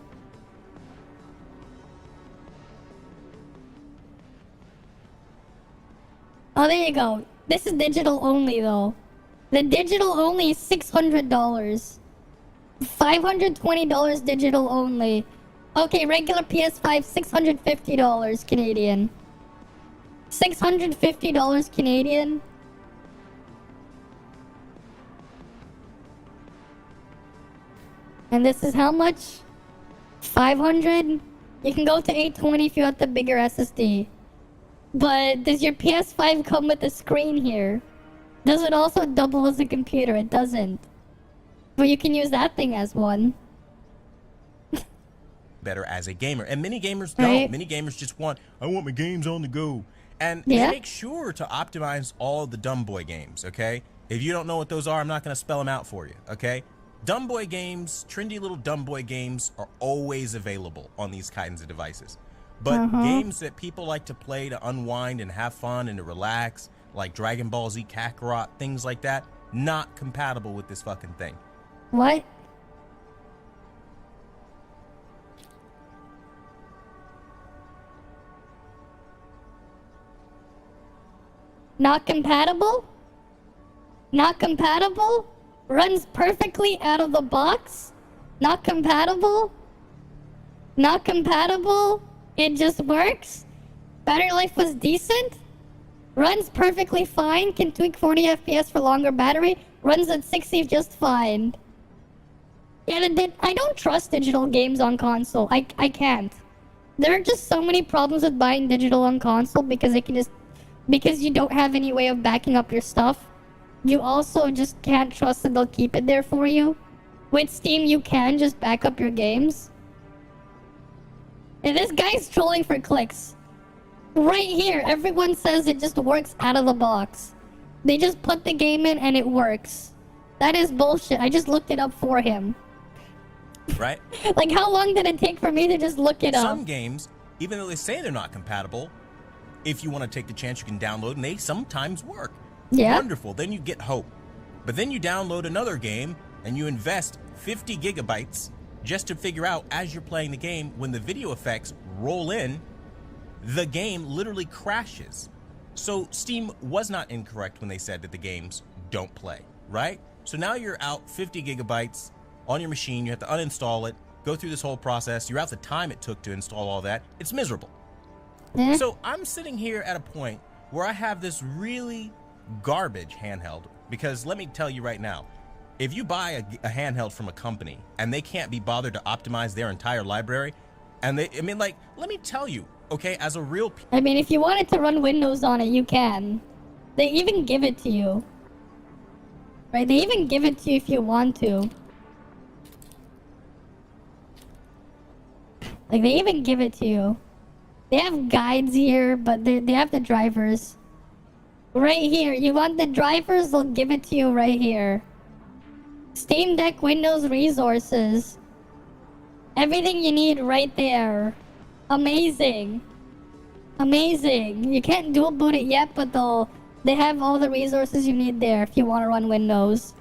Oh, there you go. This is digital only, though. The digital only is $600. $520 digital only. Okay, regular PS5, $650 Canadian. $650 Canadian. And this is how much? 500? You can go to 820 if you want the bigger SSD. But does your PS5 come with a screen here? Does it also double as a computer? It doesn't. But you can use that thing as one. Better as a gamer. And many gamers don't. Right. Many gamers just want, I want my games on the go. And Yeah. they make sure to optimize all the dumb boy games, okay? If you don't know what those are, I'm not going to spell them out for you, okay? Dumb boy games, trendy little dumb boy games are always available on these kinds of devices. But games that people like to play to unwind and have fun and to relax, like Dragon Ball Z Kakarot, things like that, not compatible with this fucking thing. What? Not compatible? Not compatible? Runs perfectly out of the box? Not compatible? Not compatible? It just works? Battery life was decent? Runs perfectly fine? Can tweak 40 FPS for longer battery? Runs at 60 just fine. Yeah, I don't trust digital games on console. I can't. There are just so many problems with buying digital on console because because you don't have any way of backing up your stuff. You also just can't trust that they'll keep it there for you. With Steam, you can just back up your games. And this guy's trolling for clicks. Right here, everyone says it just works out of the box. They just put the game in and it works. That is bullshit. I just looked it up for him. Right? Like, how long did it take for me to just look it up? Some games, even though they say they're not compatible, if you want to take the chance, you can download, and they sometimes work. Yeah. Wonderful. Then you get hope. But then you download another game, and you invest 50 gigabytes just to figure out, as you're playing the game, when the video effects roll in, the game literally crashes. So Steam was not incorrect when they said that the games don't play, right? So now you're out 50 gigabytes on your machine. You have to uninstall it, go through this whole process. You're out the time it took to install all that. It's miserable. So I'm sitting here at a point where I have this really garbage handheld, because let me tell you right now, if you buy a handheld from a company and they can't be bothered to optimize their entire library, and let me tell you, okay, as a real... I mean, if you wanted to run Windows on it, you can. They even give it to you. Right? They even give it to you if you want to. Like, they even give it to you. They have guides here, but they have the drivers. Right here. You want the drivers? They'll give it to you right here. Steam Deck Windows resources. Everything you need right there. Amazing. Amazing. You can't dual boot it yet, but they have all the resources you need there if you want to run Windows.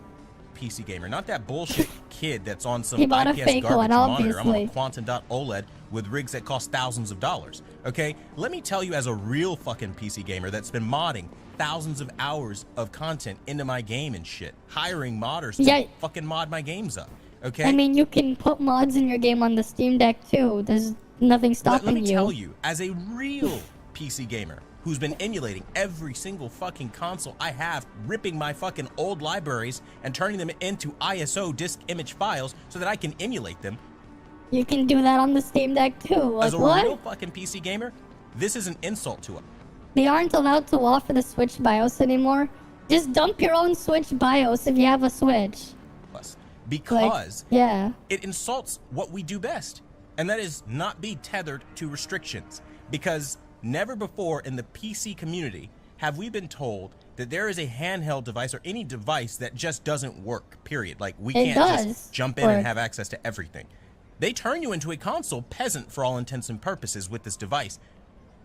PC gamer, not that bullshit kid that's on some He bought a IPS fake garbage one, monitor. I'm on a obviously. Quantum.OLED with rigs that cost thousands of dollars. Okay, let me tell you, as a real fucking PC gamer that's been modding thousands of hours of content into my game and shit, hiring modders to fucking mod my games up. Okay, I mean, you can put mods in your game on the Steam Deck too. There's nothing stopping let me you. tell you, as a real PC gamer who's been emulating every single fucking console I have, ripping my fucking old libraries and turning them into ISO disk image files so that I can emulate them. You can do that on the Steam Deck too. Like, As a what? real fucking PC gamer, this is an insult to it. They aren't allowed to offer the Switch BIOS anymore. Just dump your own Switch BIOS if you have a Switch. Because yeah, it insults what we do best, and that is not be tethered to restrictions. Because never before in the PC community have we been told that there is a handheld device or any device that just doesn't work, period? Like, we can't just jump in and have access to everything. They turn you into a console peasant for all intents and purposes with this device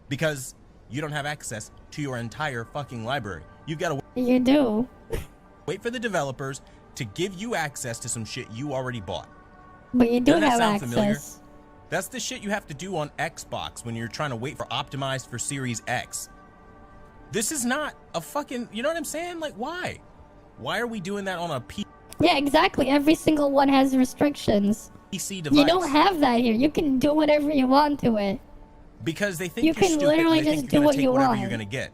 because you don't have access to your entire fucking library. You've got to You do. wait for the developers to give you access to some shit you already bought. But you do Doesn't that have sound access. familiar? That's the shit you have to do on Xbox when you're trying to wait for optimized for Series X. This is not a fucking, you know what I'm saying? Like, why? Why are we doing that on a Yeah, exactly. Every single one has restrictions. PC device? You don't have that here. You can do whatever you want to it. Because they think You you're can stupid literally and they just think do you're what gonna take you whatever want. you're gonna get.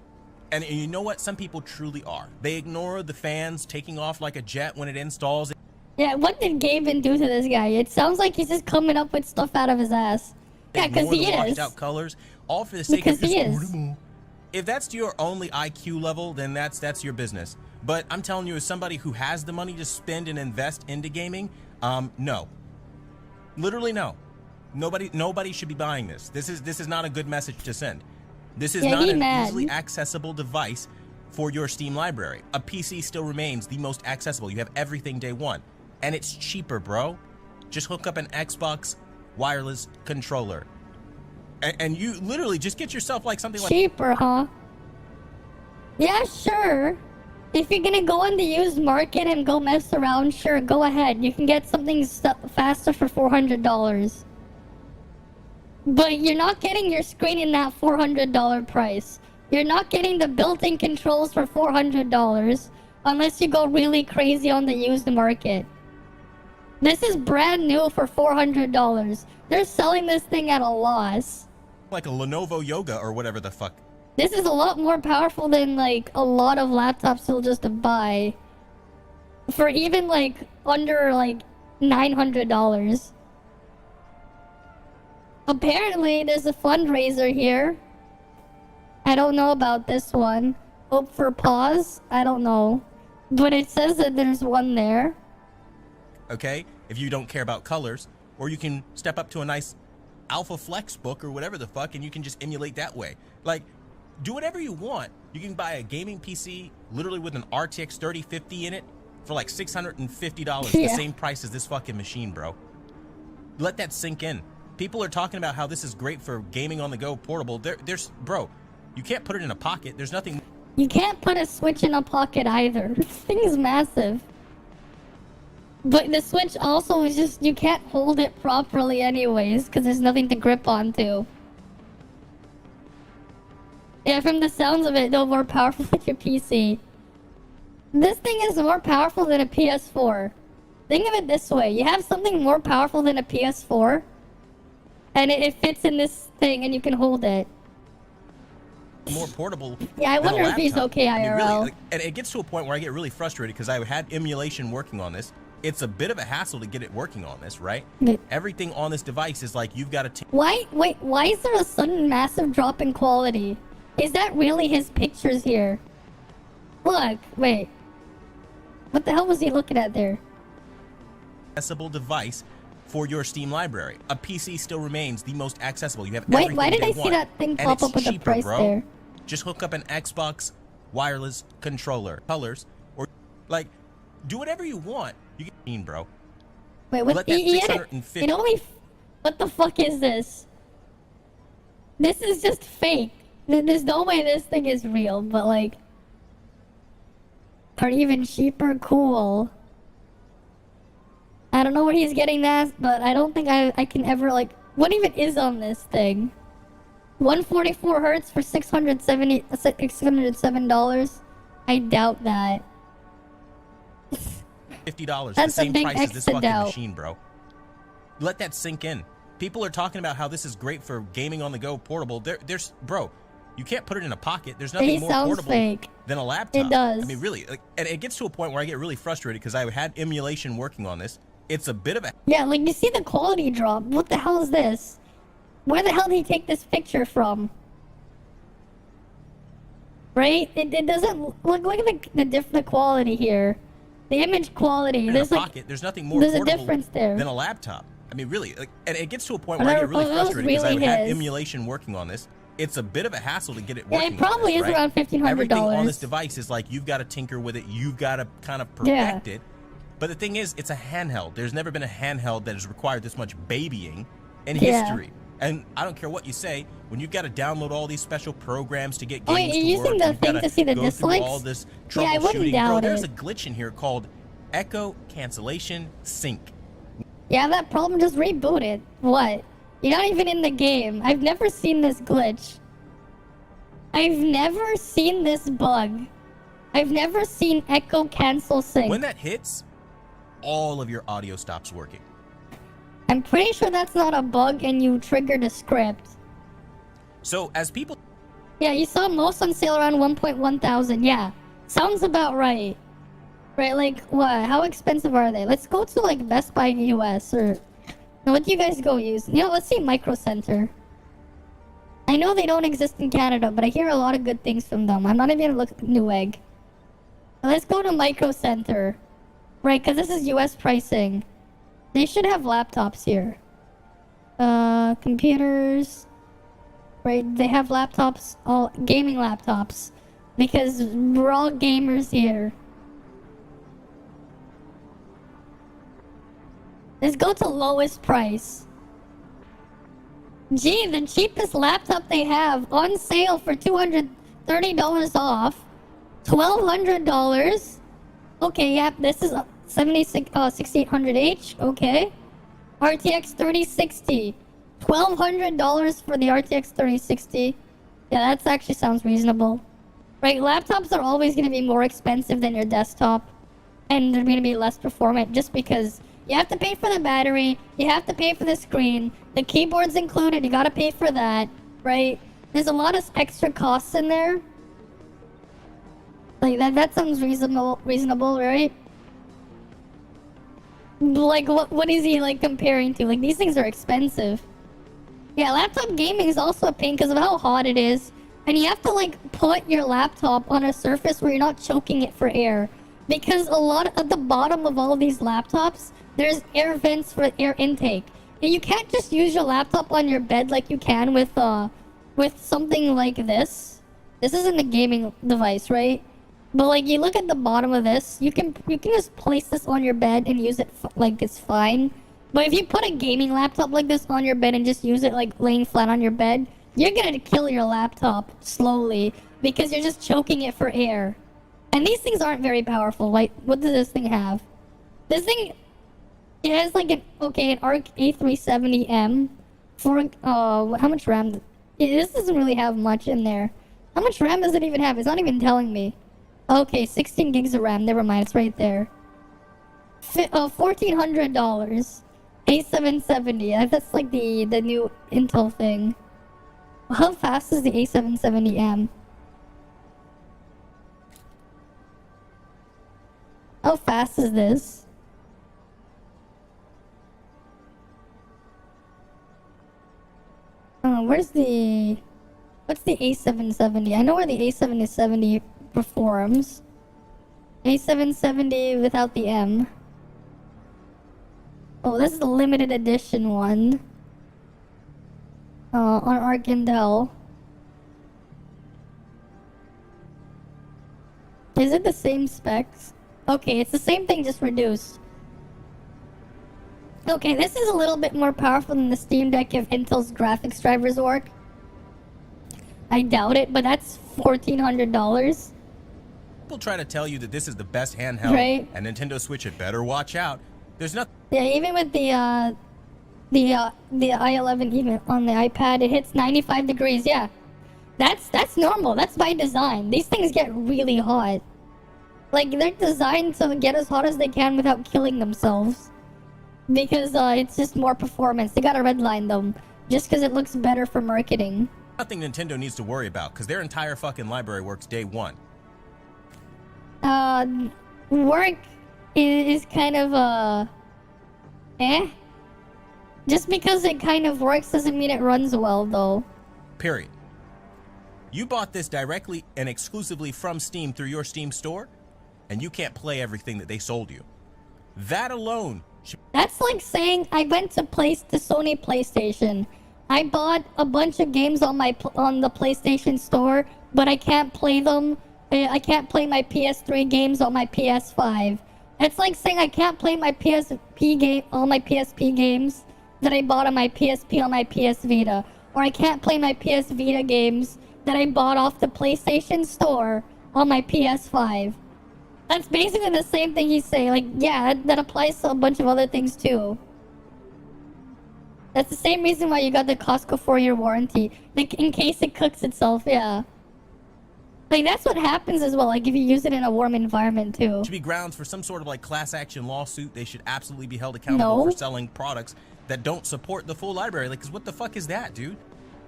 And you know what? Some people truly are. They ignore the fans taking off like a jet when it installs. Yeah, what did Gaben do to this guy? It sounds like he's just coming up with stuff out of his ass. Yeah, because Ignore he the washed is. out colors, all for the sake Because of he just is. If that's your only IQ level, then that's your business. But I'm telling you, as somebody who has the money to spend and invest into gaming, no. Literally no. Nobody should be buying this. This is not a good message to send. This is not an easily accessible device for your Steam library. A PC still remains the most accessible. You have everything day one. And it's cheaper, bro. Just hook up an Xbox wireless controller. And you literally just get yourself like something like... Cheaper, huh? Yeah, sure. If you're gonna go on the used market and go mess around, sure, go ahead. You can get something faster for $400. But you're not getting your screen in that $400 price. You're not getting the built-in controls for $400 unless you go really crazy on the used market. This is brand new for $400. They're selling this thing at a loss. Like a Lenovo Yoga or whatever the fuck. This is a lot more powerful than like a lot of laptops you'll just buy for even like under like $900. Apparently there's a fundraiser here. I don't know about this one. Hope for pause? I don't know. But it says that there's one there. Okay, if you don't care about colors, or you can step up to a nice Alpha Flex book or whatever the fuck, and you can just emulate that way. Like, do whatever you want. You can buy a gaming PC literally with an RTX 3050 in it for like $650, the same price as this fucking machine, bro. Let that sink in. People are talking about how this is great for gaming on the go portable. There's bro, you can't put it in a pocket. There's nothing. You can't put a Switch in a pocket either. This thing is massive. But the Switch also is just, you can't hold it properly anyways, because there's nothing to grip onto. Yeah, from the sounds of it, no more powerful than your PC. This thing is more powerful than a PS4. Think of it this way, you have something more powerful than a PS4, and it fits in this thing and you can hold it. More portable. Yeah, I wonder if he's okay IRL. Really, and it gets to a point where I get really frustrated because I had emulation working on this. It's a bit of a hassle to get it working on this, right? Everything on this device is like you've got to... Wait, why is there a sudden massive drop in quality? Is that really his pictures here? Look, wait. What the hell was he looking at there? Accessible device for your Steam library. A PC still remains the most accessible. You have Wait, everything why did they I see want. that thing And pop it's up with the cheaper, price bro. there? Just hook up an Xbox wireless controller, colors, or like do whatever you want. You can, bro. Wait, what? Let that 650. It only. What the fuck is this? This is just fake. There's no way this thing is real, but like, or even cheaper. Cool. I don't know where he's getting that, but I don't think I can ever like. What even is on this thing? 144 hertz for $607. I doubt that. $50. That's the same a big price as this extra fucking doubt. machine, bro. Let that sink in. People are talking about how this is great for gaming on the go portable. There's bro, you can't put it in a pocket. There's nothing more portable than a laptop. It does. I mean, really, like, and it gets to a point where I get really frustrated because I had emulation working on this. It's a bit of a... Yeah, like you see the quality drop. What the hell is this? Where the hell did he take this picture from? Right? It doesn't look at the quality here. The image quality. There's nothing more there's a portable difference there. than a laptop. I mean, really, like, and it gets to a point where I get really frustrated because I had emulation working on this. it's a bit of a hassle to get it Yeah, working. it probably on this, is right? around $1,500. Everything on this device is like, you've got to tinker with it. You've got to kind of perfect it. But the thing is, it's a handheld. There's never been a handheld that has required this much babying in history. And I don't care what you say, when you've got to download all these special programs to get games you're to using work, the you've thing gotta to see the go through dislikes? all this Yeah, I wouldn't troubleshooting. doubt Bro, there's it. a glitch in here called Echo Cancellation Sync. Yeah, that problem, just reboot it. What? You're not even in the game. I've never seen this glitch. I've never seen this bug. I've never seen Echo Cancel Sync. When that hits, all of your audio stops working. I'm pretty sure that's not a bug and you triggered a script. So as people... Yeah, you saw most on sale around 1.1 thousand. Yeah, sounds about right. Right, like, what? How expensive are they? Let's go to, like, Best Buy in the US, or... No, what do you guys go use? You know, let's see Micro Center. I know they don't exist in Canada, but I hear a lot of good things from them. I'm not even gonna look at Newegg. Let's go to Micro Center. Right, because this is US pricing. They should have laptops here. Computers... Right, they have laptops, all gaming laptops. Because we're all gamers here. Let's go to lowest price. Gee, the cheapest laptop they have on sale for $230 off. $1,200. Okay, yep, this is 6800H. Okay. RTX 3060. $1,200 for the RTX 3060. Yeah, that actually sounds reasonable. Right, laptops are always going to be more expensive than your desktop. And they're going to be less performant just because you have to pay for the battery, you have to pay for the screen, the keyboard's included, you gotta pay for that, right? There's a lot of extra costs in there. Like, that sounds reasonable, right? Like, what is he, like, comparing to? Like, these things are expensive. Yeah, laptop gaming is also a pain because of how hot it is. And you have to, like, put your laptop on a surface where you're not choking it for air. Because a lot at the bottom of all these laptops, there's air vents for air intake. And you can't just use your laptop on your bed like you can with something like this. This isn't a gaming device, right? But like, you look at the bottom of this, you can just place this on your bed and use it like it's fine. But if you put a gaming laptop like this on your bed and just use it like laying flat on your bed, you're gonna kill your laptop slowly because you're just choking it for air. And these things aren't very powerful. Like, what does this thing have? This thing, it has like an ARC A370M for, how much RAM? This doesn't really have much in there. How much RAM does it even have? It's not even telling me. Okay, 16 gigs of RAM. Never mind, it's right there. $1,400. A770. That's like the new Intel thing. How fast is the A770M? How fast is this? What's the A770? I know where the A770 performs. A770 without the M. Oh, this is the limited edition one. On ARC Intel. Is it the same specs? Okay, it's the same thing, just reduced. Okay, this is a little bit more powerful than the Steam Deck if Intel's graphics drivers work. I doubt it, but that's $1,400. People try to tell you that this is the best handheld, right? And Nintendo Switch, it better watch out. There's nothing. Yeah, even with the i11 even on the iPad, it hits 95 degrees. Yeah, that's normal. That's by design. These things get really hot. Like, they're designed to get as hot as they can without killing themselves. Because it's just more performance. They gotta redline them just because it looks better for marketing. Nothing Nintendo needs to worry about because their entire fucking library works day one. Work is kind of just because it kind of works doesn't mean it runs well, though. Period. You bought this directly and exclusively from Steam through your Steam store, and you can't play everything that they sold you. That alone. That's like saying I went to Sony PlayStation, I bought a bunch of games on the PlayStation Store, but I can't play them. I can't play my PS3 games on my PS5. It's like saying I can't play my all my PSP games that I bought on my PSP on my PS Vita, or I can't play my PS Vita games that I bought off the PlayStation Store on my PS5. That's basically the same thing he's saying. Like, yeah, that applies to a bunch of other things too. That's the same reason why you got the Costco 4-year warranty. Like, in case it cooks itself, yeah. Like, that's what happens as well, like, if you use it in a warm environment, too. Should be grounds for some sort of, like, class action lawsuit. They should absolutely be held accountable for selling products that don't support the full library. Like, 'cause what the fuck is that, dude?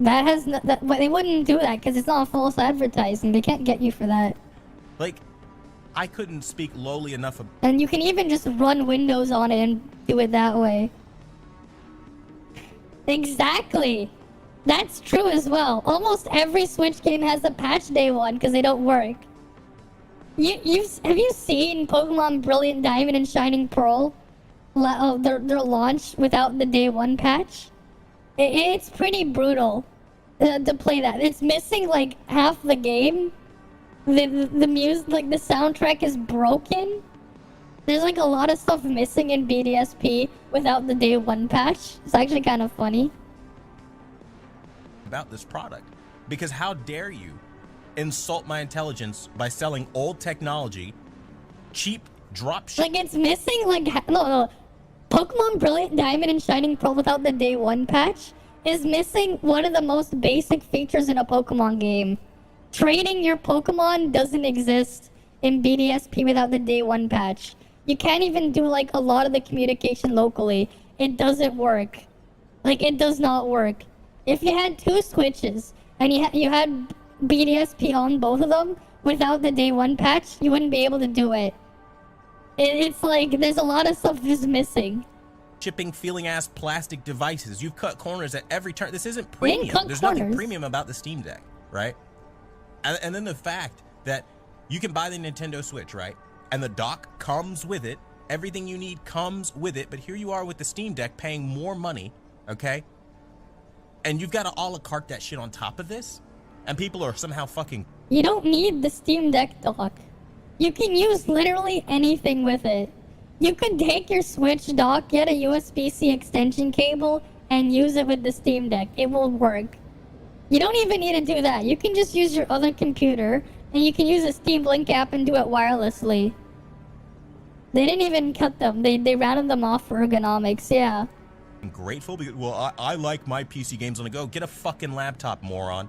That has no, they wouldn't do that, because it's not false advertising. They can't get you for that. Like, I couldn't speak lowly enough and you can even just run Windows on it and do it that way. Exactly. That's true as well. Almost every Switch game has a patch day one because they don't work. Have you seen Pokemon Brilliant Diamond and Shining Pearl? Their launch without the day one patch? It's pretty brutal to play that. It's missing like half the game. The music, like the soundtrack is broken. There's like a lot of stuff missing in BDSP without the day one patch. It's actually kind of funny about this product, because how dare you insult my intelligence by selling old technology, cheap drop shit. Like, it's missing like no. Pokemon Brilliant Diamond and Shining Pearl without the day one patch is missing one of the most basic features in a Pokemon game. Trading your Pokemon doesn't exist in BDSP without the day one patch. You can't even do like a lot of the communication locally. It doesn't work. Like, it does not work. If you had two Switches and you had BDSP on both of them without the day one patch, you wouldn't be able to do it. It's like there's a lot of stuff just missing. Shipping feeling ass plastic devices. You've cut corners at every turn. This isn't premium. There's corners. Nothing premium about the Steam Deck, right? And then the fact that you can buy the Nintendo Switch, right? And the dock comes with it. Everything you need comes with it. But here you are with the Steam Deck paying more money, okay? And you've got to a la carte that shit on top of this? And people are somehow fucking... You don't need the Steam Deck dock. You can use literally anything with it. You could take your Switch dock, get a USB-C extension cable, and use it with the Steam Deck. It will work. You don't even need to do that. You can just use your other computer, and you can use a Steam Link app and do it wirelessly. They didn't even cut them. They rounded them off for ergonomics, yeah. I'm grateful because, well, I like my PC games on the go. Get a fucking laptop, moron.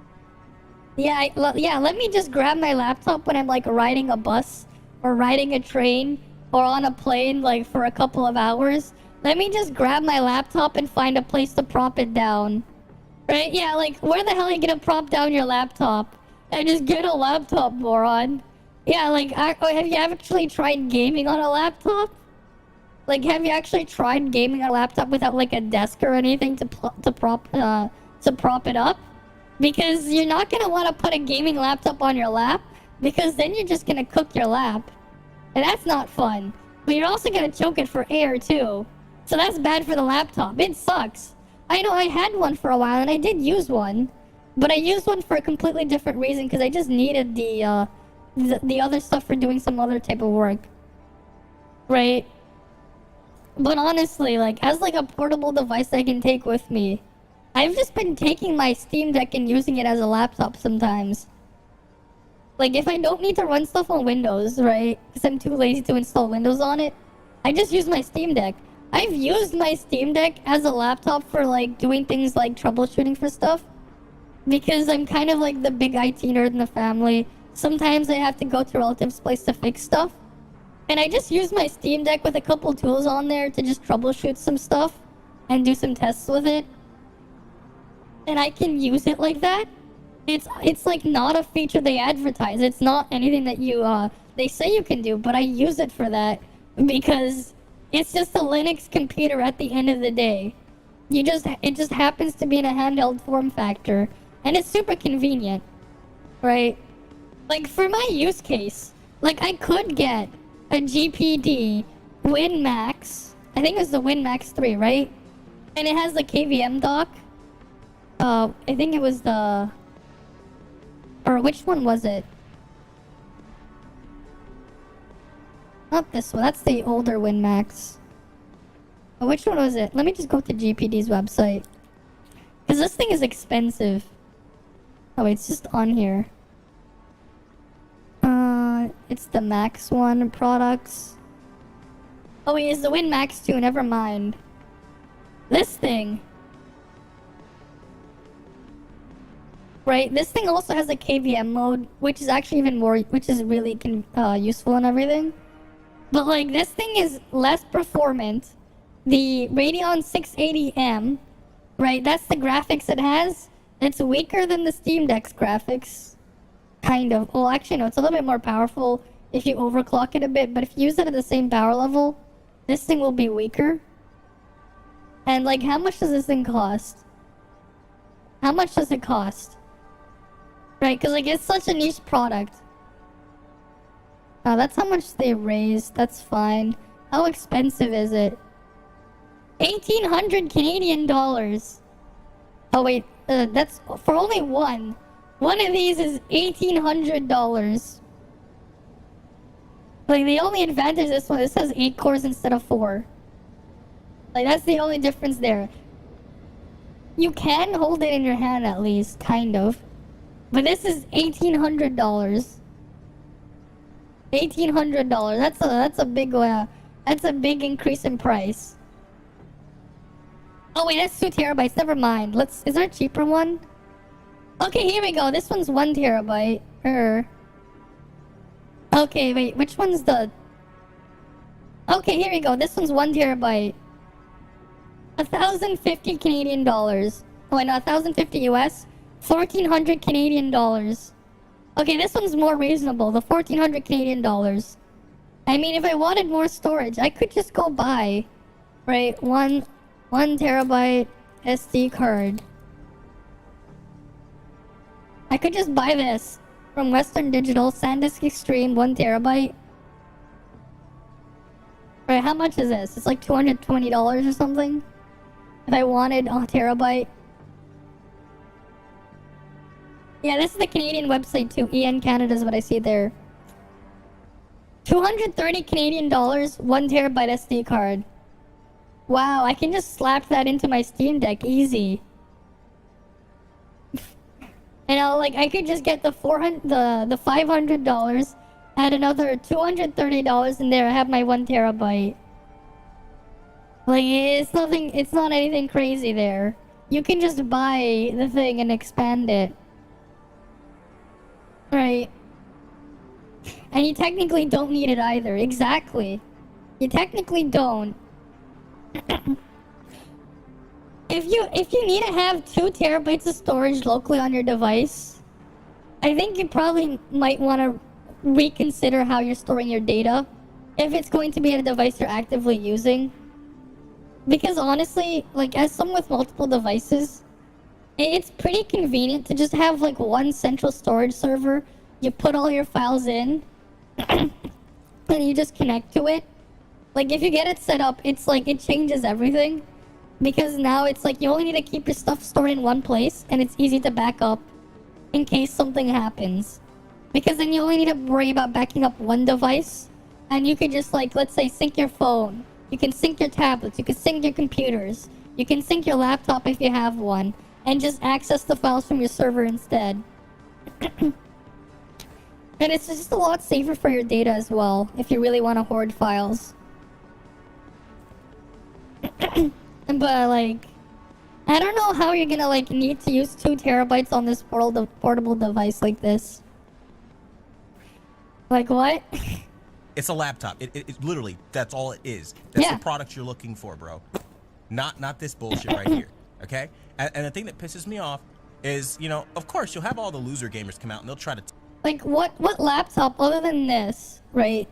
Yeah, let me just grab my laptop when I'm, like, riding a bus or riding a train or on a plane, like, for a couple of hours. Let me just grab my laptop and find a place to prop it down. Right? Yeah, like, where the hell are you gonna prop down your laptop? And just get a laptop, moron. Yeah, like, have you actually tried gaming on a laptop? Like, have you actually tried gaming on a laptop without, like, a desk or anything to prop it up? Because you're not gonna want to put a gaming laptop on your lap, because then you're just gonna cook your lap. And that's not fun. But you're also gonna choke it for air, too. So that's bad for the laptop. It sucks. I know I had one for a while, and I did use one. But I used one for a completely different reason, because I just needed the other stuff for doing some other type of work. Right? But honestly, like, as like a portable device I can take with me, I've just been taking my Steam Deck and using it as a laptop sometimes. Like, if I don't need to run stuff on Windows, right, because I'm too lazy to install Windows on it, I just use my Steam Deck. I've used my Steam Deck as a laptop for, like, doing things like troubleshooting for stuff. Because I'm kind of like the big IT nerd in the family. Sometimes I have to go to relatives' place to fix stuff. And I just use my Steam Deck with a couple tools on there to just troubleshoot some stuff and do some tests with it. And I can use it like that. It's like not a feature they advertise. It's not anything that they say you can do, but I use it for that because it's just a Linux computer at the end of the day. It just happens to be in a handheld form factor, and it's super convenient, right? Like, for my use case, like, I could get a GPD WinMax. I think it was the WinMax 3, right? And it has the KVM dock. I think it was the... Or which one was it? Not this one. That's the older WinMax. Oh, which one was it? Let me just go to GPD's website. Because this thing is expensive. Oh, wait, it's just on here. It's the Max one products. Oh, wait, it's the WinMax 2. Never mind. This thing. Right, this thing also has a KVM mode, which is actually even more, which is really useful and everything. But like, this thing is less performant. The Radeon 680M, right, that's the graphics it has. It's weaker than the Steam Deck's graphics. Kind of. Well, actually, no, it's a little bit more powerful if you overclock it a bit, but if you use it at the same power level, this thing will be weaker. And like, how much does this thing cost? How much does it cost? Right, because like, it's such a niche product. That's how much they raised. That's fine. How expensive is it? 1,800 Canadian dollars. Oh wait, that's for only one. One of these is $1,800. Like, the only advantage of this one, this has 8 cores instead of 4. Like, that's the only difference there. You can hold it in your hand at least, kind of. But this is $1,800. $1,800. That's a big increase in price. Oh wait, that's 2 terabytes. Never mind. Is there a cheaper one? Okay, here we go. This one's 1 terabyte. Okay, wait. Which one's the... Okay, here we go. This one's 1 terabyte. 1,050 Canadian dollars. Oh wait, no, 1,050 US. 1,400 Canadian dollars. Okay, this one's more reasonable. The 1,400 Canadian dollars. I mean, if I wanted more storage, I could just go buy, right, 1 terabyte SD card. I could just buy this from Western Digital, SanDisk Extreme, 1 terabyte. Right, how much is this? It's like $220 or something. If I wanted a terabyte. Yeah, this is the Canadian website too. EN Canada is what I see there. 230 Canadian dollars, 1 terabyte SD card. Wow, I can just slap that into my Steam Deck easy. And I could just get the $500, add another $230 in there. I have my 1 terabyte. Like, it's not anything crazy there. You can just buy the thing and expand it. Right. And you technically don't need it either. Exactly. You technically don't. If you need to have 2 terabytes of storage locally on your device, I think you probably might want to reconsider how you're storing your data if it's going to be a device you're actively using. Because honestly, like, as someone with multiple devices, it's pretty convenient to just have like one central storage server. You put all your files in and you just connect to it. Like, if you get it set up, it's like, it changes everything. Because now it's like you only need to keep your stuff stored in one place, and it's easy to back up in case something happens. Because then you only need to worry about backing up one device, and you can just, like, let's say, sync your phone. You can sync your tablets, you can sync your computers, you can sync your laptop if you have one, and just access the files from your server instead. And it's just a lot safer for your data as well, if you really want to hoard files. But, like, I don't know how you're gonna, like, need to use 2 terabytes on this portable device like this. Like, what? It's a laptop. It literally, that's all it is. That's Yeah. the product you're looking for, bro. Not this bullshit right here, okay? And the thing that pisses me off is, you know, of course, you'll have all the loser gamers come out and they'll try to... Like, what laptop other than this, right?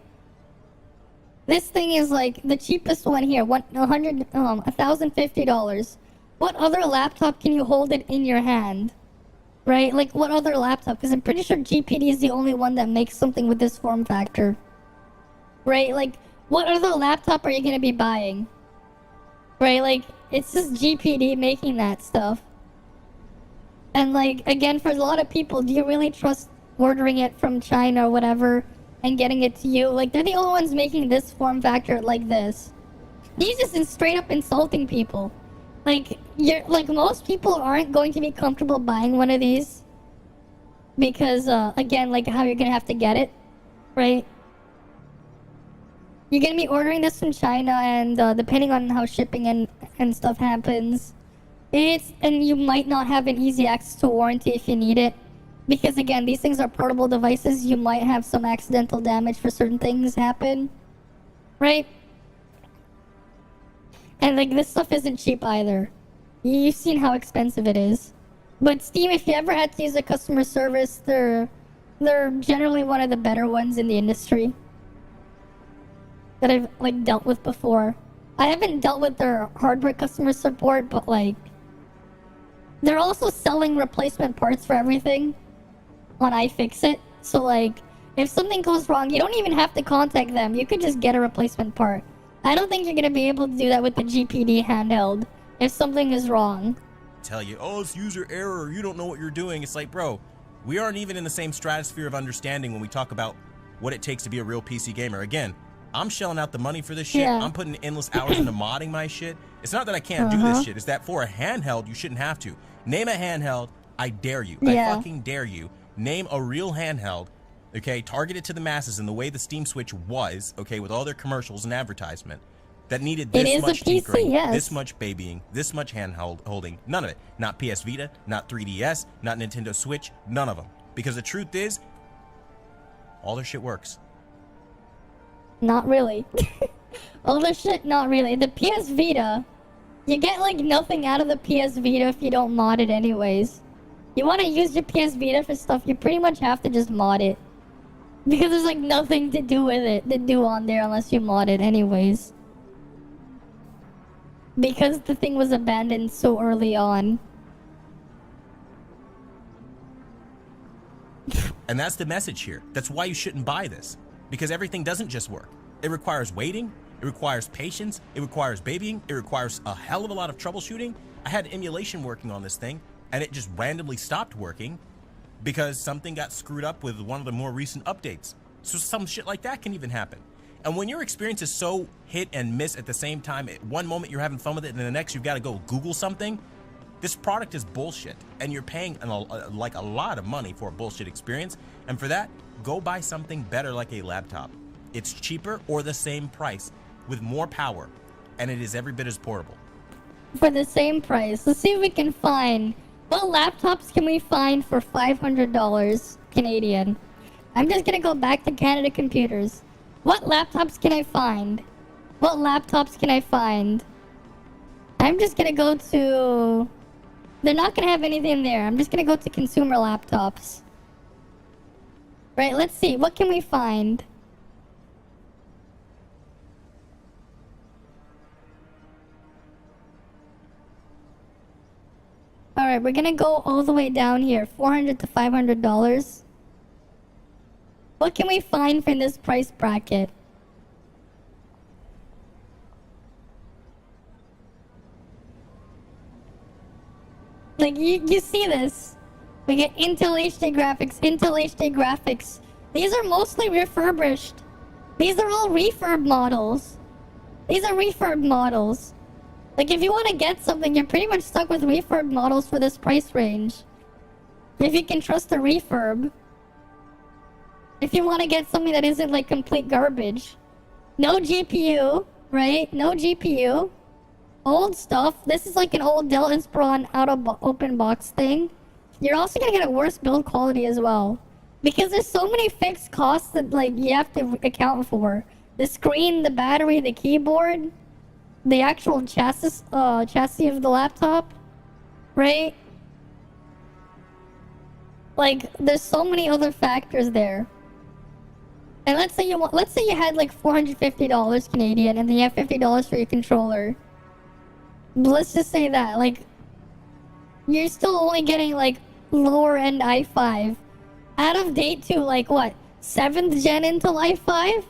This thing is like the cheapest one here, $1,050. What other laptop can you hold it in your hand? Right? Like, what other laptop? Because I'm pretty sure GPD is the only one that makes something with this form factor. Right? Like, what other laptop are you gonna be buying? Right? Like, it's just GPD making that stuff. And like, again, for a lot of people, do you really trust ordering it from China or whatever and getting it to you? Like, they're the only ones making this form factor like this. These just straight up insulting people. Like, most people aren't going to be comfortable buying one of these because, again, like how you're gonna have to get it, right? You're gonna be ordering this from China, and depending on how shipping and stuff happens, and you might not have an easy access to warranty if you need it. Because again, these things are portable devices, you might have some accidental damage for certain things happen, right? And like, this stuff isn't cheap either. You've seen how expensive it is. But Steam, if you ever had to use a customer service, they're generally one of the better ones in the industry that I've like dealt with before. I haven't dealt with their hardware customer support, but like, they're also selling replacement parts for everything on iFixit. So like, if something goes wrong, you don't even have to contact them. You could just get a replacement part. I don't think you're gonna be able to do that with the GPD handheld if something is wrong. Tell you, oh, it's user error, you don't know what you're doing. It's like, bro, we aren't even in the same stratosphere of understanding when we talk about what it takes to be a real PC gamer. Again, I'm shelling out the money for this shit. Yeah. I'm putting endless hours into modding my shit. It's not that I can't do this shit. It's that for a handheld, you shouldn't have to. Name a handheld. I dare you. Yeah. I fucking dare you. Name a real handheld, okay, targeted to the masses in the way the Steam Switch was, okay, with all their commercials and advertisement, that needed this much tinkering, this much babying, this much holding. None of it. Not PS Vita, not 3DS, not Nintendo Switch, none of them. Because the truth is, all their shit works. Not really. All the shit, not really. The PS Vita, you get like nothing out of the PS Vita if you don't mod it anyways. You want to use your PS Vita for stuff, you pretty much have to just mod it. Because there's like nothing to do with it, to do on there unless you mod it anyways. Because the thing was abandoned so early on. And that's the message here. That's why you shouldn't buy this. Because everything doesn't just work. It requires waiting, it requires patience, it requires babying, it requires a hell of a lot of troubleshooting. I had emulation working on this thing, and it just randomly stopped working because something got screwed up with one of the more recent updates. So some shit like that can even happen. And when your experience is so hit and miss at the same time, at one moment you're having fun with it, and the next you've got to go Google something, this product is bullshit. And you're paying like a lot of money for a bullshit experience. And for that, go buy something better like a laptop. It's cheaper or the same price with more power, and it is every bit as portable. For the same price. Let's see if we can find... What laptops can we find for $500 Canadian? I'm just gonna go back to Canada Computers. What laptops can I find? What laptops can I find? I'm just gonna go to... They're not gonna have anything there. I'm just gonna go to consumer laptops. Right, let's see. What can we find? Alright, we're gonna go all the way down here. $400 to $500. What can we find for this price bracket? Like, you see this. We get Intel HD graphics, Intel HD graphics. These are mostly refurbished. These are all refurb models. These are refurb models. Like, if you want to get something, you're pretty much stuck with refurb models for this price range. If you can trust a refurb. If you want to get something that isn't, like, complete garbage. No GPU, right? No GPU. Old stuff. This is like an old Dell Inspiron out of open box thing. You're also gonna get a worse build quality as well. Because there's so many fixed costs that, like, you have to account for. The screen, the battery, the keyboard, the actual chassis of the laptop, right? Like, there's so many other factors there. And let's say you had like $450 Canadian, and then you have $50 for your controller. Let's just say that, like, you're still only getting like lower end i5. Out of date to like what? 7th gen Intel i5?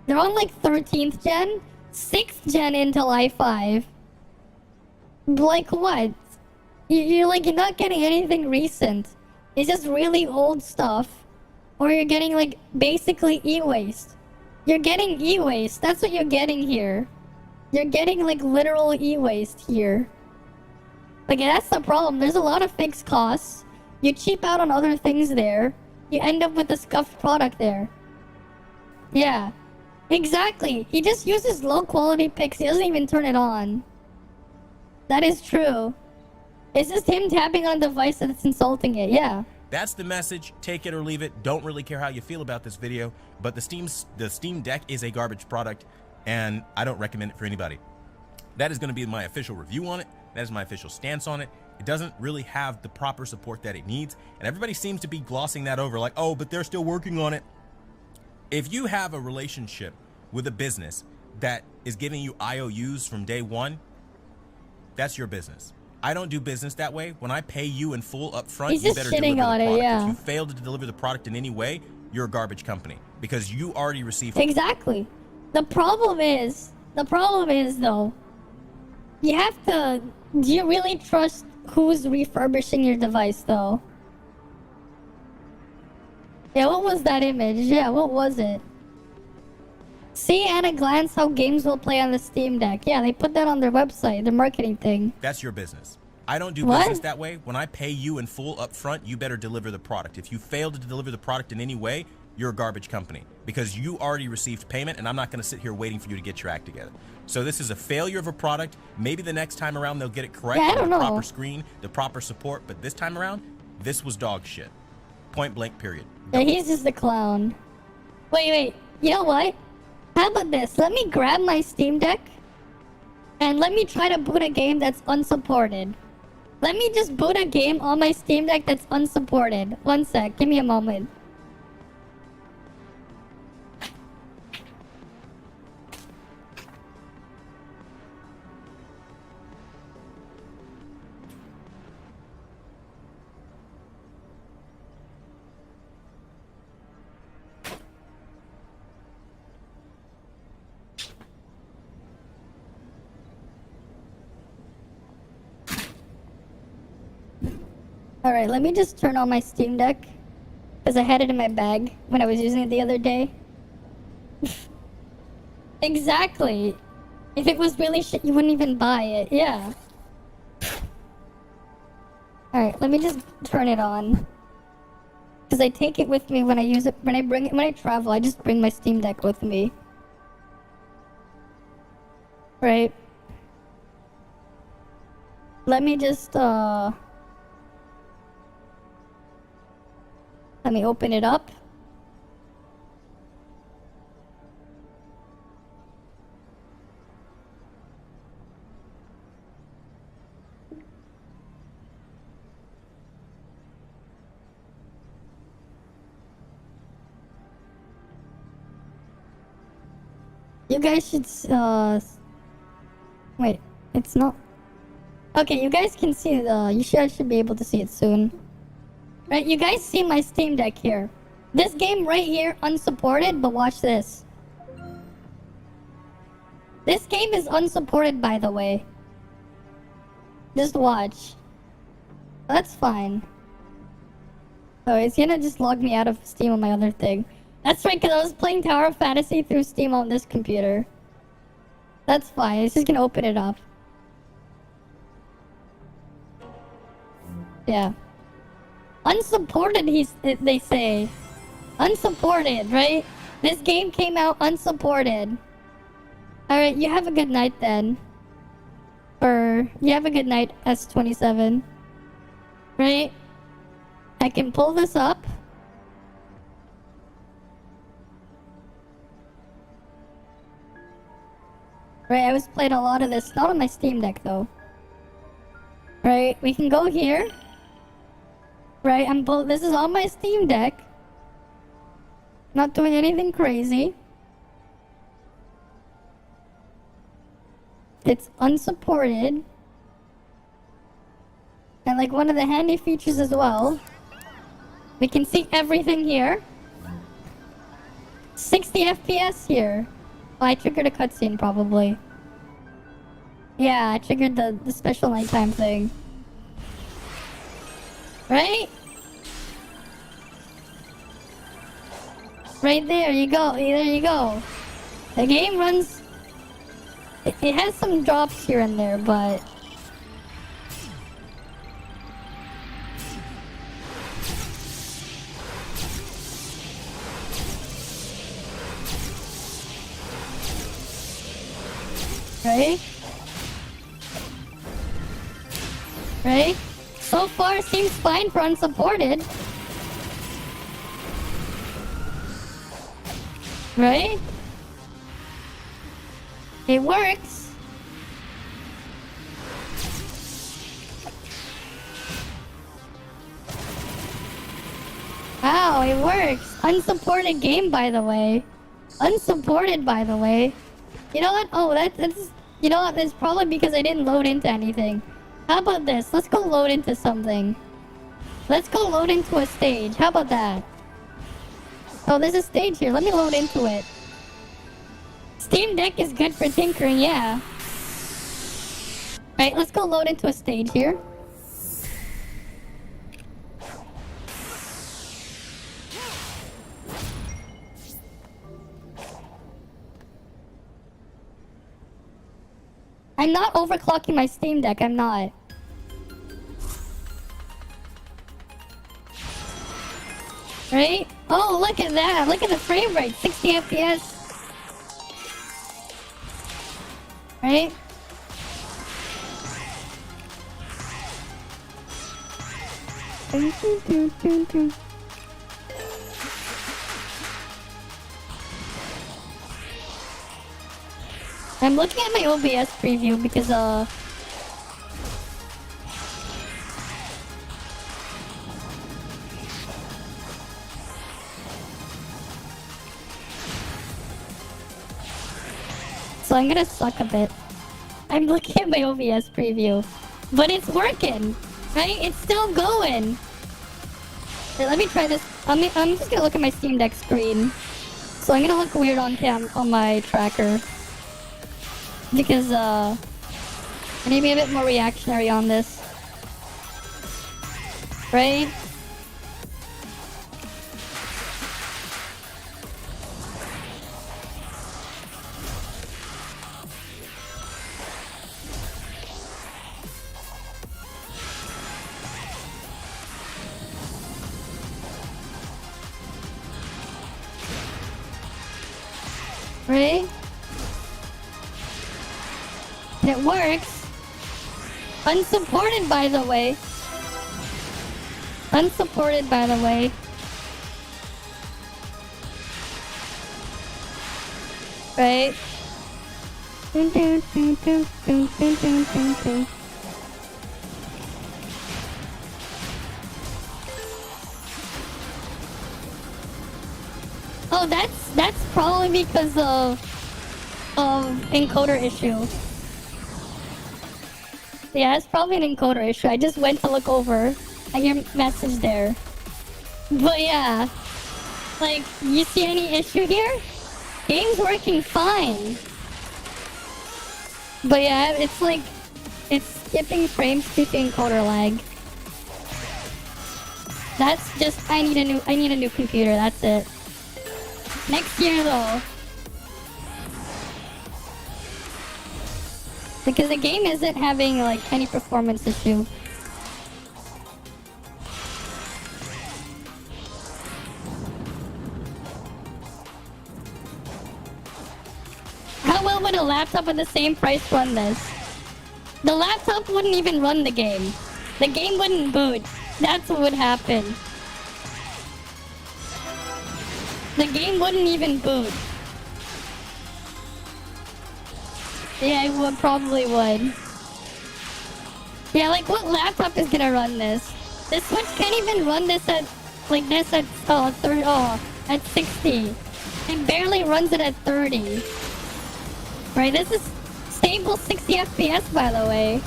They're on like 13th gen? 6th gen Intel i5. Like what? You're not getting anything recent. It's just really old stuff. Or you're getting like basically e-waste. You're getting e-waste. That's what you're getting here. You're getting like literal e-waste here. Like that's the problem. There's a lot of fixed costs. You cheap out on other things there. You end up with a scuffed product there. Yeah. Exactly. He just uses low quality pics. He doesn't even turn it on. That is true. It's just him tapping on a device that's insulting it. Yeah. That's the message. Take it or leave it. Don't really care how you feel about this video, but the Steam Deck is a garbage product, and I don't recommend it for anybody. That is going to be my official review on it. That is my official stance on it. It doesn't really have the proper support that it needs, and everybody seems to be glossing that over like, oh, but they're still working on it. If you have a relationship with a business that is giving you IOUs from day one, that's your business. I don't do business that way. When I pay you in full up front, He's you just better shitting deliver on the it, product. yeah. If you fail to deliver the product in any way, you're a garbage company because you already received. Exactly. The problem is though, you have to. Do you really trust who's refurbishing your device though? Yeah, what was that image? Yeah, what was it? See at a glance how games will play on the Steam Deck. Yeah, they put that on their website, their marketing thing. That's your business. I don't do What? business that way. When I pay you in full up front, you better deliver the product. If you fail to deliver the product in any way, you're a garbage company because you already received payment, and I'm not going to sit here waiting for you to get your act together. So this is a failure of a product. Maybe the next time around they'll get it correct. Yeah, I with don't the know. proper screen, the proper support, but this time around, this was dog shit. Point blank, period. Yeah, he's just a clown. Wait. You know what? How about this? Let me grab my Steam Deck and let me try to boot a game that's unsupported. Let me just boot a game on my Steam Deck that's unsupported. One sec, give me a moment. Alright, let me just turn on my Steam Deck. Because I had it in my bag when I was using it the other day. Exactly. If it was really shit, you wouldn't even buy it. Yeah. Alright, let me just turn it on. Because I take it with me when I use it, when I travel, I just bring my Steam Deck with me. Right. Let me just, let me open it up. You guys should, wait, it's not. Okay, you guys can see you should be able to see it soon. Right, you guys see my Steam Deck here. This game right here, unsupported, but watch this. This game is unsupported, by the way. Just watch. That's fine. Oh, it's gonna just log me out of Steam on my other thing. That's right, because I was playing Tower of Fantasy through Steam on this computer. That's fine, it's just gonna open it up. Yeah. Unsupported, they say. Unsupported, right? This game came out unsupported. Alright, you have a good night then. Or, you have a good night, S27. Right? I can pull this up. Right, I was playing a lot of this. Not on my Steam Deck, though. Right, we can go here. Right, this is on my Steam Deck. Not doing anything crazy. It's unsupported. And like one of the handy features as well, we can see everything here. 60 FPS here. Oh, I triggered a cutscene probably. Yeah, I triggered the special nighttime thing. Right? Right there, you go. There you go. The game runs... It has some drops here and there, but... Right? Right? So far, seems fine for unsupported. Right? It works. Wow, it works. Unsupported game, by the way. Unsupported, by the way. You know what? Oh, that's... You know what? It's probably because I didn't load into anything. How about this? Let's go load into something. Let's go load into a stage. How about that? Oh, there's a stage here. Let me load into it. Steam Deck is good for tinkering, yeah. Right, let's go load into a stage here. I'm not overclocking my Steam Deck, I'm not. Right? Oh, look at that. Look at the frame rate. 60 FPS. Right? I'm looking at my OBS preview because, so I'm gonna suck a bit. I'm looking at my OBS preview. But it's working! Right? It's still going! Here, let me try this. I'm just gonna look at my Steam Deck screen. So I'm gonna look weird on my tracker. Because, I need to be a bit more reactionary on this. Right? Right? It works. Unsupported, by the way. Unsupported, by the way. Right? Oh, that's probably because of encoder issue. Yeah, it's probably an encoder issue. I just went to look over at your message there. But yeah, like, you see any issue here? Game's working fine. But yeah, it's like, it's skipping frames due to encoder lag. That's just, I need a new computer, that's it. Next year though. Because the game isn't having like any performance issue. How well would a laptop at the same price run this? The laptop wouldn't even run the game. The game wouldn't boot. That's what would happen. The game wouldn't even boot. Yeah, it would, probably would. Yeah, like what laptop is gonna run this? The Switch can't even run this at, like this at, at 60. It barely runs it at 30. Right, this is stable 60 FPS, by the way.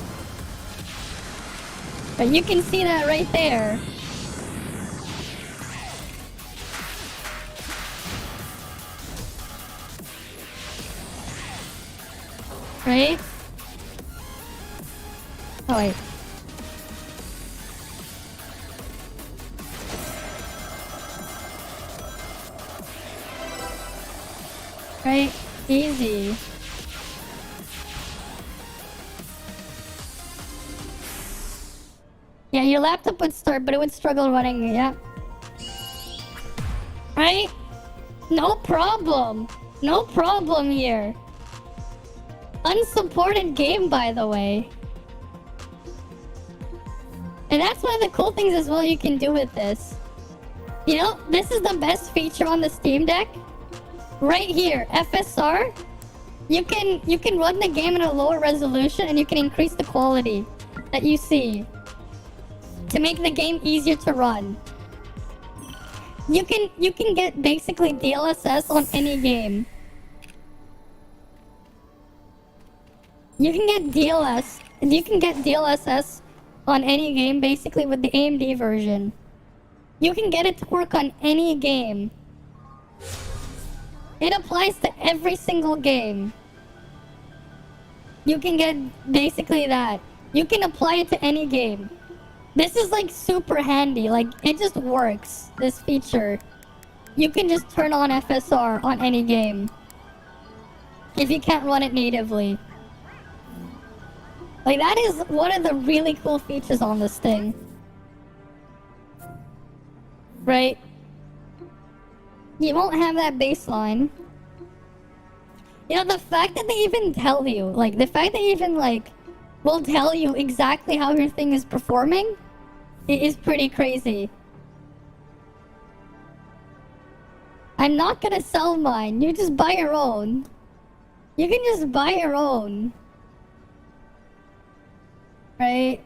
But you can see that right there. Right? Oh wait. Right? Easy. Yeah, your laptop would start, but it would struggle running, yeah. Right? No problem. No problem here. Unsupported game, by the way. And that's one of the cool things as well you can do with this. You know, this is the best feature on the Steam Deck. Right here, FSR. You can run the game in a lower resolution and you can increase the quality that you see to make the game easier to run. You can get basically DLSS on any game. You can get DLSS on any game basically with the AMD version. You can get it to work on any game. It applies to every single game. You can get basically that. You can apply it to any game. This is like super handy. Like, it just works. This feature. You can just turn on FSR on any game. If you can't run it natively. Like, that is one of the really cool features on this thing. Right? You won't have that baseline. You know, the fact that they even tell you, like, the fact that they even, like, will tell you exactly how your thing is performing, it is pretty crazy. I'm not gonna sell mine. You just buy your own. You can just buy your own. Right?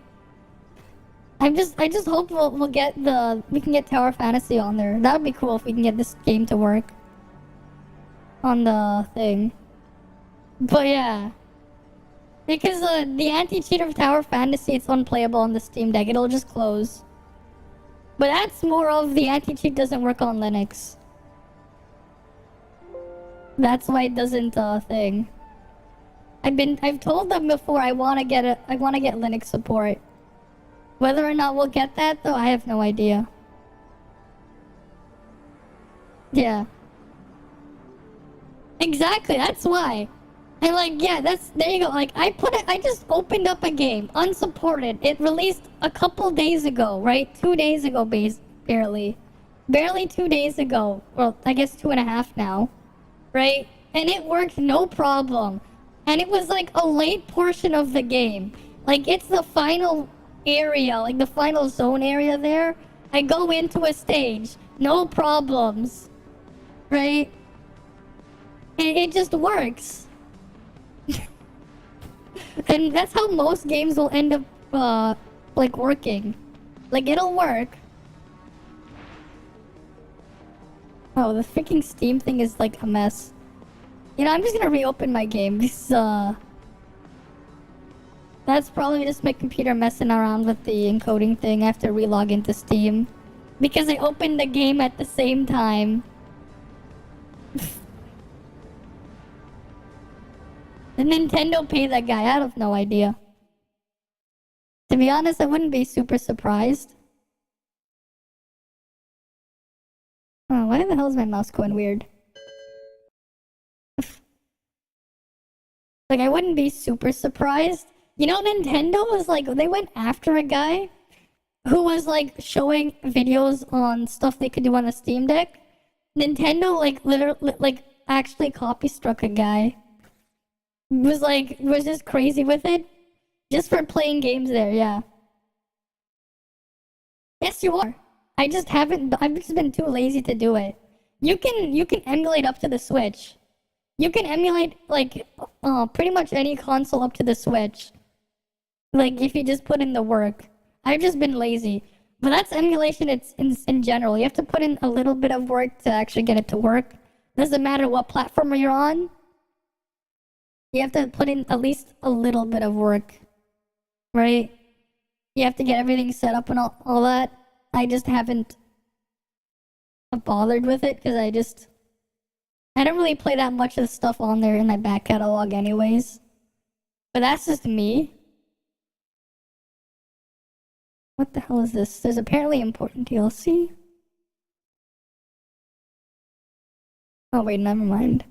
I just hope we can get Tower Fantasy on there. That would be cool if we can get this game to work on the thing. But yeah, because the anti-cheat of Tower Fantasy, it's unplayable on the Steam Deck. It'll just close. But that's more of the anti-cheat doesn't work on Linux. That's why it doesn't thing. I've told them before I want to get Linux support. Whether or not we'll get that though, I have no idea. Yeah. Exactly, that's why. And like, yeah, there you go. Like, I just opened up a game, unsupported. It released a couple days ago, right? 2 days ago, barely. Barely 2 days ago. Well, I guess 2.5 now. Right? And it worked no problem. And it was like a late portion of the game. Like, it's the final area, like the final zone area there. I go into a stage, no problems. Right? And it just works. And that's how most games will end up, like, working. Like, it'll work. Oh, the freaking Steam thing is, like, a mess. You know, I'm just gonna reopen my game. That's probably just my computer messing around with the encoding thing. I have to relog into Steam. Because I opened the game at the same time. Did Nintendo pay that guy? I have no idea. To be honest, I wouldn't be super surprised. Oh, why the hell is my mouse going weird? Like, I wouldn't be super surprised. You know, Nintendo was like, they went after a guy who was like showing videos on stuff they could do on the Steam Deck. Nintendo, like, literally, like, actually copy struck a guy. Was just crazy with it. Just for playing games there, yeah. Yes, you are. I've just been too lazy to do it. You can emulate up to the Switch. You can emulate, like, pretty much any console up to the Switch. Like, if you just put in the work. I've just been lazy. But that's emulation in general. You have to put in a little bit of work to actually get it to work. Doesn't matter what platform you're on. You have to put in at least a little bit of work. Right? You have to get everything set up and all that. I just haven't bothered with it because I don't really play that much of the stuff on there in my back catalog anyways. But that's just me. What the hell is this? There's apparently important DLC. Oh wait, never mind.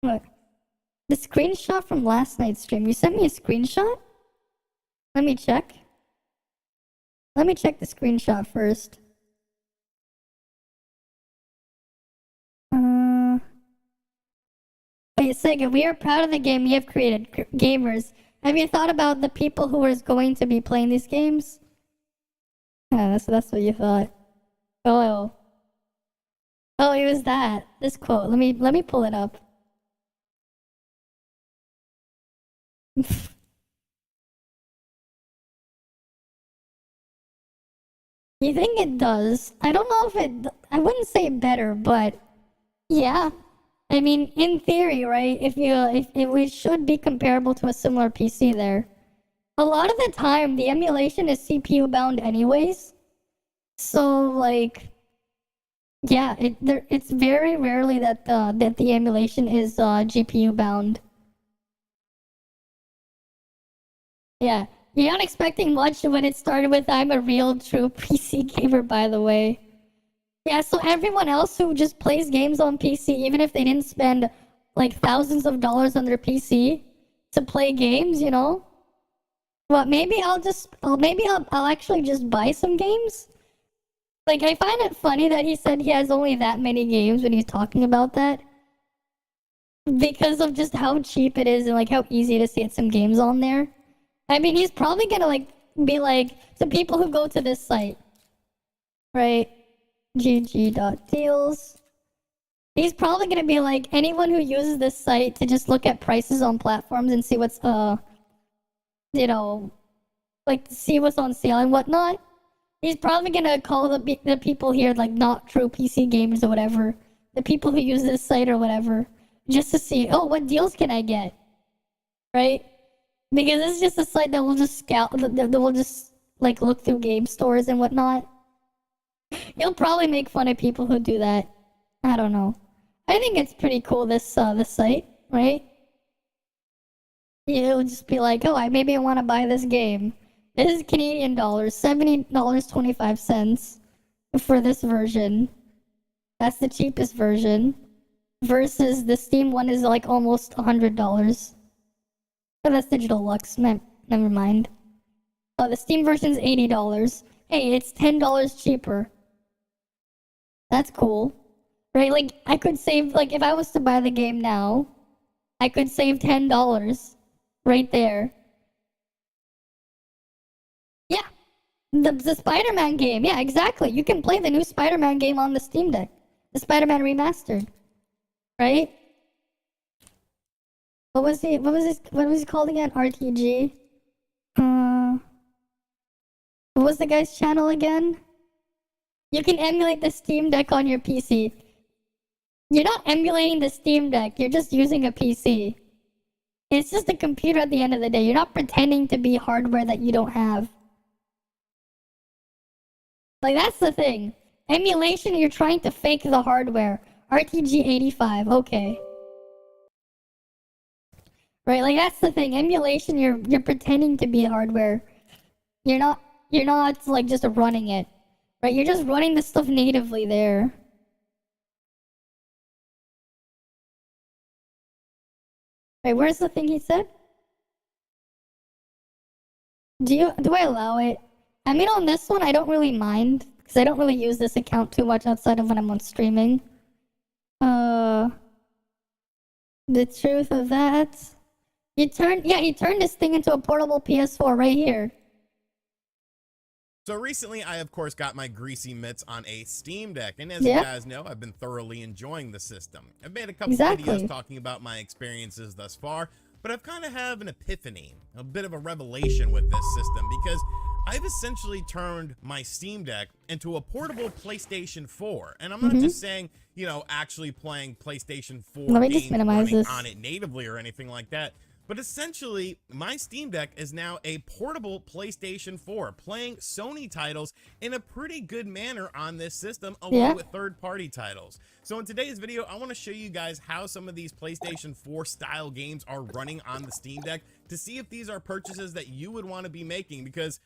What? The screenshot from last night's stream. You sent me a screenshot? Let me check. Let me check the screenshot first. Wait a second. We are proud of the game you have created, gamers. Have you thought about the people who are going to be playing these games? Yeah, that's what you thought. Oh. Oh, it was that. This quote. Let me pull it up. You think it does? I don't know if I wouldn't say better, but yeah. I mean, in theory, right? If we should be comparable to a similar PC there. A lot of the time, the emulation is CPU bound anyways. So like, yeah, it's very rarely that the emulation is GPU bound. Yeah, you're not expecting much when it started with "I'm a real true PC gamer," by the way. Yeah, so everyone else who just plays games on PC, even if they didn't spend like thousands of dollars on their PC to play games, you know. Well, maybe I'll actually just buy some games. Like, I find it funny that he said he has only that many games when he's talking about that. Because of just how cheap it is and like how easy it is to get some games on there. I mean, he's probably gonna like be like, to people who go to this site, right? gg.deals. He's probably gonna be like, anyone who uses this site to just look at prices on platforms and see what's you know, like see what's on sale and whatnot. He's probably gonna call the people here like not true PC gamers or whatever, the people who use this site or whatever, just to see, oh, what deals can I get, right? Because it's just a site that will just scout, that will just like look through game stores and whatnot. You'll probably make fun of people who do that. I don't know. I think it's pretty cool, this site, right? It'll just be like, oh, maybe I want to buy this game. This is Canadian dollars, $70.25 for this version. That's the cheapest version. Versus the Steam one is like almost $100. Oh, that's Digital Lux. Never mind. Oh, the Steam version's $80. Hey, it's $10 cheaper. That's cool. Right, like, I could save, like, if I was to buy the game now, I could save $10 right there. Yeah, the Spider-Man game, yeah, exactly. You can play the new Spider-Man game on the Steam Deck. The Spider-Man Remastered. Right? What was he called again? RTG? What was the guy's channel again? You can emulate the Steam Deck on your PC. You're not emulating the Steam Deck, you're just using a PC. It's just a computer at the end of the day. You're not pretending to be hardware that you don't have. Like, that's the thing. Emulation, you're trying to fake the hardware. RTG 85, okay. Right, like, that's the thing. Emulation, you're pretending to be hardware. You're not like just running it. Right, you're just running the stuff natively there. Wait, where's the thing he said? Do I allow it? I mean, on this one, I don't really mind, because I don't really use this account too much outside of when I'm on streaming. The truth of that... he turned this thing into a portable PS4 right here. So recently, I of course got my greasy mitts on a Steam Deck, and as you guys know, I've been thoroughly enjoying the system. I've made a couple videos talking about my experiences thus far, but I've kind of have an epiphany, a bit of a revelation with this system, because I've essentially turned my Steam Deck into a portable PlayStation 4, and I'm not just saying, you know, actually playing PlayStation 4 games running on it natively or anything like that. But essentially, my Steam Deck is now a portable PlayStation 4, playing Sony titles in a pretty good manner on this system, along with third-party titles. So in today's video, I want to show you guys how some of these PlayStation 4 style games are running on the Steam Deck, to see if these are purchases that you would want to be making, because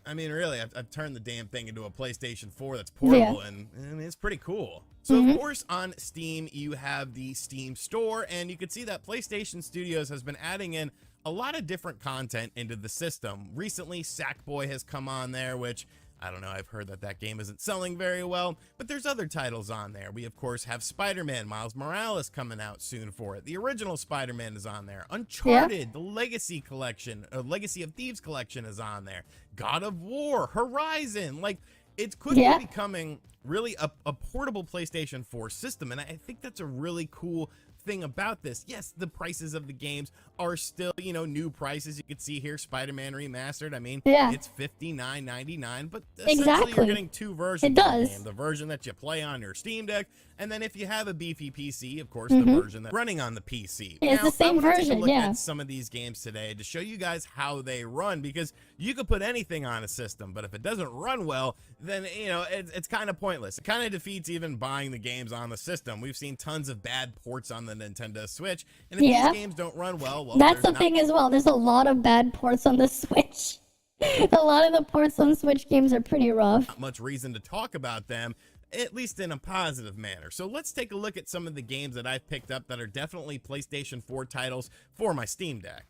I mean, really, I've turned the damn thing into a PlayStation 4 that's portable, and it's pretty cool. So, of course, on Steam, you have the Steam Store, and you can see that PlayStation Studios has been adding in a lot of different content into the system. Recently, Sackboy has come on there, which, I don't know, I've heard that game isn't selling very well, but there's other titles on there. We, of course, have Spider-Man, Miles Morales coming out soon for it. The original Spider-Man is on there. Uncharted, the Legacy Collection, Legacy of Thieves Collection is on there. God of War, Horizon, like, it's quickly becoming really a portable PlayStation 4 system, and I think that's a really cool thing about this. Yes, the prices of the games are still, you know, new prices. You can see here Spider-Man Remastered. I mean, it's $59.99, but essentially you're getting two versions of the game. The version that you play on your Steam Deck, and then if you have a beefy PC, of course, the version that's running on the PC. It's the same version, take a look at some of these games today to show you guys how they run, because you could put anything on a system, but if it doesn't run well, then, you know, it's kind of pointless. It kind of defeats even buying the games on the system. We've seen tons of bad ports on the Nintendo Switch, and if these games don't run well, that's the thing as well. There's a lot of bad ports on the Switch. A lot of the ports on Switch games are pretty rough. Not much reason to talk about them, at least in a positive manner. So let's take a look at some of the games that I've picked up that are definitely PlayStation 4 titles for my Steam Deck.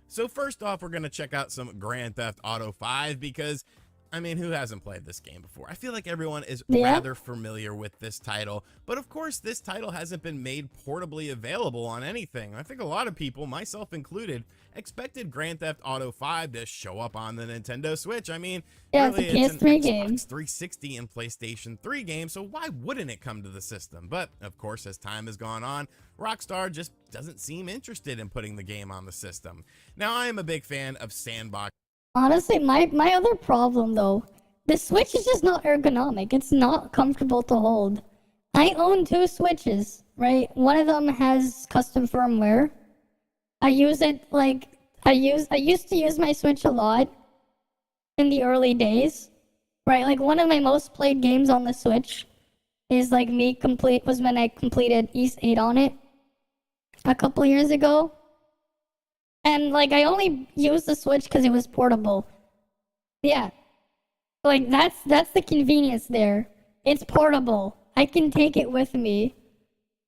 So first off, we're going to check out some Grand Theft Auto 5, because I mean, who hasn't played this game before? I feel like everyone is rather familiar with this title, but of course this title hasn't been made portably available on anything. I think a lot of people, myself included, expected Grand Theft Auto 5 to show up on the Nintendo Switch. I mean, really, it's a PS3 game. Xbox 360 and PlayStation 3 game, so why wouldn't it come to the system? But of course, as time has gone on, Rockstar just doesn't seem interested in putting the game on the system. Now, I am a big fan of sandbox. Honestly, my other problem, though, the Switch is just not ergonomic. It's not comfortable to hold. I own 2 Switches, right? One of them has custom firmware. I use it, like, I used to use my Switch a lot in the early days, right? Like, one of my most played games on the Switch is, like, was when I completed East 8 on it a couple years ago. And, like, I only used the Switch because it was portable. Yeah. Like, that's the convenience there. It's portable. I can take it with me.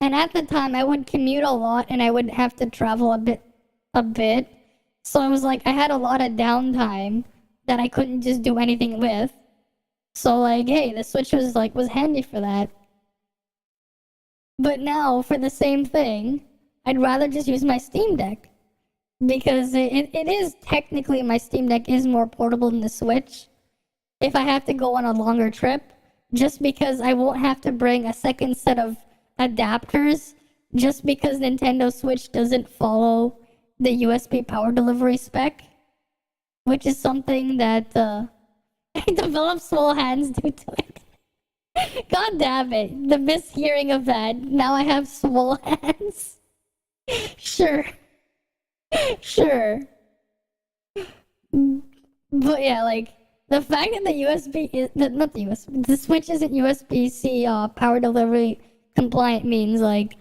And at the time, I would commute a lot, and I would have to travel a bit. So I was like, I had a lot of downtime that I couldn't just do anything with. So, like, hey, the Switch was handy for that. But now, for the same thing, I'd rather just use my Steam Deck. Because it is technically, my Steam Deck is more portable than the Switch if I have to go on a longer trip, just because I won't have to bring a second set of adapters, just because Nintendo Switch doesn't follow the USB power delivery spec, which is something that I developed swole hands due to it. God damn it, the mishearing of that. Now I have swole hands. Sure. Sure. But yeah, like, the fact that the Switch isn't USB-C power delivery compliant means, like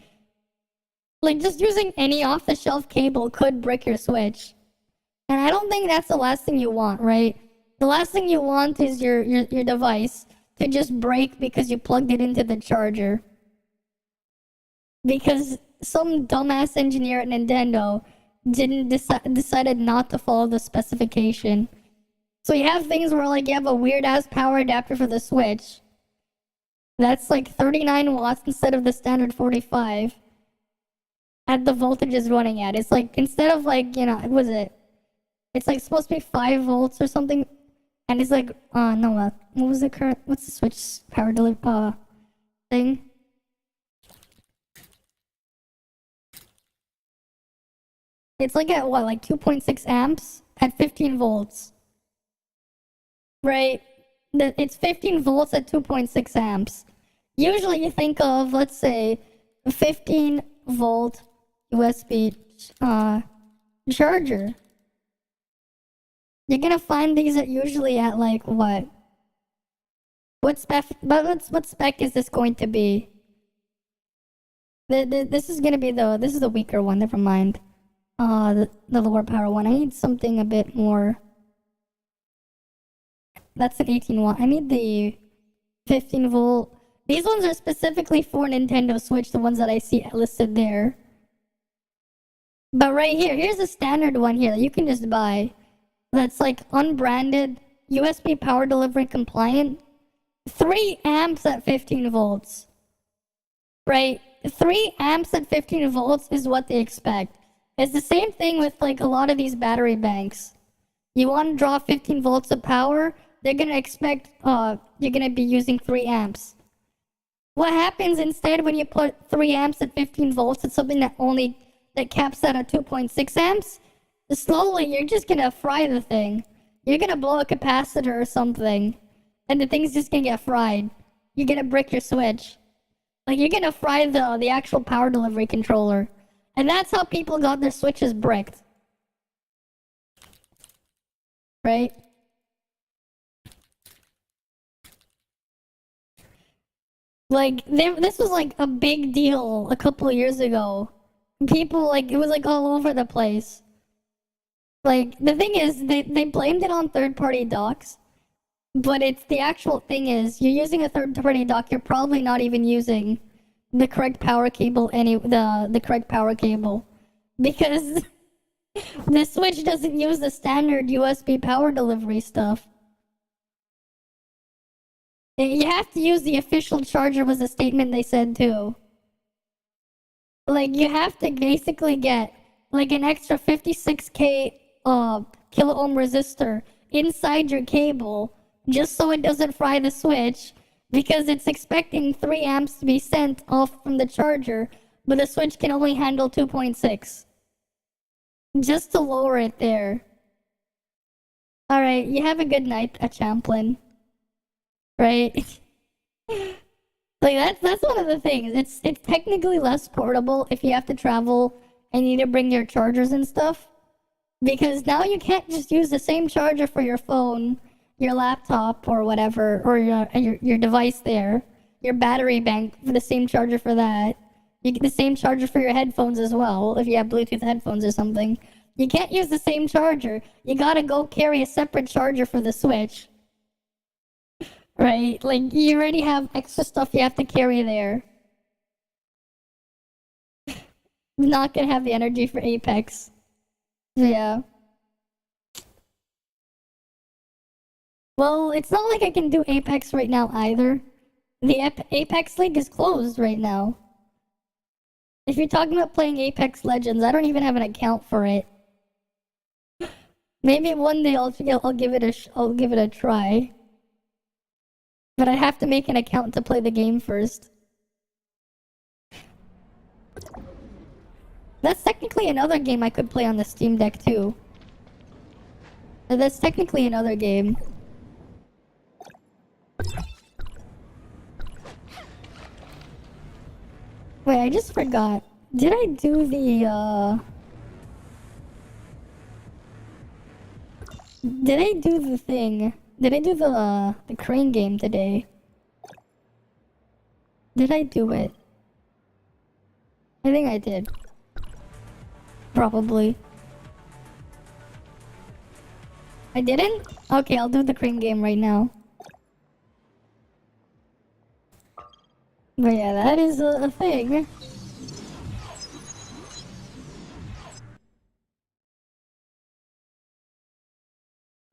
just using any off-the-shelf cable could break your Switch. And I don't think that's the last thing you want, right? The last thing you want is your device to just break because you plugged it into the charger. Because some dumbass engineer at Nintendo decided not to follow the specification. So you have things where, like, you have a weird ass power adapter for the Switch that's like 39 watts instead of the standard 45 at the voltage is running at. It's like, instead of, like, you know, it's like supposed to be 5 volts or something, and it's like what was the current, what's the Switch power delivery thing? It's like at what, like 2.6 amps at 15 volts. Right? It's 15 volts at 2.6 amps. Usually you think of, let's say, a 15 volt USB charger. You're gonna find these are usually at, like, what? What spec is this going to be? This is gonna be this is the weaker one, never mind. The lower power one. I need something a bit more That's an 18 watt. I need the 15 volt. These ones are specifically for Nintendo Switch, the ones that I see listed there. But right here, here's a standard one here that you can just buy. That's like unbranded, USB power delivery compliant. 3 amps at 15 volts. Right? 3 amps at 15 volts is what they expect. It's the same thing with like a lot of these battery banks. You want to draw 15 volts of power, they're gonna expect you're gonna be using 3 amps. What happens instead when you put 3 amps at 15 volts? It's something that caps out at 2.6 amps. Slowly, you're just gonna fry the thing. You're gonna blow a capacitor or something, and the thing's just gonna get fried. You're gonna brick your Switch. Like, you're gonna fry the actual power delivery controller. And that's how people got their Switches bricked. Right? Like, this was like a big deal a couple of years ago. People, like, it was like all over the place. Like, the thing is, they blamed it on third-party docks. But it's the actual thing is, you're using a third-party dock, you're probably not even using the correct power cable, the correct power cable. Because the Switch doesn't use the standard USB power delivery stuff. You have to use the official charger was a statement they said too. Like, you have to basically get like an extra 56k kilo ohm resistor inside your cable just so it doesn't fry the Switch, because it's expecting 3 amps to be sent off from the charger, but the Switch can only handle 2.6. Just to lower it there. Alright, you have a good night, a Champlin. Right? Like, that's one of the things. It's technically less portable if you have to travel and you need to bring your chargers and stuff. Because now you can't just use the same charger for your phone, your laptop, or whatever, or your device there. Your battery bank for the same charger for that. You get the same charger for your headphones as well, if you have Bluetooth headphones or something. You can't use the same charger. You gotta go carry a separate charger for the Switch. Right? Like, you already have extra stuff you have to carry there. Not gonna have the energy for Apex. Yeah. Well, it's not like I can do Apex right now either. The Apex League is closed right now. If you're talking about playing Apex Legends, I don't even have an account for it. Maybe one day I'll give it a try. But I have to make an account to play the game first. That's technically another game I could play on the Steam Deck too. That's technically another game. Wait, I just forgot. Did I do the Did I do the thing? Did I do the crane game today? Did I do it? I think I did. Probably. I didn't? Okay, I'll do the crane game right now. But yeah, that is a thing.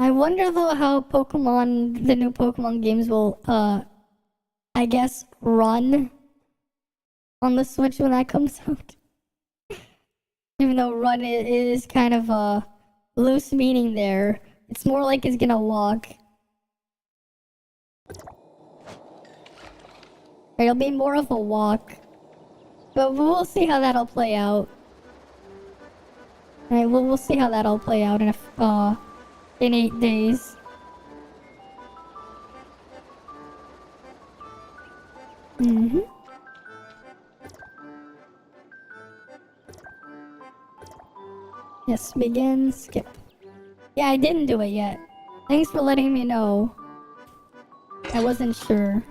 I wonder though how the new Pokemon games will, I guess, run on the Switch when that comes out. Even though run is kind of a loose meaning there. It's more like it's gonna walk. It'll be more of a walk. But we'll see how that'll play out. Alright, we'll see how that'll play out in 8 days. Mm-hmm. Yes, begin, skip. Yeah, I didn't do it yet. Thanks for letting me know. I wasn't sure.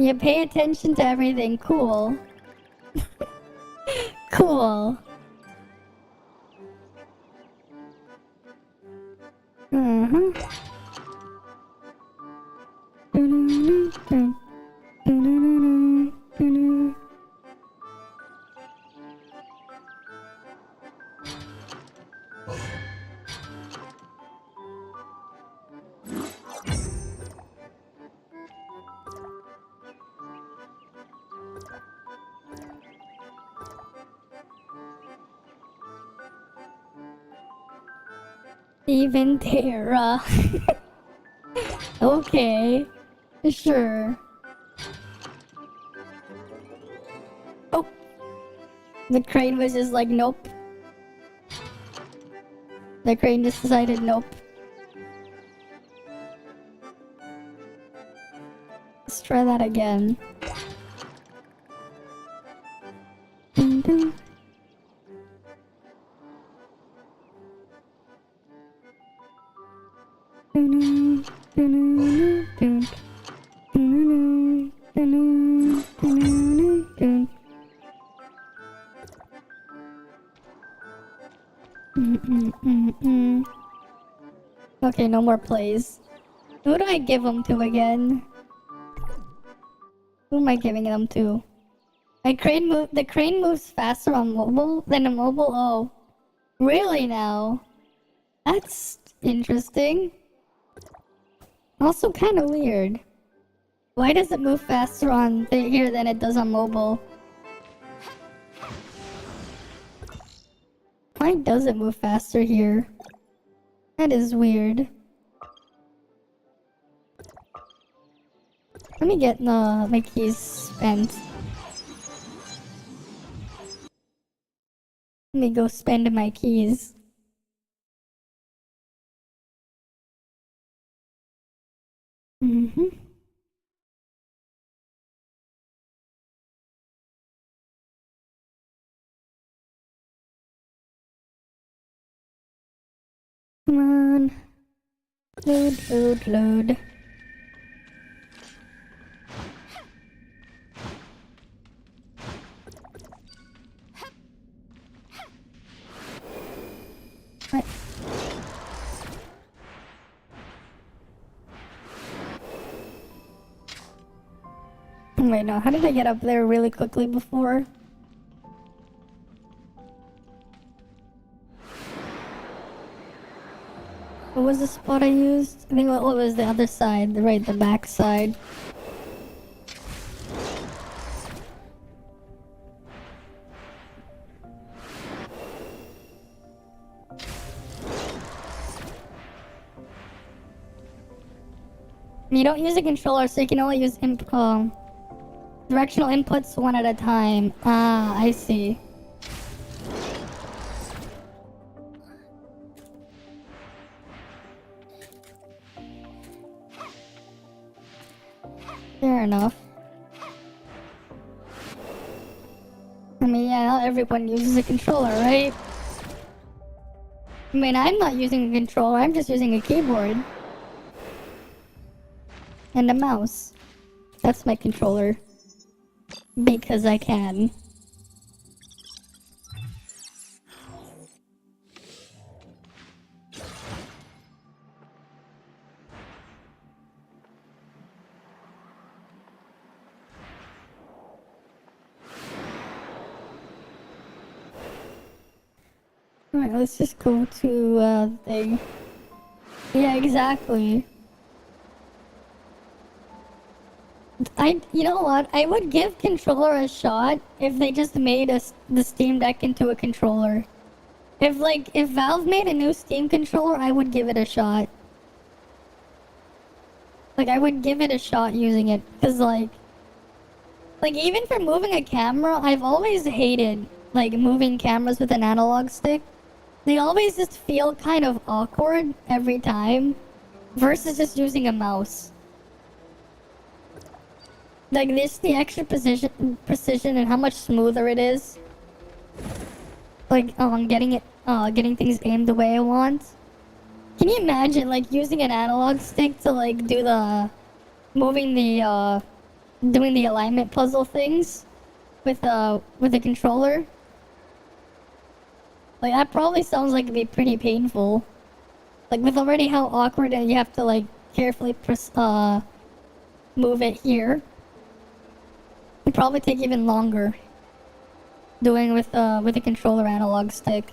You pay attention to everything. Cool. Cool. Even Terra. Okay. Sure. Oh. The crane was just like, nope. The crane just decided nope. Let's try that again. Dun, dun. Dun, dun, dun, dun, dun, dun, dun. Okay, no more plays. Who do I give them to again? Who am I giving them to? The crane moves faster on mobile than a mobile. Oh, really now? That's interesting. Also kind of weird. Why does it move faster on here than it does on mobile? Why does it move faster here? That is weird. Let me get my keys spent. Let me go spend my keys. Come on. Load. What? Wait, no. How did I get up there really quickly before? What was the spot I used? I think what was the other side, the back side. You don't use a controller, so you can only use directional inputs one at a time. Ah, I see. Fair enough. I mean, yeah, not everyone uses a controller, right? I mean, I'm not using a controller, I'm just using a keyboard. And a mouse. That's my controller. Because I can. Alright, let's just go to thing. Yeah, exactly. You know what? I would give controller a shot if they just made the Steam Deck into a controller. If Valve made a new Steam controller, I would give it a shot. Like, I would give it a shot using it, cause like even for moving a camera, I've always hated like moving cameras with an analog stick. They always just feel kind of awkward every time, versus just using a mouse. Like this, the extra precision and how much smoother it is. Like, getting things aimed the way I want. Can you imagine, like, using an analog stick to, like, do moving the doing the alignment puzzle things with the controller. Like, that probably sounds like it'd be pretty painful. Like, with already how awkward and you have to, like, carefully move it here. It'd probably take even longer doing with the controller analog stick.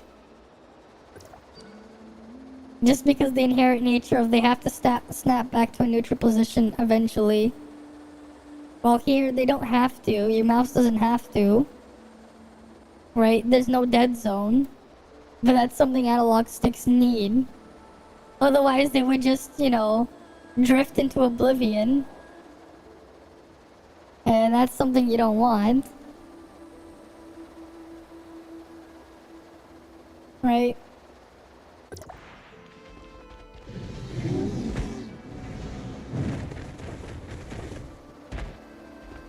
Just because the inherent nature of they have to snap back to a neutral position eventually. While here, they don't have to. Your mouse doesn't have to. Right? There's no dead zone. But that's something analog sticks need. Otherwise, they would just, you know, drift into oblivion. And that's something you don't want. Right?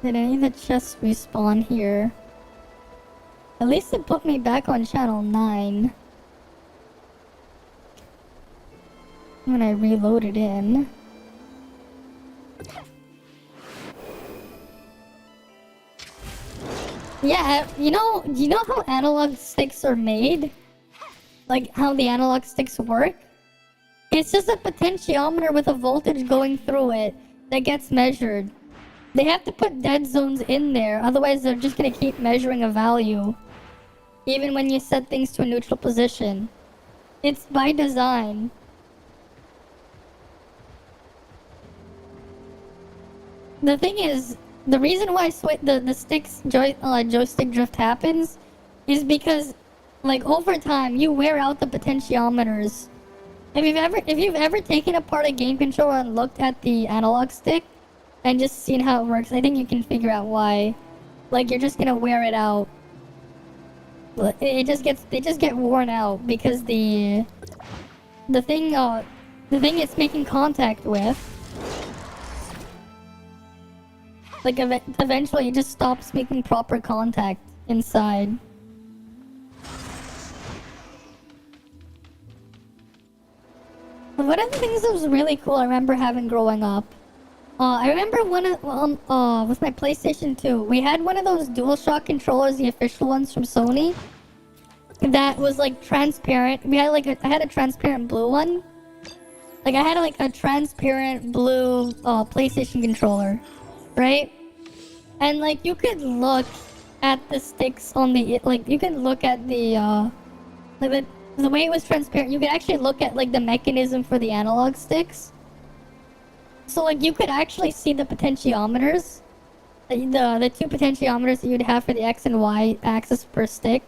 Did any of the chests respawn here? At least it put me back on channel 9. When I reloaded in. Yeah, you know how analog sticks are made? Like how the analog sticks work? It's just a potentiometer with a voltage going through it that gets measured. They have to put dead zones in there, otherwise they're just gonna keep measuring a value. Even when you set things to a neutral position. It's by design. The thing is, the reason why the stick's joystick drift happens is because, like, over time you wear out the potentiometers. If you've ever taken apart a game controller and looked at the analog stick and just seen how it works, I think you can figure out why. Like, you're just gonna wear it out. They just get worn out because the thing it's making contact with, like, eventually it just stops making proper contact inside. One of the things that was really cool I remember having growing up, I remember with my PlayStation 2, we had one of those DualShock controllers, the official ones from Sony, that was like transparent. I had a transparent blue one. Like, I had like a transparent blue PlayStation controller, right? And like, you could look at the sticks on the, like, you could look at the like the way it was transparent. You could actually look at like the mechanism for the analog sticks. So like, you could actually see the potentiometers, the two potentiometers that you'd have for the X and Y axis per stick,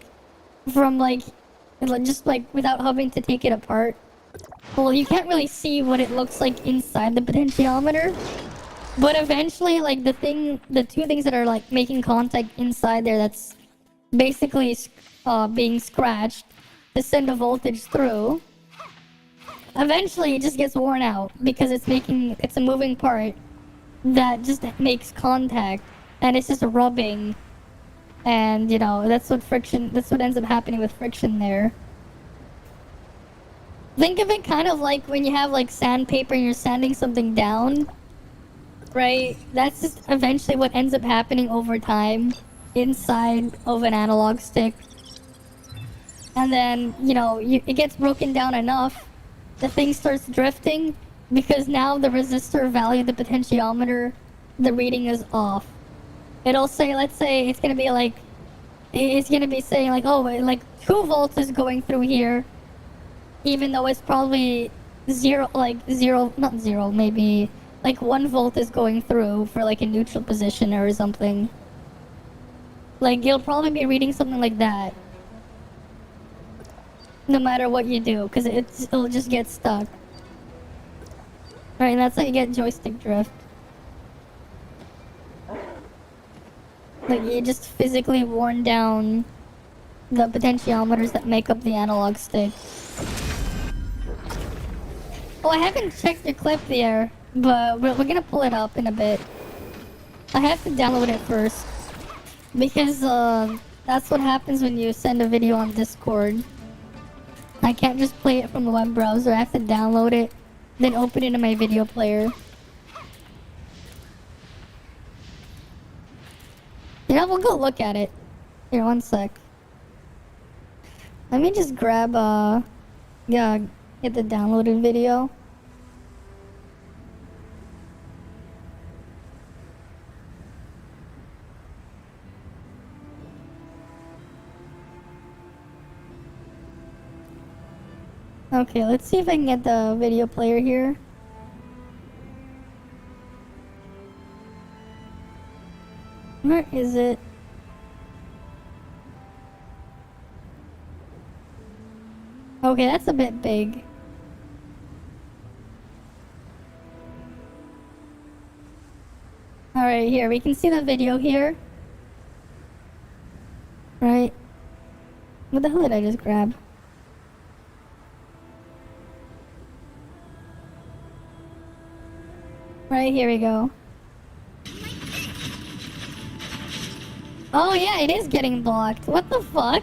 from like, just like without having to take it apart. Well, you can't really see what it looks like inside the potentiometer, but eventually, like, the two things that are like making contact inside there, that's basically being scratched to send a voltage through. Eventually it just gets worn out because it's a moving part that just makes contact, and it's just rubbing, and you know, that's what ends up happening with friction there. Think of it kind of like when you have like sandpaper and you're sanding something down, right? That's just eventually what ends up happening over time inside of an analog stick. And then, you know, it gets broken down enough, the thing starts drifting, because now the resistor value, the potentiometer, the reading is off. It'll say, let's say it's gonna be like, it's gonna be saying like, oh, like 2 volts is going through here, even though it's probably maybe like 1 volt is going through for like a neutral position or something. Like, you'll probably be reading something like that, no matter what you do, because it'll just get stuck. Right, and that's how you get joystick drift. Like, you just physically worn down the potentiometers that make up the analog stick. Oh, I haven't checked your clip there, but we're gonna pull it up in a bit. I have to download it first, because that's what happens when you send a video on Discord. I can't just play it from the web browser. I have to download it, then open it in my video player. You know, we'll go look at it. Here, one sec. Let me just grab, yeah, get the downloaded video. Okay, let's see if I can get the video player here. Where is it? Okay, that's a bit big. Alright, here, we can see the video here. Right. What the hell did I just grab? Right, here we go. Oh yeah, it is getting blocked. What the fuck?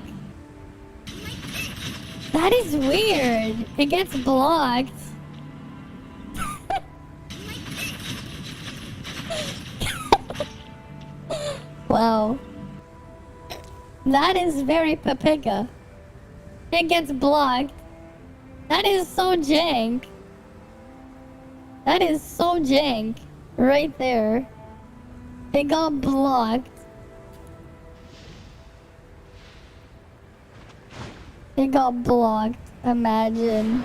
That is weird. It gets blocked. Wow. That is very papiga. It gets blocked. That is so jank. That is so jank. Right there. It got blocked. It got blocked. Imagine.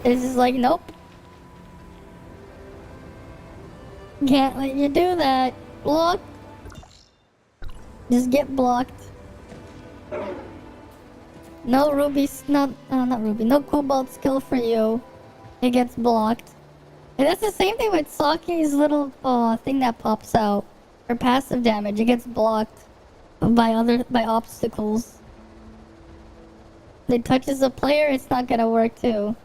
It's just like, nope. Can't let you do that. Block. Just get blocked. No ruby, not ruby. No cobalt skill for you. It gets blocked. And that's the same thing with Saki's little thing that pops out. Or passive damage. It gets blocked by obstacles. If it touches a player, it's not gonna work too.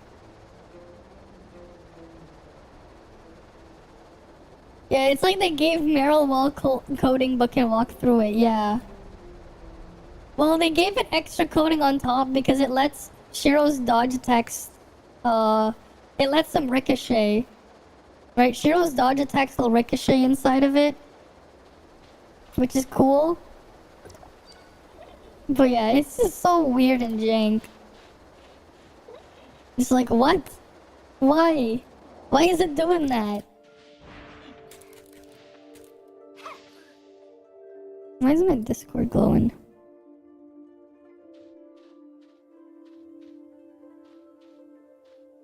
Yeah, it's like they gave Meryl wall coding but can walk through it, yeah. Well, they gave it extra coding on top because it lets Shiro's dodge attacks, it lets them ricochet. Right, Shiro's dodge attacks will ricochet inside of it. Which is cool. But yeah, it's just so weird and jank. It's like, what? Why? Why is it doing that? Why is my Discord glowing?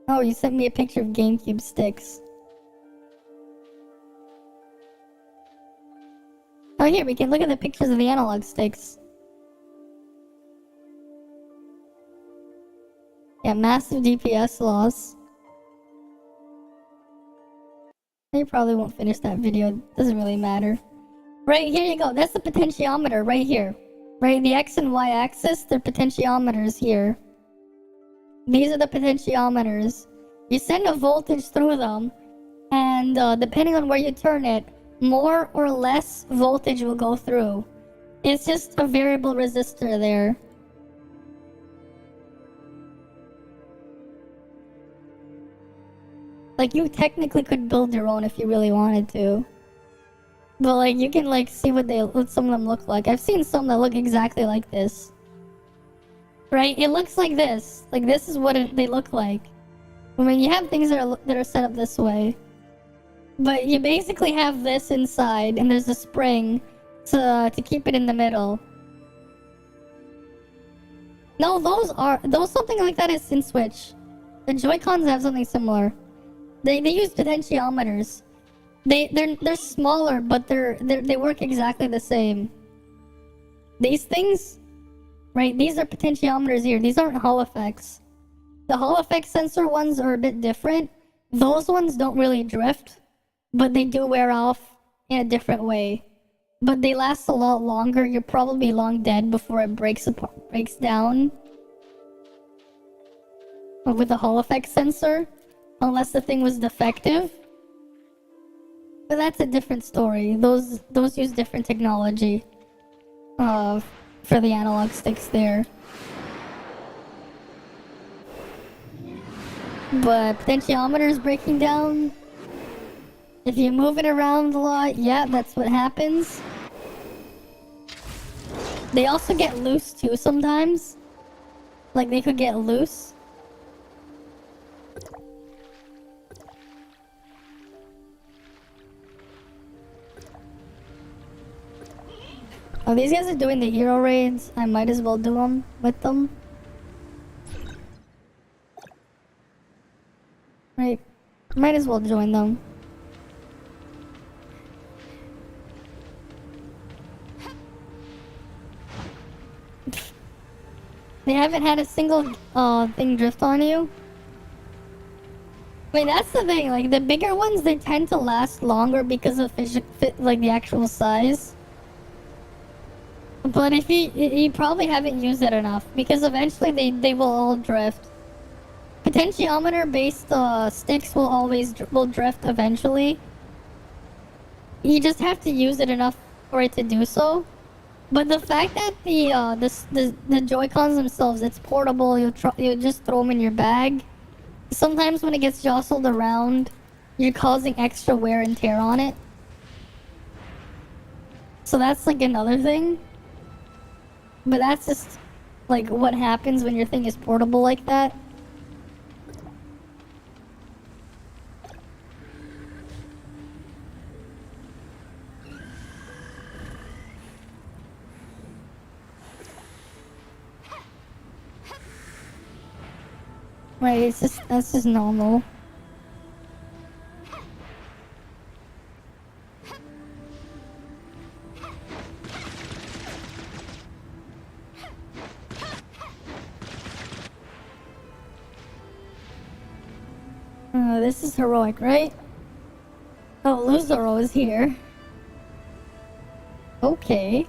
Oh, you sent me a picture of GameCube sticks. Oh, here, we can look at the pictures of the analog sticks. Yeah, massive DPS loss. You probably won't finish that video. Doesn't really matter. Right, here you go. That's the potentiometer right here. Right, the X and Y axis, they're potentiometers here. These are the potentiometers. You send a voltage through them, and depending on where you turn it, more or less voltage will go through. It's just a variable resistor there. Like, you technically could build your own if you really wanted to. But, like, you can, like, see what some of them look like. I've seen some that look exactly like this. Right? It looks like this. Like, this is what they look like. I mean, you have things that are set up this way. But you basically have this inside, and there's a spring to keep it in the middle. No, those something like that is Sin Switch. The Joy-Cons have something similar. They use potentiometers. They're smaller, but they work exactly the same. These things, right? These are potentiometers here. These aren't Hall effects. The Hall effect sensor ones are a bit different. Those ones don't really drift, but they do wear off in a different way. But they last a lot longer. You're probably long dead before it breaks down. With the Hall effect sensor, unless the thing was defective. But that's a different story. Those use different technology for the analog sticks there. But potentiometers breaking down, If you move it around a lot, yeah, that's what happens. They also get loose too sometimes. Like, they could get loose. Oh, these guys are doing the hero raids. I might as well do them with them. Right. Might as well join them. They haven't had a single thing drift on you. I mean, that's the thing. Like, the bigger ones, they tend to last longer because of like the actual size. But if you probably haven't used it enough, because eventually they will all drift. Potentiometer based sticks will drift eventually. You just have to use it enough for it to do so. But the fact that the Joy-Cons themselves, it's portable, you just throw them in your bag. Sometimes when it gets jostled around, you're causing extra wear and tear on it. So that's like another thing. But that's just like what happens when your thing is portable like that. Right, that's just normal. This is heroic, right? Oh, Luzaro is here. Okay.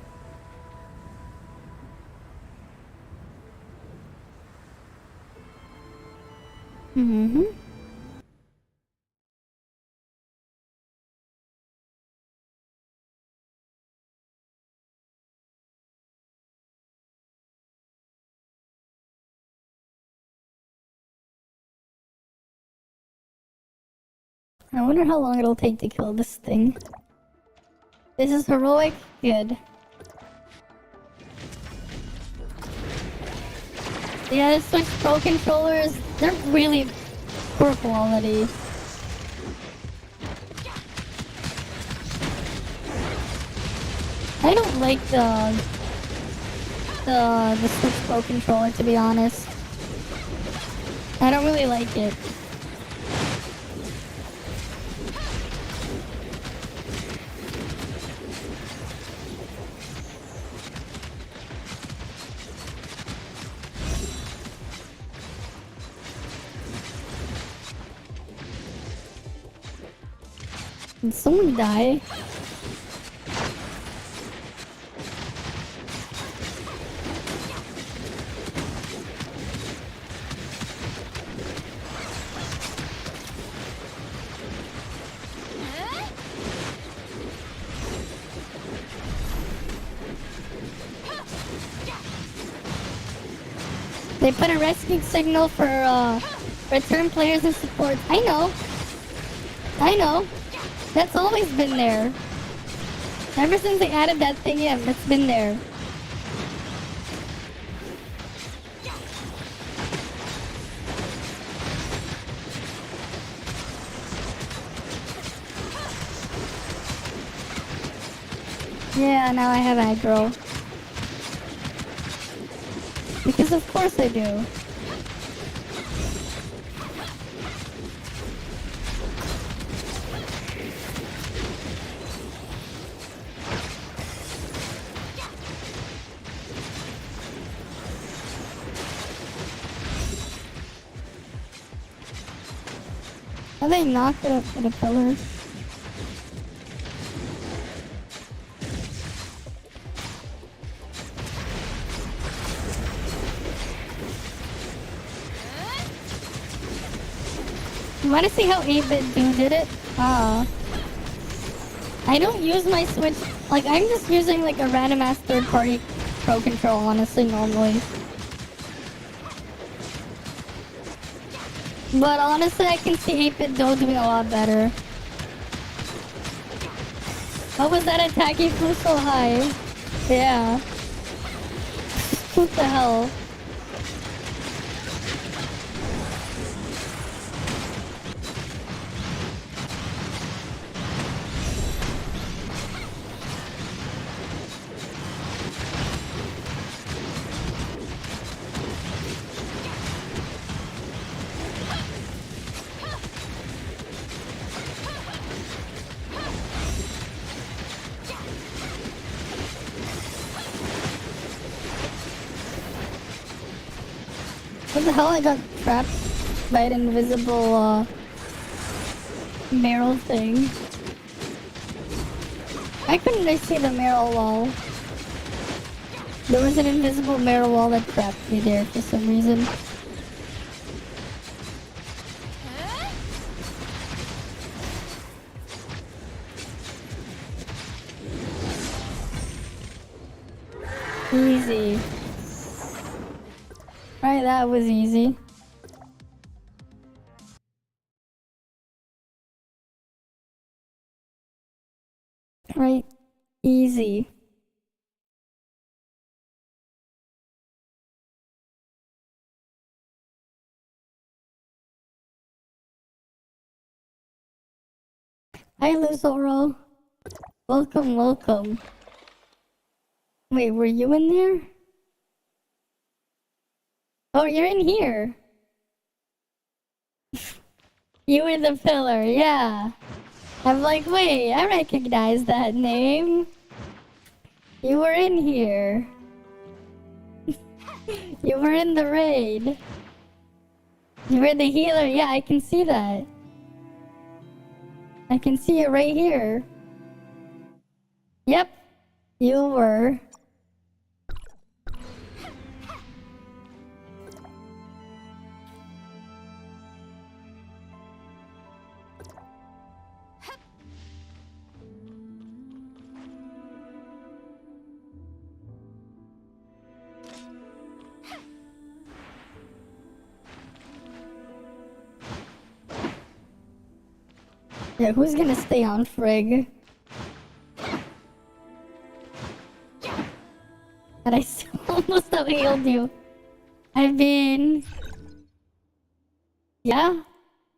Mm-hmm. I wonder how long it'll take to kill this thing. This is heroic? Good. Yeah, the Switch Pro controllers, they're really poor quality. I don't like the Switch Pro controller, to be honest. I don't really like it. Did someone die? They put a rescue signal for return players and support. I know. I know. That's always been there. Ever since they added that thing in, it's been there. Yeah, now I have aggro. Because of course I do. Are they knocked it up for the pillar? You wanna see how 8-Bit did it? I don't use my Switch, like I'm just using like a random ass third-party Pro control honestly normally. But honestly I can see 8-Bit doing a lot better. How was that attacking flew so high? Yeah. What the hell? What the hell? I got trapped by an invisible barrel thing. Why couldn't I see the barrel wall? There was an invisible barrel wall that trapped me there for some reason. Easy. Right, that was easy. Right, easy. Hi, Luzoro. Welcome, welcome. Wait, were you in there? Oh, you're in here. You were the pillar, yeah. I'm like, wait, I recognize that name. You were in here. You were in the raid. You were the healer, yeah, I can see that. I can see it right here. Yep, you were. Yeah, who's gonna stay on Frigg? And I still almost have healed you. I mean... Yeah?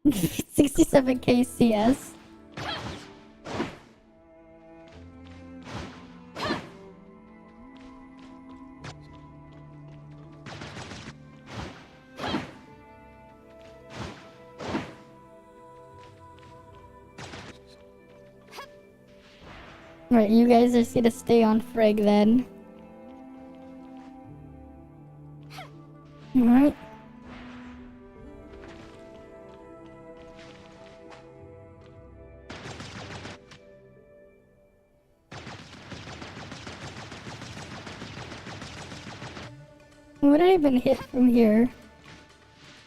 67k CS. Right, you guys are gonna stay on Frigg then. Alright. Who did I even hit from here?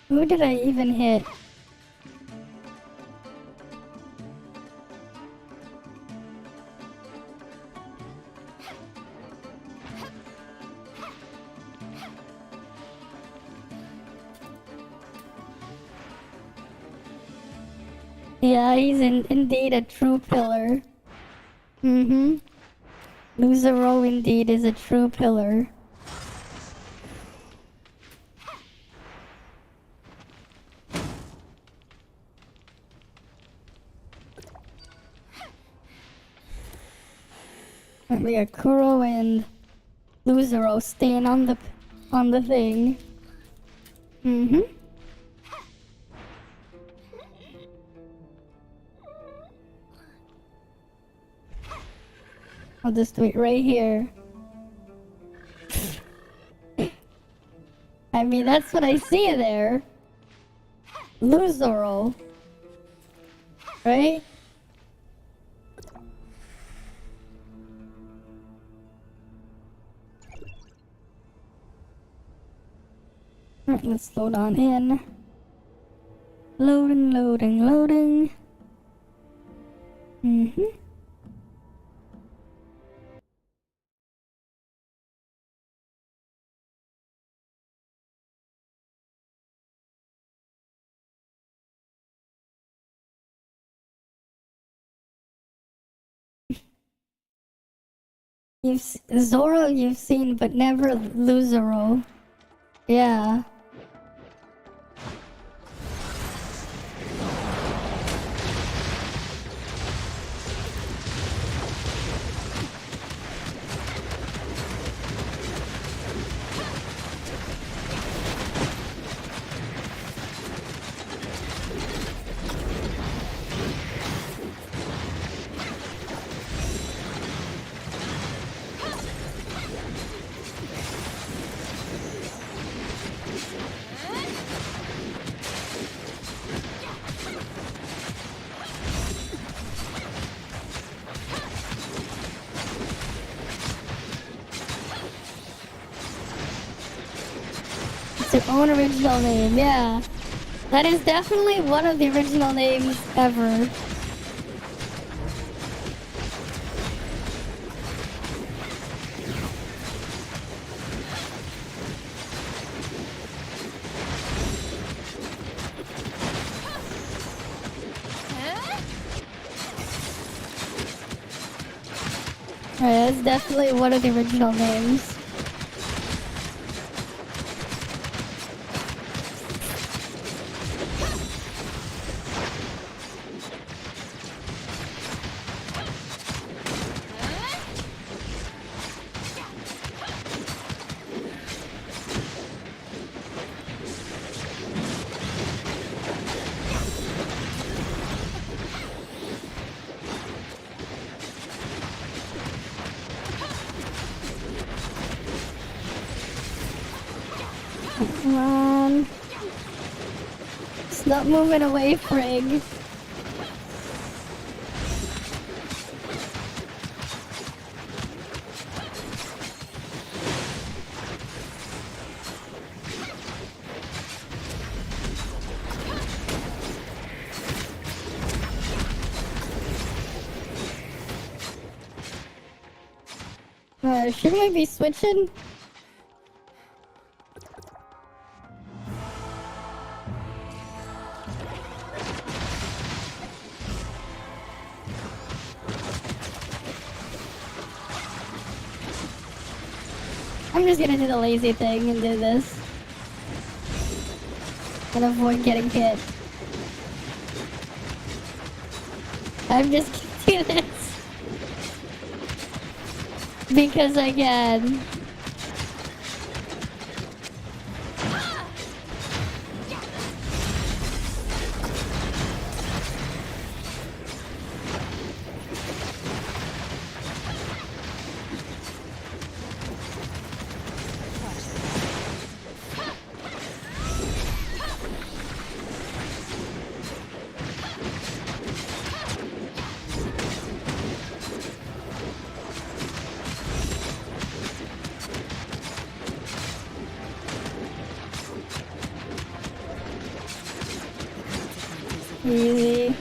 Who did I even hit? Yeah, he's indeed a true pillar. Mm-hmm. Luzero indeed is a true pillar. We got Kuro and Luzero staying on the thing. Mm-hmm. I'll just do it right here. I mean, that's what I see there. Luzero. Right? Alright, let's load on in. Loading, loading, loading. Mm-hmm. Zoro you've seen, but never Luzero. Yeah. Their own original name, yeah. That is definitely one of the original names ever. Alright, that's definitely one of the original names. Come on. Stop moving away, Frig. Shouldn't we be switching? I'm just gonna do the lazy thing and do this. And avoid getting hit. I'm just gonna do this. Because I can. Easy.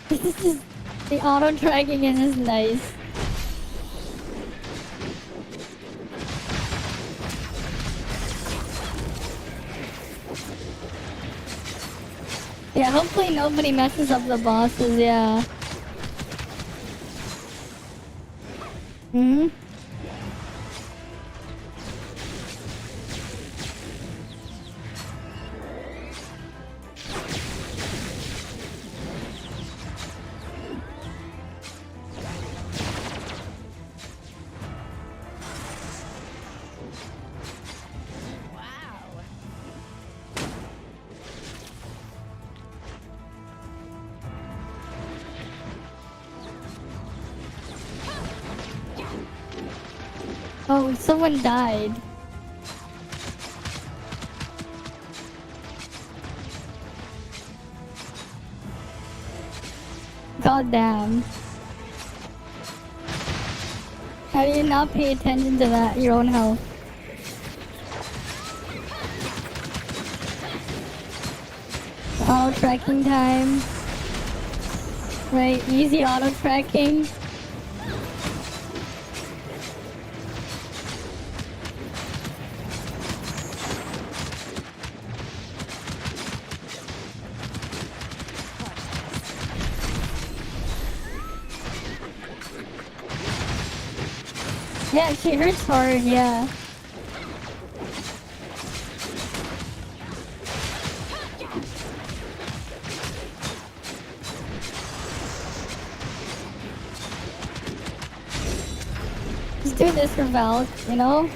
This is the auto tracking is just nice. Yeah, hopefully nobody messes up the bosses, yeah. Mm-hmm. Oh, someone died. God damn. How do you not pay attention to that? Your own health. Auto tracking time. Right, easy auto tracking. Yeah, she hurts hard, yeah. Let's do this for Val, you know?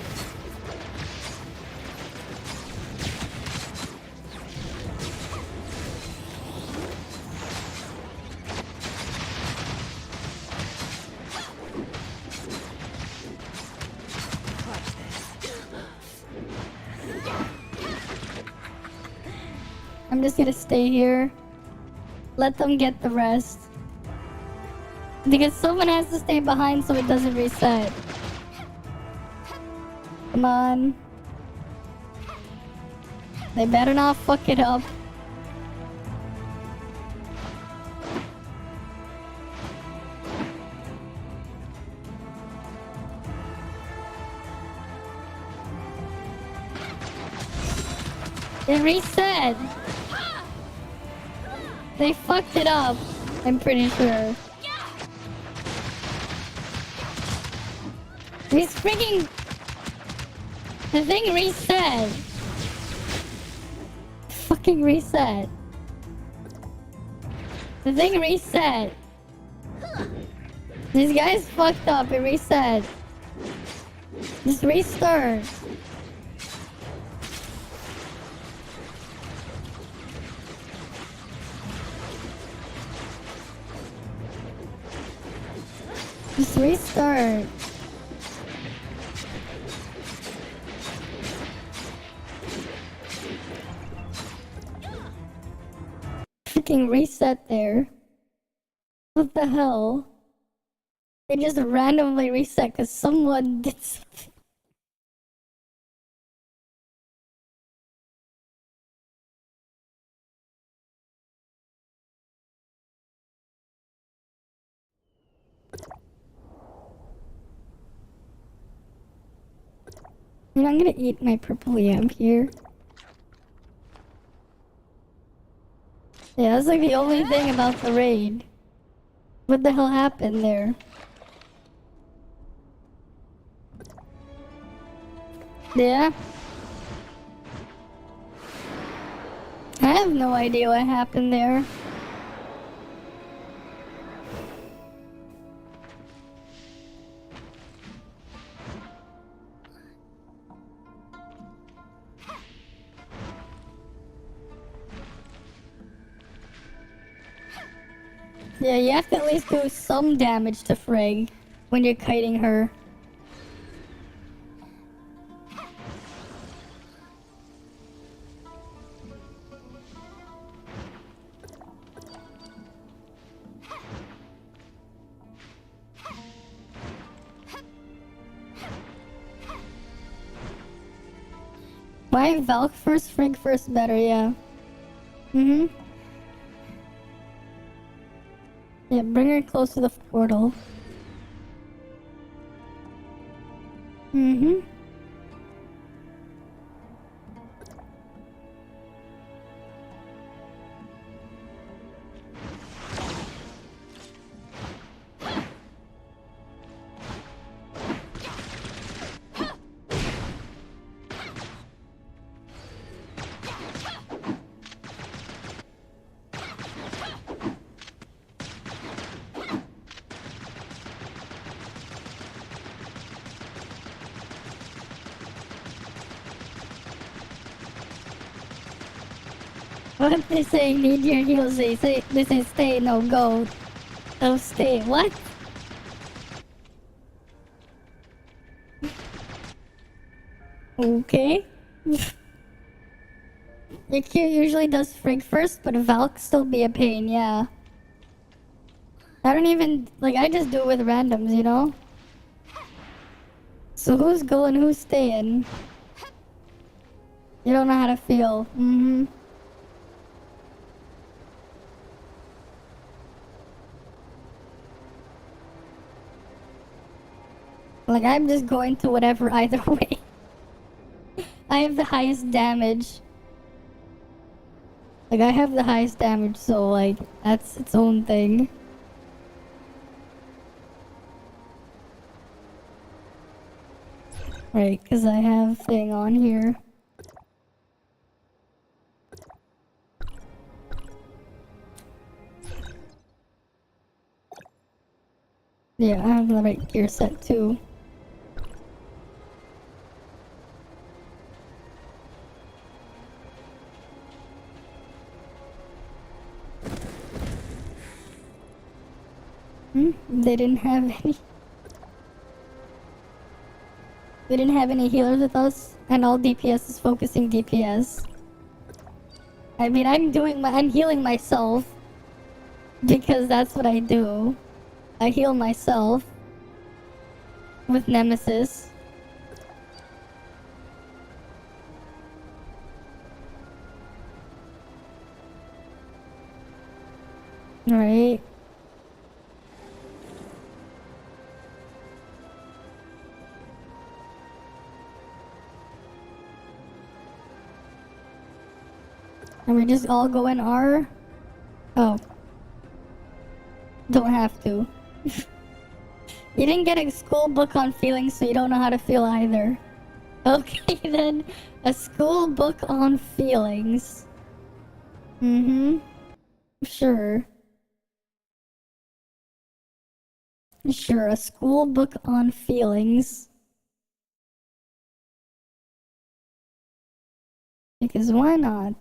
I'm just gonna stay here. Let them get the rest. Because someone has to stay behind so it doesn't reset. Come on. They better not fuck it up. It reset! They fucked it up, I'm pretty sure. These freaking... The thing reset! Fucking reset. The thing reset. These guys fucked up, it reset. Just restart. Just restart. Freaking reset there. What the hell? They just randomly reset because someone did something. I'm gonna eat my purple yam here. Yeah, that's like the only thing about the raid. What the hell happened there? Yeah? I have no idea what happened there. Yeah, you have to at least do some damage to Frigg when you're kiting her. Why Valk first, Frigg first better, yeah. Mm-hmm. Yeah, bring her close to the portal. Mm-hmm. What they say, need your heals, they say stay, no go. No stay, what? Okay. Your Q usually does Frigg first, but Valk still be a pain, yeah. I don't even, like, I just do it with randoms, you know? So who's going, who's staying? You don't know how to feel. Mm-hmm. Like, I'm just going to whatever either way. I have the highest damage. Like, I have the highest damage, so, like, that's its own thing. Right, because I have thing on here. Yeah, I have the right gear set, too. They didn't have any. We didn't have any healers with us, and all DPS is focusing DPS. I mean, I'm healing myself because that's what I do. I heal myself with Nemesis. Right. And we just all go in R? Oh. Don't have to. You didn't get a school book on feelings, so you don't know how to feel either. Okay then. A school book on feelings. Mm-hmm. Sure. Sure, a school book on feelings. Because why not?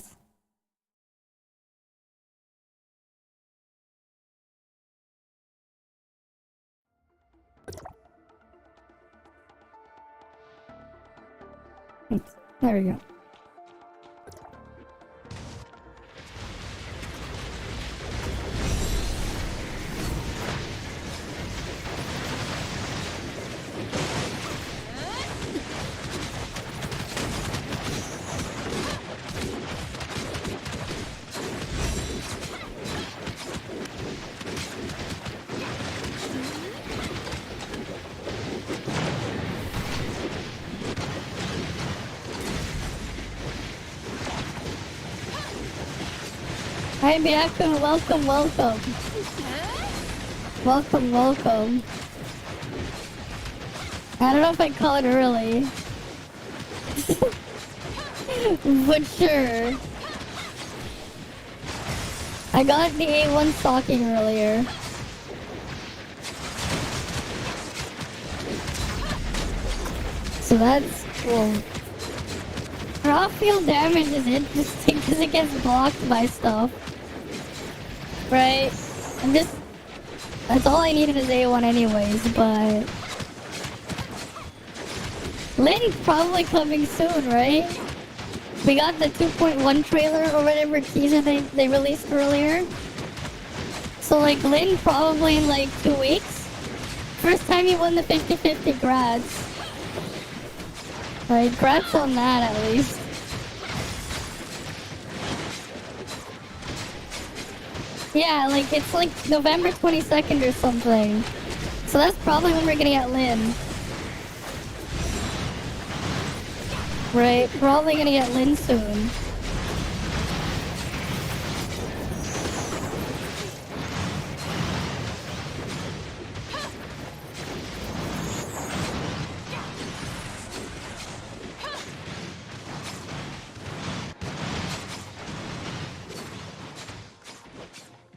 There we go. Hi, Biakun, welcome, welcome. Welcome, welcome. I don't know if I'd call it early. But sure. I got the A1 stocking earlier. So that's cool. Raw field damage is interesting because it gets blocked by stuff. Right? That's all I needed is A1 anyways, but... Lynn's probably coming soon, right? We got the 2.1 trailer or whatever teaser they released earlier. So like Lynn probably in like 2 weeks. First time he won the 50-50 grats. Right, grats on that at least. Yeah, like it's like November 22nd or something. So that's probably when we're gonna get Lynn. Right, probably gonna get Lynn soon.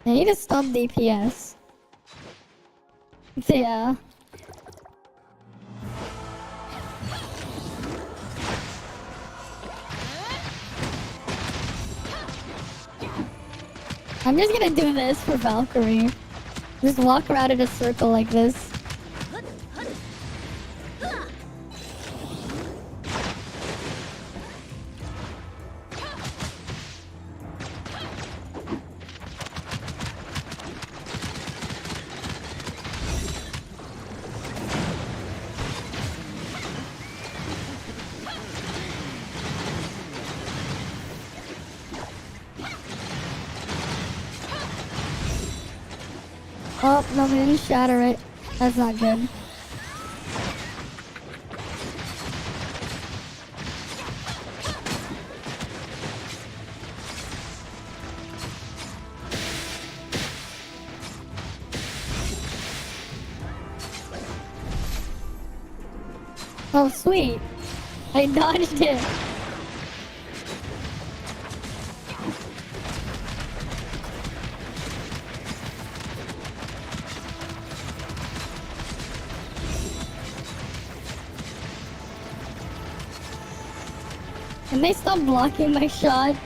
I need to stop DPS. Yeah. I'm just gonna do this for Valkyrie. Just walk around in a circle like this. Oh, no, we didn't shatter it. That's not good. Oh, sweet. I dodged it. Can they stop blocking my shot?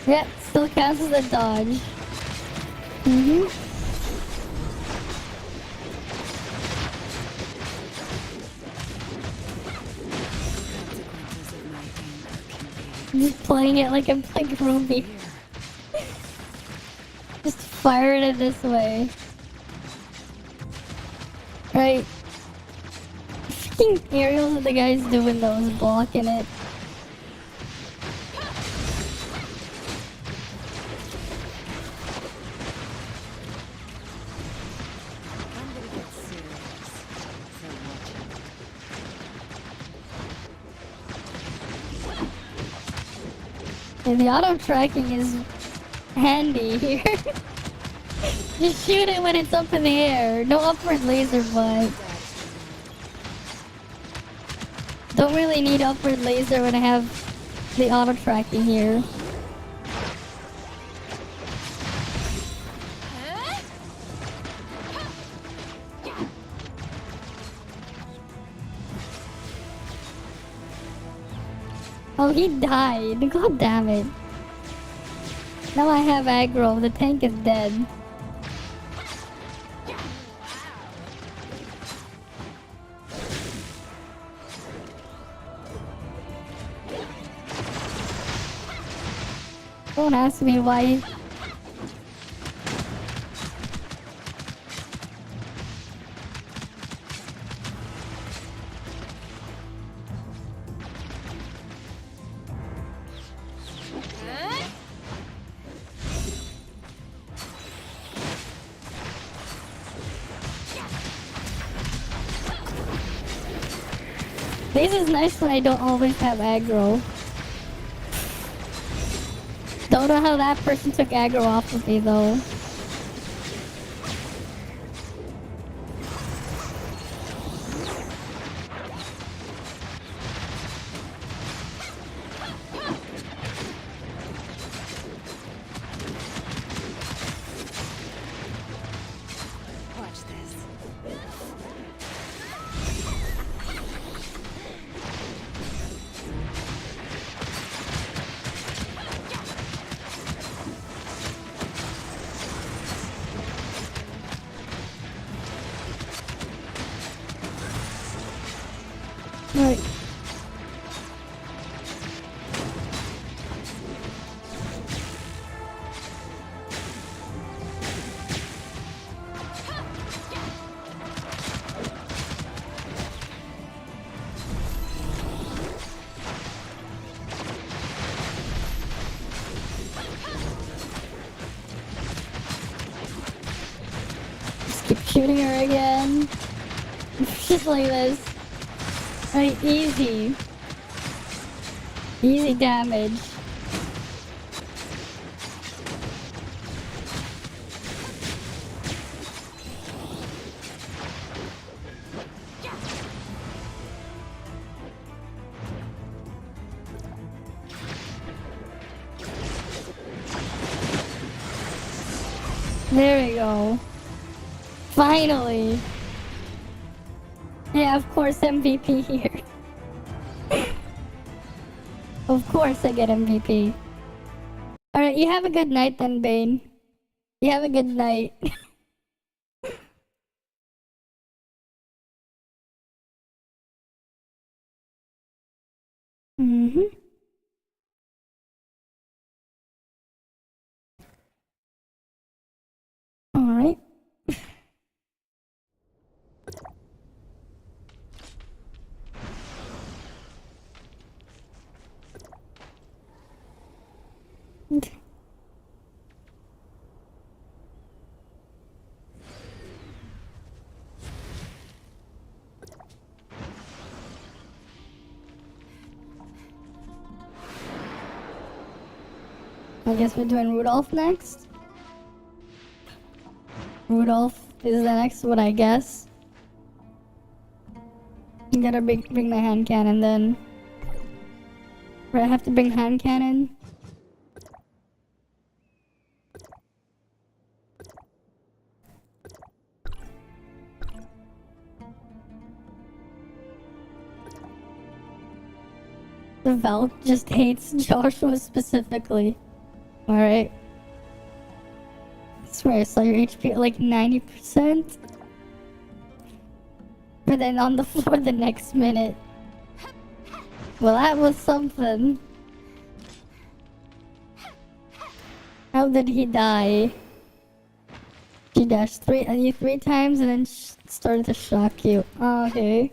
Yeah, still counts as a dodge. Just playing it like I'm playing Ruby. Just firing it this way. Right. Freaking aerials that the guy's doing though is blocking it. And the auto tracking is handy here. Just shoot it when it's up in the air. No upward laser, but don't really need upward laser when I have the auto tracking here. Oh, he died. God damn it. Now I have aggro. The tank is dead. Don't ask me why. This is nice when I don't always have aggro. Don't know how that person took aggro off of me though. Watch this. Right. Just keep shooting her again. Just like this. Right, easy. Easy damage. There we go. Finally. Yeah, of course MVP here. Of course I get MVP. Alright, you have a good night then, Bane. You have a good night. Mm-hmm. Alright. I guess we're doing Rudolph next. Rudolph is the next one, I guess. I gotta bring my hand cannon then. Right, I have to bring hand cannon. The Valk just hates Joshua specifically. Alright. I swear I saw your HP at like 90%. But then on the floor the next minute. Well, that was something. How did he die? She dashed three times and then started to shock you. Oh, okay.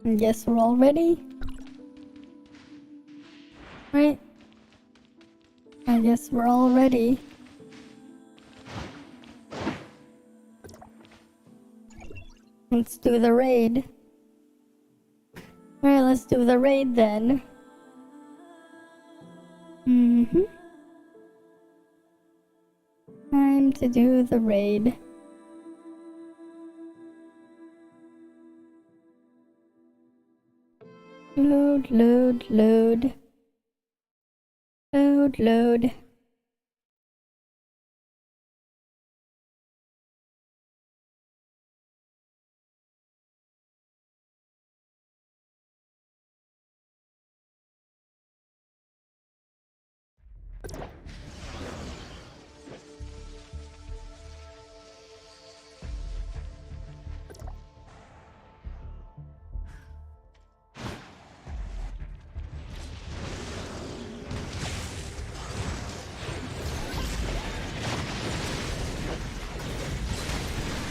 I guess we're all ready. Right? I guess we're all ready. Let's do the raid. Alright, let's do the raid then. Time to do the raid. Load, load, load. Load, load.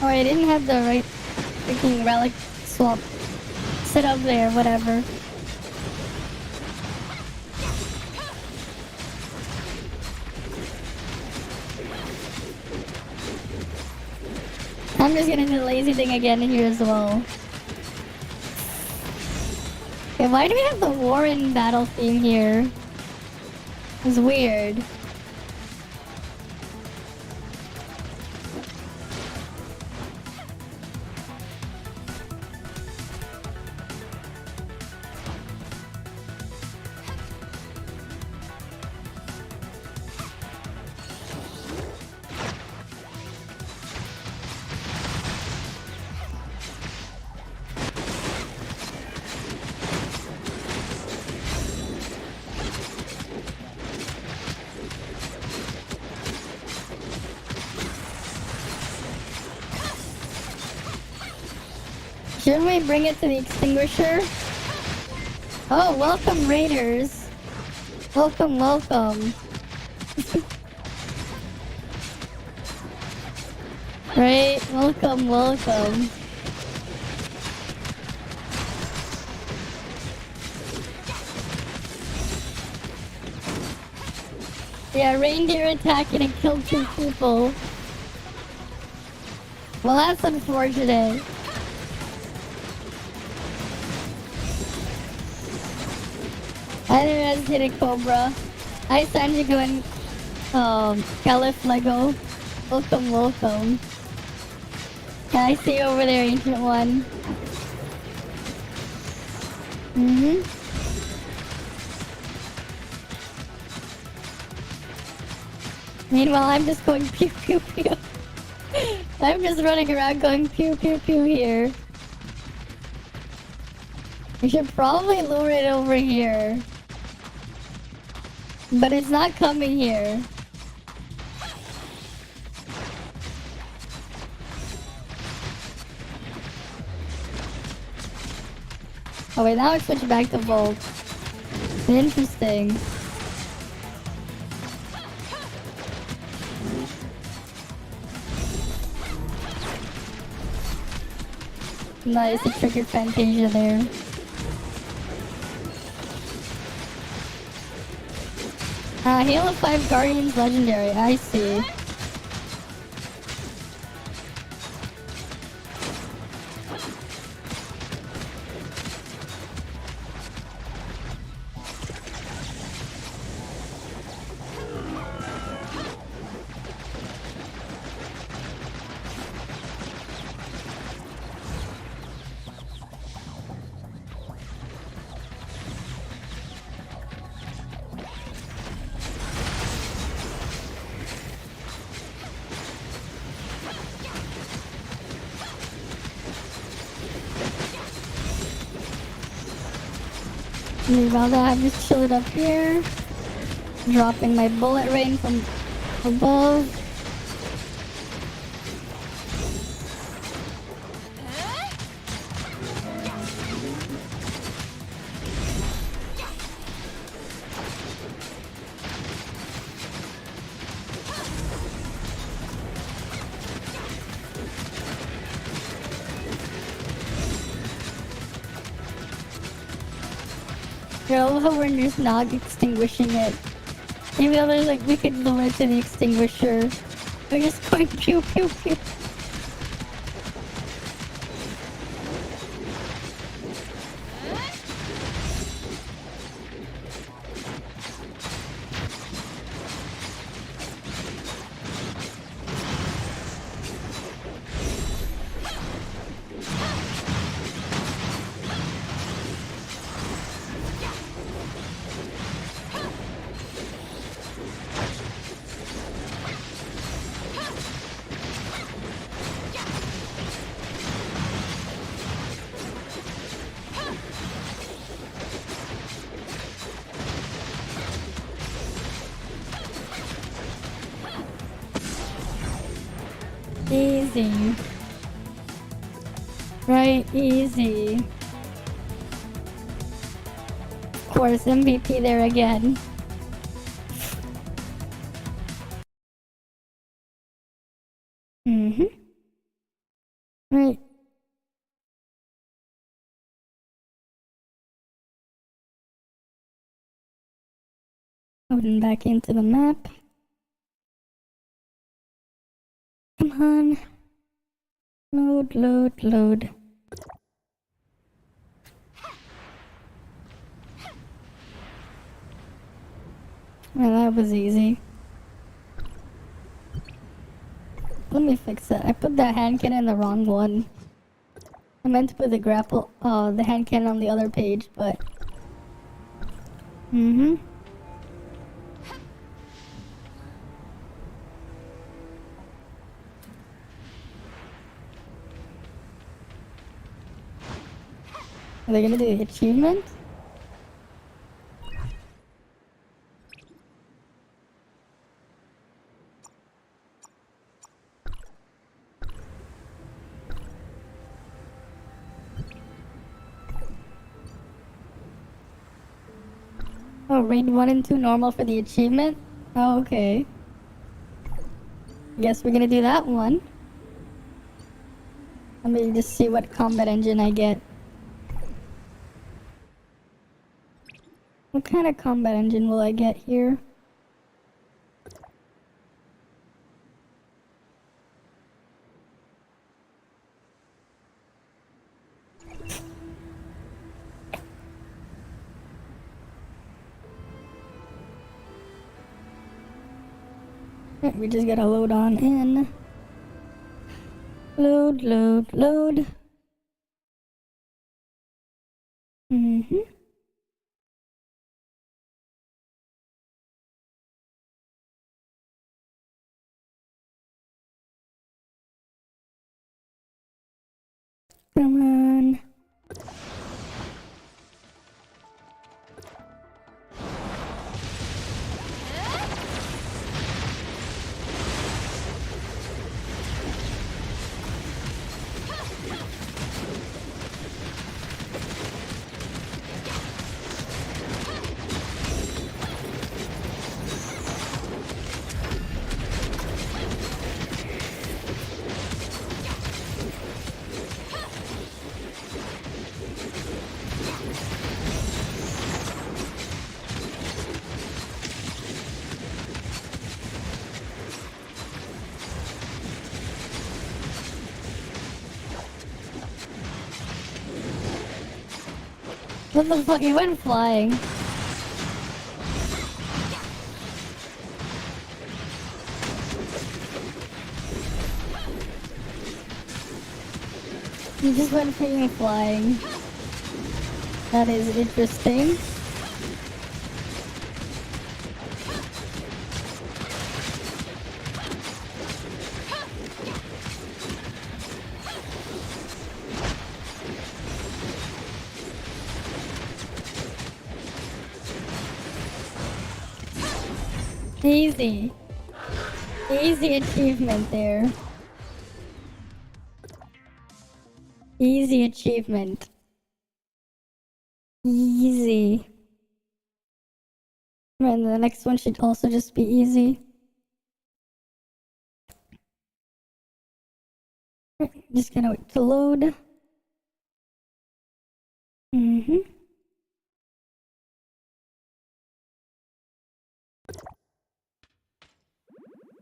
Oh, I didn't have the right freaking relic swap set up there, whatever. I'm just gonna do the lazy thing again here as well. Okay, why do we have the Warren battle theme here? It's weird. Shouldn't we bring it to the extinguisher? Oh, welcome raiders. Welcome, welcome. Right, welcome, welcome. Yeah, reindeer attacked and it killed 2 people. Well, that's unfortunate. I didn't hit a Cobra. Hi, Sanjigo and Caliph Lego. Welcome, welcome. Yeah, I see you over there, Ancient One. Meanwhile, I'm just going pew pew pew. I'm just running around going pew pew pew here. We should probably lure it over here. But it's not coming here. Oh wait, now I switch back to Volt. Interesting. Nice, a triggered Fantasia there. Halo 5 Guardians Legendary, I see. Leave all that, I'm just chilling up here. Dropping my bullet rain from above. I love how we're just not extinguishing it. Maybe others like we could lure it to the extinguisher. We're just going pew pew pew. Easy. Right, easy. Of course, MVP there again. Right. Loading back into the map. Come on. Load, load, load. Well, that was easy. Let me fix that. I put that hand cannon in the wrong one. I meant to put the the hand cannon on the other page, but... Are they gonna do the achievement? Oh, raid 1 and 2 normal for the achievement? Oh, okay. Guess we're gonna do that one. Let me just see what combat engine I get. What kind of combat engine will I get here? Right, we just gotta load on in. Load, load, load. Come on. What the fuck? He went flying. He just went freaking flying. That is interesting. Easy. Easy achievement there. Easy achievement. Easy. And the next one should also just be easy. Just gonna wait to load. Mm-hmm.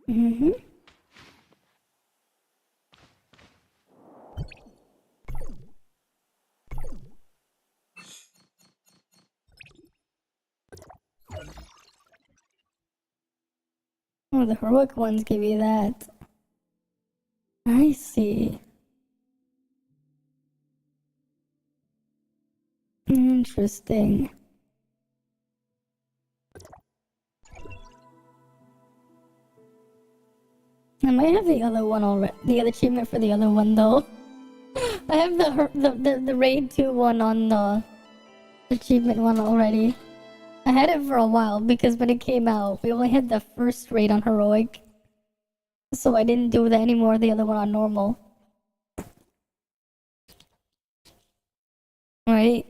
Mm-hmm. Oh, the heroic ones give you that. I see. Interesting. I might have the other one already. The other achievement for the other one though. I have the raid 2 one on the achievement one already. I had it for a while because when it came out, we only had the first raid on heroic. So I didn't do that anymore, the other one on normal. Right?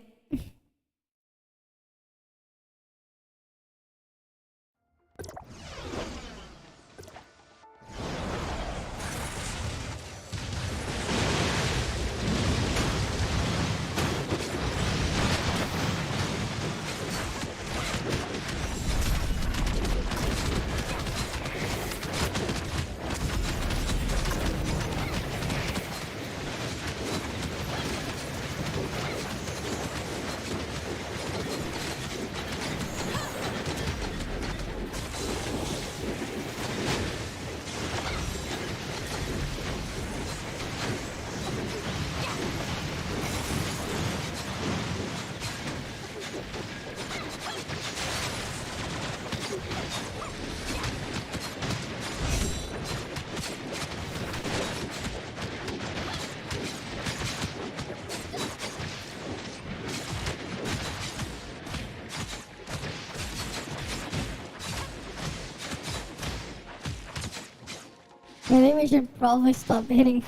I think we should probably stop hitting.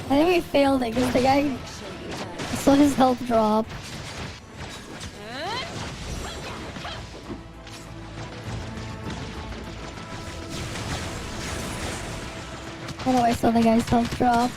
I think we failed it because the guy saw his health drop. Oh, I saw the guy's health drop.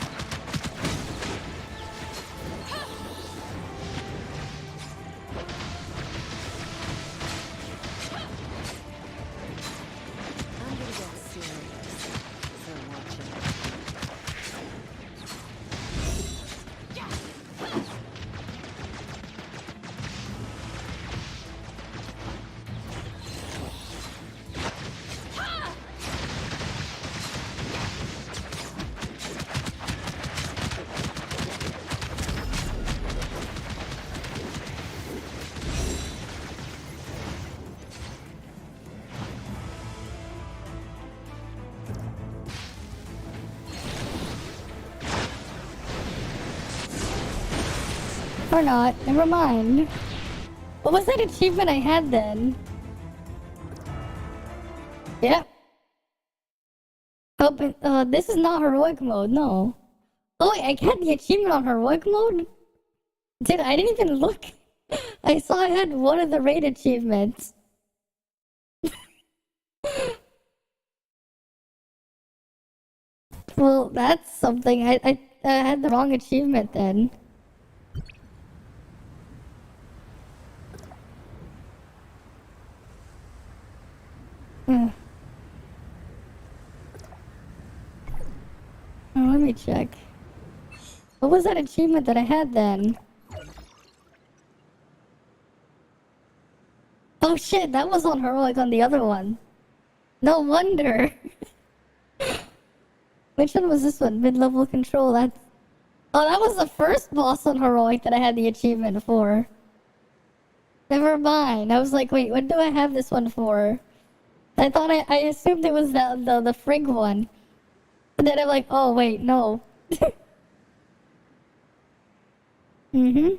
Or not. Never mind. What was that achievement I had then? Yep. Oh, but this is not heroic mode, no. Oh wait, I had the achievement on heroic mode? Dude, I didn't even look. I saw I had one of the raid achievements. Well, that's something. I had the wrong achievement then. Oh, let me check. What was that achievement that I had then? Oh shit, that was on heroic on the other one. No wonder. Which one was this one? Mid-level control. Oh, that was the first boss on heroic that I had the achievement for. Never mind. I was like, wait, what do I have this one for? I thought I assumed it was the frig one. And then I'm like, oh wait, no. Mm-hmm.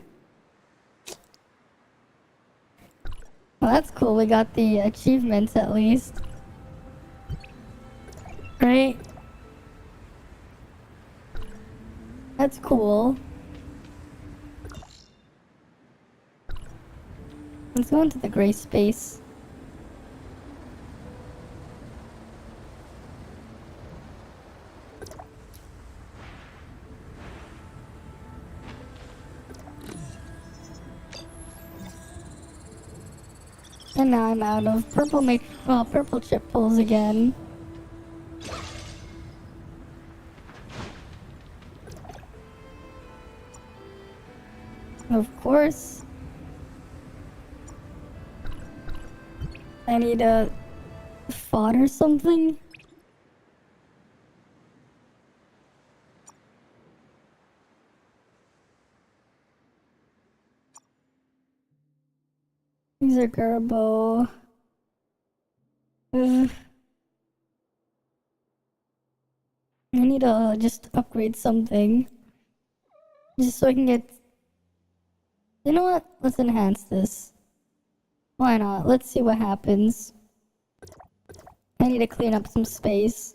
Well, that's cool. We got the achievements at least. Right? That's cool. Let's go into the gray space. And now I'm out of purple chip pulls again. Of course. I need a fod or something. These are Garbo. I need to just upgrade something. Just so I can get... You know what? Let's enhance this. Why not? Let's see what happens. I need to clean up some space.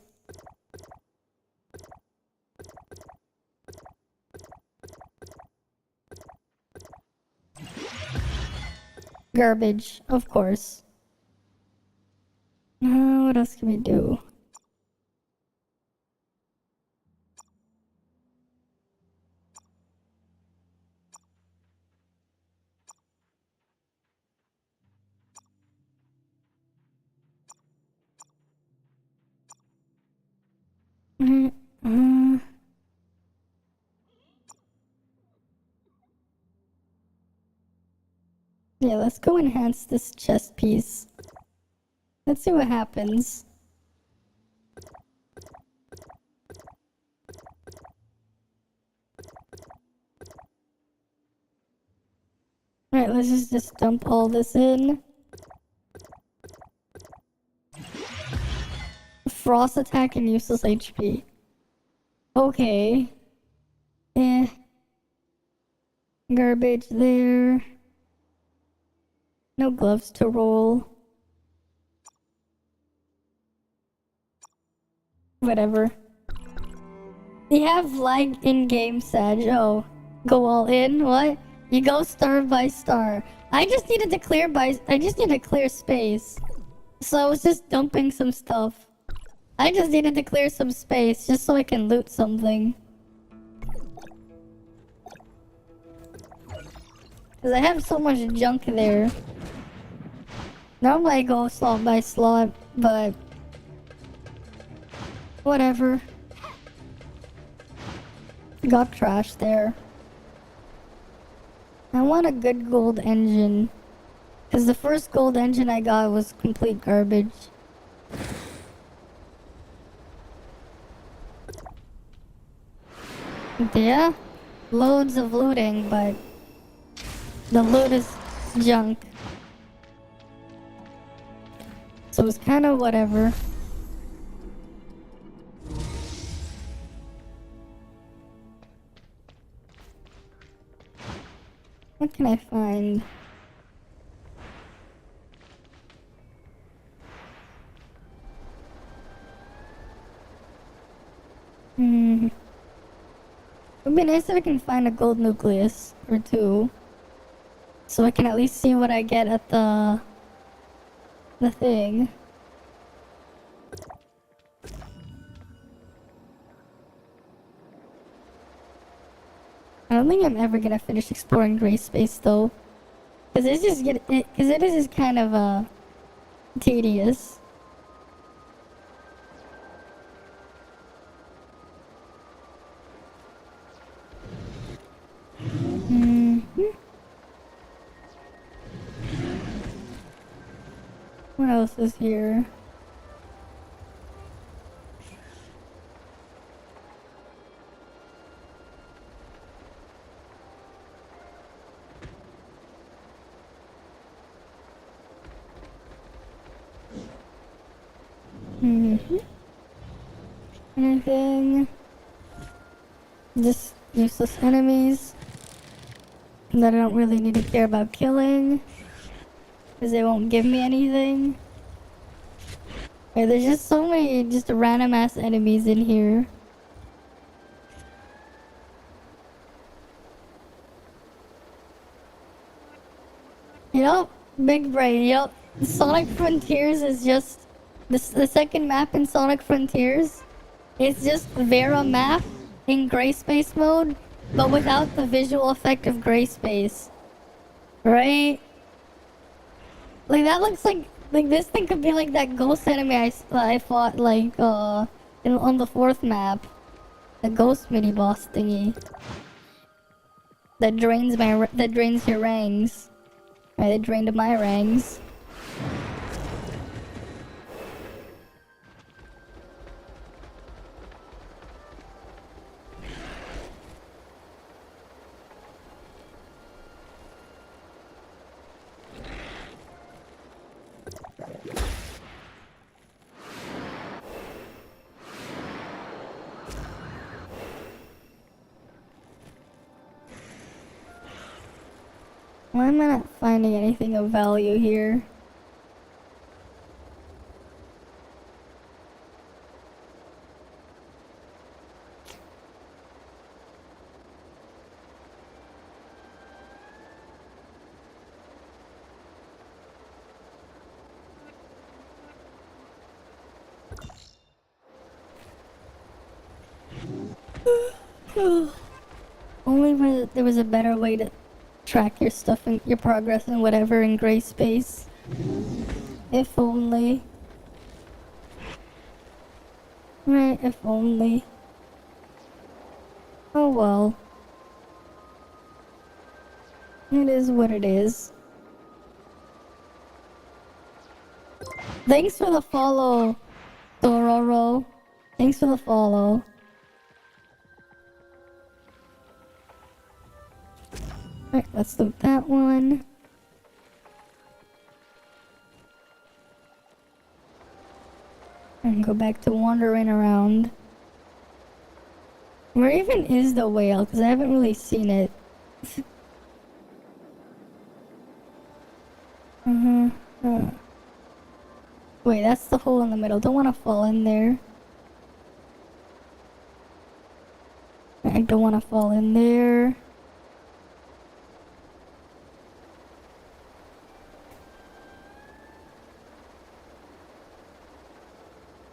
Garbage, of course. What else can we do? Yeah, let's go enhance this chest piece. Let's see what happens. Alright, let's just dump all this in. Frost attack and useless HP. Okay. Garbage there. No gloves to roll. Whatever. We have lag in-game Sag. Oh. Go all in? What? You go star by star. I just need to clear space. So I was just dumping some stuff. I just needed to clear some space just so I can loot something. Cause I have so much junk there. Normally I go slot by slot, but whatever. Got trash there. I want a good gold engine. Cause the first gold engine I got was complete garbage. Yeah, loads of looting, but the loot is junk. So it's kind of whatever. What can I find? Hmm. It'd be nice if I can find a gold nucleus or two. So I can at least see what I get at the thing. I don't think I'm ever gonna finish exploring gray space though. Cause it's just cause it is just kind of tedious. What else is here? Anything? Just useless enemies that I don't really need to care about killing. Because they won't give me anything. Right, there's just so many just random ass enemies in here. Yup, big brain, yup. Sonic Frontiers is just... the second map in Sonic Frontiers is just Vera map in gray space mode, but without the visual effect of gray space. Right? Like, that looks like this thing could be like that ghost enemy I fought, like, on the 4th map. The ghost mini-boss thingy. That drains your rangs. Right, it drained my rangs. Why am I not finding anything of value here? Only when there was a better way to track your stuff and your progress and whatever in gray space. If only. Right, if only. Oh well. It is what it is. Thanks for the follow, Dororo. Thanks for the follow. Alright, let's loot that one. And go back to wandering around. Where even is the whale? Because I haven't really seen it. Wait, that's the hole in the middle. Don't want to fall in there. I don't want to fall in there.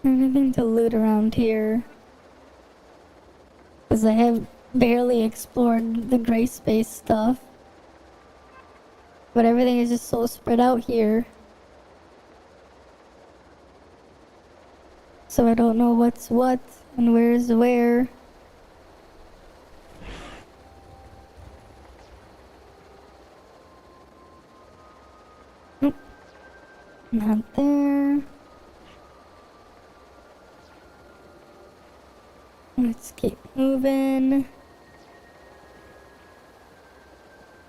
Anything to loot around here? Because I have barely explored the gray space stuff. But everything is just so spread out here. So I don't know what's what and where's where. Nope. Not there. Let's keep moving.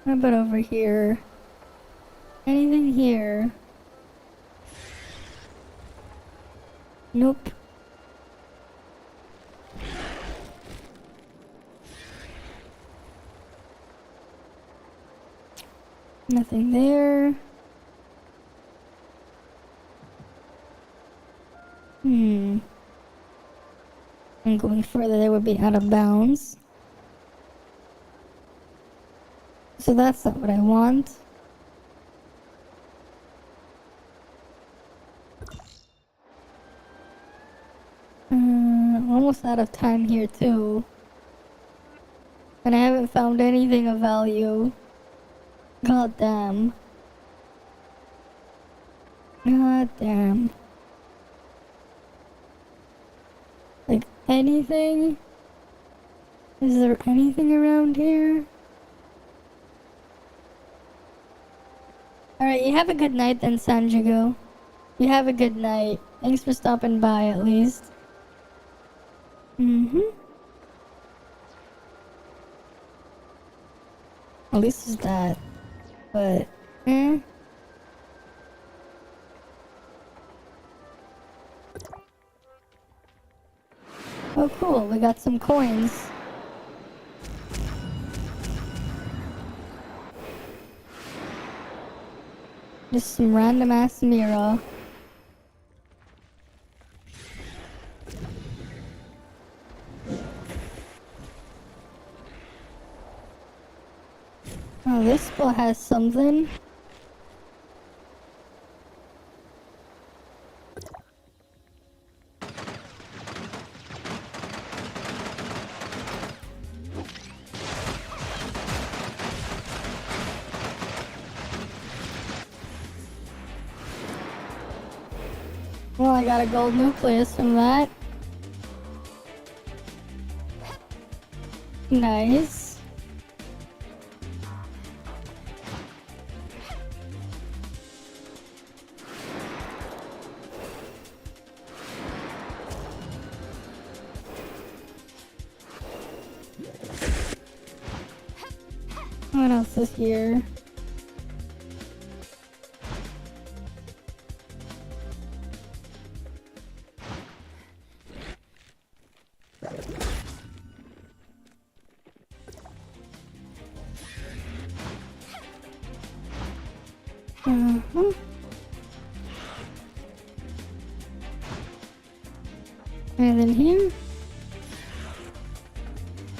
What about over here? Anything here? Nope. Nothing there. And going further, they would be out of bounds. So that's not what I want. Almost out of time here too. And I haven't found anything of value. God damn. God damn. Like anything? Is there anything around here? Alright, you have a good night then, Sanjigo. You have a good night. Thanks for stopping by at least. At least it's that. But, Oh cool, we got some coins. Just some random ass mirror. Oh, this spot has something. Well, I got a gold nucleus from that. Nice. What else is here? And then here.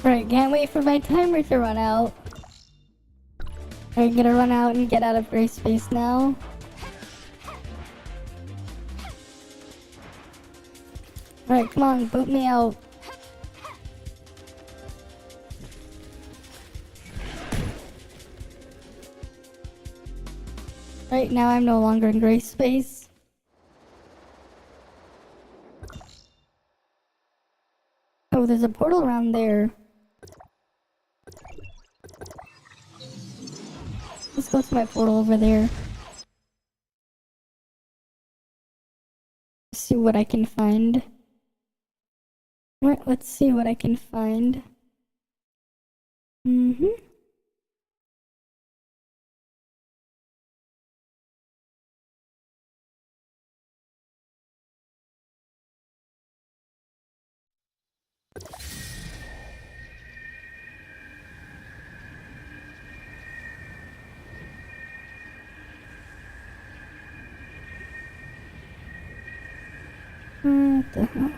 Right, can't wait for my timer to run out. I'm gonna run out and get out of gray space now. Alright, come on, boot me out. Right now I'm no longer in gray space. Oh, there's a portal around there. Let's go to my portal over there. See what I can find. Right, let's see what I can find. What the hell?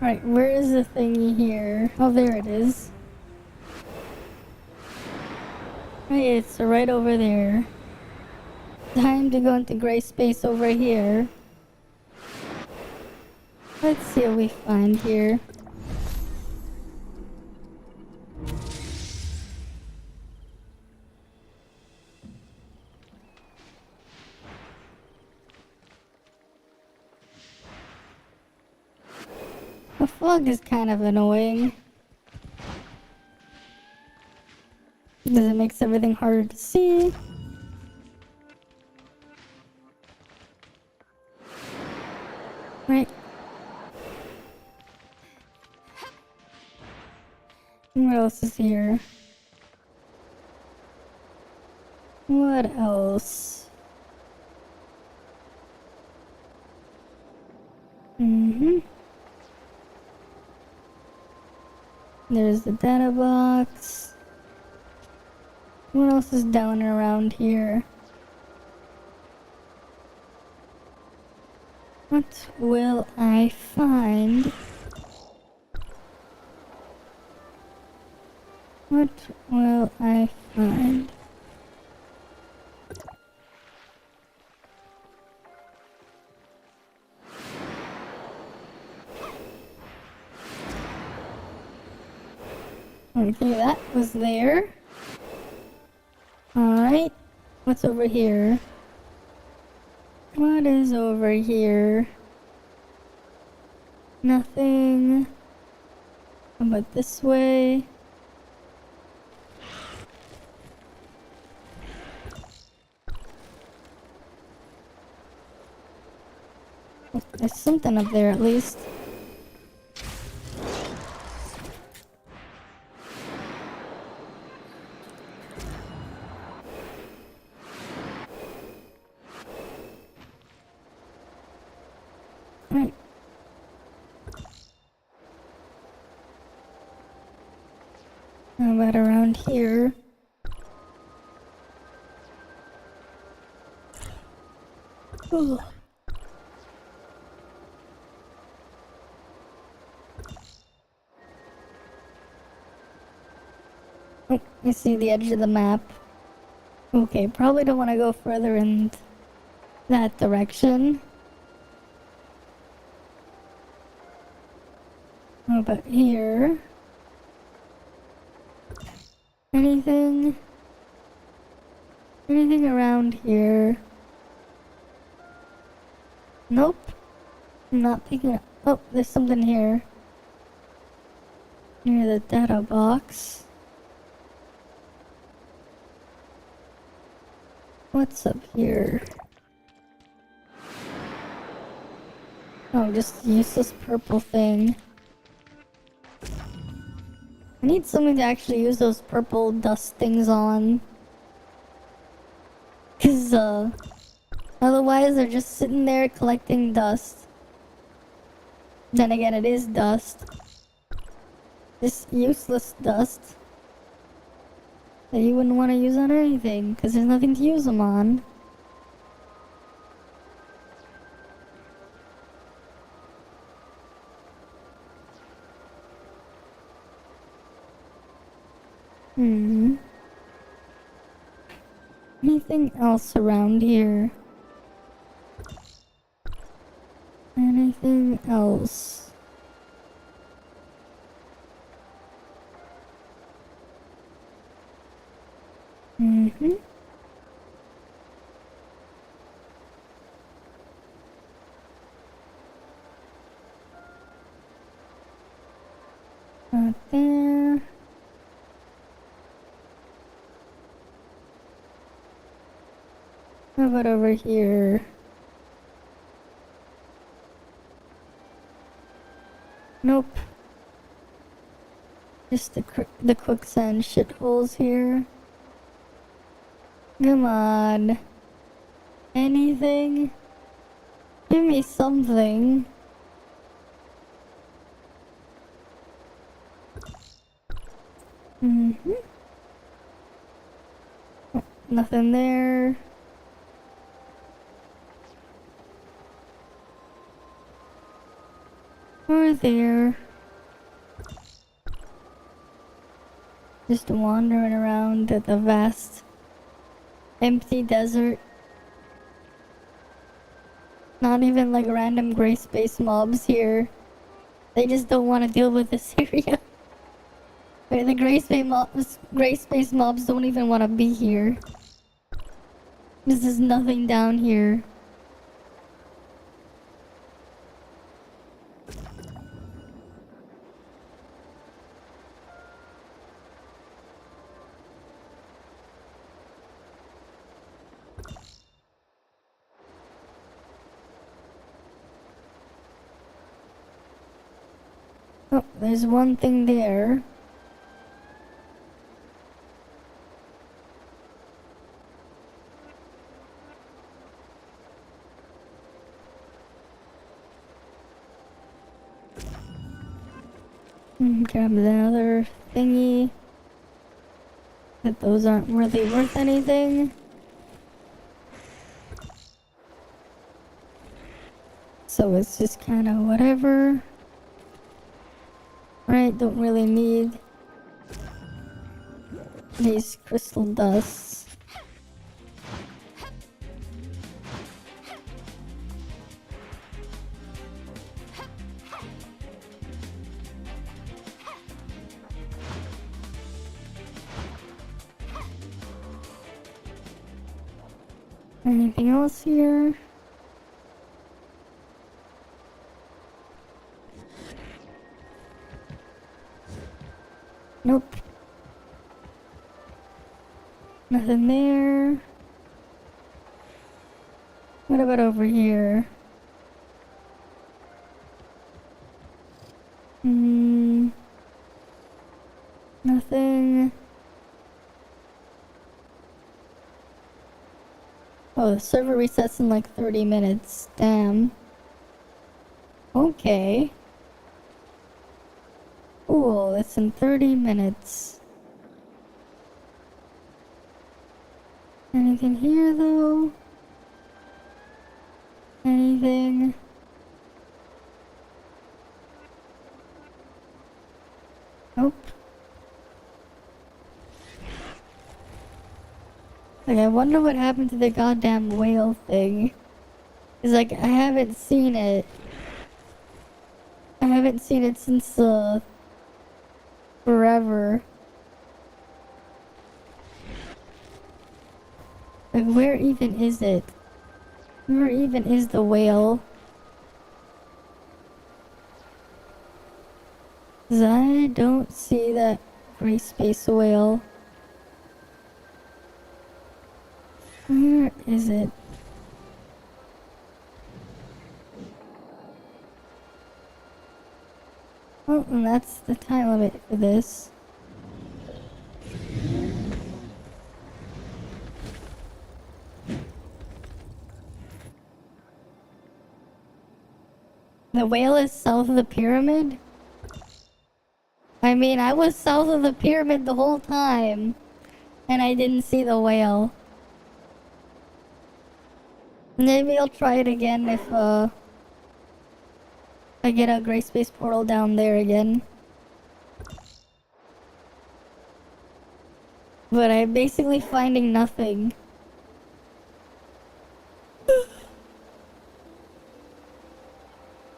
Alright, where is the thingy here? Oh, there it is. Right, it's right over there. Time to go into gray space over here. Let's see what we find here. fog is kind of annoying. Because it makes everything harder to see. Right. What else is here? What else? There's the data box. What else is down around here? What will I find? What will I find? Okay, that was there. Alright. What's over here? What is over here? Nothing. How about this way? There's something up there at least. Right. How about around here? Ugh. Oh, I see the edge of the map. Okay, probably don't want to go further in that direction. How about here? Anything? Anything around here? Nope. I'm not picking up. Oh, there's something here. Near the data box. What's up here? Oh, just useless purple thing. I need something to actually use those purple dust things on. Cause, otherwise they're just sitting there collecting dust. Then again, it is dust. This useless dust. That you wouldn't want to use on anything, cause there's nothing to use them on. Anything else around here? Anything else? Not there. How about over here? Nope. Just the quicksand shitholes here. Come on. Anything? Give me something. Nothing there. Or there. Just wandering around at the vast, empty desert. Not even like random gray space mobs here. They just don't want to deal with this area. Wait, the gray space mobs don't even want to be here. There's nothing down here. Oh, there's one thing there. Grab another thingy. But those aren't really worth anything. So it's just kind of whatever. Right, don't really need these crystal dusts. Anything else here? Nope. Nothing there. What about over here? Nothing. Oh, the server resets in like 30 minutes. Damn. Okay. Cool, it's in 30 minutes. Anything here though? Anything? Nope. Like, I wonder what happened to the goddamn whale thing. Cause like, I haven't seen it. I haven't seen it since, forever. Like, where even is it? Where even is the whale? 'Cause I don't see that gray space whale. Where is it? Oh, and that's the time limit for this. The whale is south of the pyramid? I mean, I was south of the pyramid the whole time, and I didn't see the whale. Maybe I'll try it again if, I get a gray space portal down there again. But I'm basically finding nothing.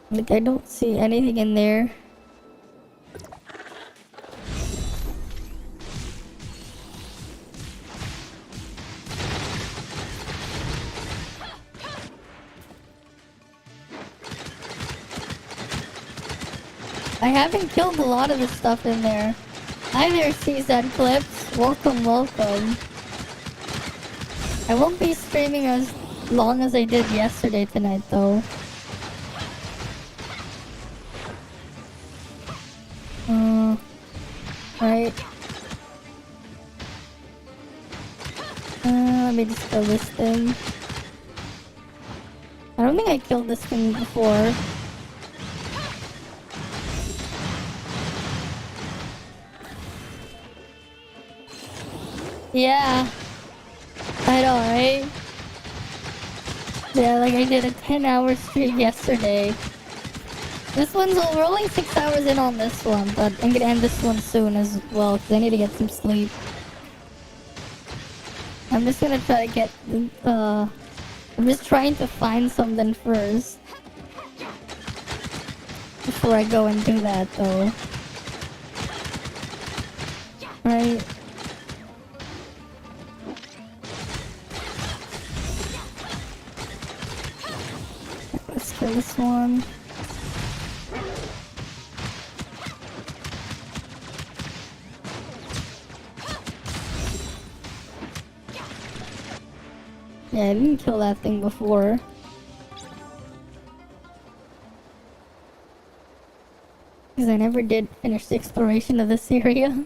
Like, I don't see anything in there. I haven't killed a lot of the stuff in there. Hi there, CZ Clips. Welcome, welcome. I won't be streaming as long as I did yesterday tonight, though. Right. Let me just kill this thing. I don't think I killed this thing before. Yeah. I know, right? Yeah, like I did a 10-hour stream yesterday. This one's, we're only 6 hours in on this one, but I'm gonna end this one soon as well, because I need to get some sleep. I'm just gonna try to get, I'm just trying to find something first. Before I go and do that, though. Right? Let's kill this one. Yeah, I didn't kill that thing before. Because I never did finish the exploration of this area.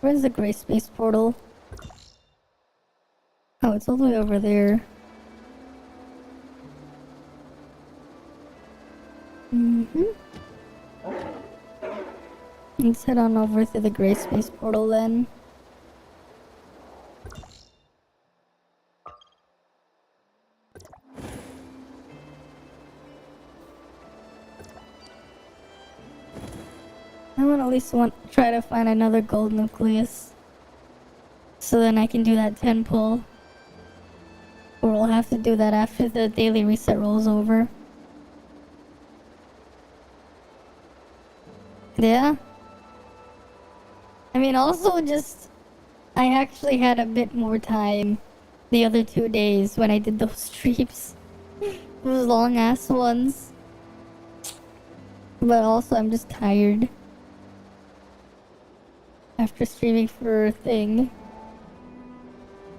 Where's the gray space portal? Oh, it's all the way over there. Let's head on over to the gray space portal then. I would at least try to find another gold nucleus. So then I can do that 10 pull. Or we'll have to do that after the daily reset rolls over. Yeah? I mean, also just... I actually had a bit more time the other 2 days when I did those streams. Those long ass ones. But also I'm just tired. After streaming for a thing.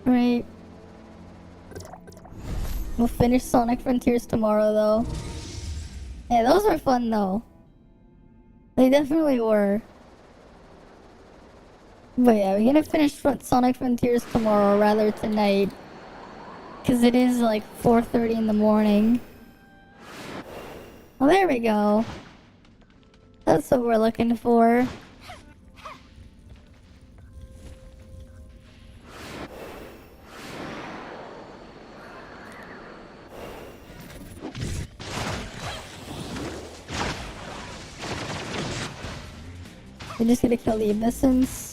Right. We'll finish Sonic Frontiers tomorrow though. Yeah, those were fun though. They definitely were. But yeah, we're gonna finish Sonic Frontiers tomorrow, or rather tonight. Cause it is like 4:30 in the morning. Well, there we go. That's what we're looking for. We're just gonna kill the Abyssins.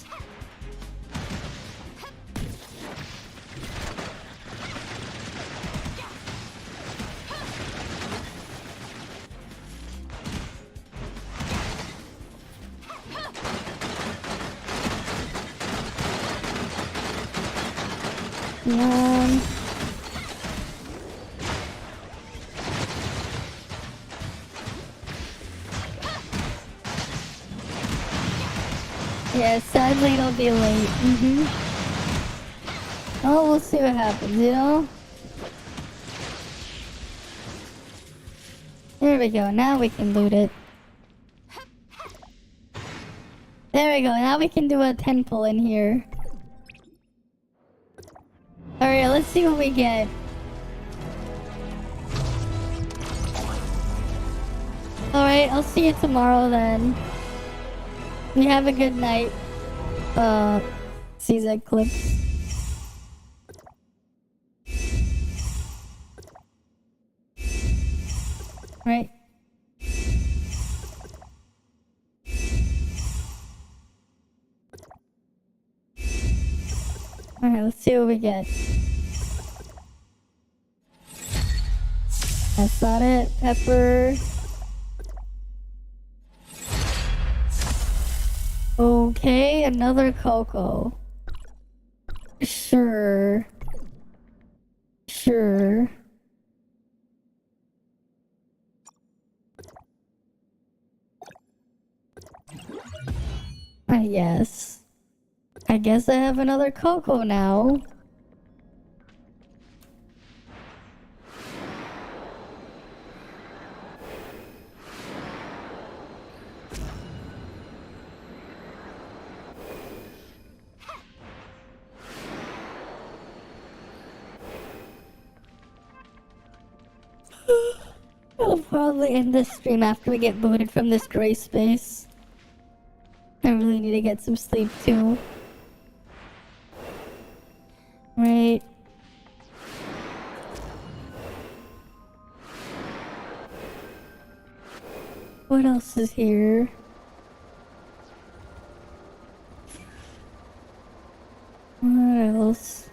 Yeah, sadly it'll be late. Oh, we'll see what happens, you know? There we go, now we can loot it. There we go, now we can do a 10 pull in here. Alright, let's see what we get. Alright, I'll see you tomorrow then. You have a good night. CZ Clips. Right. Alright, let's see what we get. That's not it. Pepper. Okay, another Coco. Sure. Sure. Yes. I guess I have another Coco now. I'll probably end this stream after we get booted from this gray space. I really need to get some sleep too. Right. What else is here? What else?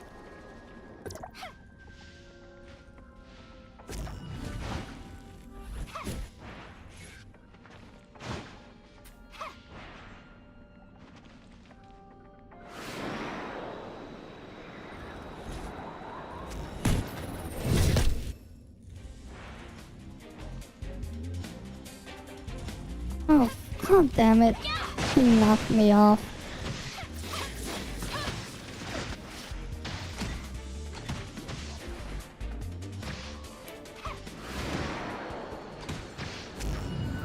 Oh, god damn it. He knocked me off.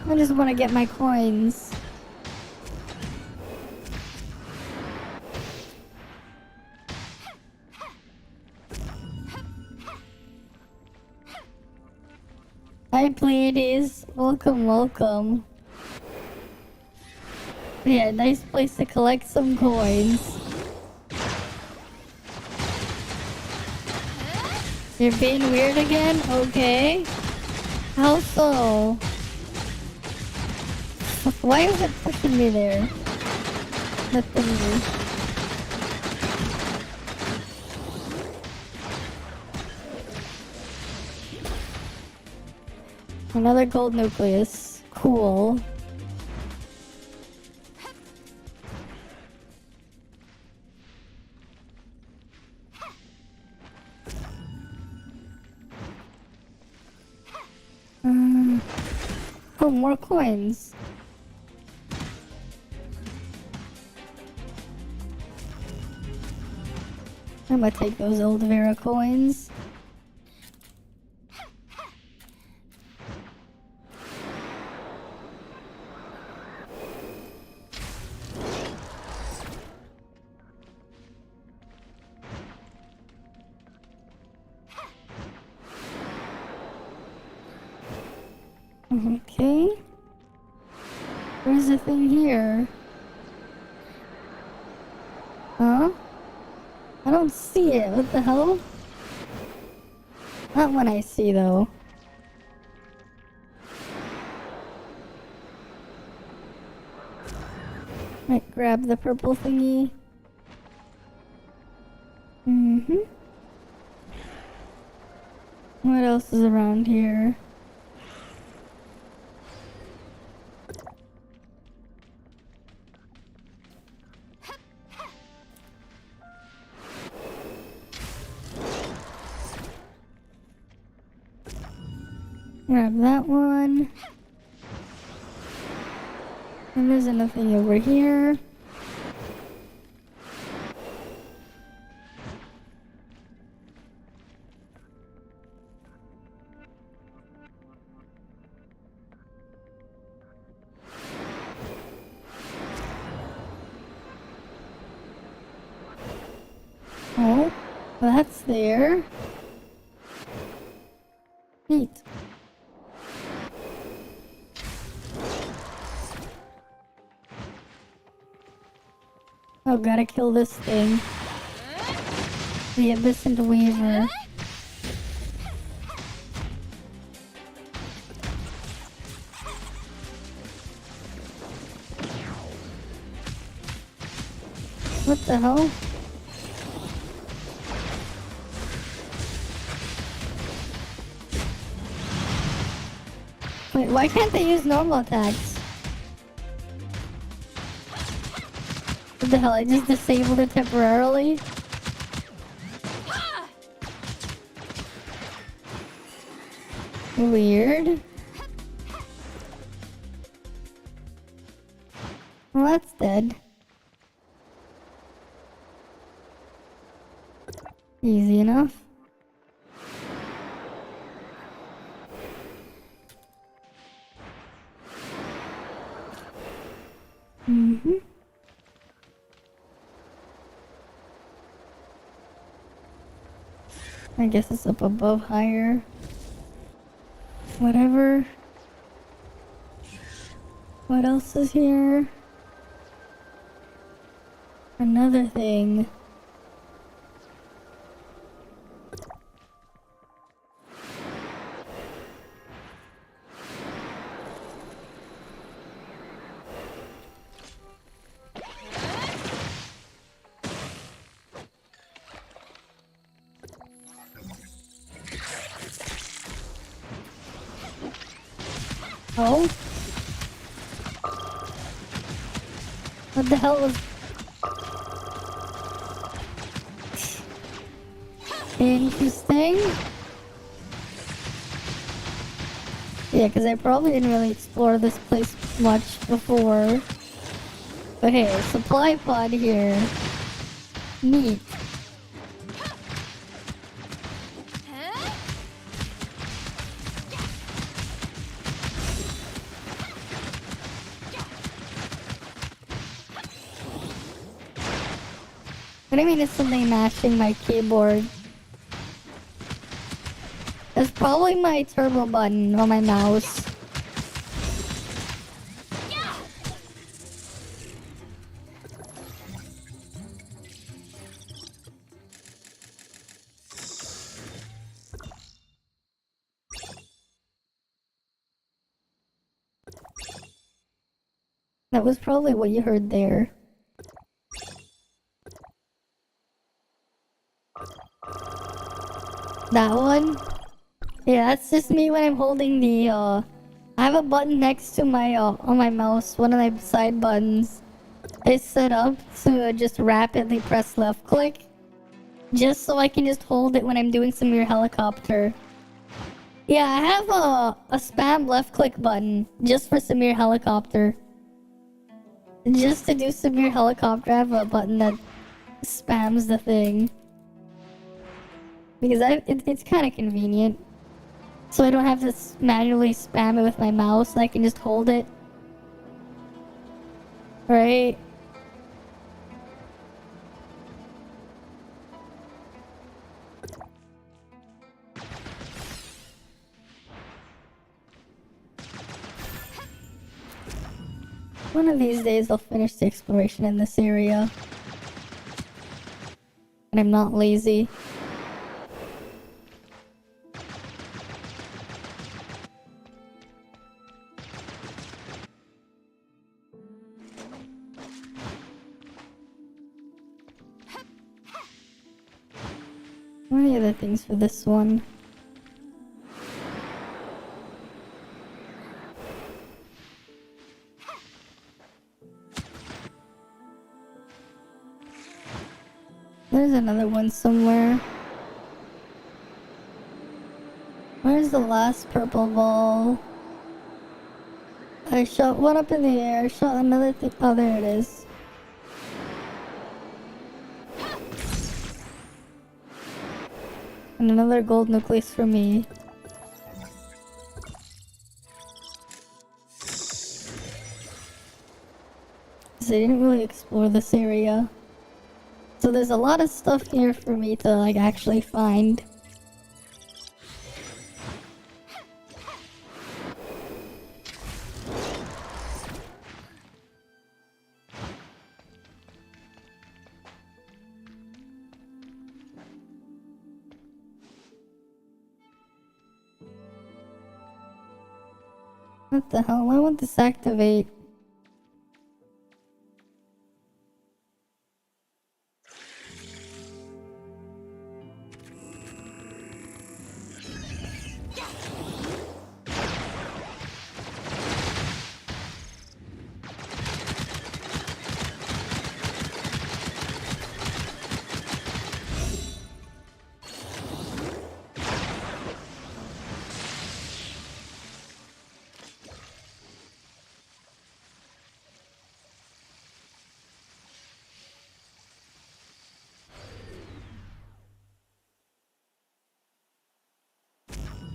I just want to get my coins. Hi Pleiades, welcome, welcome. Yeah, nice place to collect some coins. You're being weird again? Okay. How so? Why is it pushing me there? The thingy. Another gold nucleus. Cool. Oh, more coins. I'm gonna take those old Vera coins. Okay. Where's the thing here? Huh? I don't see it. What the hell? Not one I see though. Might grab the purple thingy. What else is around here? Grab that one. And there's nothing over here. Oh, that's there. Neat. Oh, gotta kill this thing. The Abyssant Weaver. What the hell? Wait, why can't they use normal attacks? What the hell, I just disabled it temporarily? Weird. Well, that's dead. Easy enough. I guess it's up above higher. Whatever. What else is here? Another thing. Oh? What the hell was... Interesting. Yeah, because I probably didn't really explore this place much before. But hey, supply pod here. Neat. What do you mean it's something mashing my keyboard? It's probably my turbo button on my mouse. That was probably what you heard there. That one? Yeah, that's just me when I'm holding the, I have a button next to my, on my mouse, one of my side buttons. It's set up to just rapidly press left click. Just so I can just hold it when I'm doing some Severe Helicopter. Yeah, I have a spam left click button just for Severe Helicopter. Just to do Severe Helicopter, I have a button that spams the thing. Because it's kind of convenient. So I don't have to manually spam it with my mouse. I can just hold it. Right? One of these days I'll finish the exploration in this area. And I'm not lazy. What are the other things for this one? There's another one somewhere. Where's the last purple ball? I shot one up in the air. I shot another thing. Oh, there it is. And another gold nucleus for me. So I didn't really explore this area. So there's a lot of stuff here for me to like actually find. What the hell? Why won't this activate?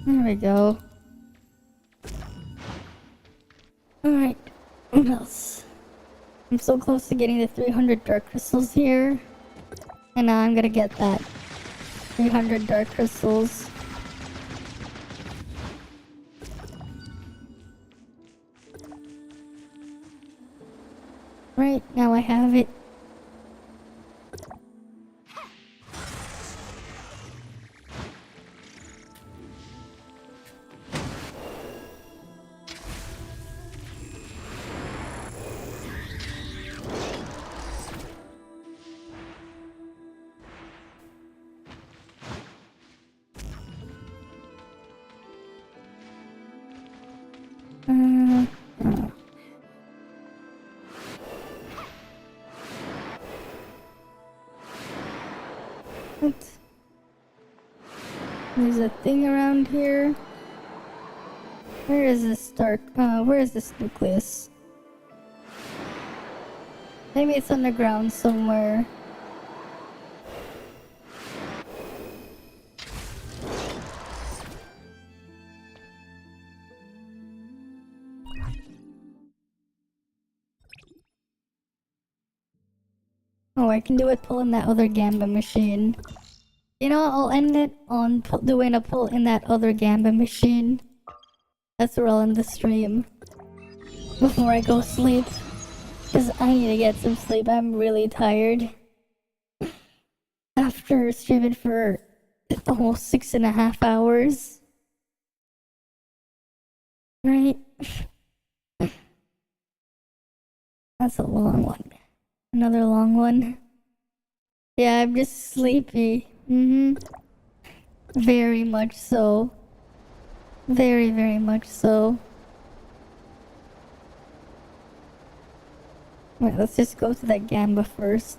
There we go. Alright, what else? I'm so close to getting the 300 dark crystals here. And now I'm gonna get that 300 dark crystals. Right, now I have it. What? There's a thing around here. Where is this where is this nucleus? Maybe it's underground somewhere. Oh, I can do it pulling that other Gamba machine. You know, I'll end it on doing a pull in that other Gamba machine. That's where I'll end the stream. Before I go sleep. Because I need to get some sleep. I'm really tired. After streaming for the whole 6.5 hours. Right? That's a long one. Another long one. Yeah, I'm just sleepy. Very much so. Very, very much so. Wait, let's just go to that Gamba first.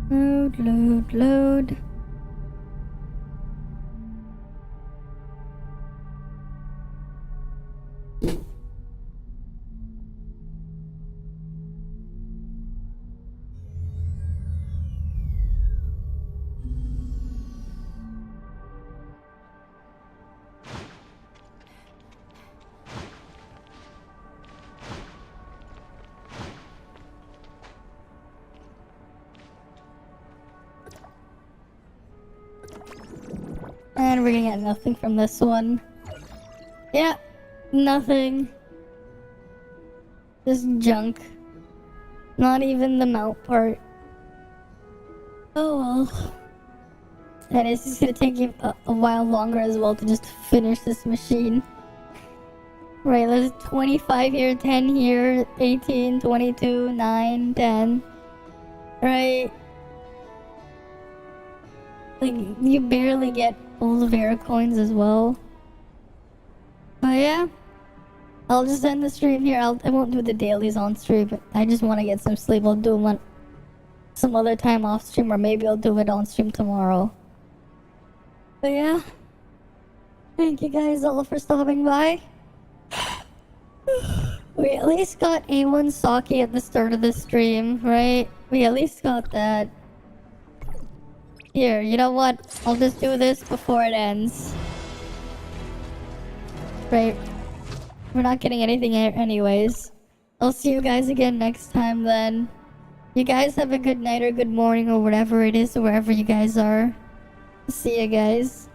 Load, load, load. And we're gonna get nothing from this one. Yeah, nothing. Just junk. Not even the mount part. Oh well. And it's just gonna take you a while longer as well to just finish this machine. Right, there's 25 here, 10 here, 18, 22, 9, 10. Right? Like, you barely get all the Vera coins as well. But yeah. I'll just end the stream here. I won't do the dailies on stream, but I just want to get some sleep. I'll do one some other time off stream, or maybe I'll do it on stream tomorrow. But yeah. Thank you guys all for stopping by. We at least got A1 Saki at the start of the stream, right? We at least got that. Here, you know what? I'll just do this before it ends. Right. We're not getting anything here anyways. I'll see you guys again next time then. You guys have a good night or good morning or whatever it is, wherever you guys are. See you guys.